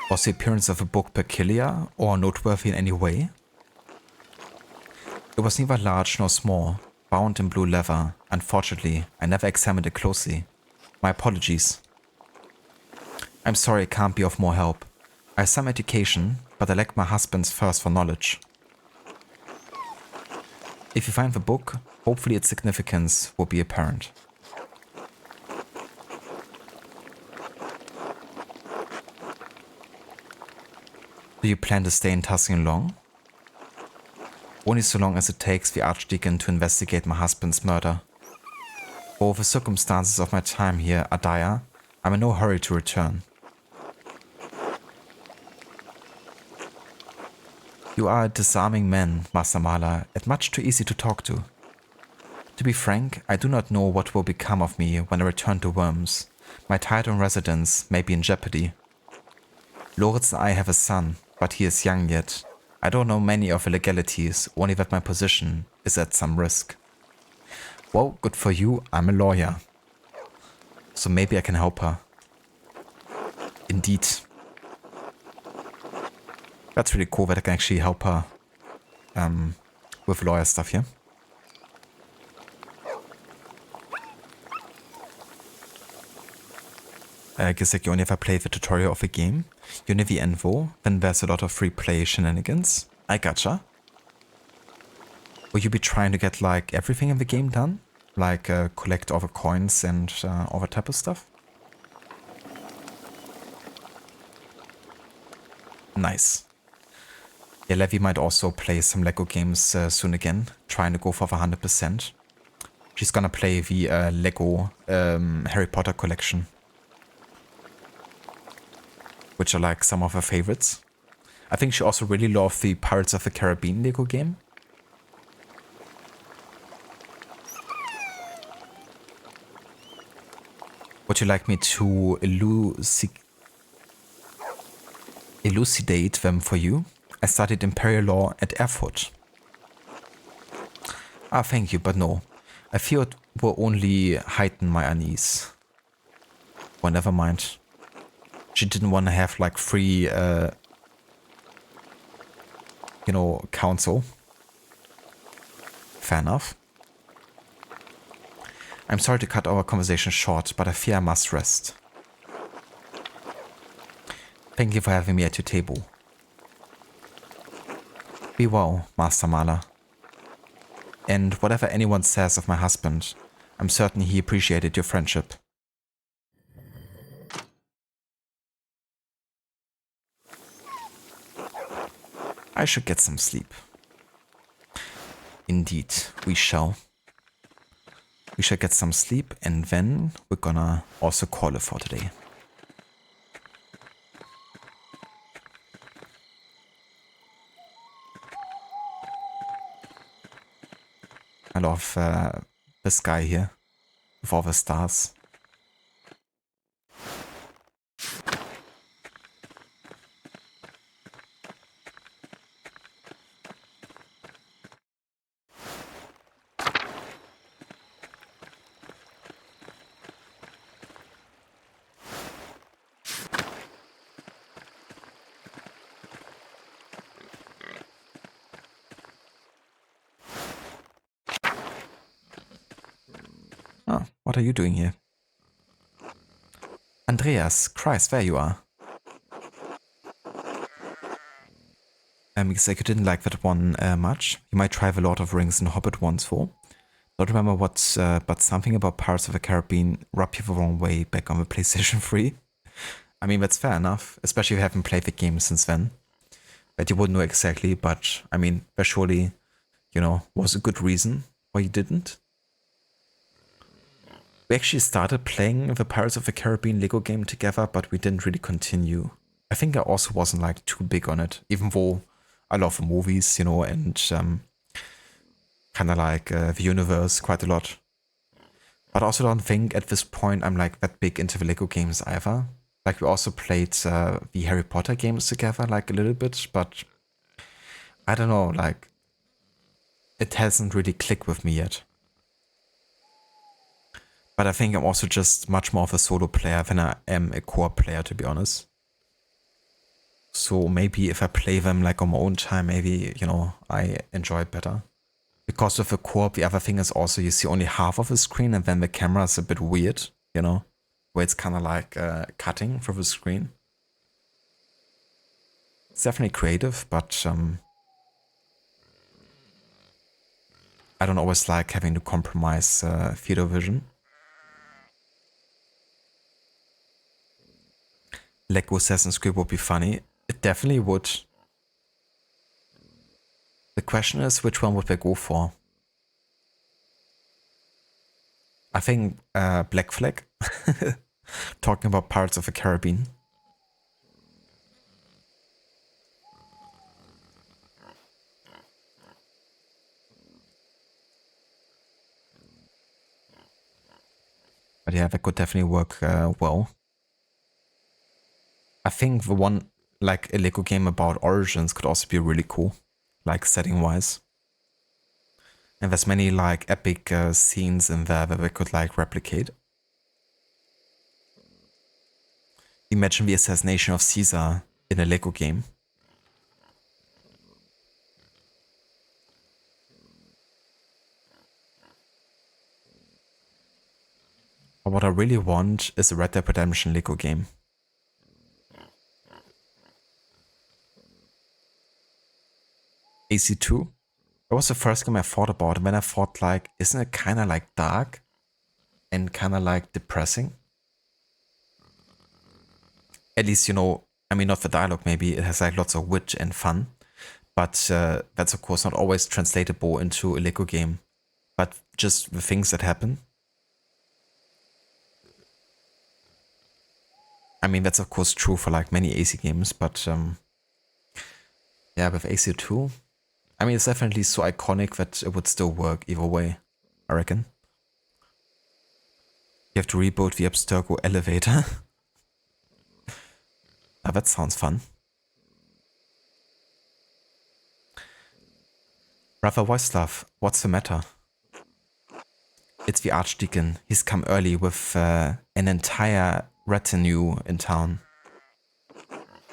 A: Was the appearance of the book peculiar or noteworthy in any way? It was neither large nor small, bound in blue leather. Unfortunately, I never examined it closely. My apologies. I'm sorry I can't be of more help. I have some education, but I lack my husband's thirst for knowledge. If you find the book, hopefully its significance will be apparent. Do you plan to stay in Tassing long? Only so long as it takes the Archdeacon to investigate my husband's murder. Though the circumstances of my time here are dire, I'm in no hurry to return. You are a disarming man, Master Mahler, and much too easy to talk to. To be frank, I do not know what will become of me when I return to Worms. My title and residence may be in jeopardy. Lorenz and I have a son, but he is young yet. I don't know many of the legalities, only that my position is at some risk. Well, good for you, I'm a lawyer. So maybe I can help her. Indeed. That's really cool that I can actually help her with lawyer stuff here. I guess like you only ever play the tutorial of a game. You're near the Envo, then there's a lot of free play shenanigans. I gotcha. Will you be trying to get like everything in the game done? Like collect all the coins and all that type of stuff? Nice. Yeah, Levi might also play some Lego games soon again, trying to go for the 100%. She's gonna play the Lego Harry Potter collection, which are like some of her favorites. I think she also really loved the Pirates of the Caribbean Lego game. Would you like me to elucidate them for you? I studied Imperial Law at Erfurt. Ah, thank you, but no. I fear it will only heighten my unease. Well, never mind. She didn't want to have like free, counsel. Fair enough. I'm sorry to cut our conversation short, but I fear I must rest. Thank you for having me at your table. Be well, Master Mala. And whatever anyone says of my husband, I'm certain he appreciated your friendship. I should get some sleep. Indeed, we shall. We shall get some sleep, and then we're gonna also call it for today. I love the sky here with all the stars. Oh, what are you doing here? Andreas, Christ, there you are. Because I didn't like that one much. You might try the Lord of the Rings and Hobbit once for. Don't remember what, but something about Pirates of the Caribbean rubbed you the wrong way back on the PlayStation 3. I mean, that's fair enough, especially if you haven't played the game since then. But you wouldn't know exactly, but I mean, there surely, was a good reason why you didn't. We actually started playing the Pirates of the Caribbean Lego game together, but we didn't really continue. I think I also wasn't like too big on it, even though I love the movies, and kind of like the universe quite a lot. But I also don't think at this point I'm like that big into the Lego games either. Like we also played the Harry Potter games together like a little bit, but I don't know, like it hasn't really clicked with me yet. But I think I'm also just much more of a solo player than I am a co-op player, to be honest. So maybe if I play them like on my own time, maybe, I enjoy it better. Because with a co-op, the other thing is also you see only half of the screen and then the camera is a bit weird, where it's kind of like cutting through the screen. It's definitely creative, but I don't always like having to compromise theater vision. Lego Assassin's Creed would be funny. It definitely would. The question is, which one would they go for? I think Black Flag. Talking about Pirates of the Caribbean. But yeah, that could definitely work well. I think the one, like a Lego game about Origins could also be really cool, like setting wise. And there's many like epic scenes in there that we could like replicate. Imagine the assassination of Caesar in a Lego game. But what I really want is a Red Dead Redemption Lego game. AC2? That was the first game I thought about, and then I thought like, isn't it kind of like dark and kind of like depressing? At least, I mean, not the dialogue, maybe it has like lots of wit and fun, but that's of course not always translatable into a Lego game, but just the things that happen. I mean, that's of course true for like many AC games, but yeah, with AC2, I mean, it's definitely so iconic that it would still work either way, I reckon. You have to rebuild the Abstergo elevator. Ah, that sounds fun. Brother Wojslav, what's the matter? It's the Archdeacon. He's come early with an entire retinue in town.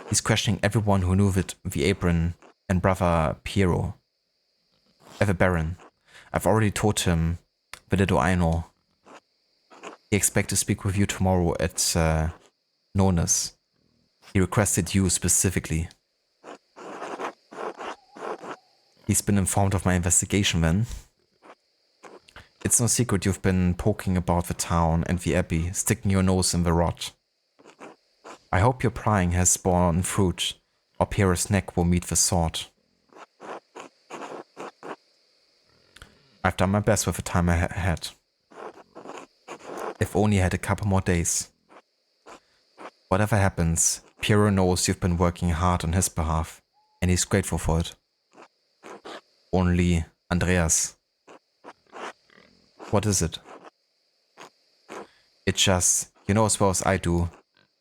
A: He's questioning everyone who knew the Apron and Brother Piero. The Baron. I've already told him the little I know. He expects to speak with you tomorrow at Nona's. He requested you specifically. He's been informed of my investigation then. It's no secret you've been poking about the town and the abbey, sticking your nose in the rot. I hope your prying has borne fruit, or Pierre's neck will meet the sword. I've done my best with the time I had. If only I had a couple more days. Whatever happens, Pierre knows you've been working hard on his behalf, and he's grateful for it. Only Andreas. What is it? It's just, you know as well as I do,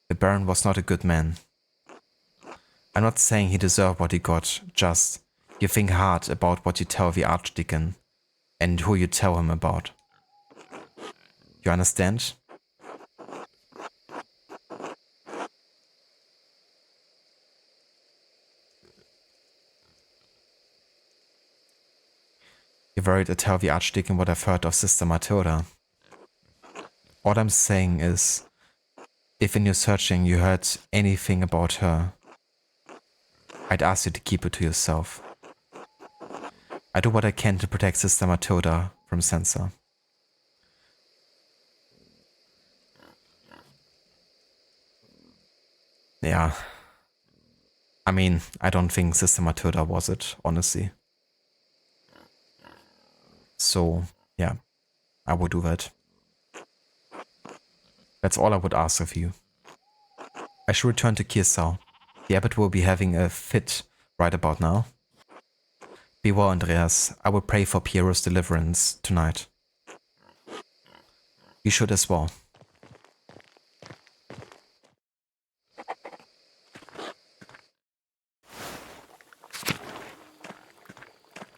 A: the Baron was not a good man. I'm not saying he deserved what he got, just you think hard about what you tell the Archdeacon and who you tell him about. You understand? You're worried to tell the Archdeacon what I've heard of Sister Matilda. All I'm saying is, if in your searching you heard anything about her, I'd ask you to keep it to yourself. I do what I can to protect Sister Matilda from censor. Yeah. I mean, I don't think Sister Matilda was it, honestly. So, yeah, I would do that. That's all I would ask of you. I should return to Kirsau. The abbot will be having a fit right about now. Be well, Andreas. I will pray for Piero's deliverance tonight. You should as well.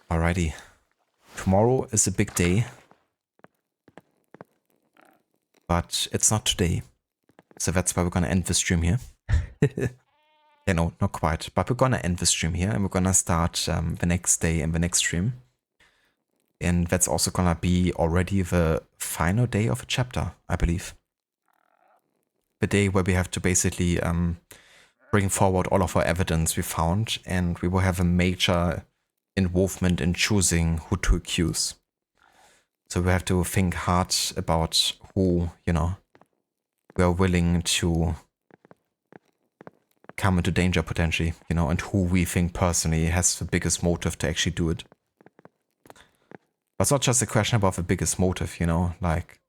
A: Alrighty. Tomorrow is a big day. But it's not today. So that's why we're gonna end the stream here. Yeah, no, not quite. But we're gonna end the stream here and we're gonna start the next day and the next stream. And that's also gonna be already the final day of a chapter, I believe. The day where we have to basically bring forward all of our evidence we found, and we will have a major involvement in choosing who to accuse. So we have to think hard about who, you know, we are willing to come into danger potentially, you know, and who we think personally has the biggest motive to actually do it. But it's not just a question about the biggest motive, you know, like,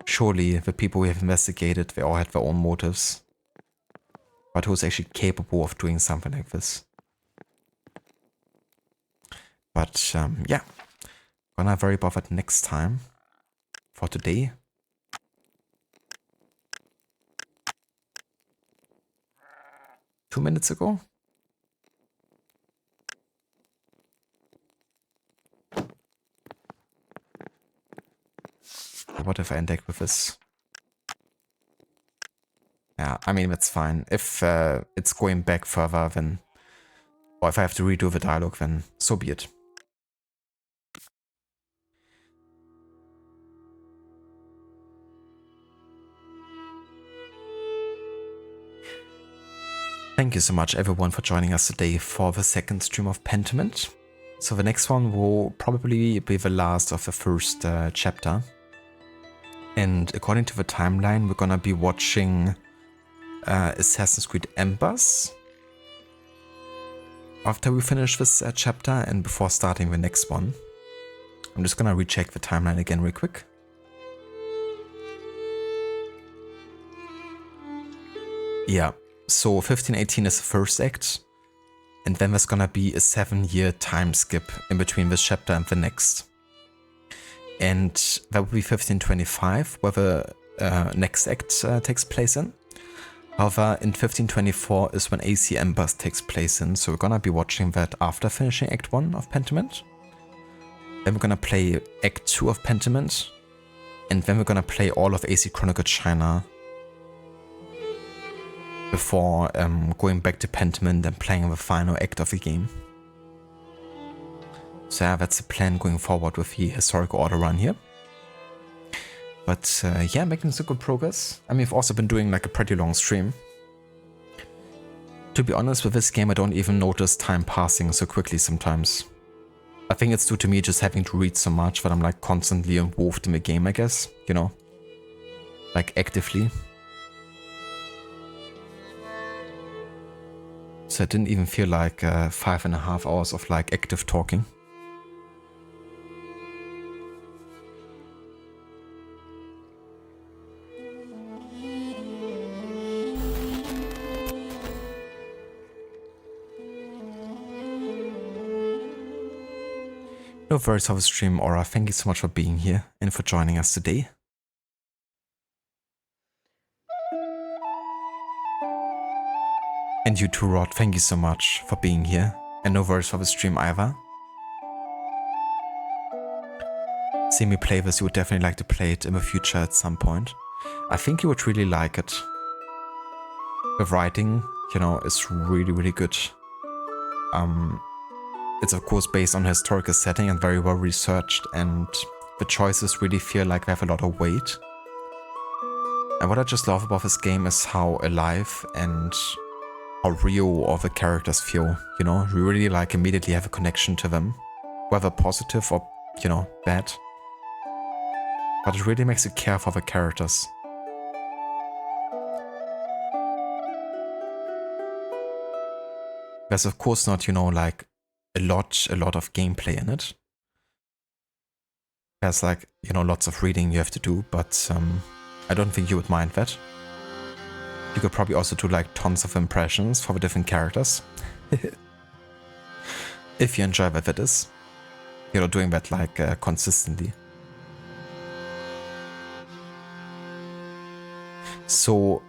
A: surely the people we have investigated, they all had their own motives. But who's actually capable of doing something like this? But, yeah. Gonna worry about that next time. For today. Two minutes ago? What if I end with this? Yeah, I mean, that's fine. If it's going back further, then... Or if I have to redo the dialogue, then so be it. Thank you so much everyone for joining us today for the second stream of Pentiment. So the next one will probably be the last of the first chapter. And according to the timeline, we're gonna be watching Assassin's Creed Embers. After we finish this chapter and before starting the next one. I'm just gonna recheck the timeline again real quick. Yeah, so 1518 is the first act, and then there's gonna be a 7-year time skip in between this chapter and the next. And that will be 1525, where the next act takes place in. However, in 1524 is when AC Embers takes place in, so we're gonna be watching that after finishing Act 1 of Pentiment. Then we're gonna play Act 2 of Pentiment, and then we're gonna play all of AC Chronicled China before going back to Pentiment and playing the final act of the game. So yeah, that's the plan going forward with the historical order run here. But yeah, making some good progress. I mean, I've also been doing like a pretty long stream. To be honest, with this game I don't even notice time passing so quickly sometimes. I think it's due to me just having to read so much that I'm like constantly involved in the game, I guess, you know, like actively. So it didn't even feel like 5.5 hours of like active talking. No worries of a stream, Aura. Thank you so much for being here and for joining us today. And you too, Rod. Thank you so much for being here. And no worries for the stream either. Seeing me play this, you would definitely like to play it in the future at some point. I think you would really like it. The writing, you know, is really, really good. It's of course based on a historical setting and very well researched, and the choices really feel like they have a lot of weight. And what I just love about this game is how alive and how real all the characters feel, you know? You really like immediately have a connection to them, whether positive or, you know, bad. But it really makes you care for the characters. There's of course not, you know, like a lot of gameplay in it. There's like, you know, lots of reading you have to do, but I don't think you would mind that. You could probably also do like tons of impressions for the different characters. If you enjoy what that is. You know, doing that like consistently. So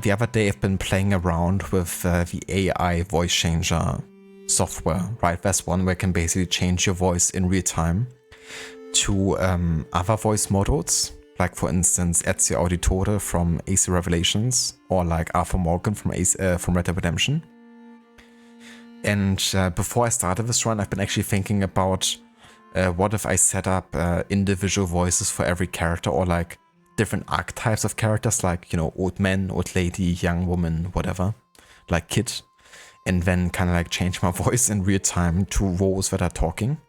A: the other day I've been playing around with the AI voice changer software, right? That's one where you can basically change your voice in real time to other voice models, like for instance Ezio Auditore from AC Revelations, or like Arthur Morgan from Red Dead Redemption. And before I started this run, I've been actually thinking about what if I set up individual voices for every character, or like different archetypes of characters, like, you know, old man, old lady, young woman, whatever, like kid. And then kind of like change my voice in real time to roles that are talking.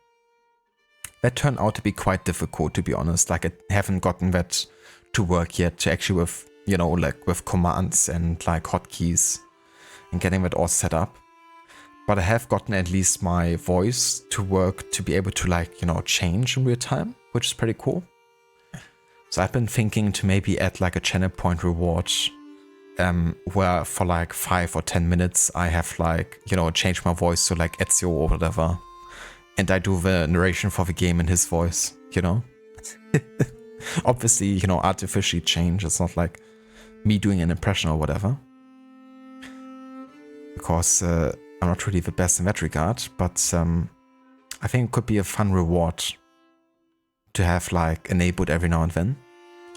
A: That turned out to be quite difficult, to be honest. Like I haven't gotten that to work yet, to actually with, you know, like with commands and like hotkeys and getting that all set up. But I have gotten at least my voice to work to be able to like, you know, change in real time, which is pretty cool. So I've been thinking to maybe add like a channel point reward where for like 5 or 10 minutes I have like, you know, change my voice to like Ezio or whatever, and I do the narration for the game in his voice, you know. Obviously, you know, artificially change. It's not like me doing an impression or whatever, because I'm not really the best in that regard, but I think it could be a fun reward to have like enabled every now and then.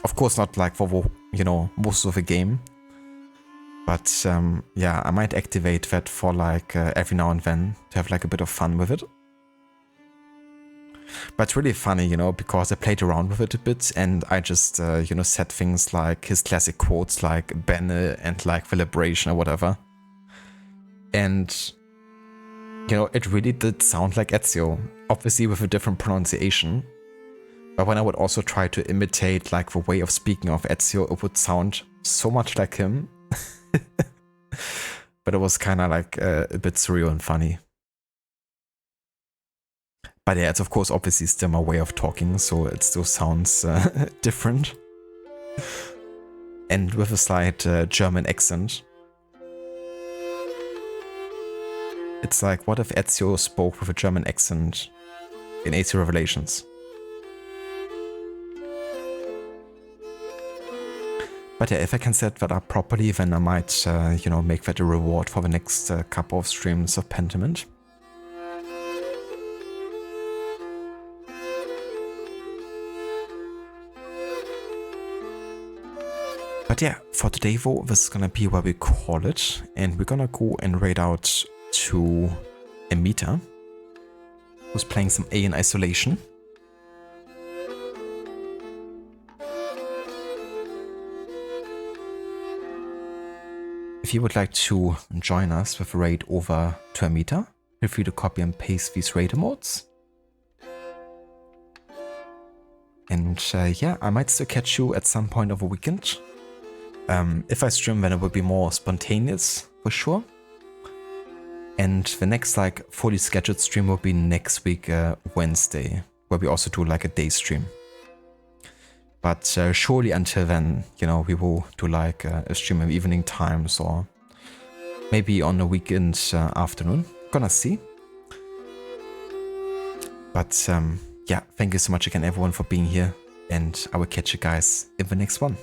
A: Of course not like for, you know, most of the game. But yeah, I might activate that for like every now and then to have like a bit of fun with it. But it's really funny, you know, because I played around with it a bit and I just, you know, said things like his classic quotes like Bene and like the Liberation or whatever. And, you know, it really did sound like Ezio, obviously with a different pronunciation. But when I would also try to imitate like the way of speaking of Ezio, it would sound so much like him But it was kind of like a bit surreal and funny. But yeah, it's of course obviously still my way of talking, so it still sounds different. And with a slight German accent. It's like, what if Ezio spoke with a German accent in AC Revelations? But yeah, if I can set that up properly, then I might, you know, make that a reward for the next couple of streams of Pentiment. But yeah, for today though, this is gonna be where we call it, and we're gonna go and raid out to Amita, who's playing some A in Isolation. If you would like to join us with a raid over to Amita, feel free to copy and paste these raid emotes. And yeah, I might still catch you at some point of a weekend. If I stream, then it will be more spontaneous, for sure. And the next like fully scheduled stream will be next week, Wednesday, where we also do like a day stream. But surely until then, you know, we will do like a stream in evening times or maybe on a weekend afternoon. Gonna see. But yeah, thank you so much again everyone for being here, and I will catch you guys in the next one.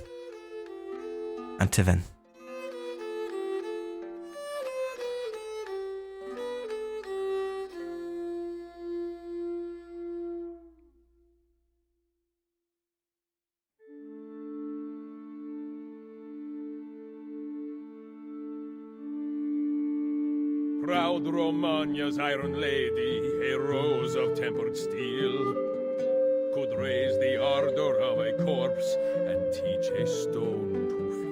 A: Until then.
E: Proud Romagna's iron lady, a rose of tempered steel, could raise the ardor of a corpse and teach a stone to feel.